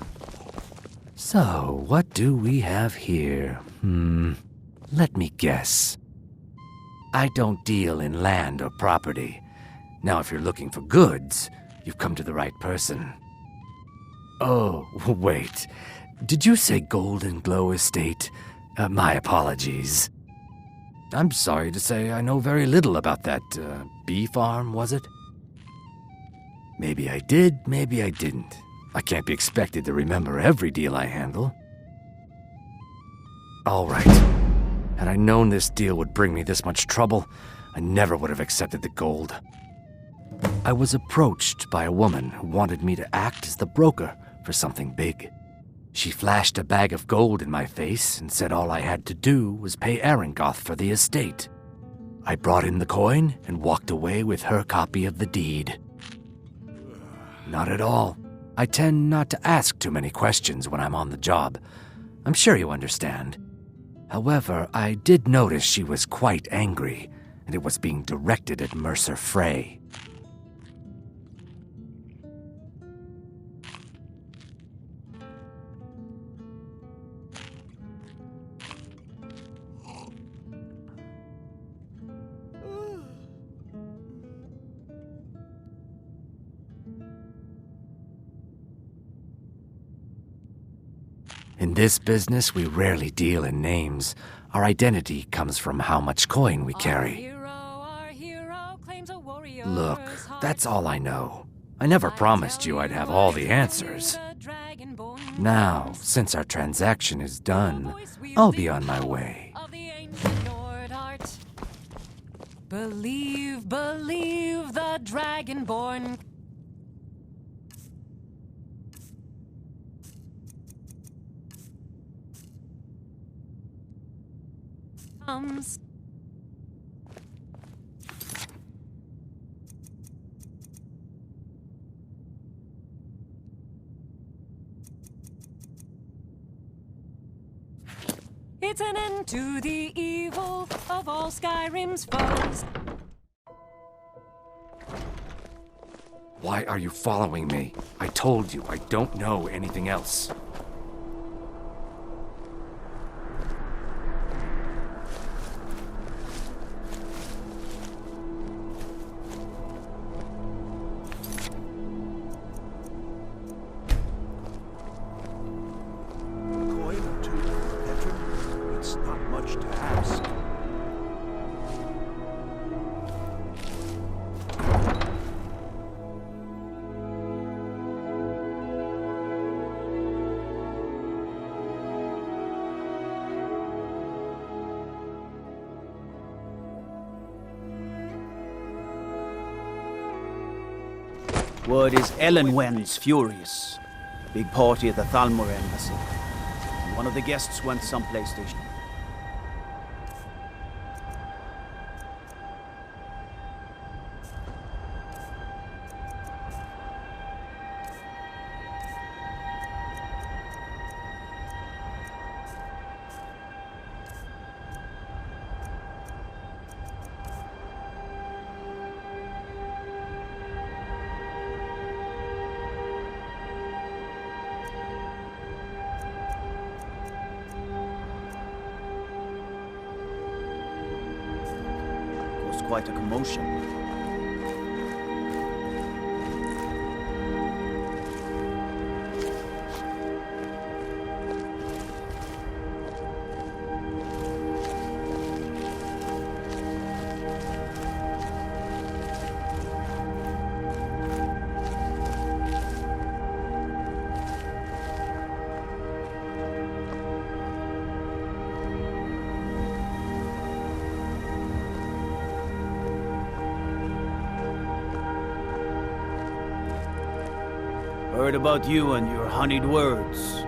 So, what do we have here? Let me guess. I don't deal in land or property. Now, if you're looking for goods, you've come to the right person. Oh, wait. Did you say Golden Glow Estate? My apologies. I'm sorry to say I know very little about that, bee farm, was it? Maybe I did, maybe I didn't. I can't be expected to remember every deal I handle. All right. Had I known this deal would bring me this much trouble, I never would have accepted the gold. I was approached by a woman who wanted me to act as the broker for something big. She flashed a bag of gold in my face and said all I had to do was pay Arangoth for the estate. I brought in the coin and walked away with her copy of the deed. Not at all. I tend not to ask too many questions when I'm on the job. I'm sure you understand. However, I did notice she was quite angry, and it was being directed at Mercer Frey. In this business, we rarely deal in names. Our identity comes from how much coin we carry. Look, that's all I know. I never promised you I'd have all the answers. Now, since our transaction is done, I'll be on my way. Believe, believe the Dragonborn. Comes. It's an end to the evil of all Skyrim's foes. Why are you following me? I told you I don't know anything else. Word is Ellenwen's furious. Big party at the Thalmor embassy. And one of the guests went someplace station. Quite a commotion. Heard about you and your honeyed words.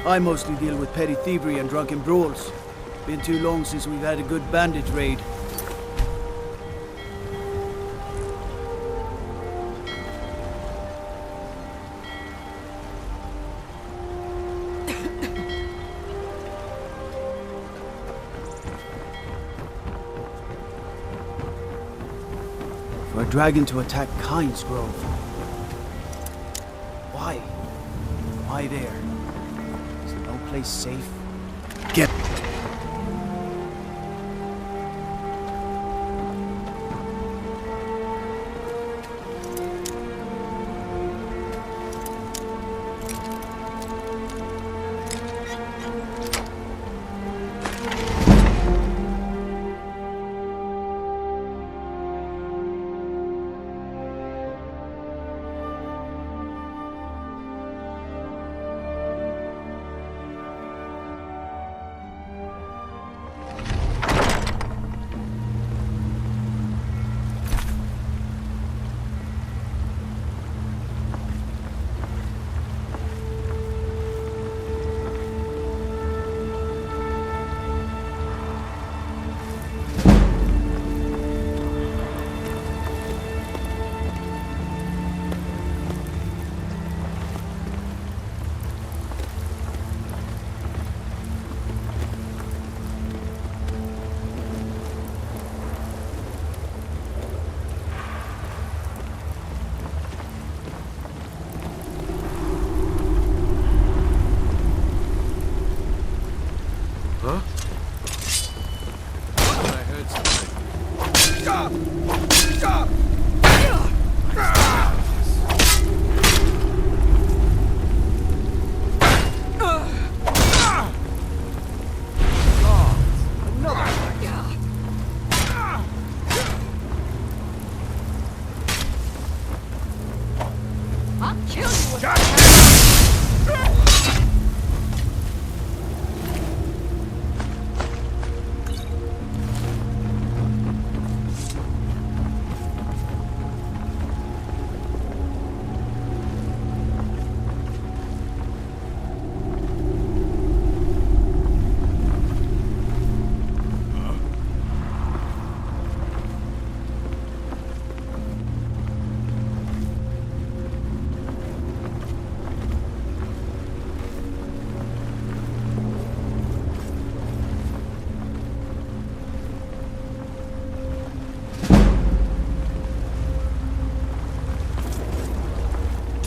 I mostly deal with petty thievery and drunken brawls. Been too long since we've had a good bandit raid. For a dragon to attack Kynes Grove. Why? Why there? Is no place safe? Get...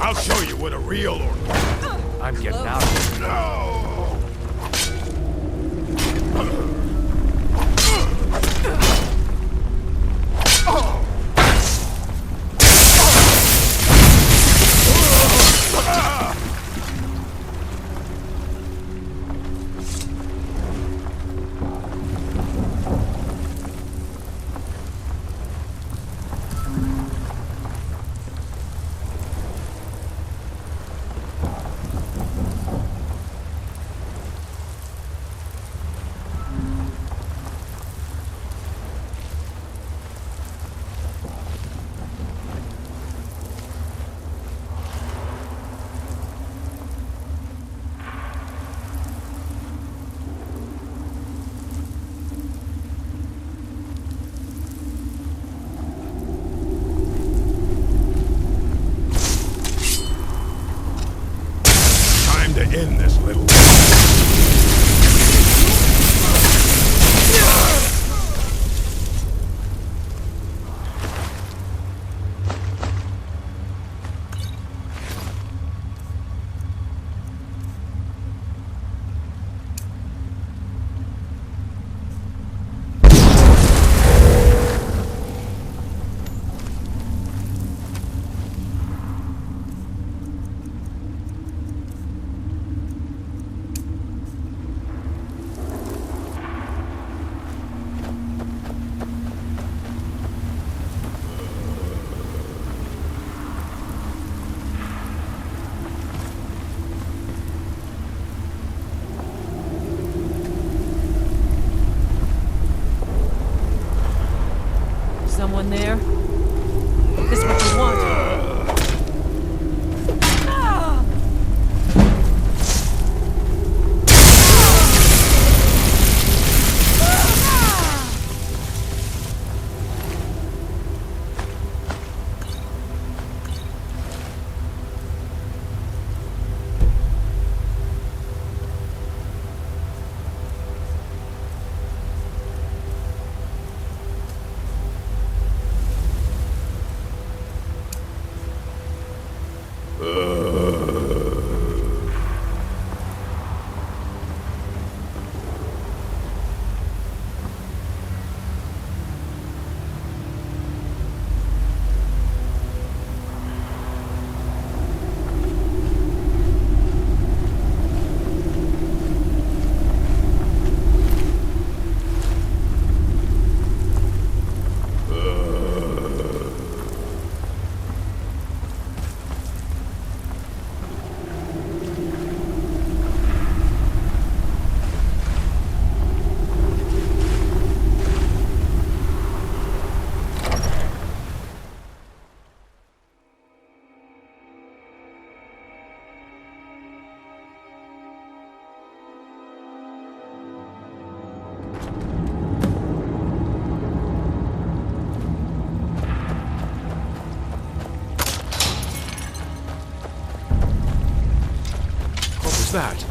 I'll show you what a real orc... I'm getting out of here. No! In this little... Someone there? Is this what you want? was that?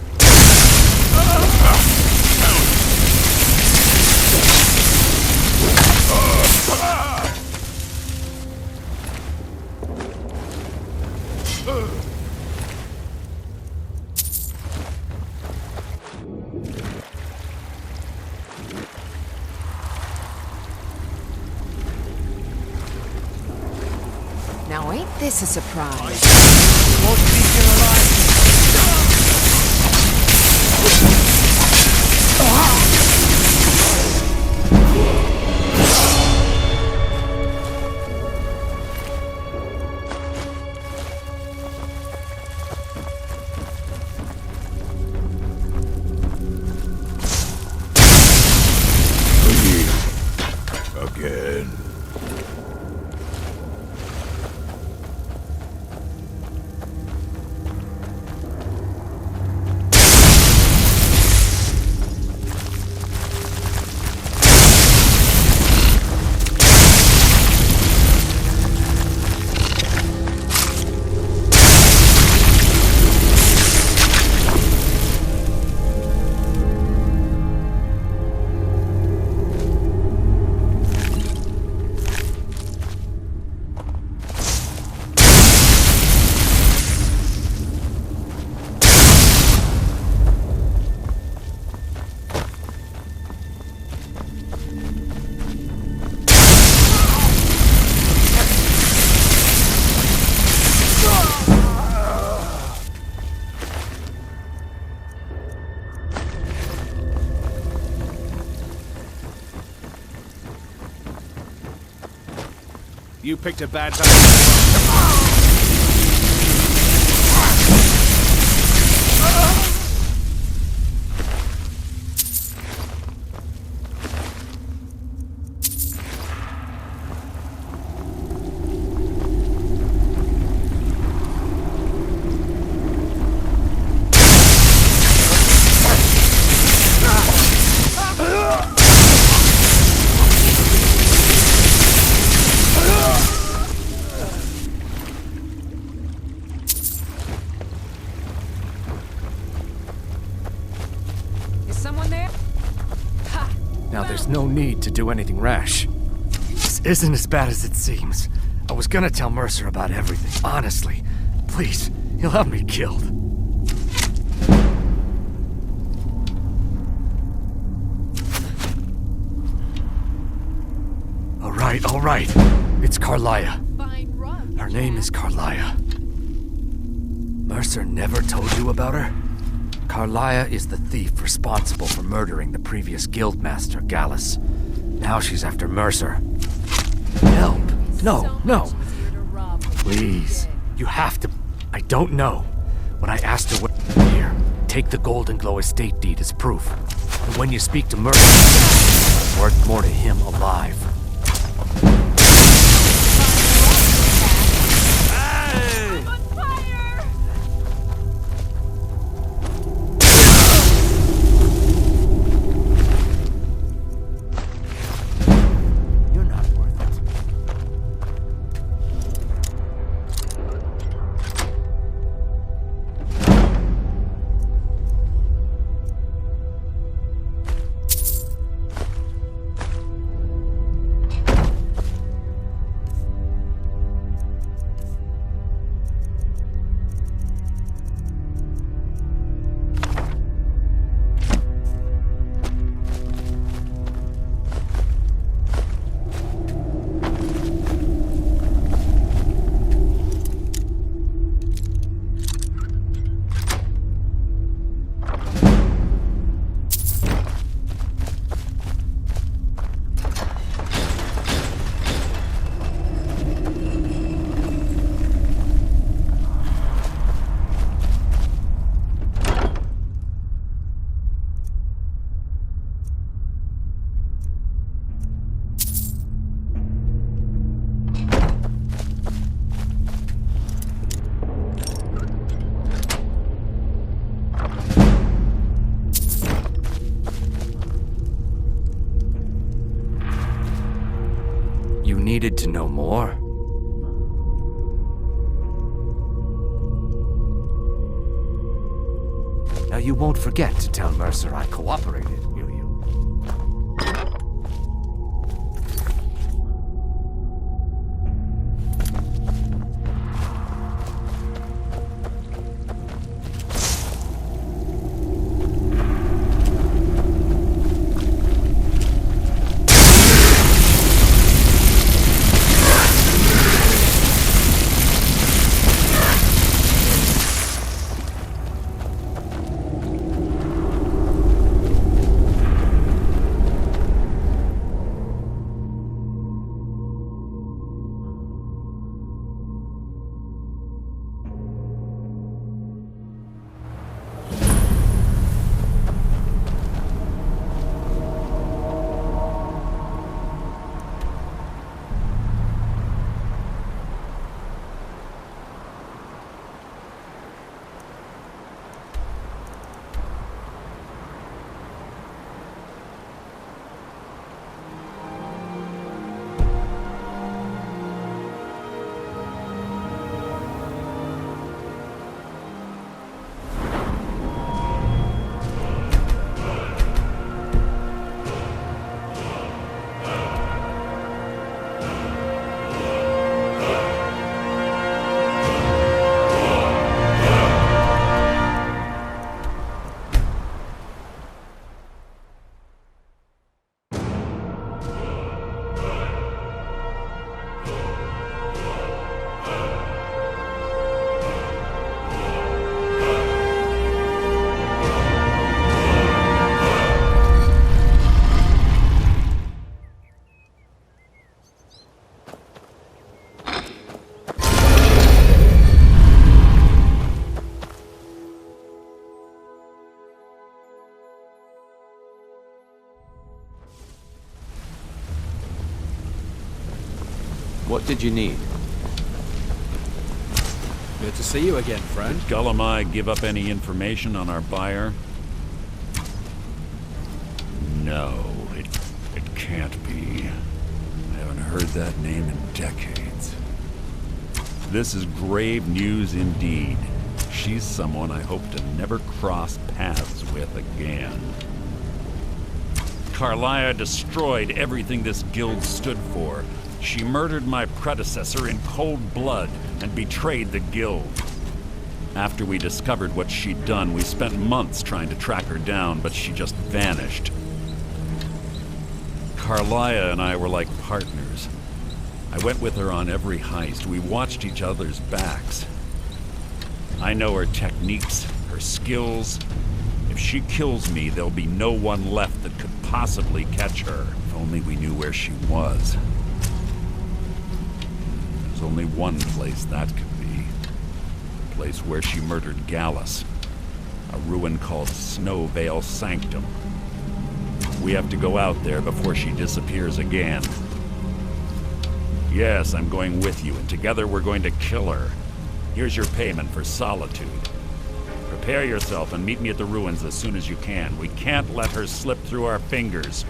Now ain't this a surprise? Won't be here alive. Again. You picked a bad time. Now there's no need to do anything rash. This isn't as bad as it seems. I was gonna tell Mercer about everything, honestly. Please, he'll have me killed. All right. It's Carlia. Her name is Carlia. Mercer never told you about her? Carlia is the thief responsible for murdering the previous guildmaster, Gallus. Now she's after Mercer. Help! No! Please, you have to... I don't know. When I asked her what... Here, take the Golden Glow estate deed as proof. And when you speak to Mercer, it's worth more to him alive. Needed to know more? you won't forget to tell Mercer I cooperated, will you? What did you need? Good to see you again, friend. Did Gullumai give up any information on our buyer? No, it can't be. I haven't heard that name in decades. This is grave news indeed. She's someone I hope to never cross paths with again. Carlia destroyed everything this guild stood for. She murdered my predecessor in cold blood and betrayed the guild. After we discovered what she'd done, we spent months trying to track her down, but she just vanished. Carlia and I were like partners. I went with her on every heist. We watched each other's backs. I know her techniques, her skills. If she kills me, there'll be no one left that could possibly catch her. If only we knew where she was. There's only one place that could be. The place where she murdered Gallus. A ruin called Snowvale Sanctum. We have to go out there before she disappears again. Yes, I'm going with you, and together we're going to kill her. Here's your payment for solitude. Prepare yourself and meet me at the ruins as soon as you can. We can't let her slip through our fingers.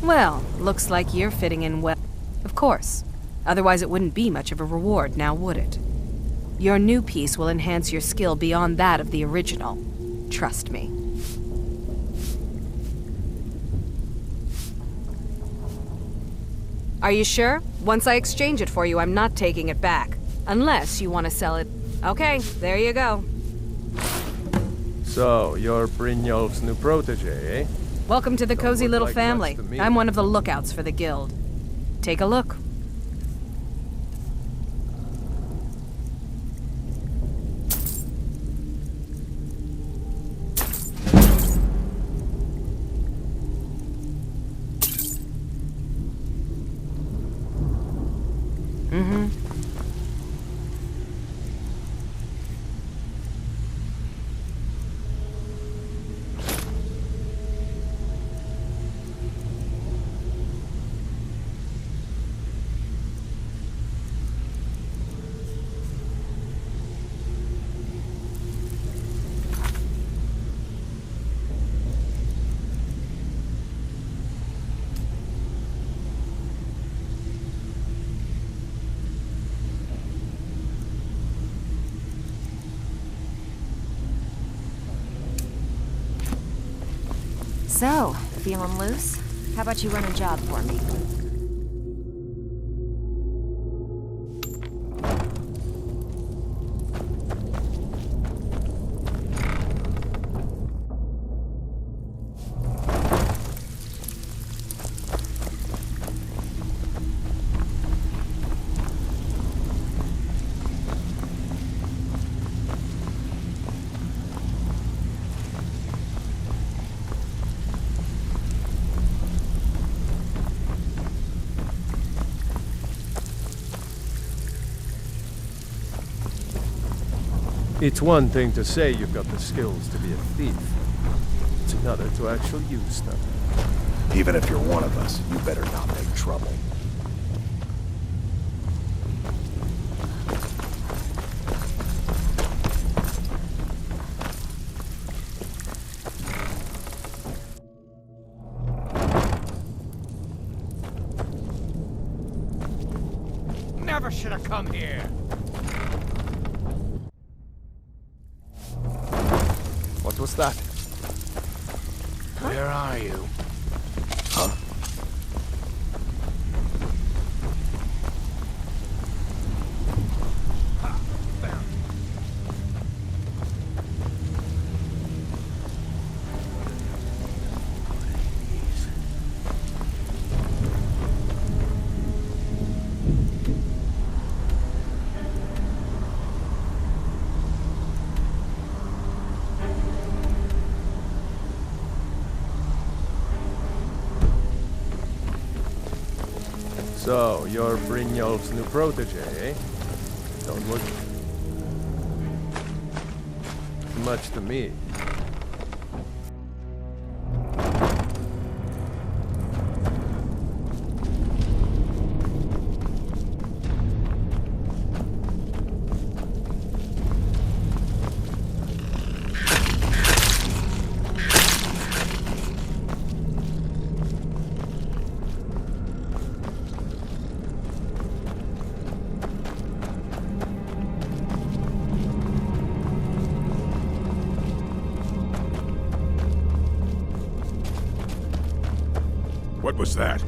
Well, looks like you're fitting in well. Of course. Otherwise it wouldn't be much of a reward, now would it? Your new piece will enhance your skill beyond that of the original. Trust me. Are you sure? Once I exchange it for you, I'm not taking it back. Unless you want to sell it. Okay, there you go. So, you're Brynjolf's new protege, eh? Welcome to the cozy little like family. much to me. I'm one of the lookouts for the guild. Take a look. So, feeling loose? How about you run a job for me? It's one thing to say you've got the skills to be a thief. It's another to actually use them. Even if you're one of us, you better not make trouble. Never should have come here. What was that? Where are you? Huh? So, you're Brynjolf's new protege, eh? Don't look much to me. What was that?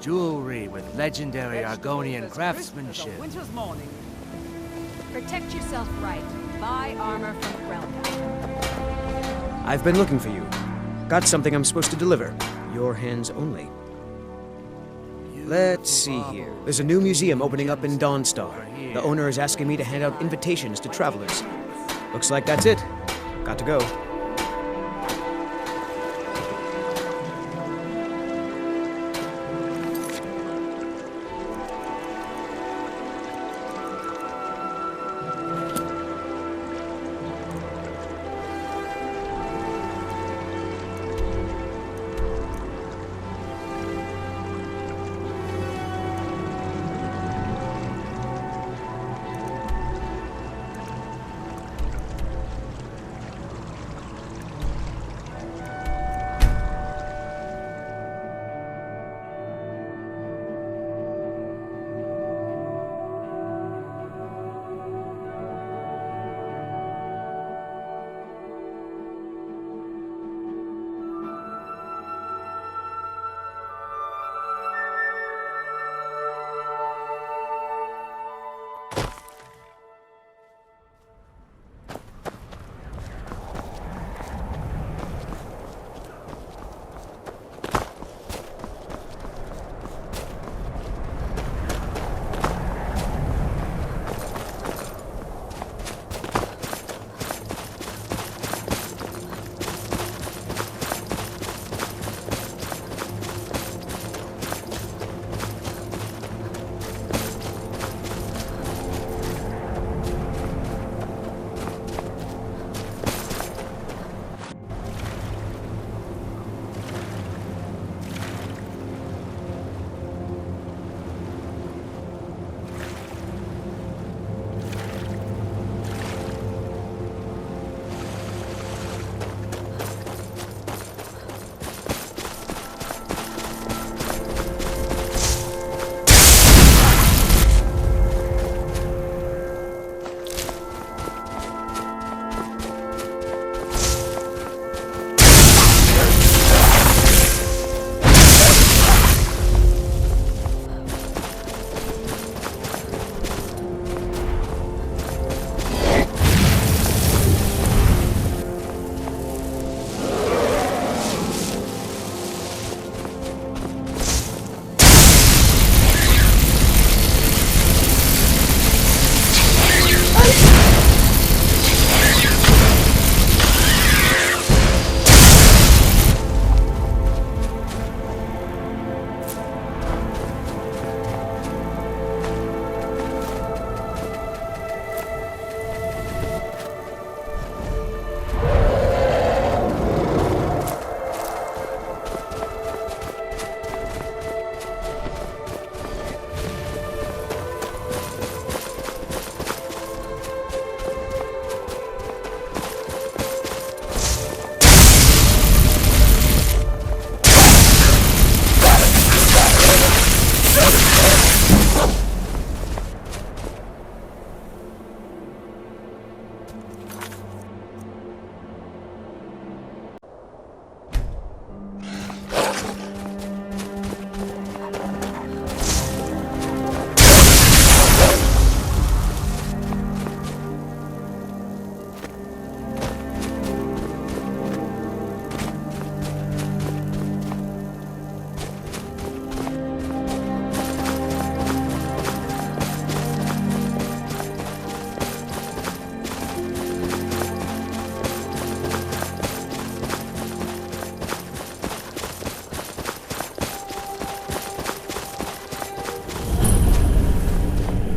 Jewelry with legendary Argonian craftsmanship. Winter's morning. Protect yourself right. Buy armor from Krelka. I've been looking for you. Got something I'm supposed to deliver. Your hands only. Let's see here. There's a new museum opening up in Dawnstar. The owner is asking me to hand out invitations to travelers. Looks like that's it. Got to go.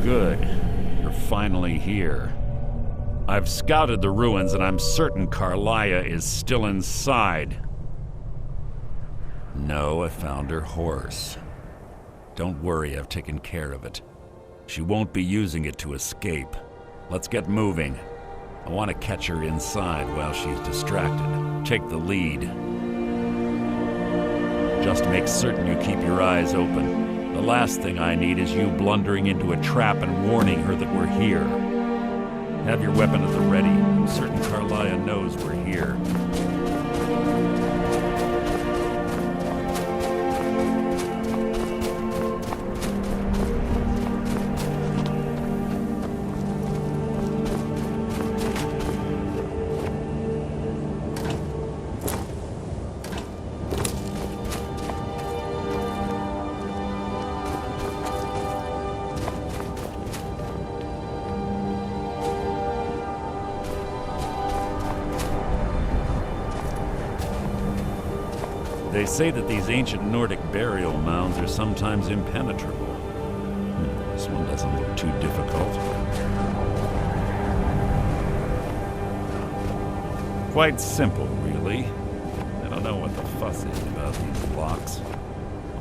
Good. You're finally here. I've scouted the ruins and I'm certain Carlia is still inside. No, I found her horse. Don't worry, I've taken care of it. She won't be using it to escape. Let's get moving. I want to catch her inside while she's distracted. Take the lead. Just make certain you keep your eyes open. The last thing I need is you blundering into a trap and warning her that we're here. Have your weapon at the ready. I'm certain Carlia knows we're here. They say that these ancient Nordic burial mounds are sometimes impenetrable. This one doesn't look too difficult. Quite simple, really. I don't know what the fuss is about these blocks.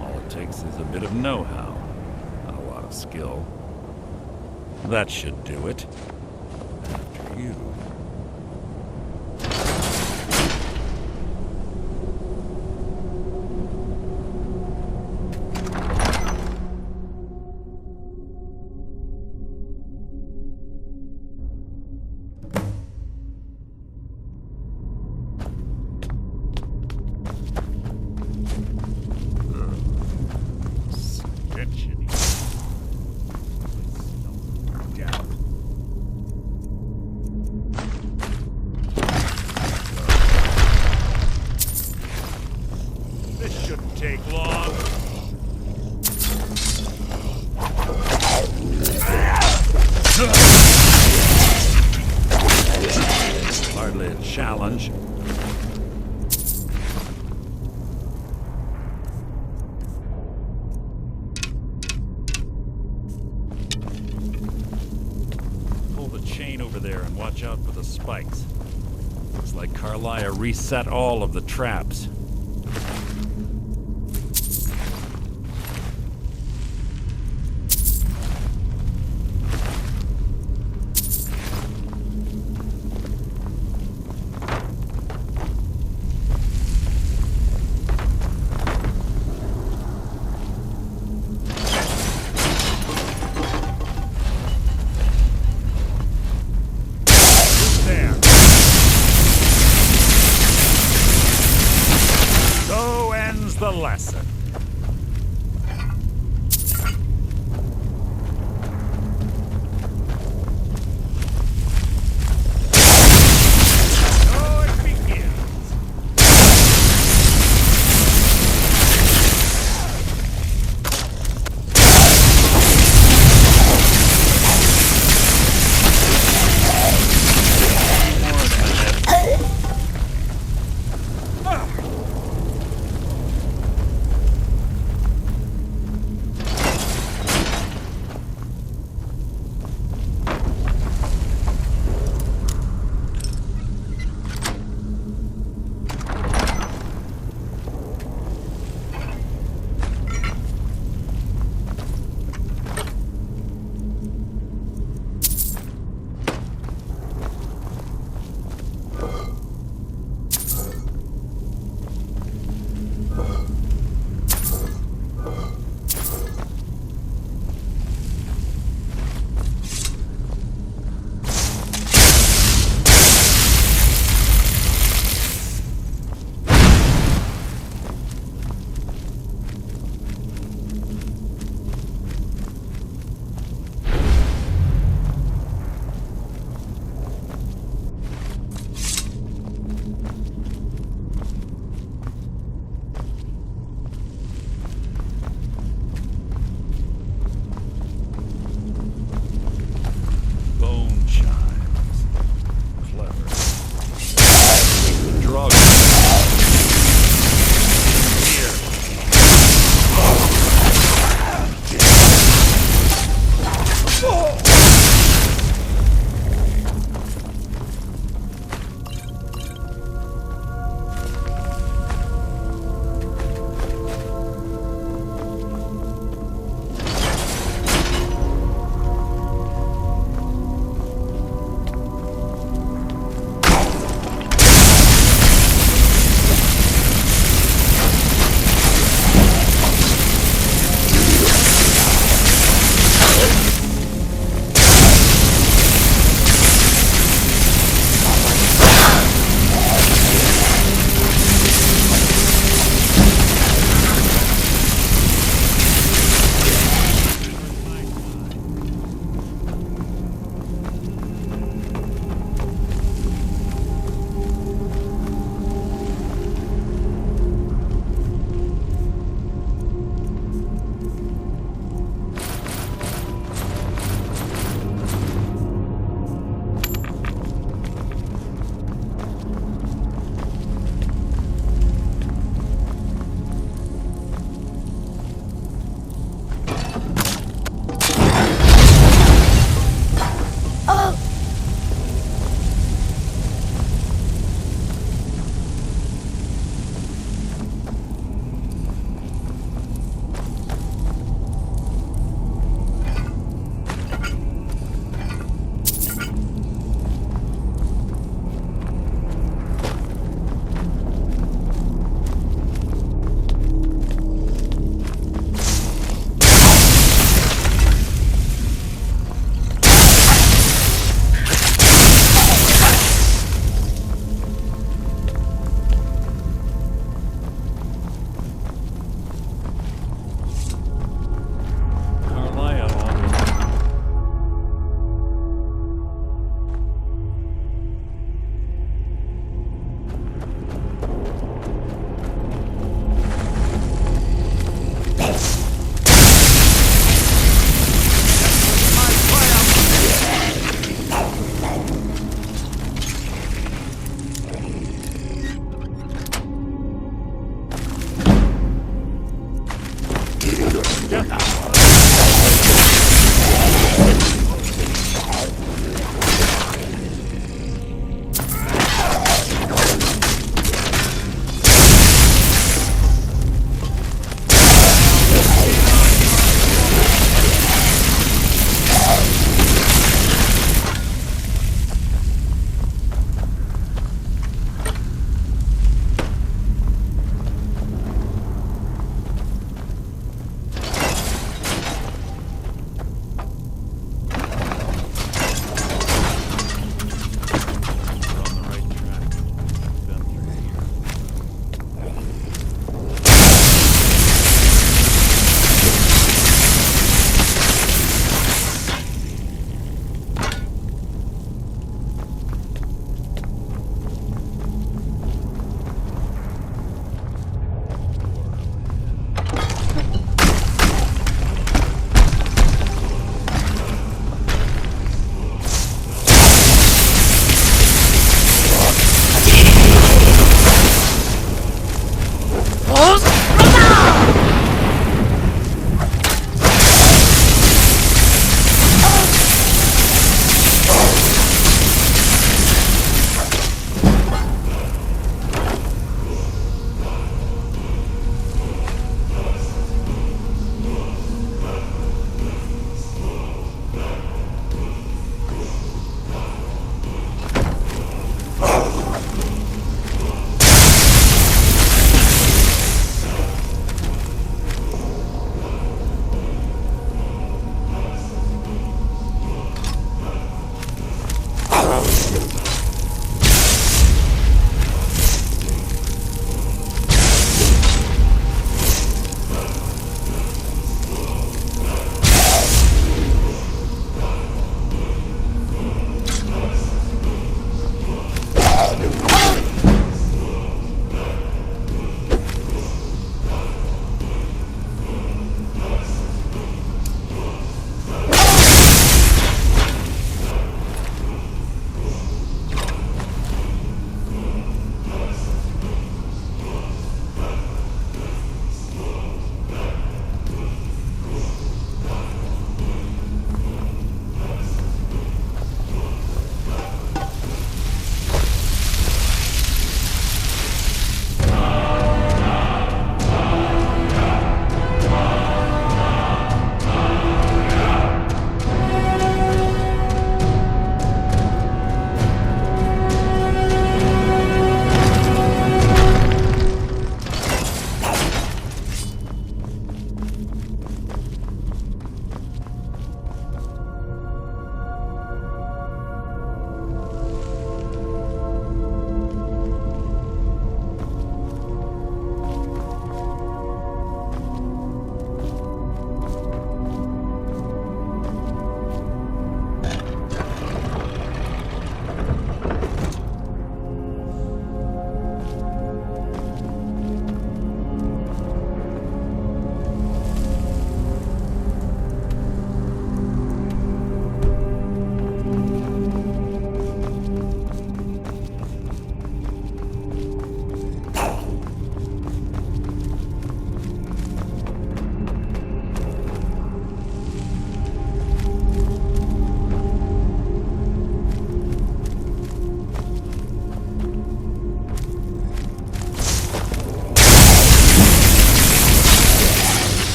All it takes is a bit of know-how, not a lot of skill. That should do it. After you. Hardly a challenge. Pull the chain over there and watch out for the spikes. Looks like Carlia reset all of the traps. The lesson. So it begins.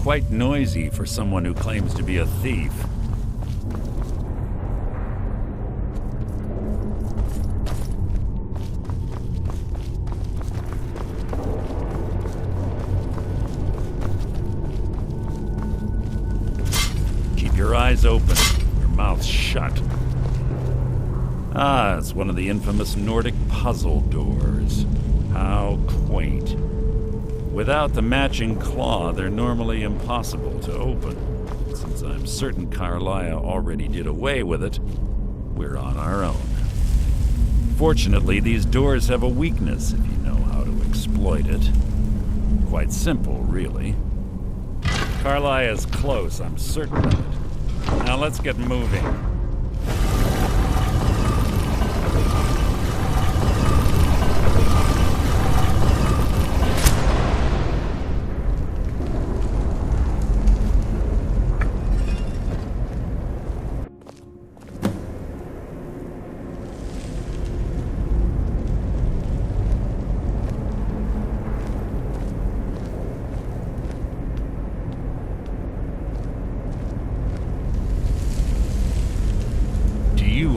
quite noisy for someone who claims to be a thief. Keep your eyes open, your mouth shut. Ah, it's one of the infamous Nordic puzzle doors. How quaint. Without the matching claw, they're normally impossible to open. Since I'm certain Carlia already did away with it, we're on our own. Fortunately, these doors have a weakness if you know how to exploit it. Quite simple, really. Carlia's close, I'm certain of it. Now let's get moving.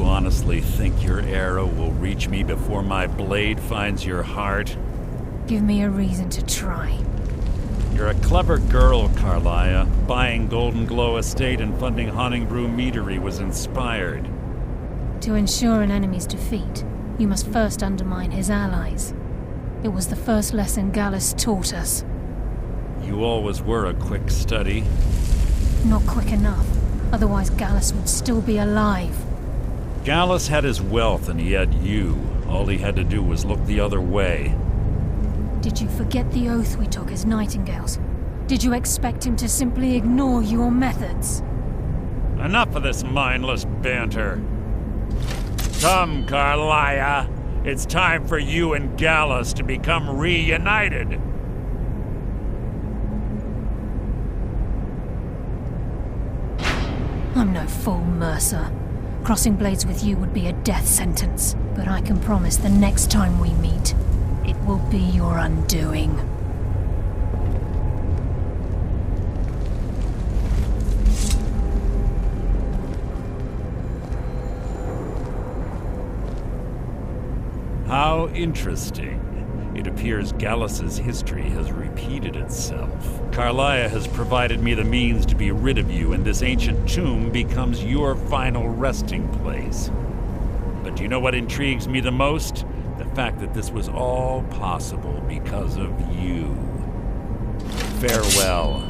Honestly think your arrow will reach me before my blade finds your heart? Give me a reason to try. You're a clever girl, Carlia. Buying Golden Glow Estate and funding Honningbrew Meadery was inspired. To ensure an enemy's defeat, you must first undermine his allies. It was the first lesson Gallus taught us. You always were a quick study. Not quick enough, otherwise Gallus would still be alive. Gallus had his wealth and he had you. All he had to do was look the other way. Did you forget the oath we took as Nightingales? Did you expect him to simply ignore your methods? Enough of this mindless banter. Come, Carlia. It's time for you and Gallus to become reunited. I'm no fool, Mercer. Crossing blades with you would be a death sentence, but I can promise the next time we meet, it will be your undoing. How interesting. It appears Gallus's history has repeated itself. Carlia has provided me the means to be rid of you, and this ancient tomb becomes your final resting place. But do you know what intrigues me the most? The fact that this was all possible because of you. Farewell.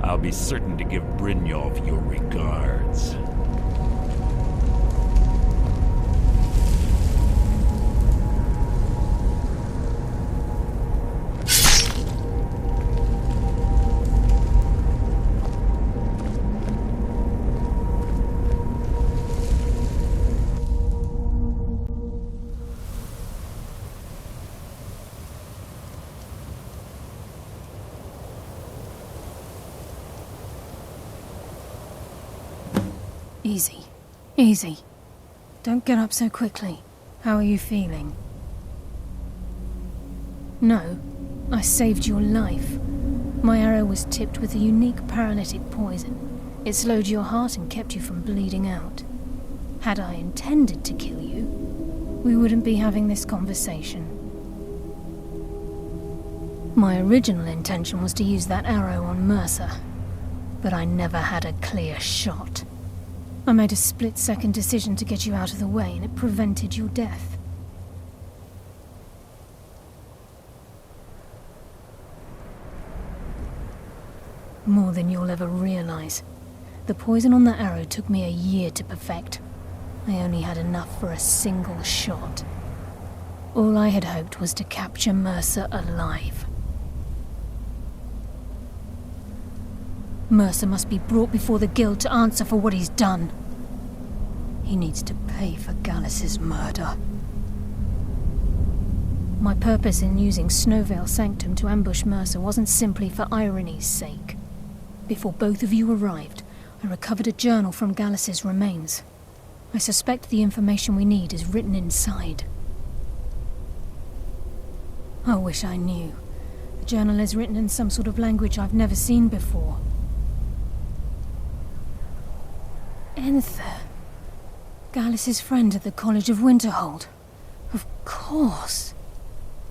I'll be certain to give Brynjolf your regards. Easy. Easy. Don't get up so quickly. How are you feeling? No, I saved your life. My arrow was tipped with a unique paralytic poison. It slowed your heart and kept you from bleeding out. Had I intended to kill you, we wouldn't be having this conversation. My original intention was to use that arrow on Mercer, but I never had a clear shot. I made a split-second decision to get you out of the way, and it prevented your death. More than you'll ever realize. The poison on that arrow took me a year to perfect. I only had enough for a single shot. All I had hoped was to capture Mercer alive. Mercer must be brought before the Guild to answer for what he's done. He needs to pay for Gallus's murder. My purpose in using Snowvale Sanctum to ambush Mercer wasn't simply for irony's sake. Before both of you arrived, I recovered a journal from Gallus's remains. I suspect the information we need is written inside. I wish I knew. The journal is written in some sort of language I've never seen before. Enther. Gallus' friend at the College of Winterhold. Of course.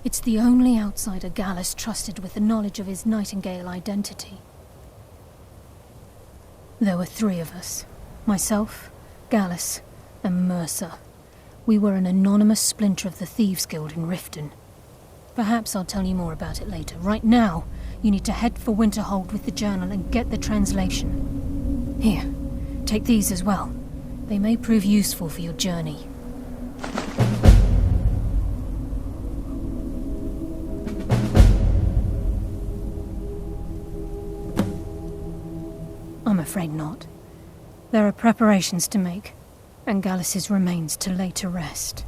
It's the only outsider Gallus trusted with the knowledge of his Nightingale identity. There were 3 of us. Myself, Gallus, and Mercer. We were an anonymous splinter of the Thieves Guild in Riften. Perhaps I'll tell you more about it later. Right now, you need to head for Winterhold with the journal and get the translation. Here, take these as well. They may prove useful for your journey. I'm afraid not. There are preparations to make, and Gallus's remains to lay to rest.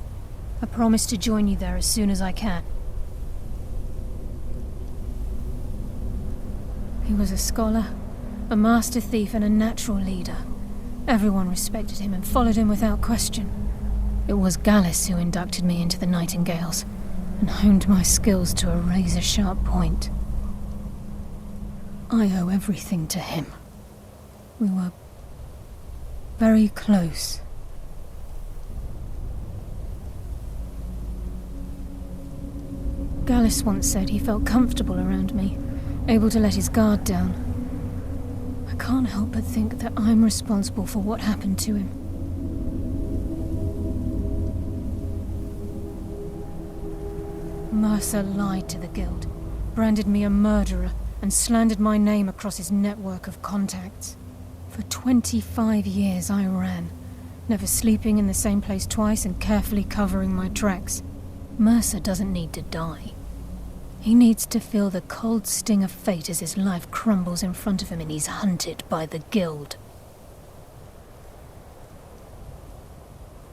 I promise to join you there as soon as I can. He was a scholar, a master thief, and a natural leader. Everyone respected him and followed him without question. It was Gallus who inducted me into the Nightingales, and honed my skills to a razor-sharp point. I owe everything to him. We were very close. Gallus once said he felt comfortable around me, able to let his guard down. I can't help but think that I'm responsible for what happened to him. Mercer lied to the Guild, branded me a murderer, and slandered my name across his network of contacts. For 25 years I ran, never sleeping in the same place twice and carefully covering my tracks. Mercer doesn't need to die. He needs to feel the cold sting of fate as his life crumbles in front of him and he's hunted by the Guild.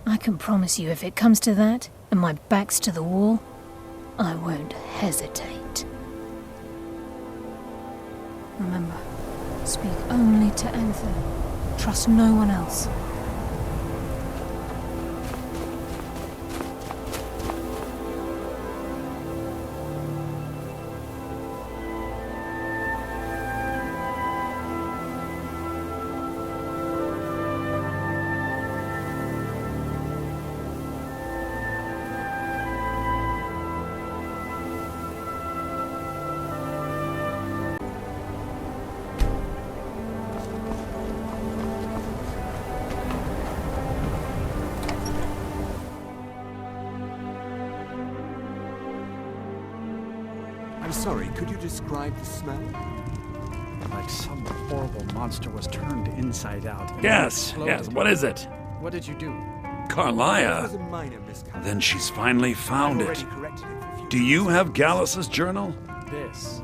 I can promise you, if it comes to that, and my back's to the wall, I won't hesitate. Remember, speak only to Enther. Trust no one else. Sorry, could you describe the smell? Like some horrible monster was turned inside out. Yes, what is it? What did you do? Carlia? Then she's finally found it. Do you have Gallus's journal? This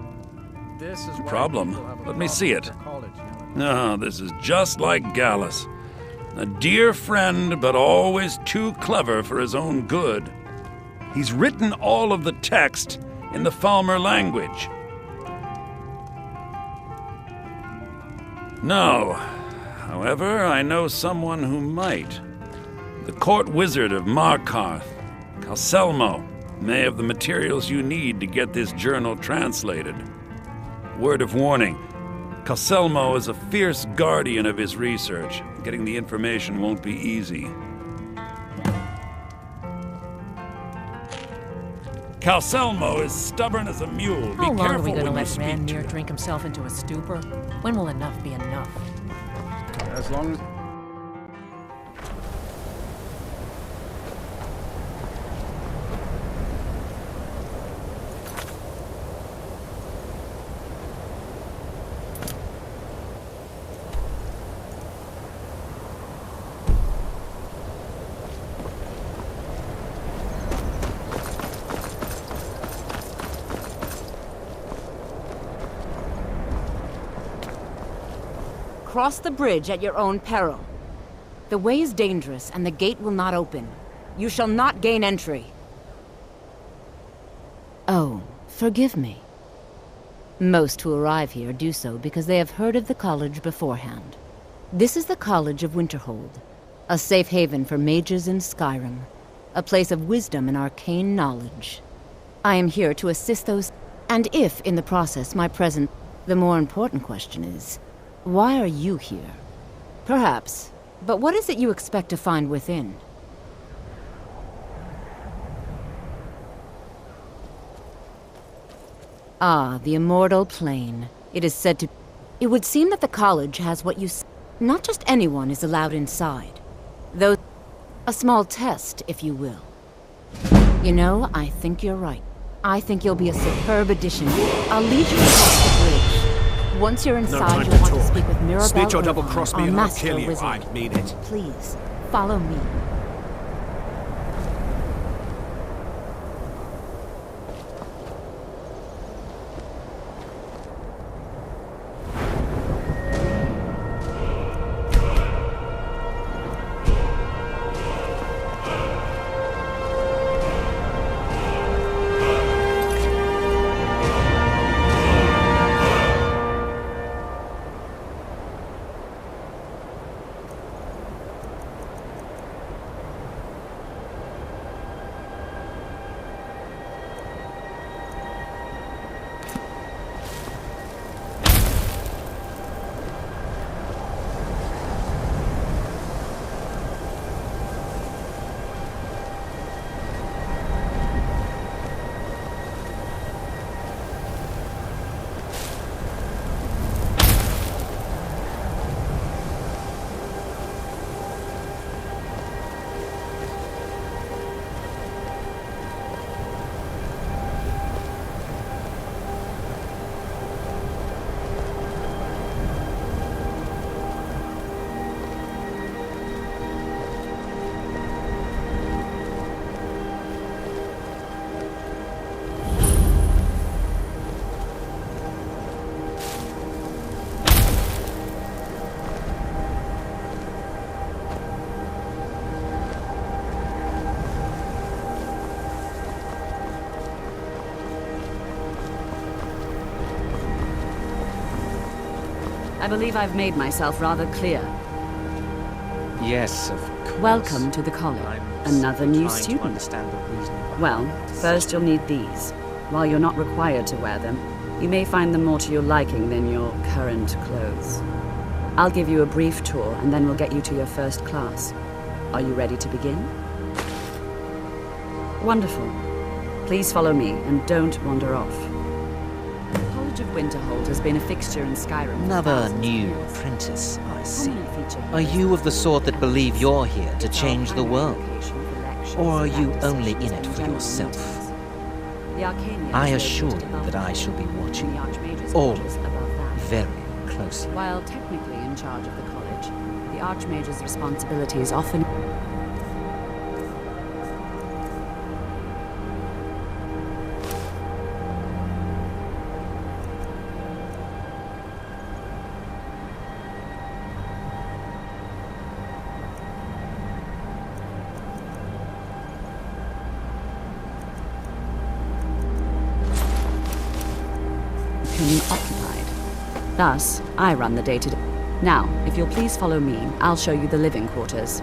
is why Problem. people have a Let me see it. college, No, this is just like Gallus. A dear friend, but always too clever for his own good. He's written all of the text in the Falmer language. No. However, I know someone who might. The court wizard of Markarth, Calselmo, may have the materials you need to get this journal translated. Word of warning, Calselmo is a fierce guardian of his research. Getting the information won't be easy. Calselmo is stubborn as a mule. How long are we going to let speak to Ranmir him. drink himself into a stupor? When will enough be enough? As long as... Cross the bridge at your own peril. The way is dangerous, and the gate will not open. You shall not gain entry. Oh, forgive me. Most who arrive here do so because they have heard of the college beforehand. This is the College of Winterhold, a safe haven for mages in Skyrim, a place of wisdom and arcane knowledge. I am here to assist those, and if, in the process, my presence... The more important question is, why are you here? Perhaps But what is it you expect to find within? Ah, the immortal plane. It is said to... It would seem that the college has what you... Not just anyone is allowed inside. Though, a small test, if you will. You know, I think you're right. I think you'll be a superb addition. I'll lead you across the bridge. Once you're inside, you'll want to speak with Mirabelle. Snitch or double-cross me our and I'll master kill you. wizard. I mean it. Please, follow me. I believe I've made myself rather clear. Yes, of course. Welcome to the college. Another new student. Well, first you'll need these. While you're not required to wear them, you may find them more to your liking than your current clothes. I'll give you a brief tour, and then we'll get you to your first class. Are you ready to begin? Wonderful. Please follow me, and don't wander off. The College of Winterhold has been a fixture in Skyrim. Another new apprentice, I see. Are you of the sort that believe you're here to change the world? Or are you only in it for yourself? I assure you that I shall be watching all very closely. While technically in charge of the college, the Archmage's responsibilities often... occupied. Thus, I run the day-to-day. Now, if you'll please follow me, I'll show you the living quarters.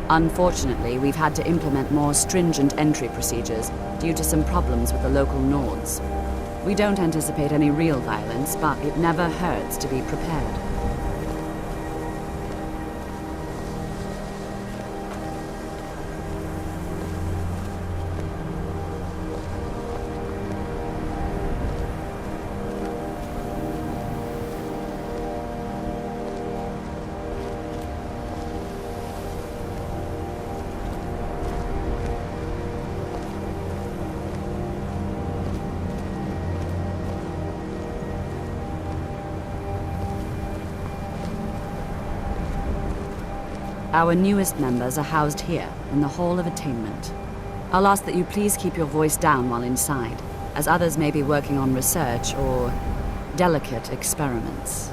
Unfortunately, we've had to implement more stringent entry procedures due to some problems with the local Nords. We don't anticipate any real violence, but it never hurts to be prepared. Our newest members are housed here, in the Hall of Attainment. I'll ask that you please keep your voice down while inside, as others may be working on research or delicate experiments.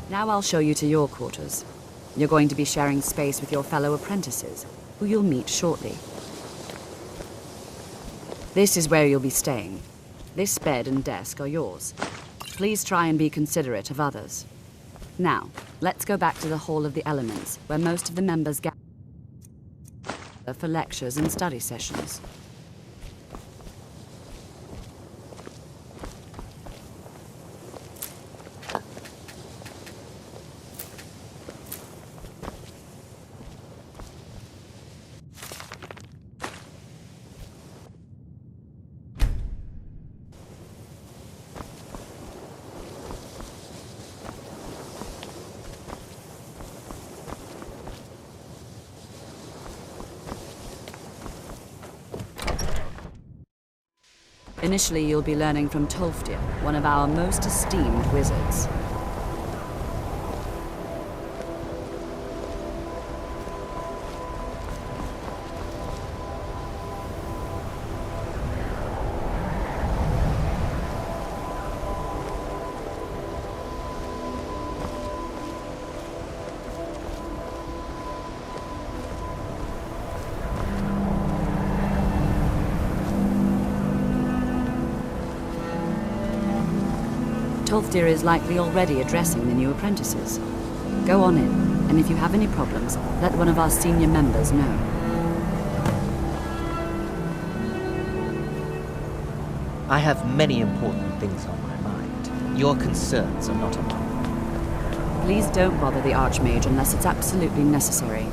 Now I'll show you to your quarters. You're going to be sharing space with your fellow apprentices, who you'll meet shortly. This is where you'll be staying. This bed and desk are yours. Please try and be considerate of others. Now, let's go back to the Hall of the Elements, where most of the members gather for lectures and study sessions. Initially, you'll be learning from Tolfdir, one of our most esteemed wizards. Tolfdir is likely already addressing the new apprentices. Go on in, and if you have any problems, let one of our senior members know. I have many important things on my mind. Your concerns are not among them. Please don't bother the Archmage unless it's absolutely necessary.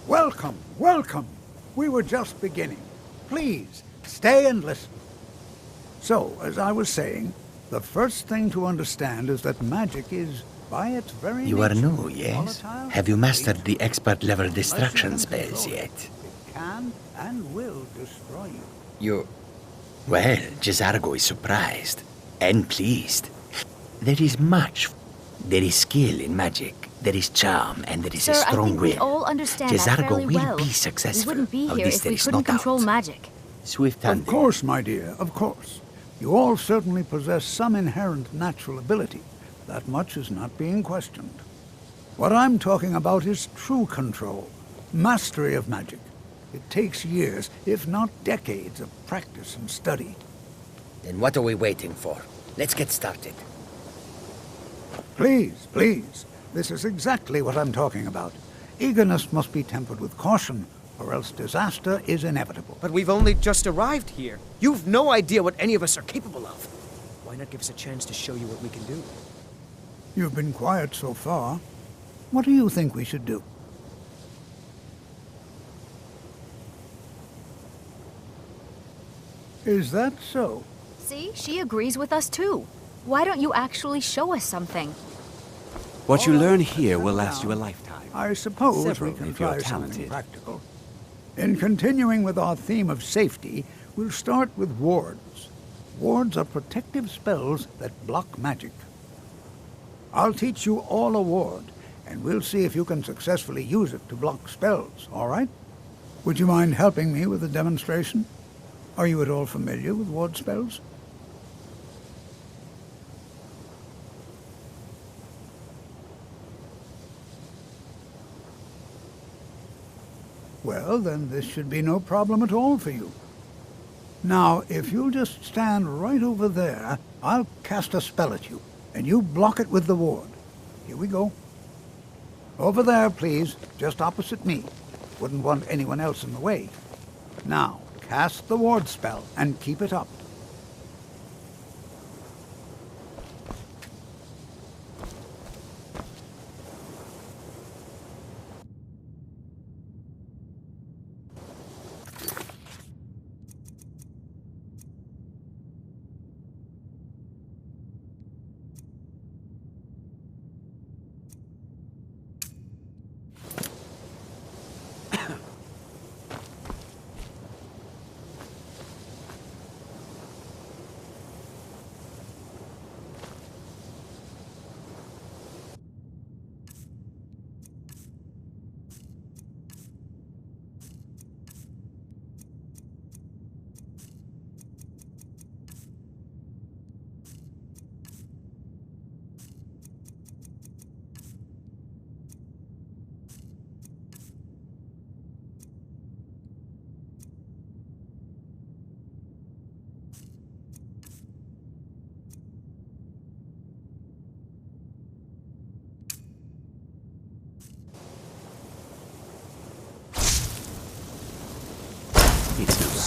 Welcome, welcome. We were just beginning. Please, stay and listen. So, as I was saying, the first thing to understand is that magic is, by its very You are nature, new, yes? volatile, Have you mastered the expert-level destruction spells yet? It can and will destroy you. You... Well, Jezargo is surprised. And pleased. There is much. There is skill in magic. There is charm, and there is Sir, a strong I think we will. all understand that Jezargo fairly will well. be successful. We wouldn't be Of here this if there we is couldn't no doubt. control magic. Swift hand. Of course, my dear, of course. You all certainly possess some inherent natural ability. That much is not being questioned. What I'm talking about is true control, mastery of magic. It takes years, if not decades, of practice and study. Then what are we waiting for? Let's get started. Please, please. This is exactly what I'm talking about. Eagerness must be tempered with caution, or else disaster is inevitable. But we've only just arrived here. You've no idea what any of us are capable of. Why not give us a chance to show you what we can do? You've been quiet so far. What do you think we should do? Is that so? See, she agrees with us too. Why don't you actually show us something? What you learn here will last you a lifetime. I suppose Several, we can if you're try something talented. practical. In continuing with our theme of safety, we'll start with wards. Wards are protective spells that block magic. I'll teach you all a ward, and we'll see if you can successfully use it to block spells, all right? Would you mind helping me with the demonstration? Are you at all familiar with ward spells? Well, then this should be no problem at all for you. Now, if you'll just stand right over there, I'll cast a spell at you, and you block it with the ward. Here we go. Over there, please, just opposite me. Wouldn't want anyone else in the way. Now, cast the ward spell, and keep it up.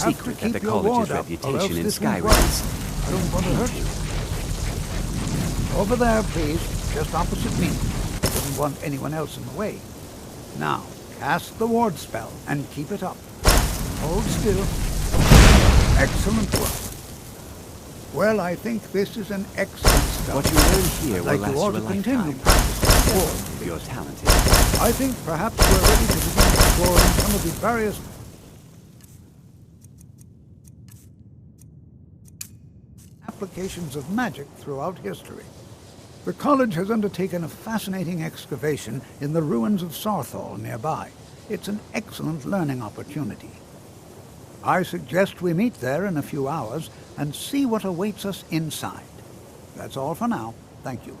secret that the keep your college's ward up, or else reputation in this won't Skyrim work. is... I don't want to hurt you. Over there, please. Just opposite me. Wouldn't want anyone else in the way. Now, cast the ward spell and keep it up. Hold still. Excellent work. Well, I think this is an excellent start. What you learn here I'd will like last you all you a to continue lifetime. practicing ward. If you're talented. I think perhaps we're ready to begin exploring some of the various applications of magic throughout history. The college has undertaken a fascinating excavation in the ruins of Sarthal nearby. It's an excellent learning opportunity. I suggest we meet there in a few hours and see what awaits us inside. That's all for now. Thank you.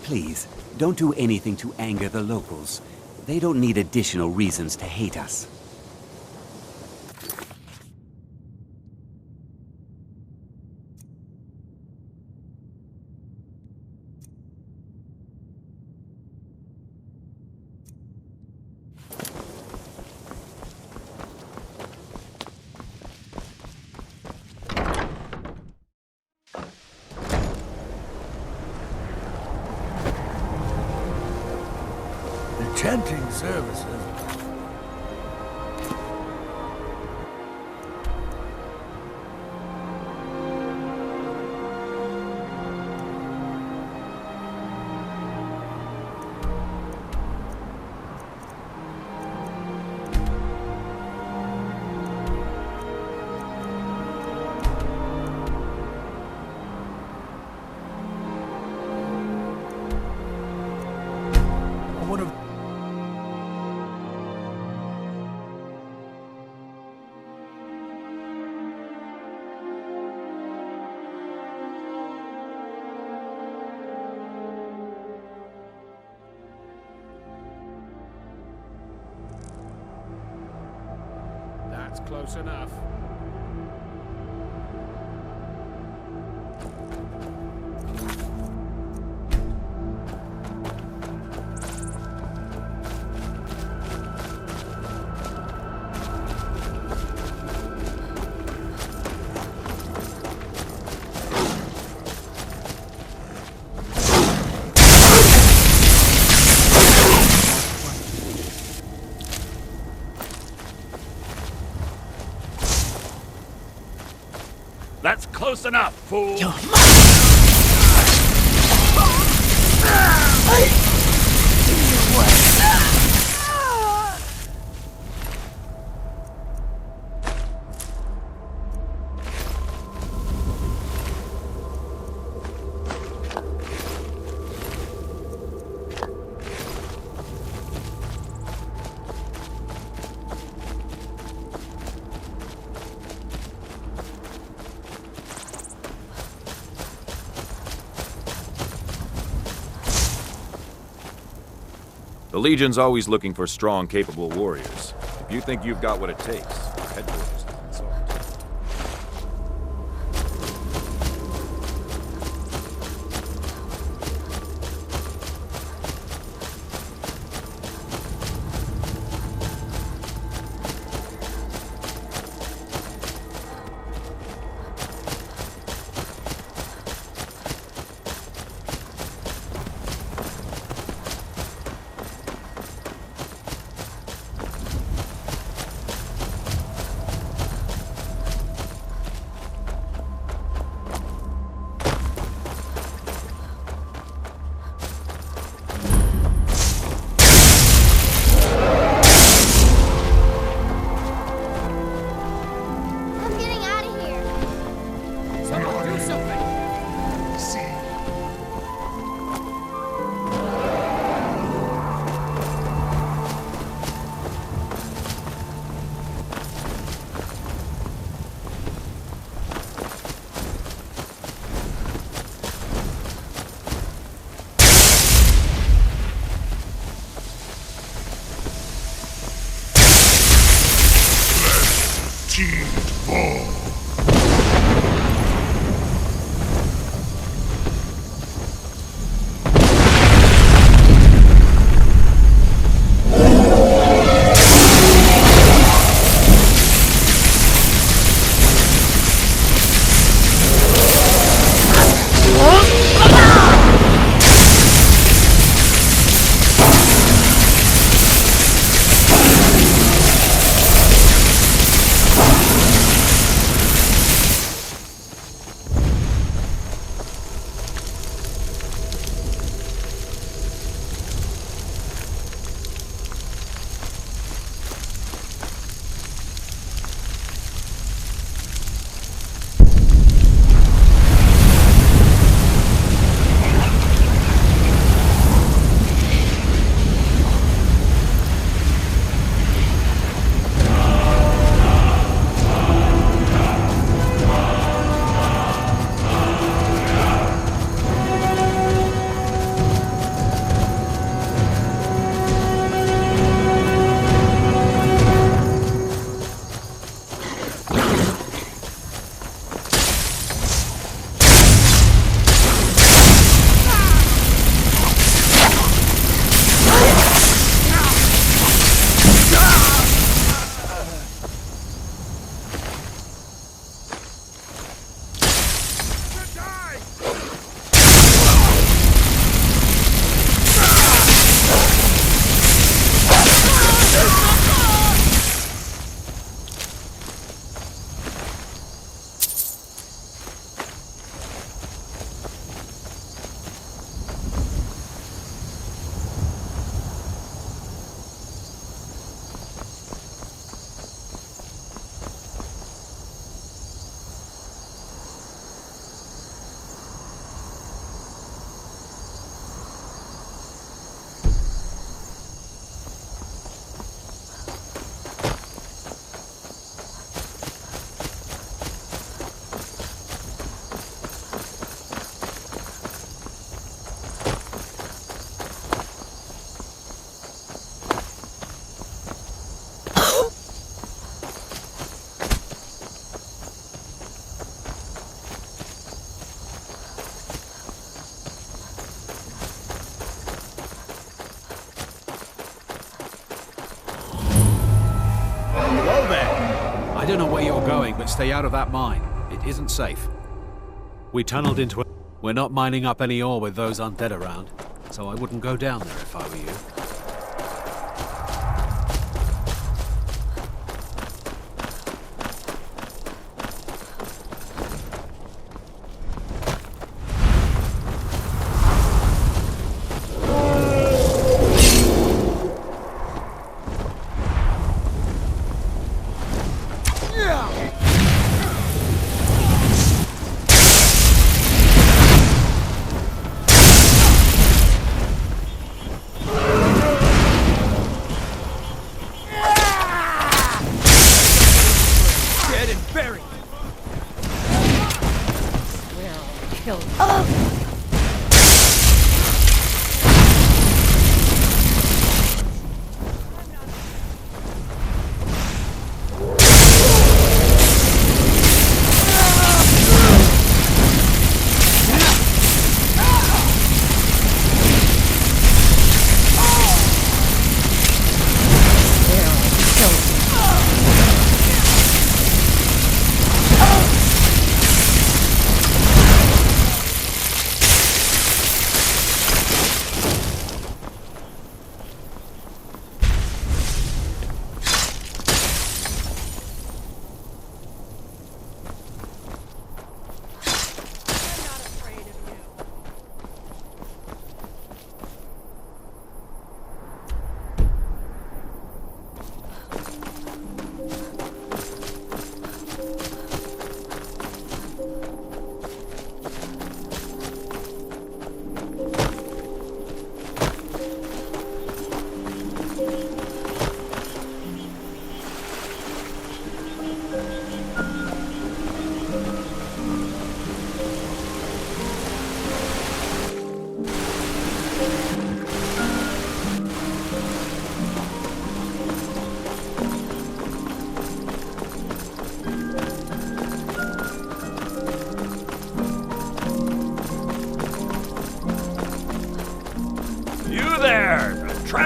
Please, don't do anything to anger the locals. They don't need additional reasons to hate us. Chanting services. That's close enough. That's close enough, fool! The Legion's always looking for strong, capable warriors. If you think you've got what it takes, headquarters to consult. I don't know where you're going, but stay out of that mine. It isn't safe. We tunneled into it. We're not mining up any ore with those undead around, so I wouldn't go down there if I were you.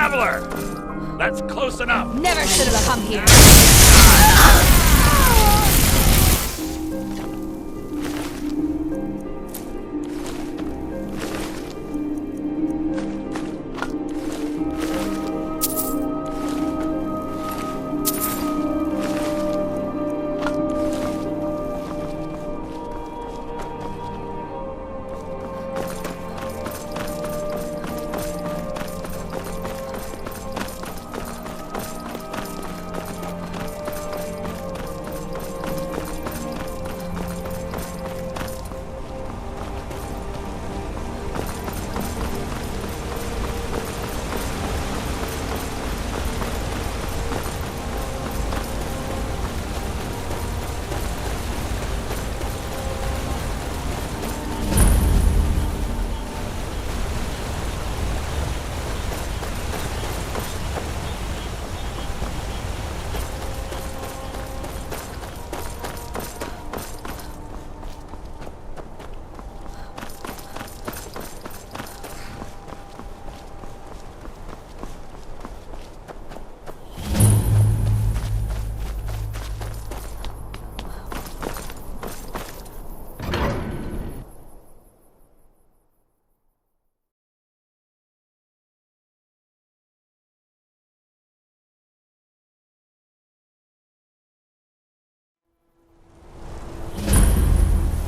traveler! That's close enough! Never should have come here!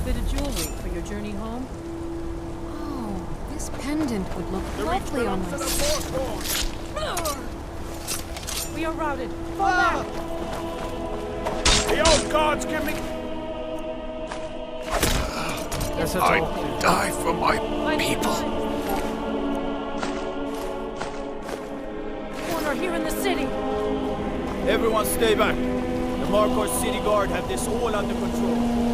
Bit of jewelry for your journey home? Oh, this pendant would look lovely on my We are routed. Fall back! The old gods give me... I die for my people. Corner here in the city. Everyone stay back. The Markor City Guard have this all under control.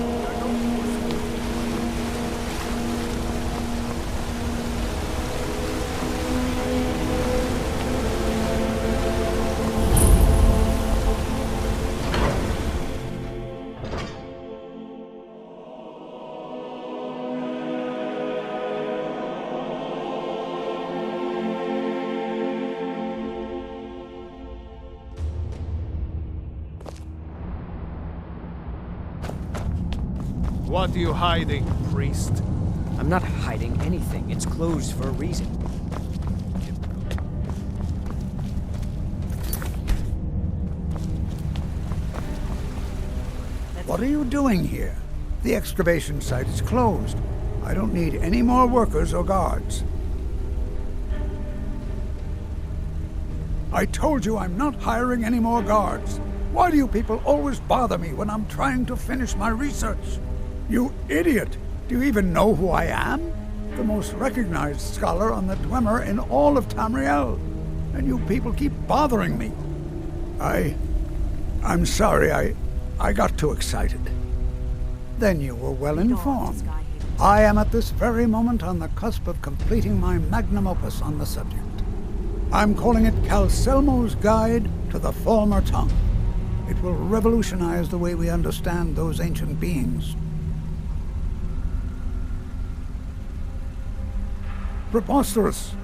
What are you hiding, priest? I'm not hiding anything. It's closed for a reason. What are you doing here? The excavation site is closed. I don't need any more workers or guards. I told you I'm not hiring any more guards. Why do you people always bother me when I'm trying to finish my research? You idiot! Do you even know who I am? The most recognized scholar on the Dwemer in all of Tamriel. And you people keep bothering me. I'm sorry, I got too excited. Then you were well informed. I am at this very moment on the cusp of completing my magnum opus on the subject. I'm calling it Calselmo's Guide to the Falmer Tongue. It will revolutionize the way we understand those ancient beings. Preposterous!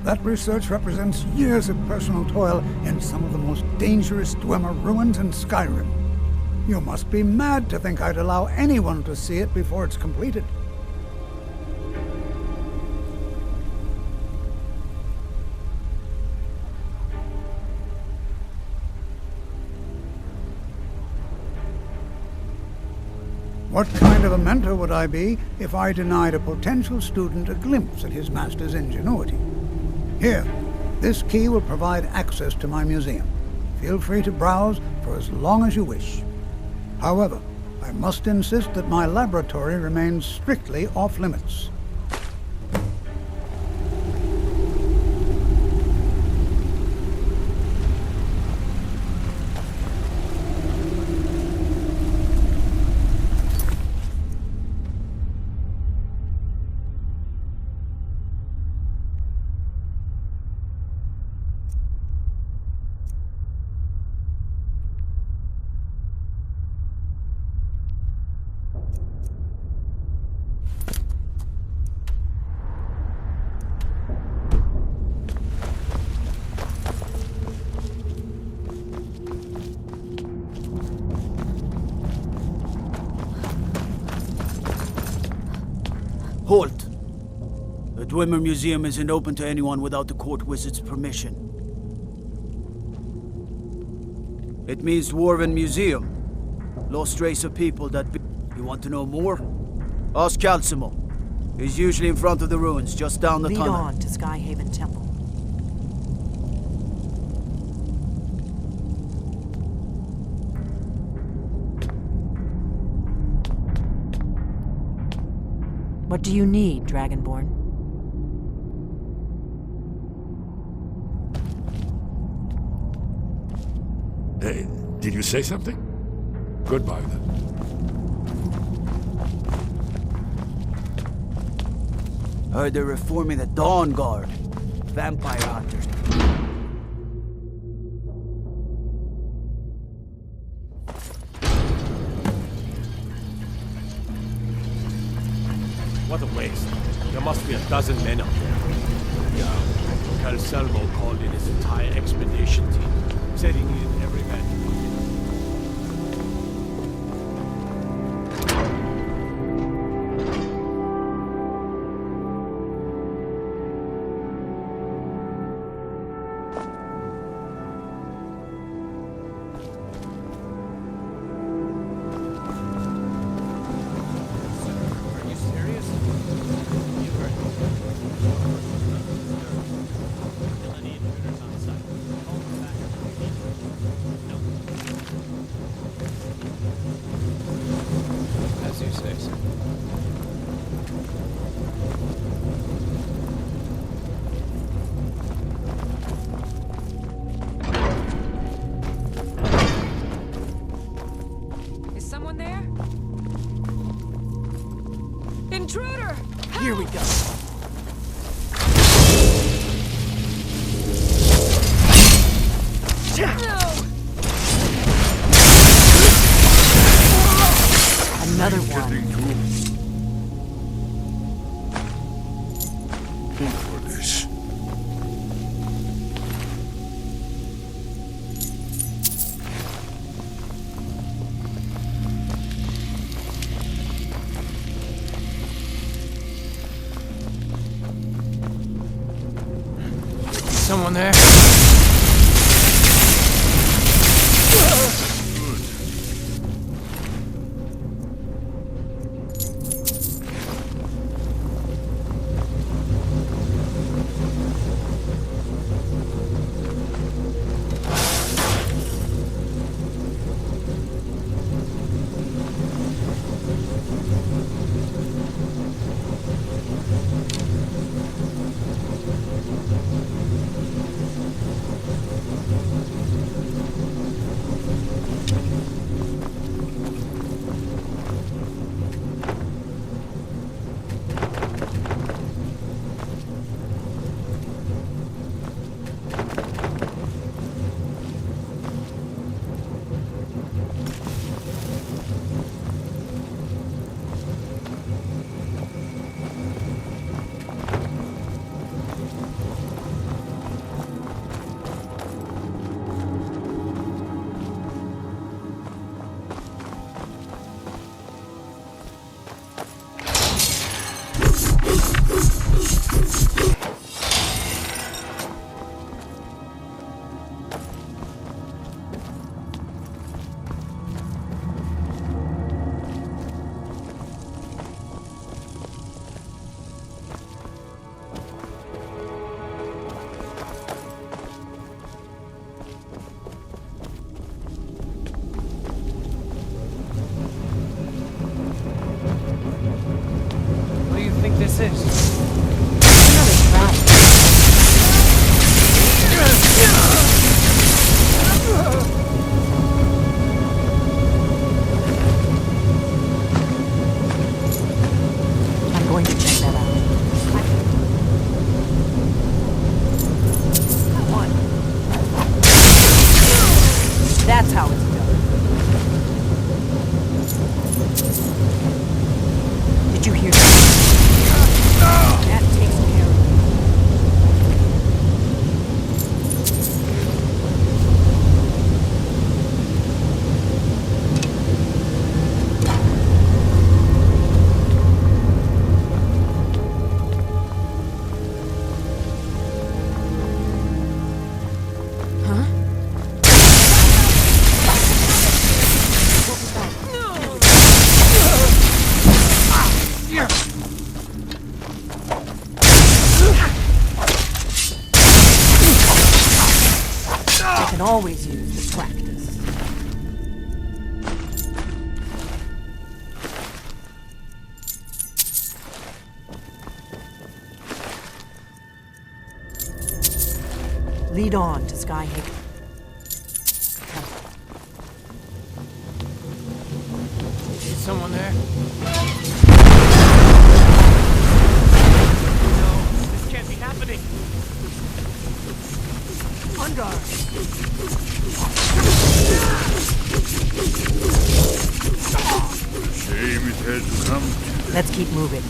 That research represents years of personal toil in some of the most dangerous Dwemer ruins in Skyrim. You must be mad to think I'd allow anyone to see it before it's completed. What kind of a mentor would I be if I denied a potential student a glimpse at his master's ingenuity? Here, this key will provide access to my museum. Feel free to browse for as long as you wish. However, I must insist that my laboratory remains strictly off-limits. Dwemer Museum isn't open to anyone without the court wizard's permission. It means Dwarven Museum. Lost race of people that You want to know more? Ask Calcimo. He's usually in front of the ruins, just down the Lead tunnel. on to Skyhaven Temple. What do you need, Dragonborn? Hey, did you say something? Goodbye, then. Heard they're reforming the Dawn Guard. Vampire hunters. What a waste. There must be a dozen men up there. Yeah. Calcelmo called in his entire expedition team. Said he needed every man. Is someone there? Intruder! Here we go. Another one. For this. Someone there? can always use the practice. Lead on to Skyhaven. Is someone there? No, this can't be happening. On guard. Shame it had to come. Let's keep moving.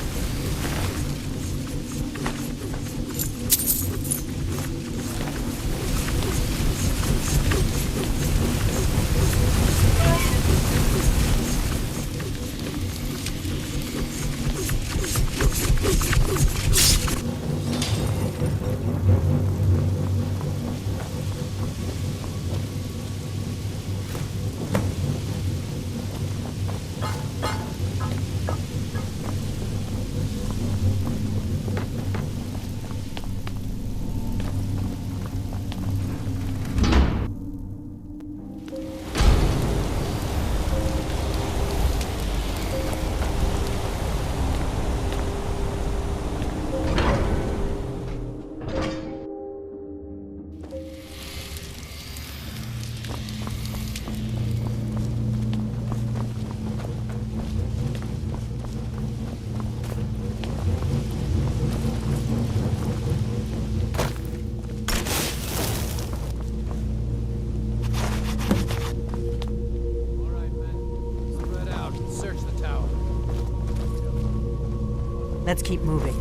Let's keep moving.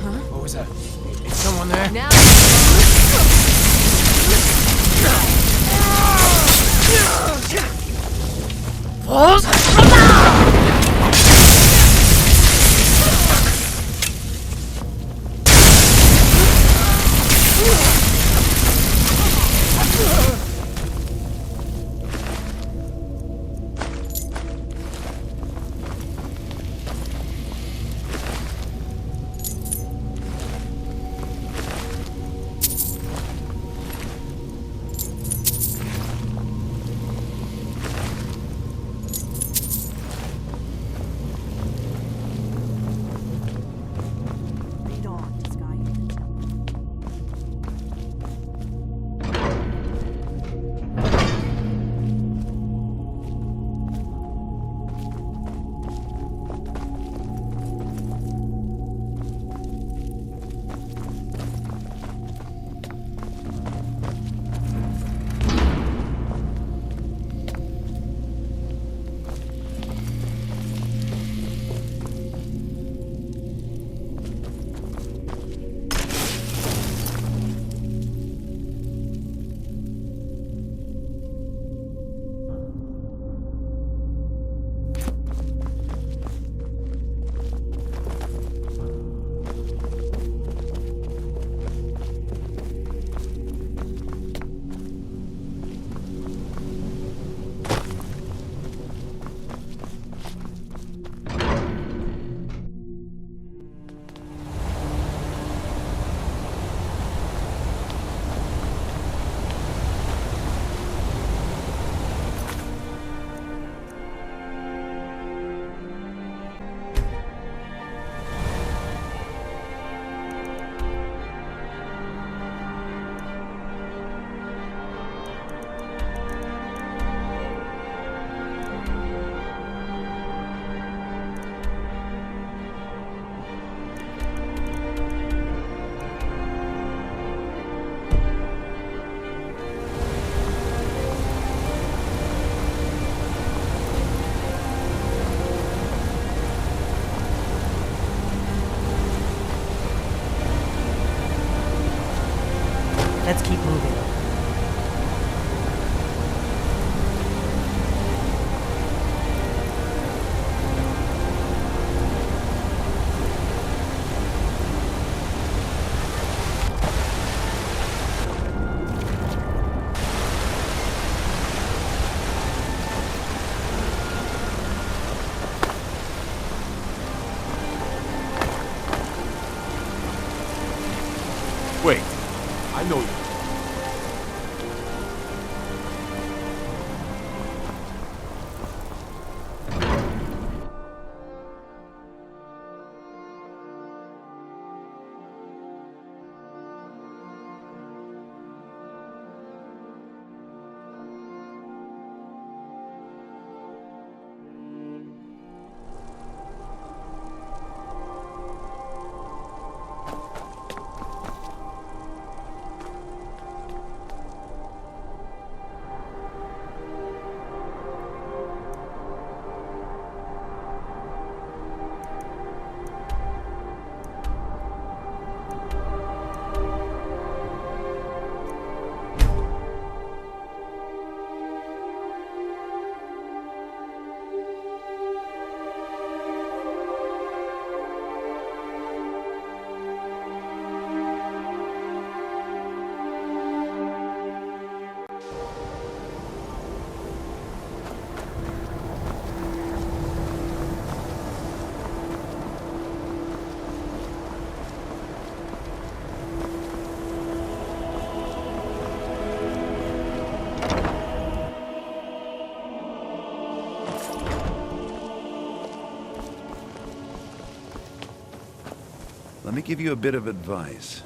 Huh? What was that? Is someone there? Now. Let's keep moving. Wait, I know you. let me give you a bit of advice.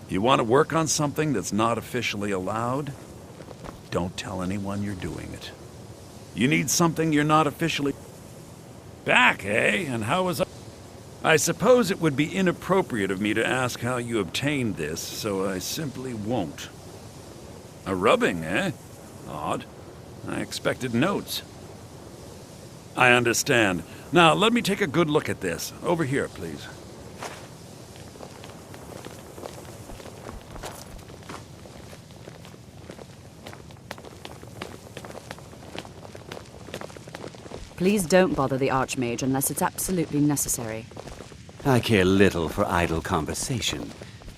You want to work on something that's not officially allowed? Don't tell anyone you're doing it. You need something you're not officially... Back, eh? And how was I suppose it would be inappropriate of me to ask how you obtained this, so I simply won't. A rubbing, eh? Odd. I expected notes. I understand. Now, let me take a good look at this. Over here, please. Please don't bother the Archmage unless it's absolutely necessary. I care little for idle conversation,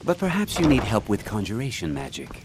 but perhaps you need help with conjuration magic.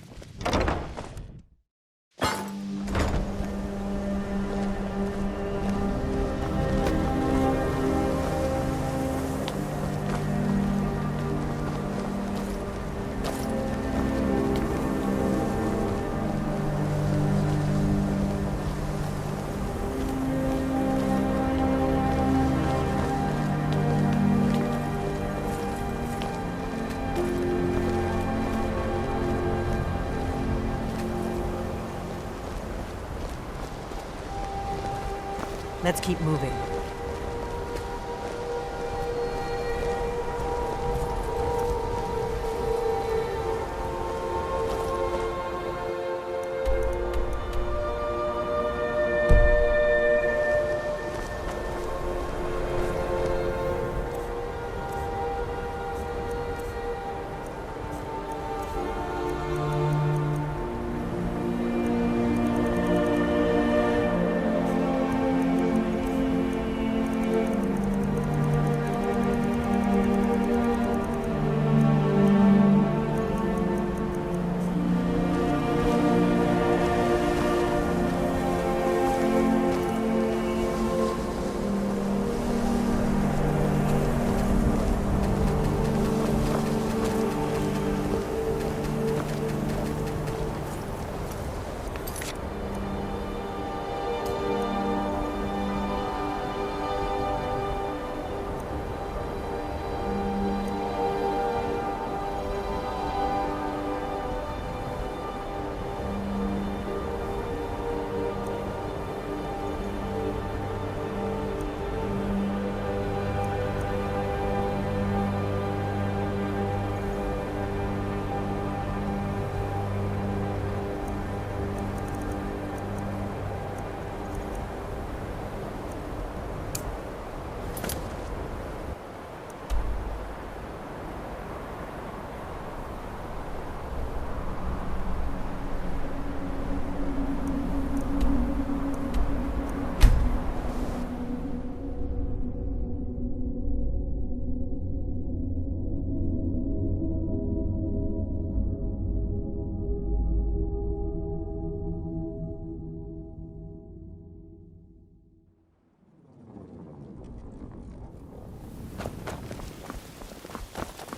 Let's keep moving.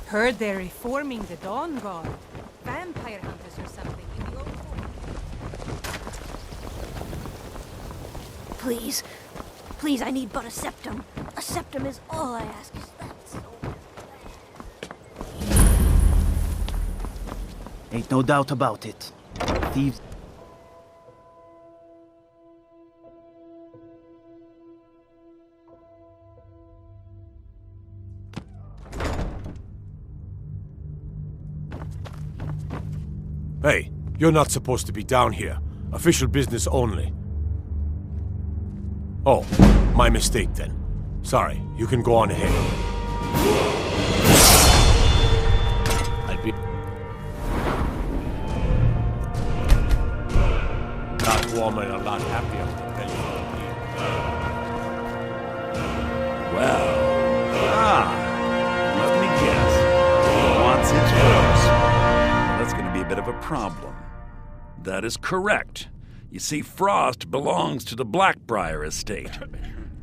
Heard they're reforming the Dawn Guard. Vampire hunters or something in the old fort. Please. Please, I need but a septum. A septum is all I ask. Is that so? Ain't no doubt about it. Thieves... Hey, you're not supposed to be down here. Official business only. Oh, my mistake then. Sorry, you can go on ahead. I'd be... Lot warmer and a lot happier with the belly. Well, let me guess. He wants his horse. That's going to be a bit of a problem. That is correct. You see, Frost belongs to the Blackbriar estate.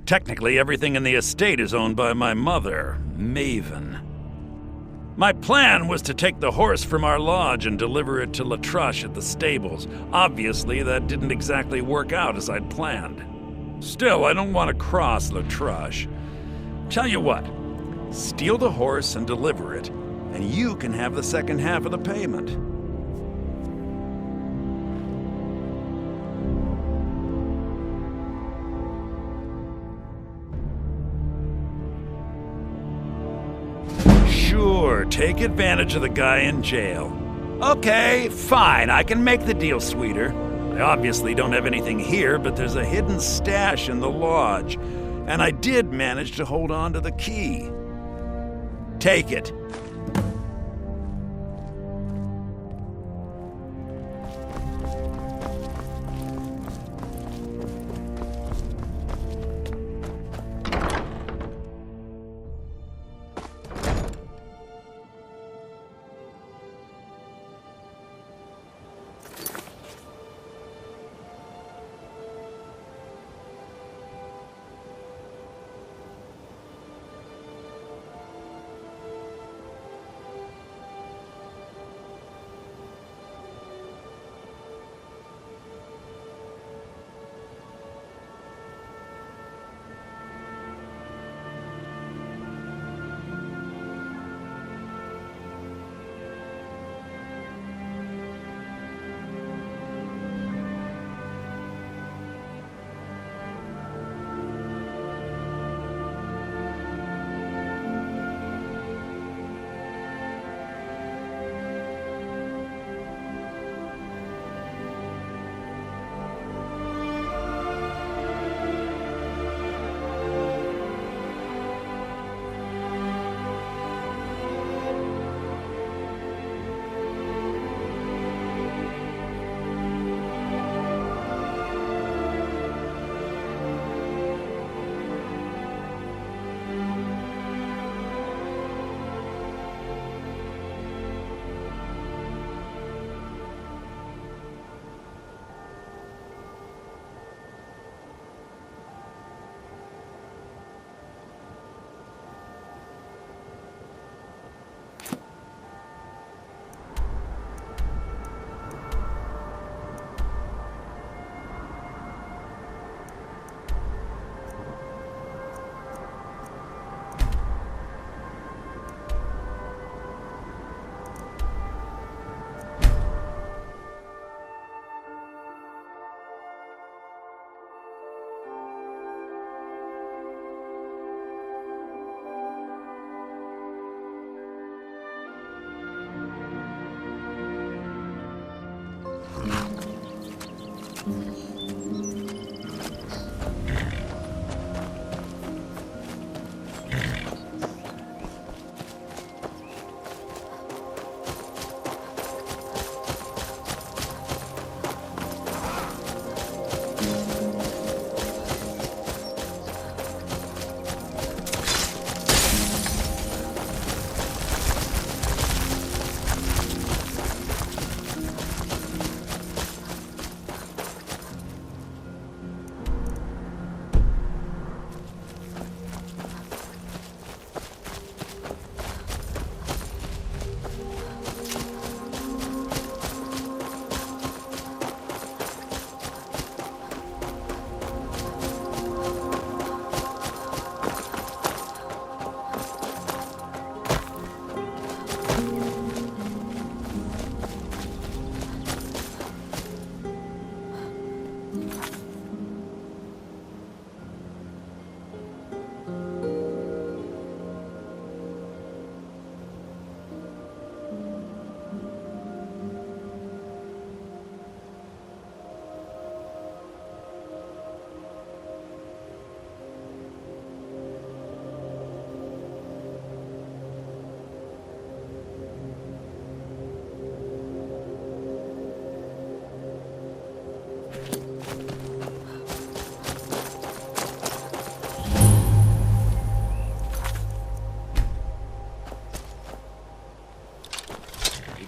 Technically, everything in the estate is owned by my mother, Maven. My plan was to take the horse from our lodge and deliver it to Latrush at the stables. Obviously, that didn't exactly work out as I'd planned. Still, I don't want to cross Latrush. Tell you what, Steal the horse and deliver it, and you can have the second half of the payment. Sure, take advantage of the guy in jail. Okay, fine, I can make the deal sweeter. I obviously don't have anything here, but there's a hidden stash in the lodge, and I did manage to hold on to the key. Take it.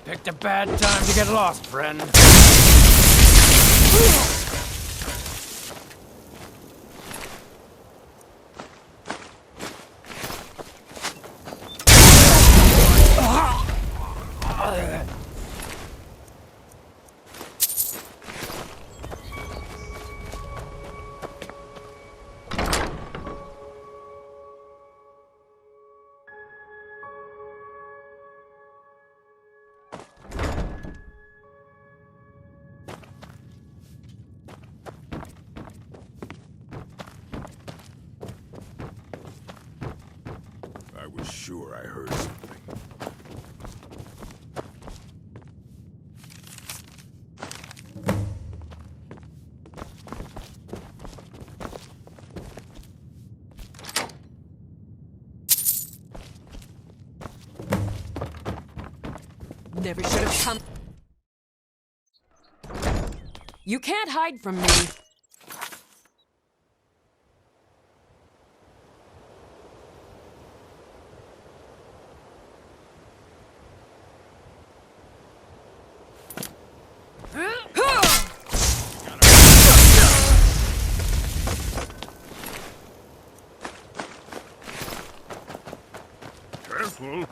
Picked a bad time to get lost, friend. sure I heard something. Never should have come. You can't hide from me. Careful. No!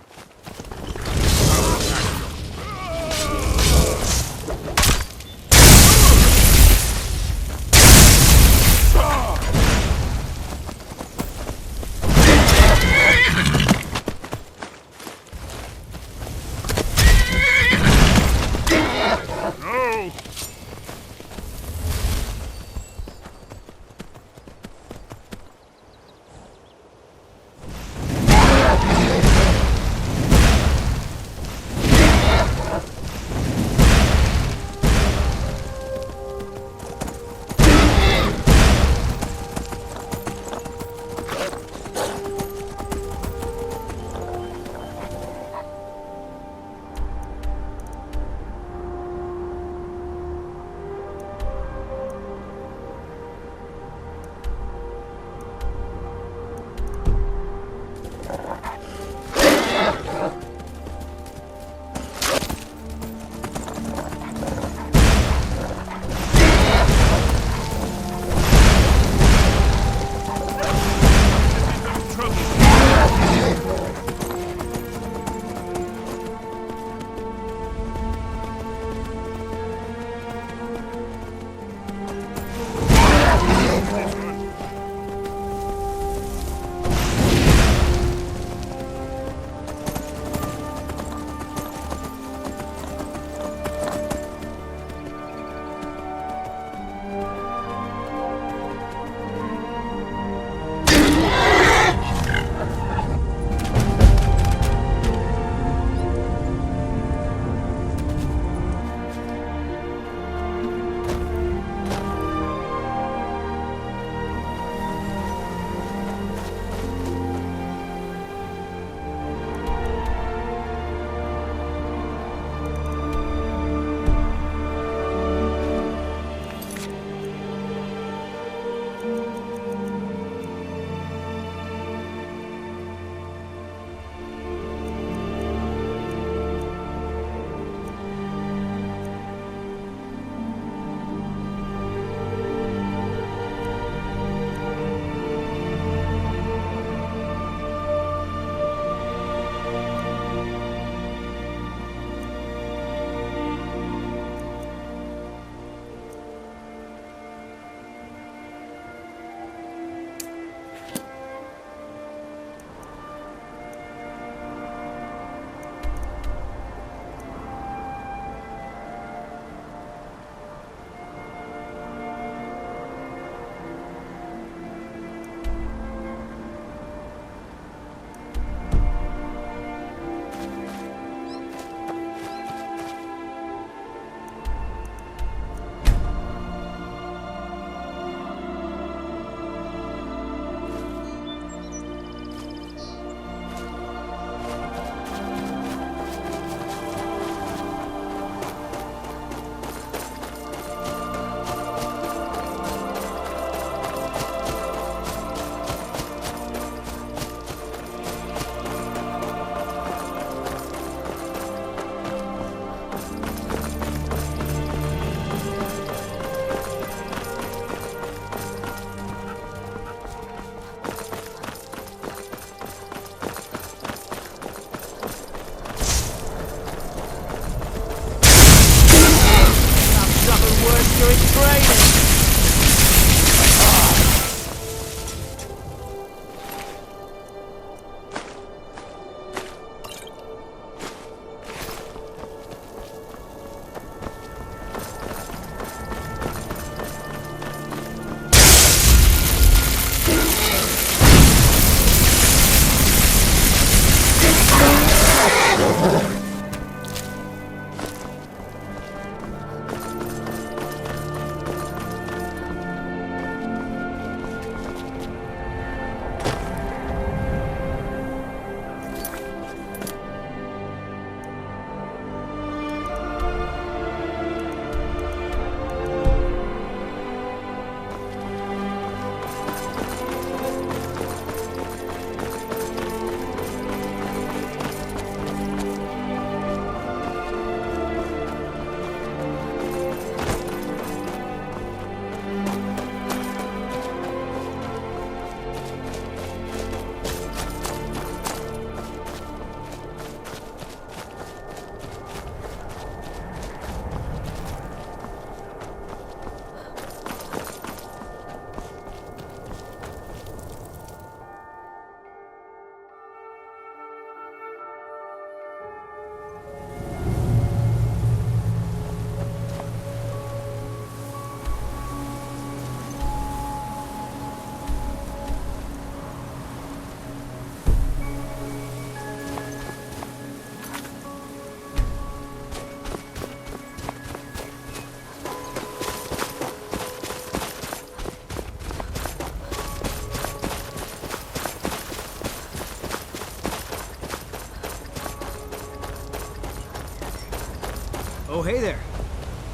Oh, hey there.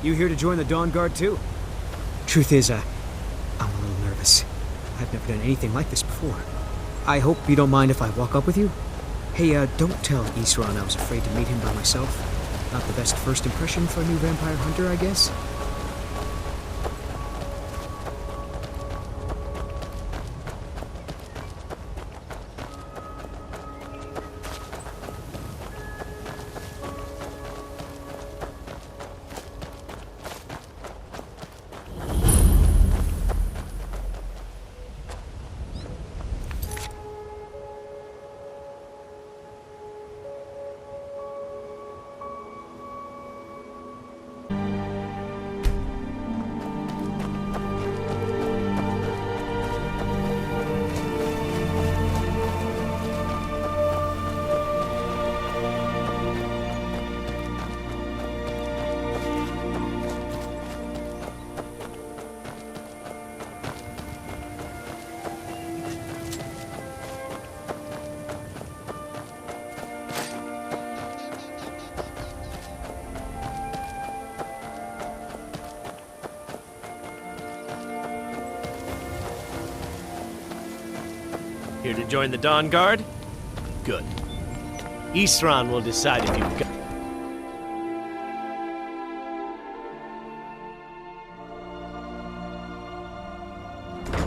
You here to join the Dawn Guard, too? Truth is, I'm a little nervous. I've never done anything like this before. I hope you don't mind if I walk up with you? Hey, don't tell Isran I was afraid to meet him by myself. Not the best first impression for a new vampire hunter, I guess? Here to join the Dawn Guard? Good. Isran will decide if you've got...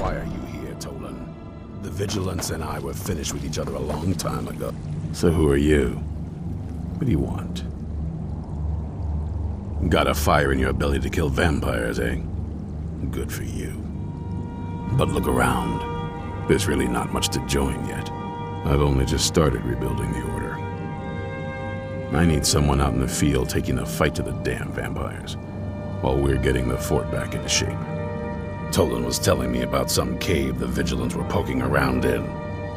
Why are you here, Tolan? The Vigilance and I were finished with each other a long time ago. So who are you? What do you want? Got a fire in your belly to kill vampires, eh? Good for you. But look around. There's really not much to join yet. I've only just started rebuilding the Order. I need someone out in the field taking the fight to the damn vampires, while we're getting the fort back into shape. Tolan was telling me about some cave the Vigilants were poking around in.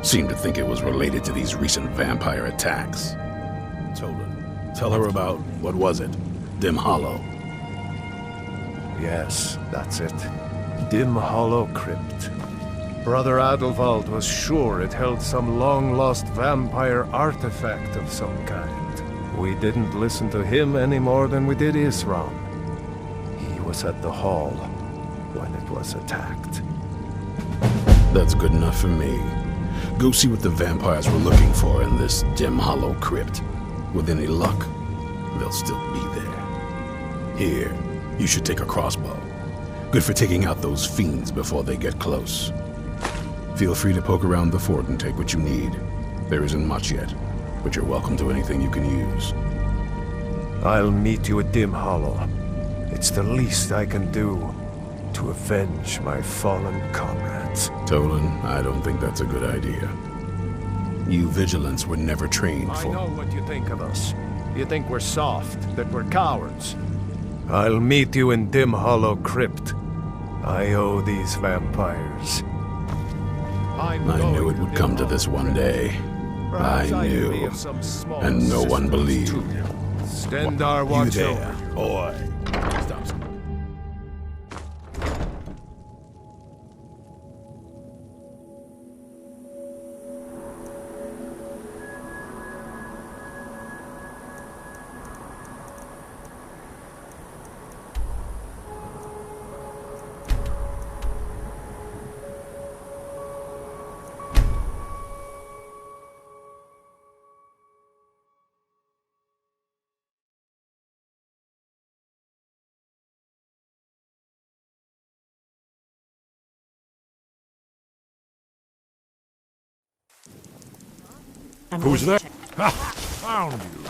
Seemed to think it was related to these recent vampire attacks. Tolan, tell her about, what was it? Dim Hollow. Yes, that's it. Dim Hollow Crypt. Brother Adelwald was sure it held some long-lost vampire artifact of some kind. We didn't listen to him any more than we did Isran. He was at the hall when it was attacked. That's good enough for me. Go see what the vampires were looking for in this Dim Hollow Crypt. With any luck, they'll still be there. Here, you should take a crossbow. Good for taking out those fiends before they get close. Feel free to poke around the fort and take what you need. There isn't much yet, but you're welcome to anything you can use. I'll meet you at Dim Hollow. It's the least I can do to avenge my fallen comrades. Tolan, I don't think that's a good idea. You Vigilants were never trained for... I know what you think of us. You think we're soft, that we're cowards. I'll meet you in Dim Hollow Crypt. I owe these vampires. I knew it would come to this one day. I knew. And no one believed. Stendarr watch you there, over. Boy. Stop. Who's there? Ha! Found you.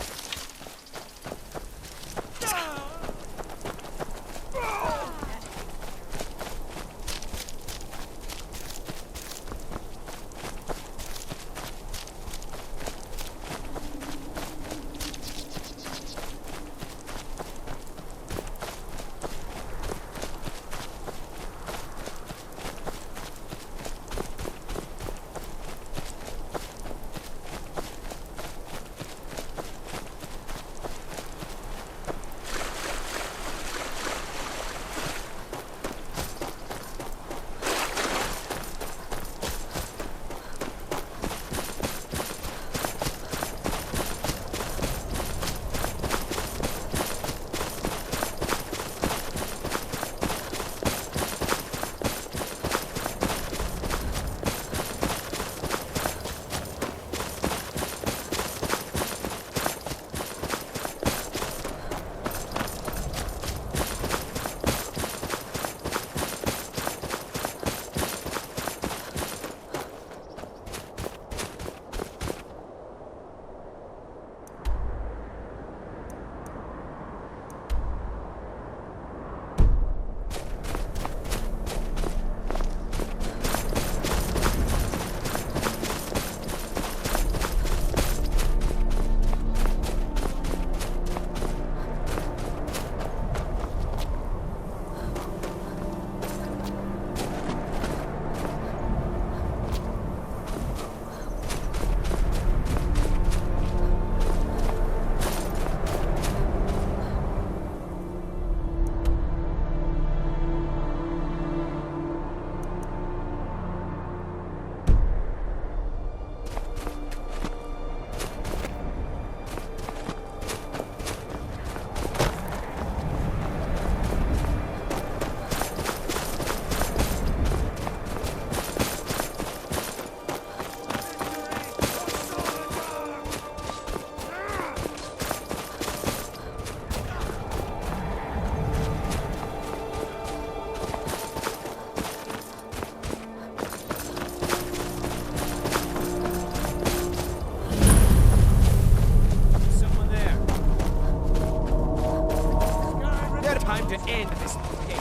end this game.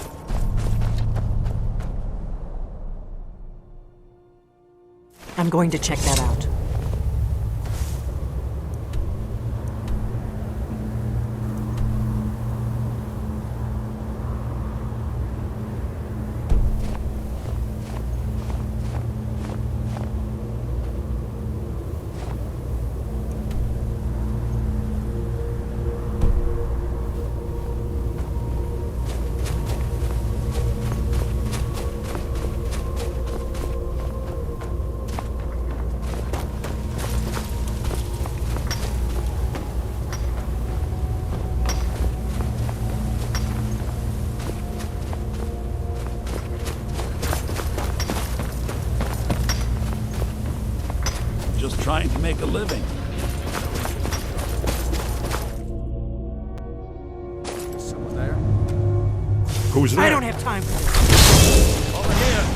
I'm going to check that out. Just trying to make a living. Is someone there? Who's there? I don't have time for this. Over here!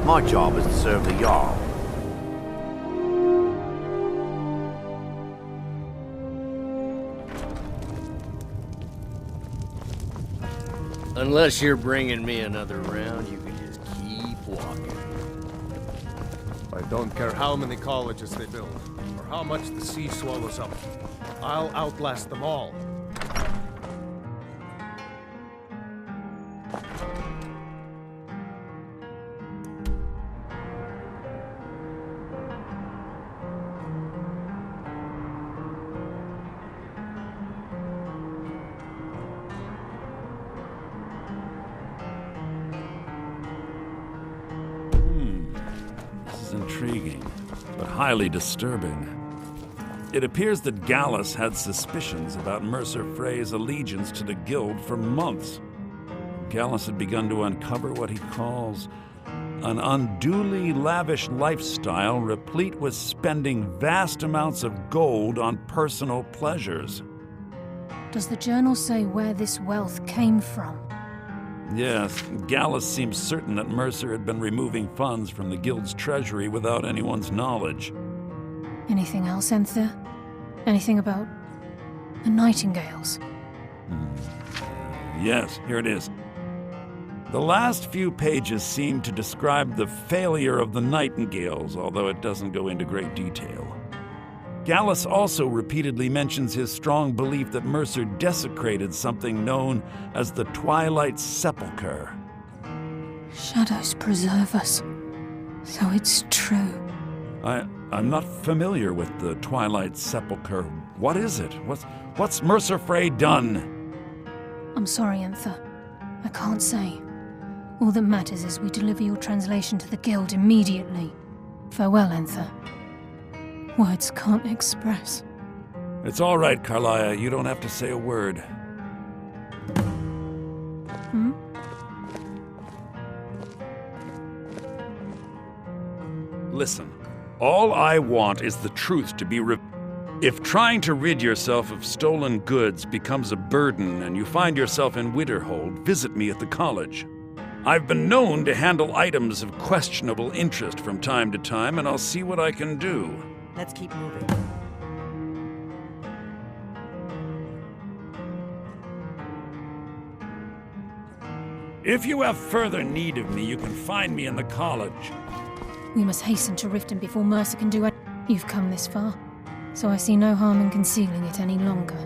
My job is to serve the Jarl. Unless you're bringing me another round, you can just keep walking. I don't care how many colleges they build, or how much the sea swallows up. I'll outlast them all. Intriguing, but highly disturbing. It appears that Gallus had suspicions about Mercer Frey's allegiance to the Guild for months. Gallus had begun to uncover what he calls an unduly lavish lifestyle replete with spending vast amounts of gold on personal pleasures. Does the journal say where this wealth came from? Yes, Gallus seems certain that Mercer had been removing funds from the Guild's treasury without anyone's knowledge. Anything else, Enther? Anything about the Nightingales? Yes, here it is. The last few pages seem to describe the failure of the Nightingales, although it doesn't go into great detail. Gallus also repeatedly mentions his strong belief that Mercer desecrated something known as the Twilight Sepulchre. Shadows preserve us. So it's true. I'm not familiar with the Twilight Sepulchre. What is it? What's Mercer Frey done? I'm sorry, Enther. I can't say. All that matters is we deliver your translation to the Guild immediately. Farewell, Enther. Words can't express. It's all right, Carlia. You don't have to say a word. Listen, all I want is the truth to be If trying to rid yourself of stolen goods becomes a burden and you find yourself in Winterhold, visit me at the college. I've been known to handle items of questionable interest from time to time, and I'll see what I can do. Let's keep moving. If you have further need of me, you can find me in the college. We must hasten to Riften before Mercer can do it. You've come this far, so I see no harm in concealing it any longer.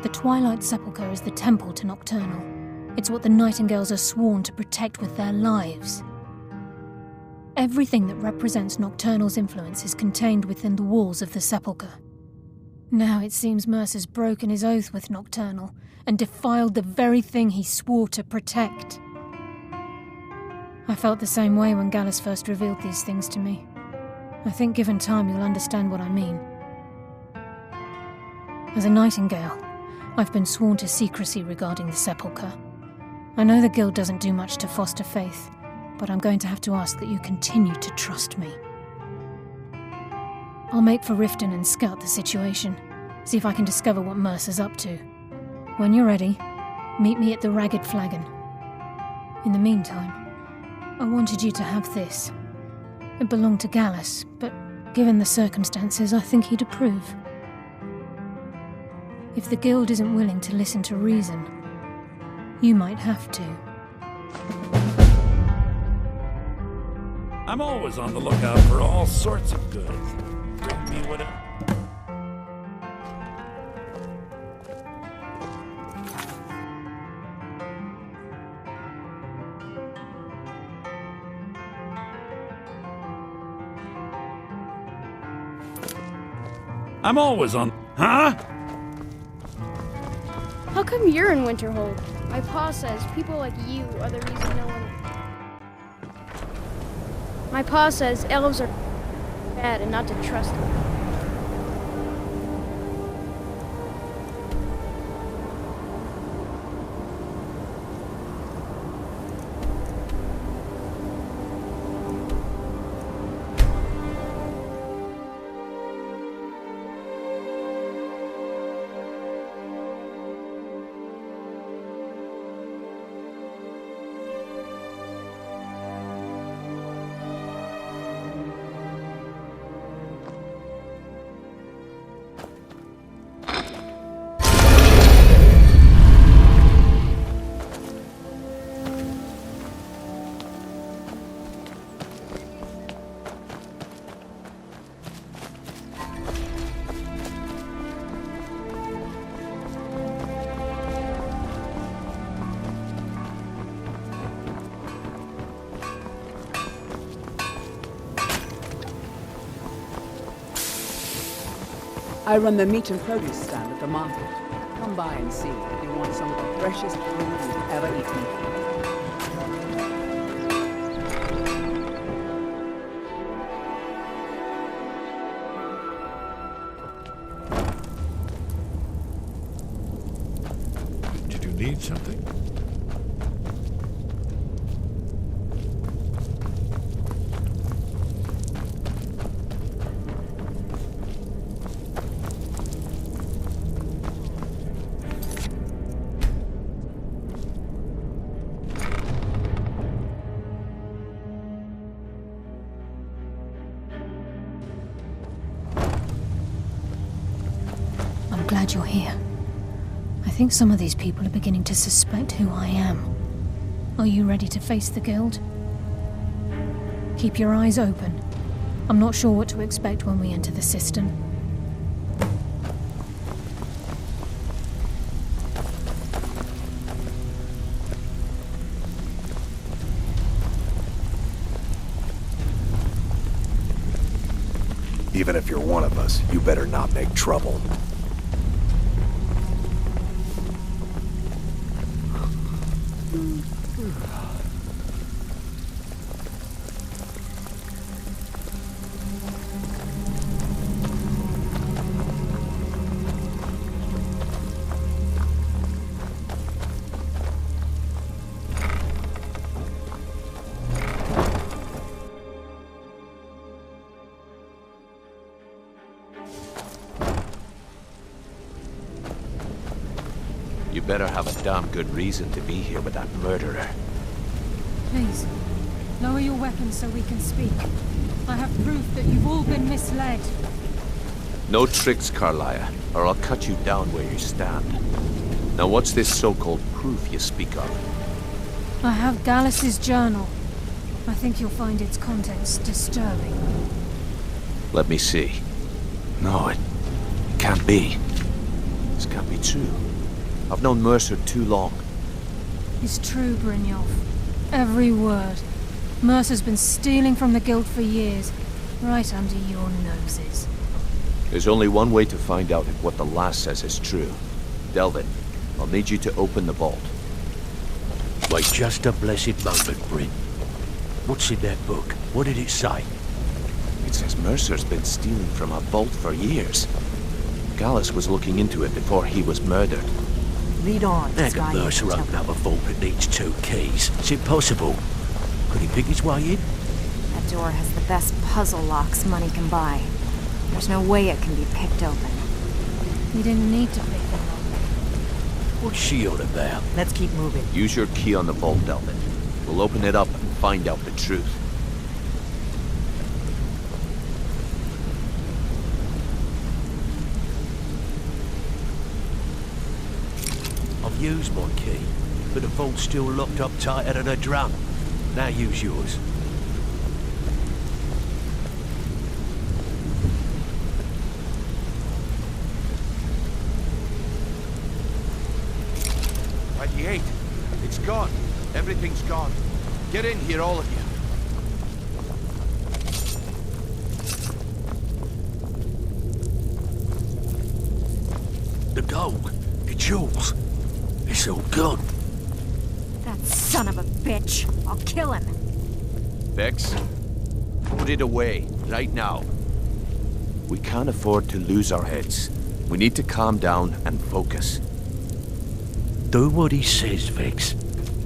The Twilight Sepulchre is the temple to Nocturnal. It's what the Nightingales are sworn to protect with their lives. Everything that represents Nocturnal's influence is contained within the walls of the Sepulchre. Now it seems Mercer's broken his oath with Nocturnal and defiled the very thing he swore to protect. I felt the same way when Gallus first revealed these things to me. I think given time you'll understand what I mean. As a Nightingale, I've been sworn to secrecy regarding the Sepulchre. I know the Guild doesn't do much to foster faith, but I'm going to have to ask that you continue to trust me. I'll make for Riften and scout the situation, see if I can discover what Mercer's up to. When you're ready, meet me at the Ragged Flagon. In the meantime, I wanted you to have this. It belonged to Gallus, but given the circumstances, I think he'd approve. If the Guild isn't willing to listen to reason, you might have to. I'm always on the lookout for all sorts of goods. Bring me whatever. I'm always on... Huh? How come you're in Winterhold? My pa says people like you are the reason no one... My pa says elves are bad and not to trust them. I run the meat and produce stand at the market. Come by and see if you want some of the freshest food you've ever eaten. Did you need something? I'm glad you're here. I think some of these people are beginning to suspect who I am. Are you ready to face the Guild? Keep your eyes open. I'm not sure what to expect when we enter the cistern. Even if you're one of us, you better not make trouble. You better have a damn good reason to be here with that murderer. Please, lower your weapons so we can speak. I have proof that you've all been misled. No tricks, Carlia, or I'll cut you down where you stand. Now what's this so-called proof you speak of? I have Gallus's journal. I think you'll find its contents disturbing. Let me see. No, it can't be. This can't be true. I've known Mercer too long. It's true, Brynjolf. Every word. Mercer's been stealing from the Guild for years, right under your noses. There's only one way to find out if what the lass says is true. Delvin, I'll need you to open the vault. Wait just a blessed moment, Bryn. What's in that book? What did it say? It says Mercer's been stealing from a vault for years. Gallus was looking into it before he was murdered. Lead on. How can Mercer open up a vault that needs 2 keys? It's impossible. Could he pick his way in? That door has the best puzzle locks money can buy. There's no way it can be picked open. You didn't need to pick them up. What's she on about? Let's keep moving. Use your key on the vault, Delvin. We'll open it up and find out the truth. I've used my key, but the vault's still locked up tighter than a drum. Now use yours. It's gone. Everything's gone. Get in here, all of you. The gold. It's yours. It's all gone. That son of a bitch. I'll kill him. Vex, put it away, right now. We can't afford to lose our heads. We need to calm down and focus. Do what he says, Vex.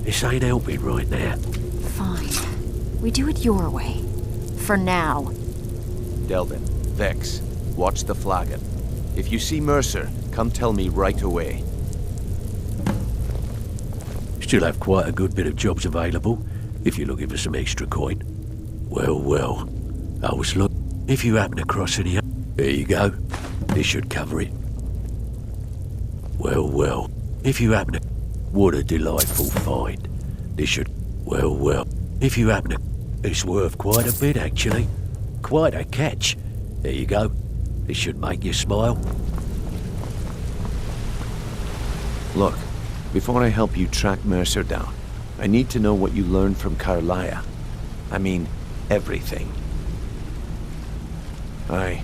This ain't helping right now. Fine. We do it your way. For now. Delvin, Vex, watch the flagon. If you see Mercer, come tell me right away. Still have quite a good bit of jobs available, if you're looking for some extra coin. Well. I was looking. If you happen across any... There you go. This should cover it. Well. If you happen to... What a delightful find. This should... Well. If you happen to... It's worth quite a bit, actually. Quite a catch. There you go. This should make you smile. Look, before I help you track Mercer down, I need to know what you learned from Carlia. I mean, everything. I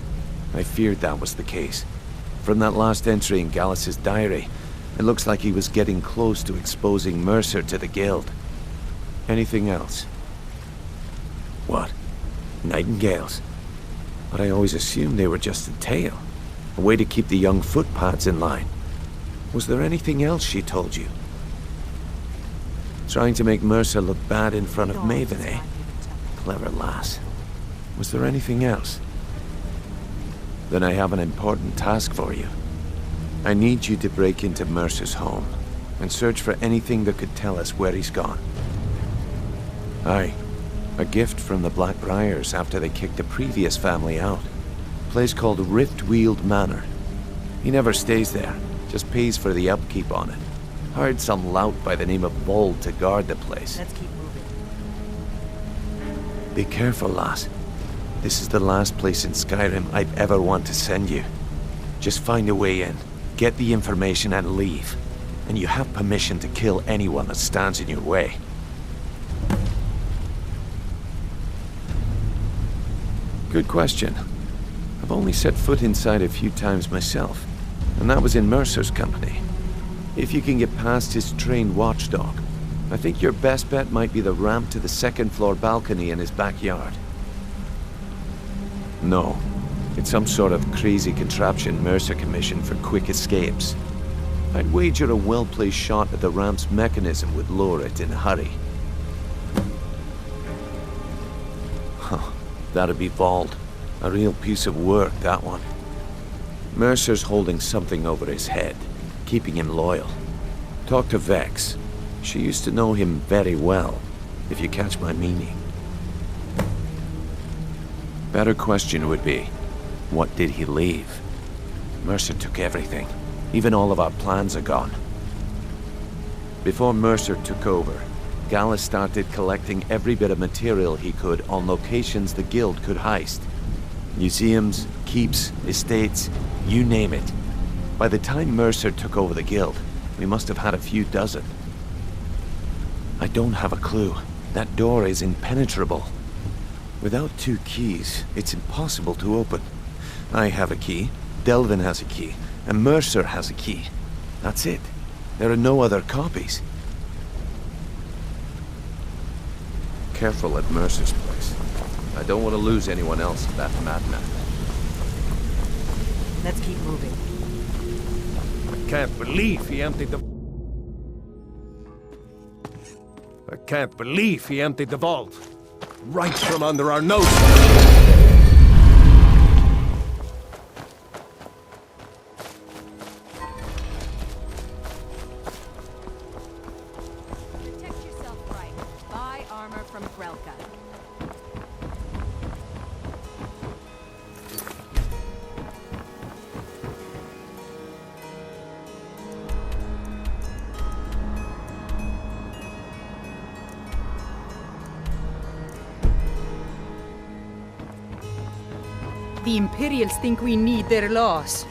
feared that was the case. From that last entry in Gallus's diary, it looks like he was getting close to exposing Mercer to the Guild. Anything else? What? Nightingales? But I always assumed they were just a tale. A way to keep the young footpads in line. Was there anything else she told you? Trying to make Mercer look bad in front of Maven, eh? Clever lass. Was there anything else? Then I have an important task for you. I need you to break into Mercer's home and search for anything that could tell us where he's gone. Aye, a gift from the Blackbriars after they kicked the previous family out. A place called Riftweald Manor. He never stays there, just pays for the upkeep on it. Hired some lout by the name of Vold to guard the place. Let's keep moving. Be careful, lass. This is the last place in Skyrim I'd ever want to send you. Just find a way in, get the information and leave. And you have permission to kill anyone that stands in your way. Good question. I've only set foot inside a few times myself, and that was in Mercer's company. If you can get past his trained watchdog, I think your best bet might be the ramp to the second-floor balcony in his backyard. No, it's some sort of crazy contraption Mercer commissioned for quick escapes. I'd wager a well-placed shot at the ramp's mechanism would lower it in a hurry. Huh, that'd be Vold. A real piece of work, that one. Mercer's holding something over his head, keeping him loyal. Talk to Vex. She used to know him very well, if you catch my meaning. Better question would be, what did he leave? Mercer took everything. Even all of our plans are gone. Before Mercer took over, Gallus started collecting every bit of material he could on locations the Guild could heist. Museums, keeps, estates, you name it. By the time Mercer took over the Guild, we must have had a few dozen. I don't have a clue. That door is impenetrable. Without 2 keys, it's impossible to open. I have a key, Delvin has a key, and Mercer has a key. That's it. There are no other copies. careful at Mercer's place. I don't want to lose anyone else to that madman. Let's keep moving. I can't believe he emptied the... I can't believe he emptied the vault. Right from under our noses. Protect yourself right. Buy armor from Grelka. The Imperials think we need their laws.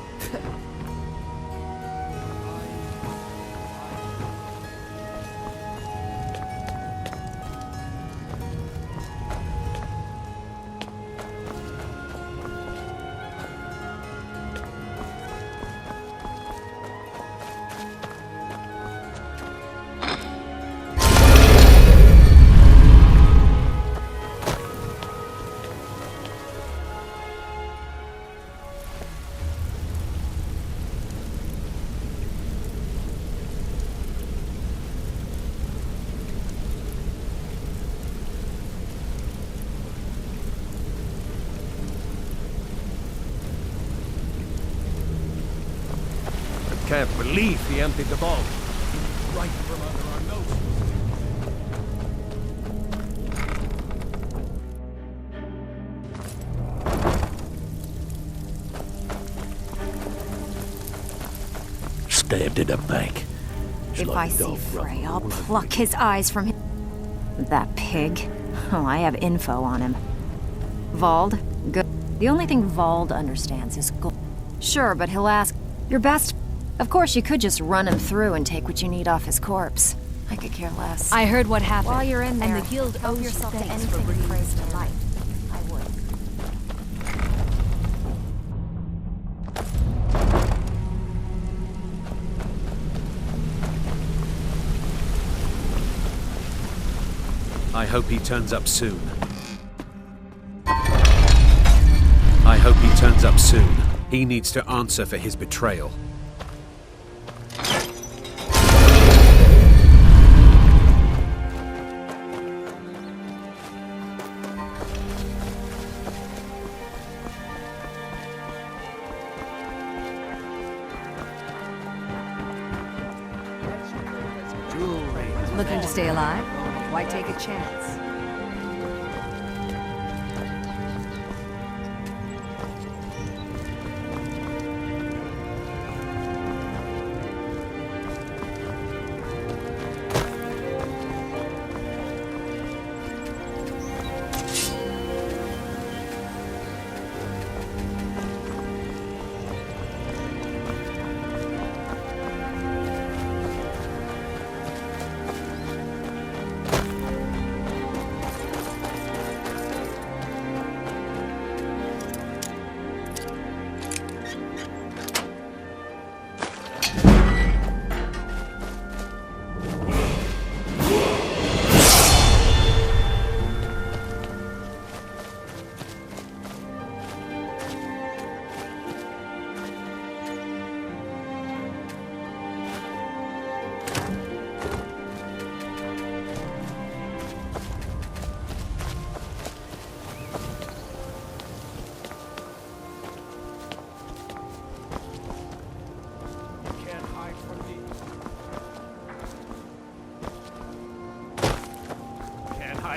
Can't believe he emptied the vault. Right from under our noses. Stabbed in the back. It's If like I a see dog Frey, rubbing I'll one of pluck his eyes from him. That pig. Oh, I have info on him. Vald? Good. The only thing Vald understands is gold. Sure, but he'll ask, your best... Of course, you could just run him through and take what you need off his corpse. I could care less. I heard what happened. While you're in there, and the guild help owes you yourself to thanks for anything bringing Frey's this to to life. I would. I hope he turns up soon. I hope he turns up soon. He needs to answer for his betrayal. Looking to stay alive? Why take a chance?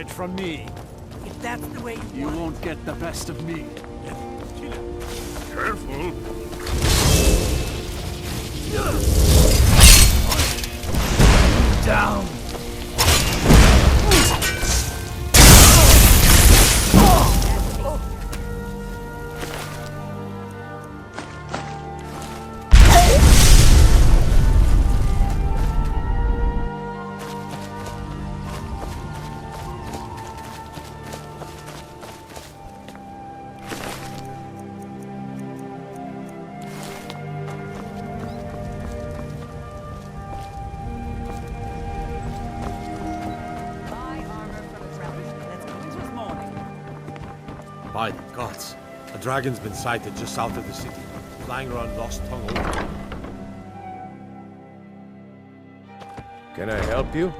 From me. If that's the way You won't get the best of me. Careful. Down. By the gods. A dragon's been sighted just south of the city, flying around Lost Tongue Old. Can I help you?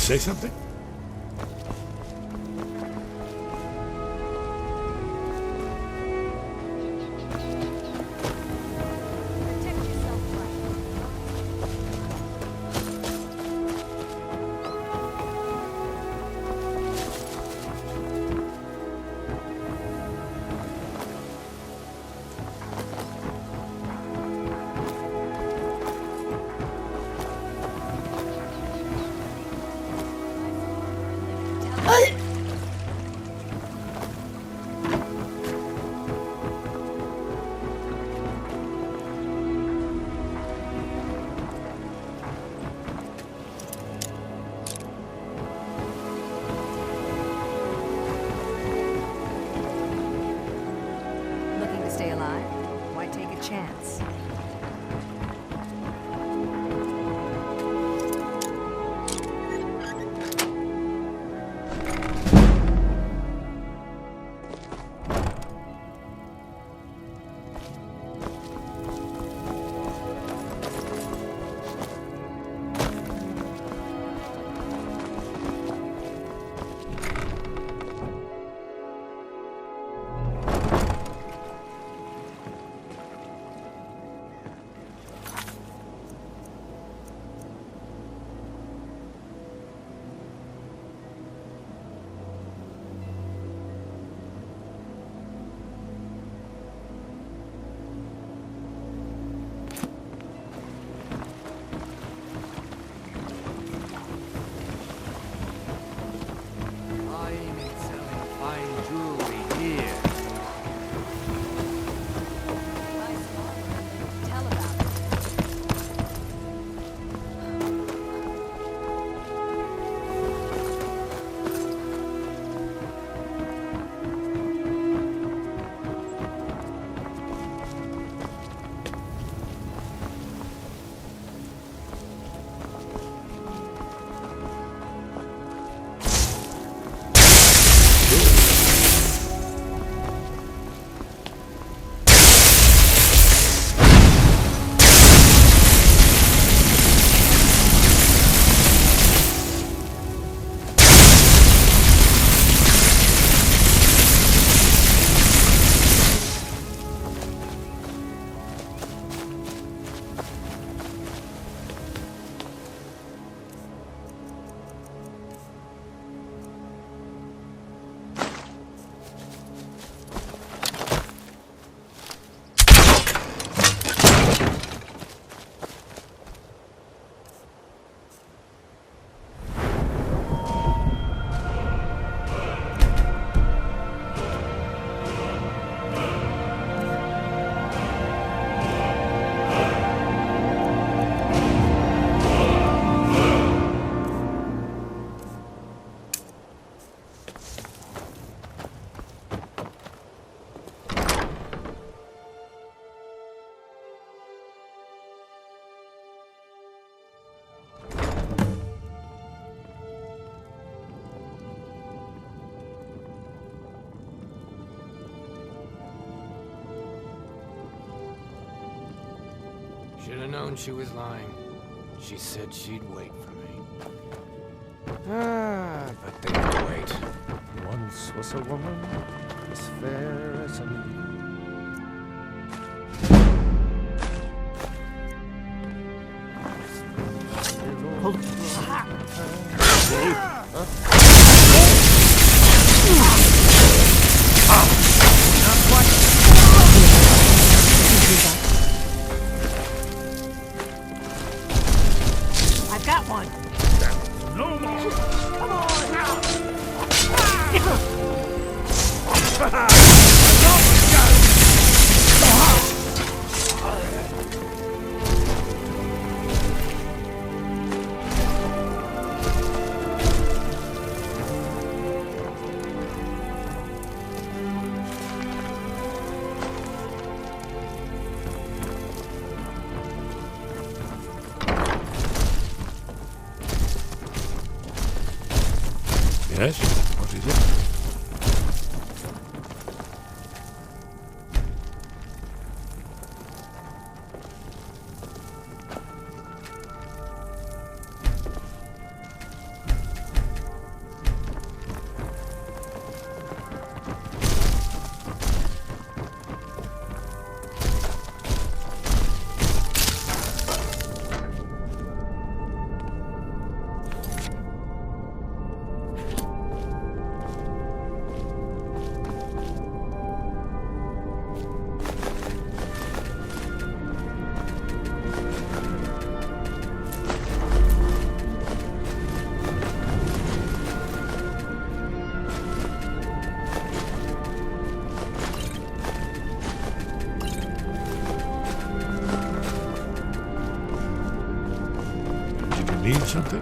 Say something? Chance. Should have known she was lying. She said she'd wait for me. But they didn't wait. Once was a woman as fair as an... Hold I've got one. No more. Come on now. Yes? What is it? Need something?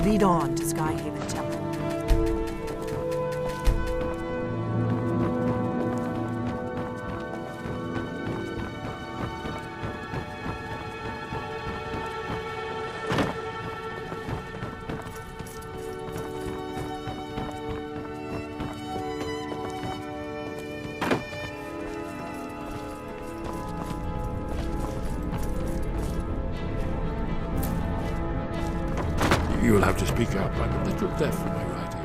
Lead on to Skyhaven Temple. You'll have to speak up. I'm a little deaf in my right ear.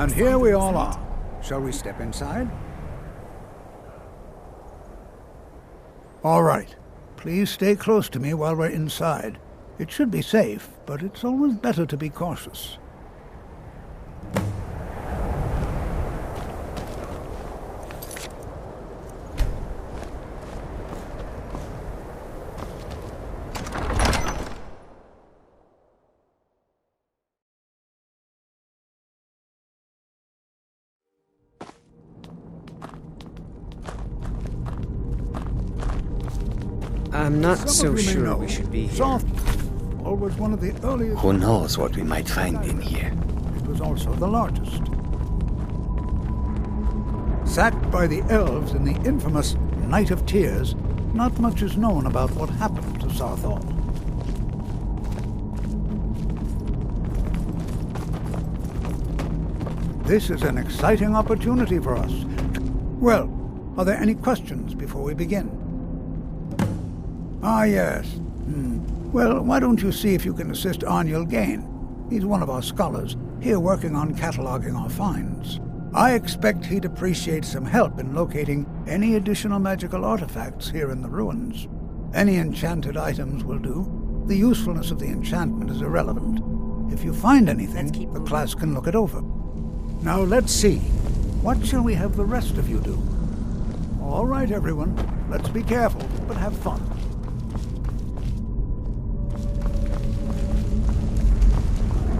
And here we all are. Shall we step inside? All right. Please stay close to me while we're inside. It should be safe, but it's always better to be cautious. I'm not so Some of you may sure know, we should be here. Softworks was one of the earliest... Who knows what we might find in here? It was also the largest. Sacked by the elves in the infamous Night of Tears, not much is known about what happened to Southall. This is an exciting opportunity for us. Well, are there any questions before we begin? Ah, yes. Well, why don't you see if you can assist Arniel Gain? He's one of our scholars, here working on cataloging our finds. I expect he'd appreciate some help in locating any additional magical artifacts here in the ruins. Any enchanted items will do. The usefulness of the enchantment is irrelevant. If you find anything, the class can look it over. Now let's see. What shall we have the rest of you do? All right, everyone. Let's be careful, but have fun.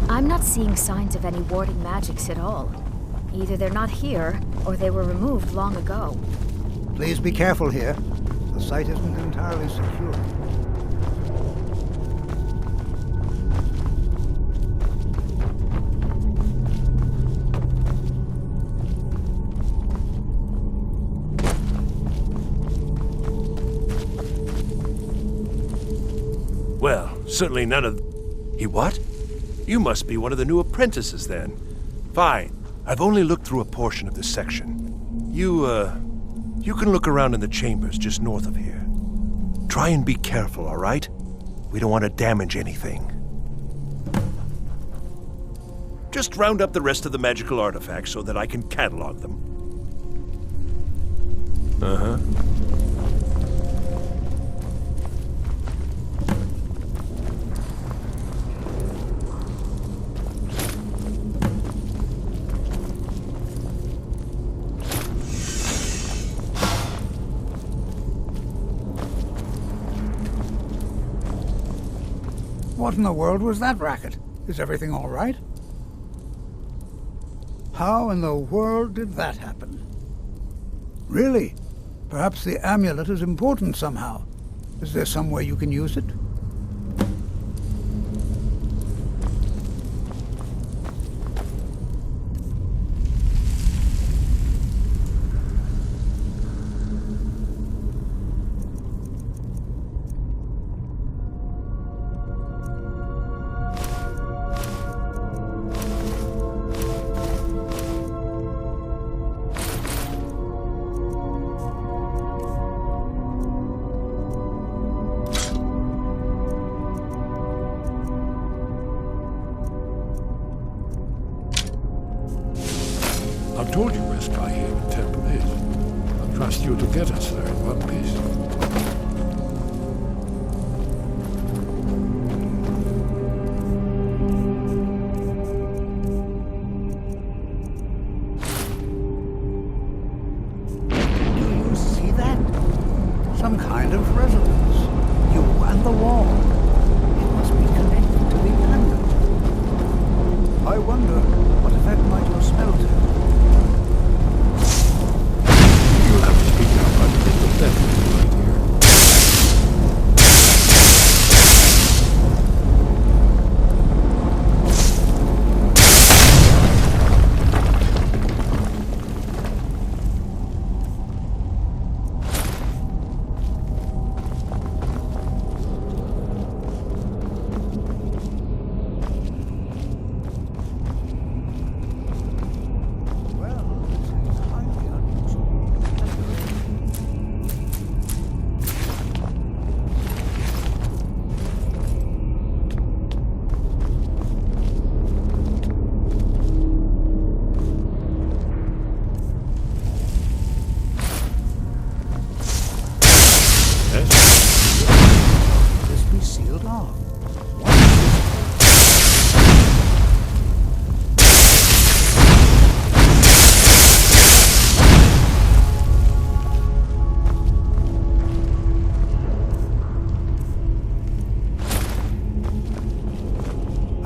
I'm not seeing signs of any warding magics at all. Either they're not here, or they were removed long ago. Please be careful here. The site isn't entirely secure. Well, certainly none of... He what? You must be one of the new apprentices, then. Fine. I've only looked through a portion of this section. You can look around in the chambers just north of here. Try and be careful, all right? We don't want to damage anything. Just round up the rest of the magical artifacts so that I can catalog them. Uh-huh. What in the world was that racket? Is everything all right? How in the world did that happen? Really? Perhaps the amulet is important somehow. Is there some way you can use it? I've told you where Skyrim Temple is. I trust you to get us there in one piece. Do you see that? Some kind of resonance. You and the wall. It must be connected to the amulet. I wonder, what effect might your spell take? You'll have to speak up. I'm definitely right here.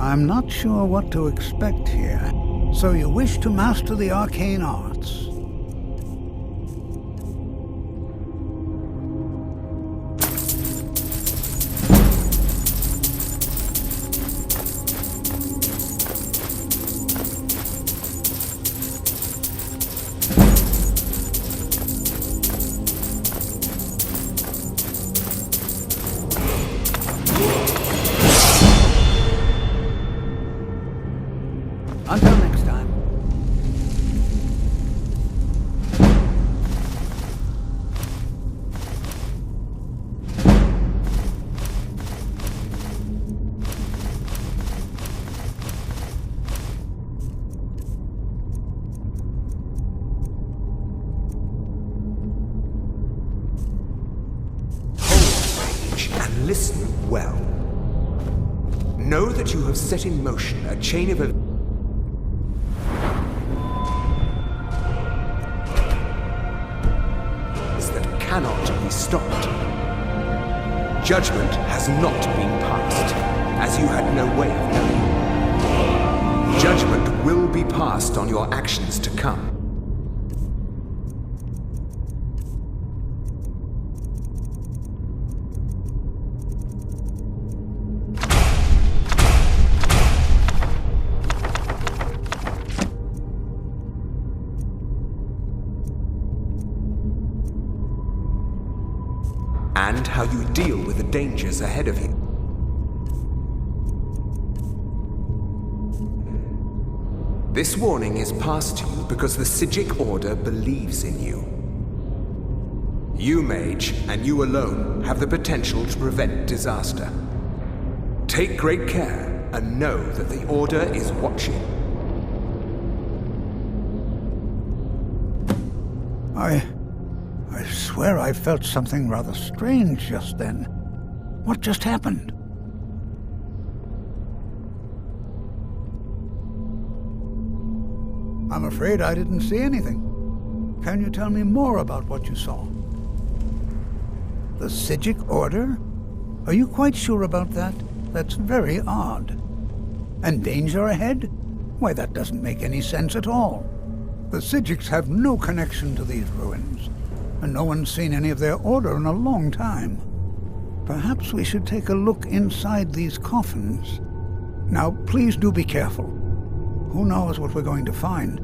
I'm not sure what to expect here. So you wish to master the arcane arts? Until next time. And listen well. Know that you have set in motion a chain of events that cannot be stopped. Judgment has not been passed, as you had no way of knowing. Judgment will be passed on your actions to come. And how you deal with the dangers ahead of you. This warning is passed to you because the Psijic Order believes in you. You, Mage, and you alone, have the potential to prevent disaster. Take great care and know that the Order is watching. I swear I felt something rather strange just then. What just happened? I'm afraid I didn't see anything. Can you tell me more about what you saw? The Psijic Order? Are you quite sure about that? That's very odd. And danger ahead? Why, that doesn't make any sense at all. The Psijics have no connection to these ruins, and no one's seen any of their order in a long time. Perhaps we should take a look inside these coffins. Now, please do be careful. Who knows what we're going to find?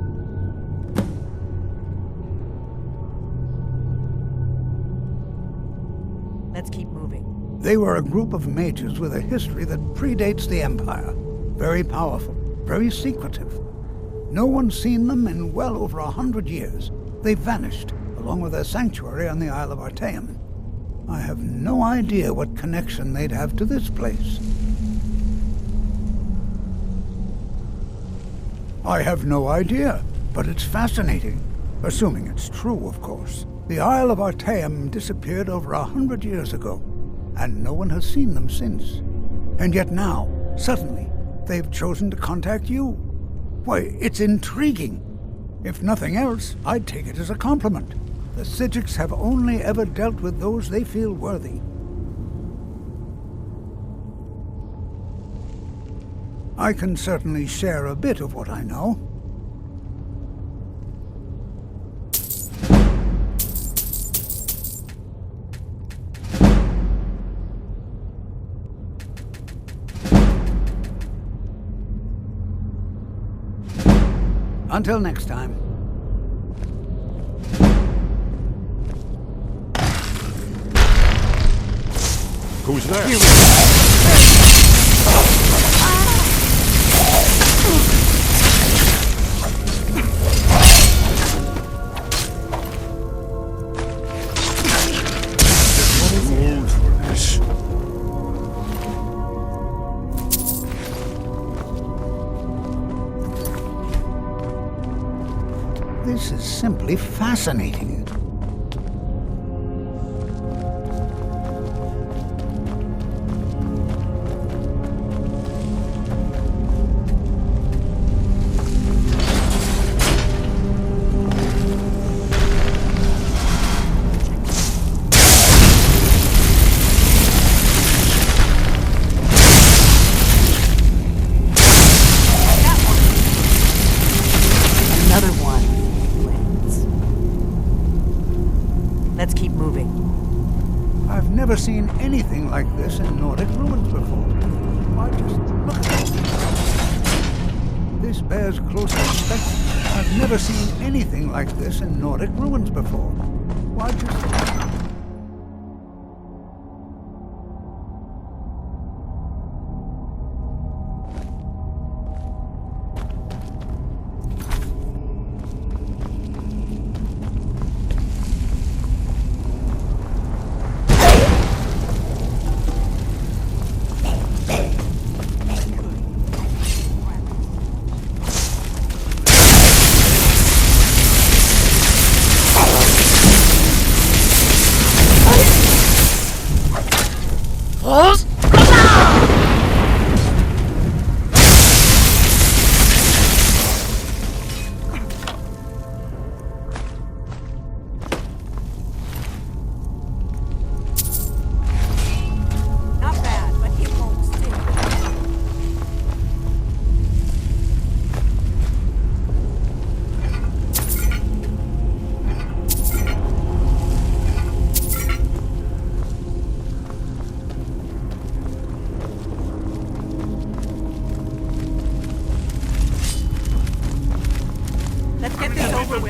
Let's keep moving. They were a group of mages with a history that predates the Empire. Very powerful, very secretive. No one's seen them in well over 100 years. They vanished, along with their sanctuary on the Isle of Artaeum. I have no idea what connection they'd have to this place. I have no idea, but it's fascinating. Assuming it's true, of course. The Isle of Artaeum disappeared over 100 years ago, and no one has seen them since. And yet now, suddenly, they've chosen to contact you. Why, it's intriguing. If nothing else, I'd take it as a compliment. The Psijics have only ever dealt with those they feel worthy. I can certainly share a bit of what I know. Until next time. Who's there? Old for this. This is simply fascinating. seen anything like this in Nordic ruins before. Why, just look at it. This bears close inspection. I've never seen anything like this in Nordic ruins before. Why, just...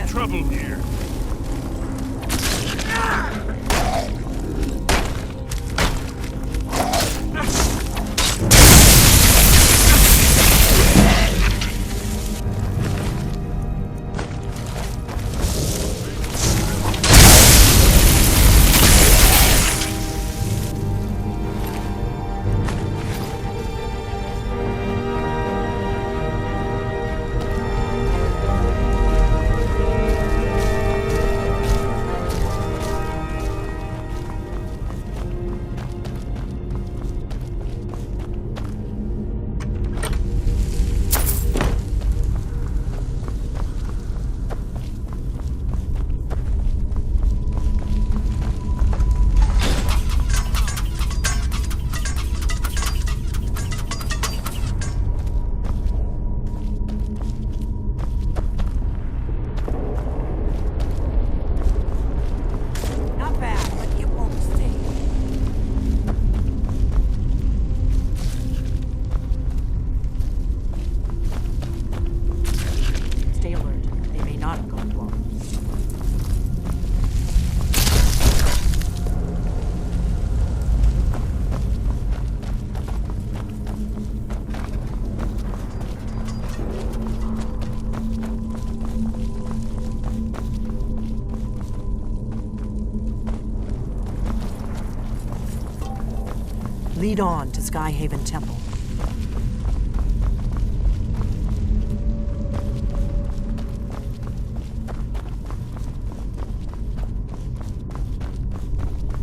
Trouble here. Lead on to Skyhaven Temple.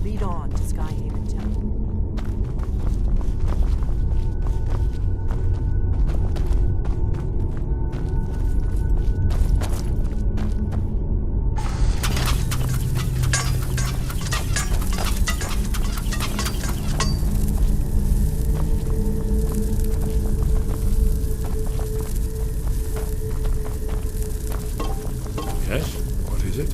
Lead on to Skyhaven Temple. Yes? What is it?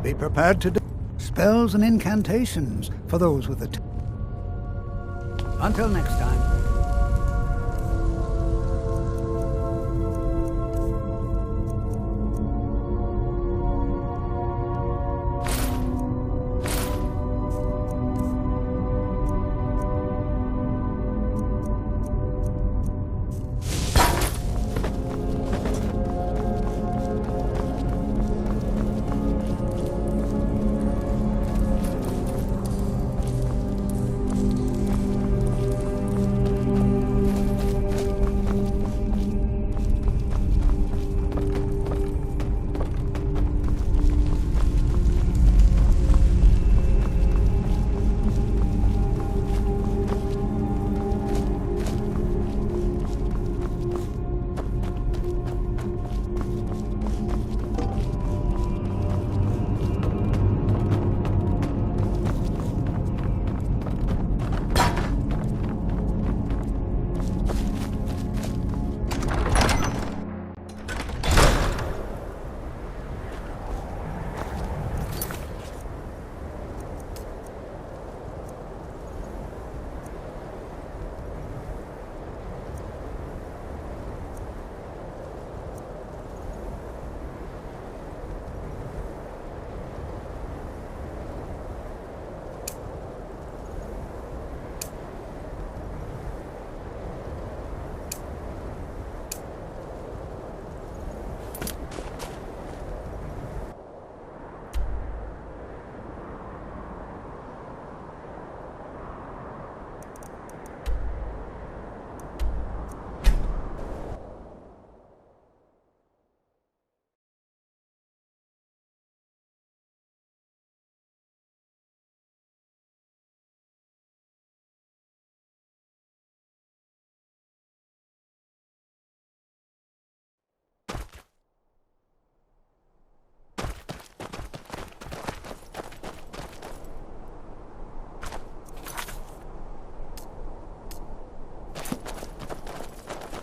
Be prepared to do spells and incantations for those with it. Until next time.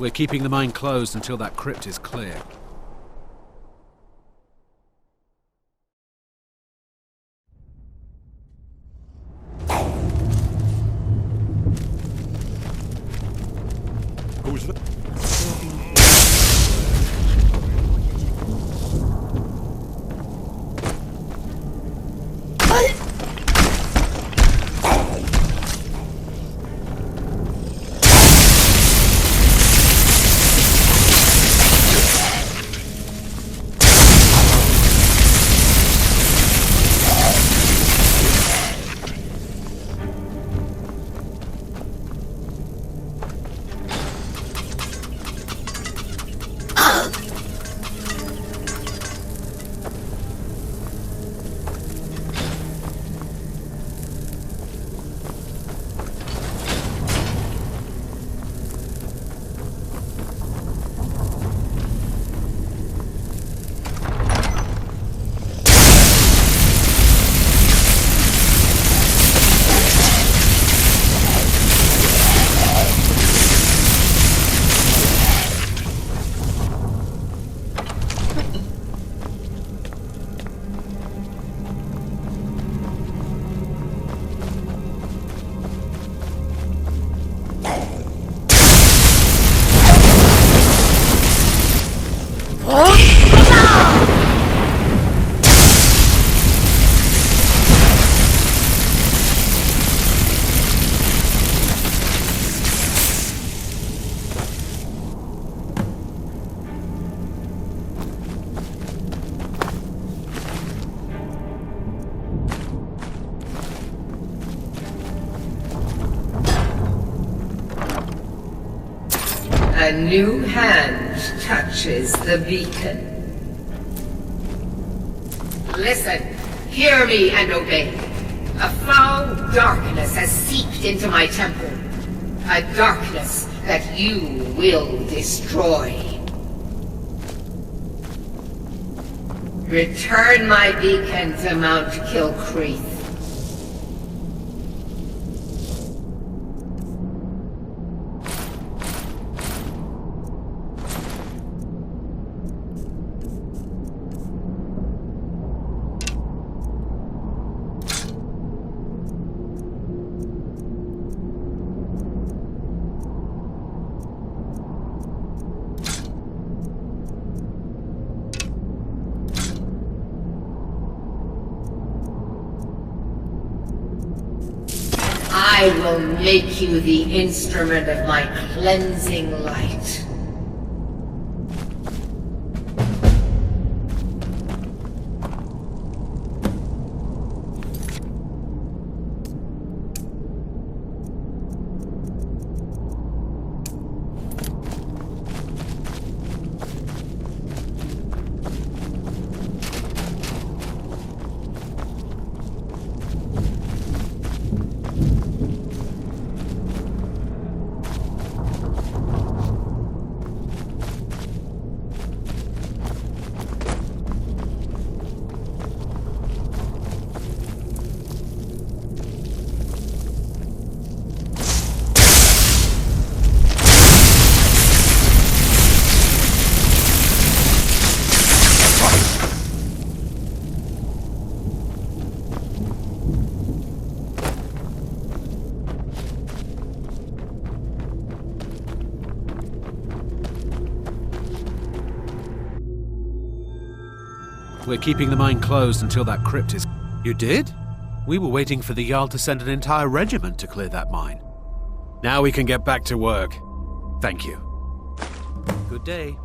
We're keeping the mine closed until that crypt is clear. Who's that? A new hand touches the beacon. Listen, hear me and obey. A foul darkness has seeped into my temple. A darkness that you will destroy. Return my beacon to Mount Kilcreath. I will make you the instrument of my cleansing light. We're keeping the mine closed until that crypt is... You did? We were waiting for the Jarl to send an entire regiment to clear that mine. Now we can get back to work. Thank you. Good day.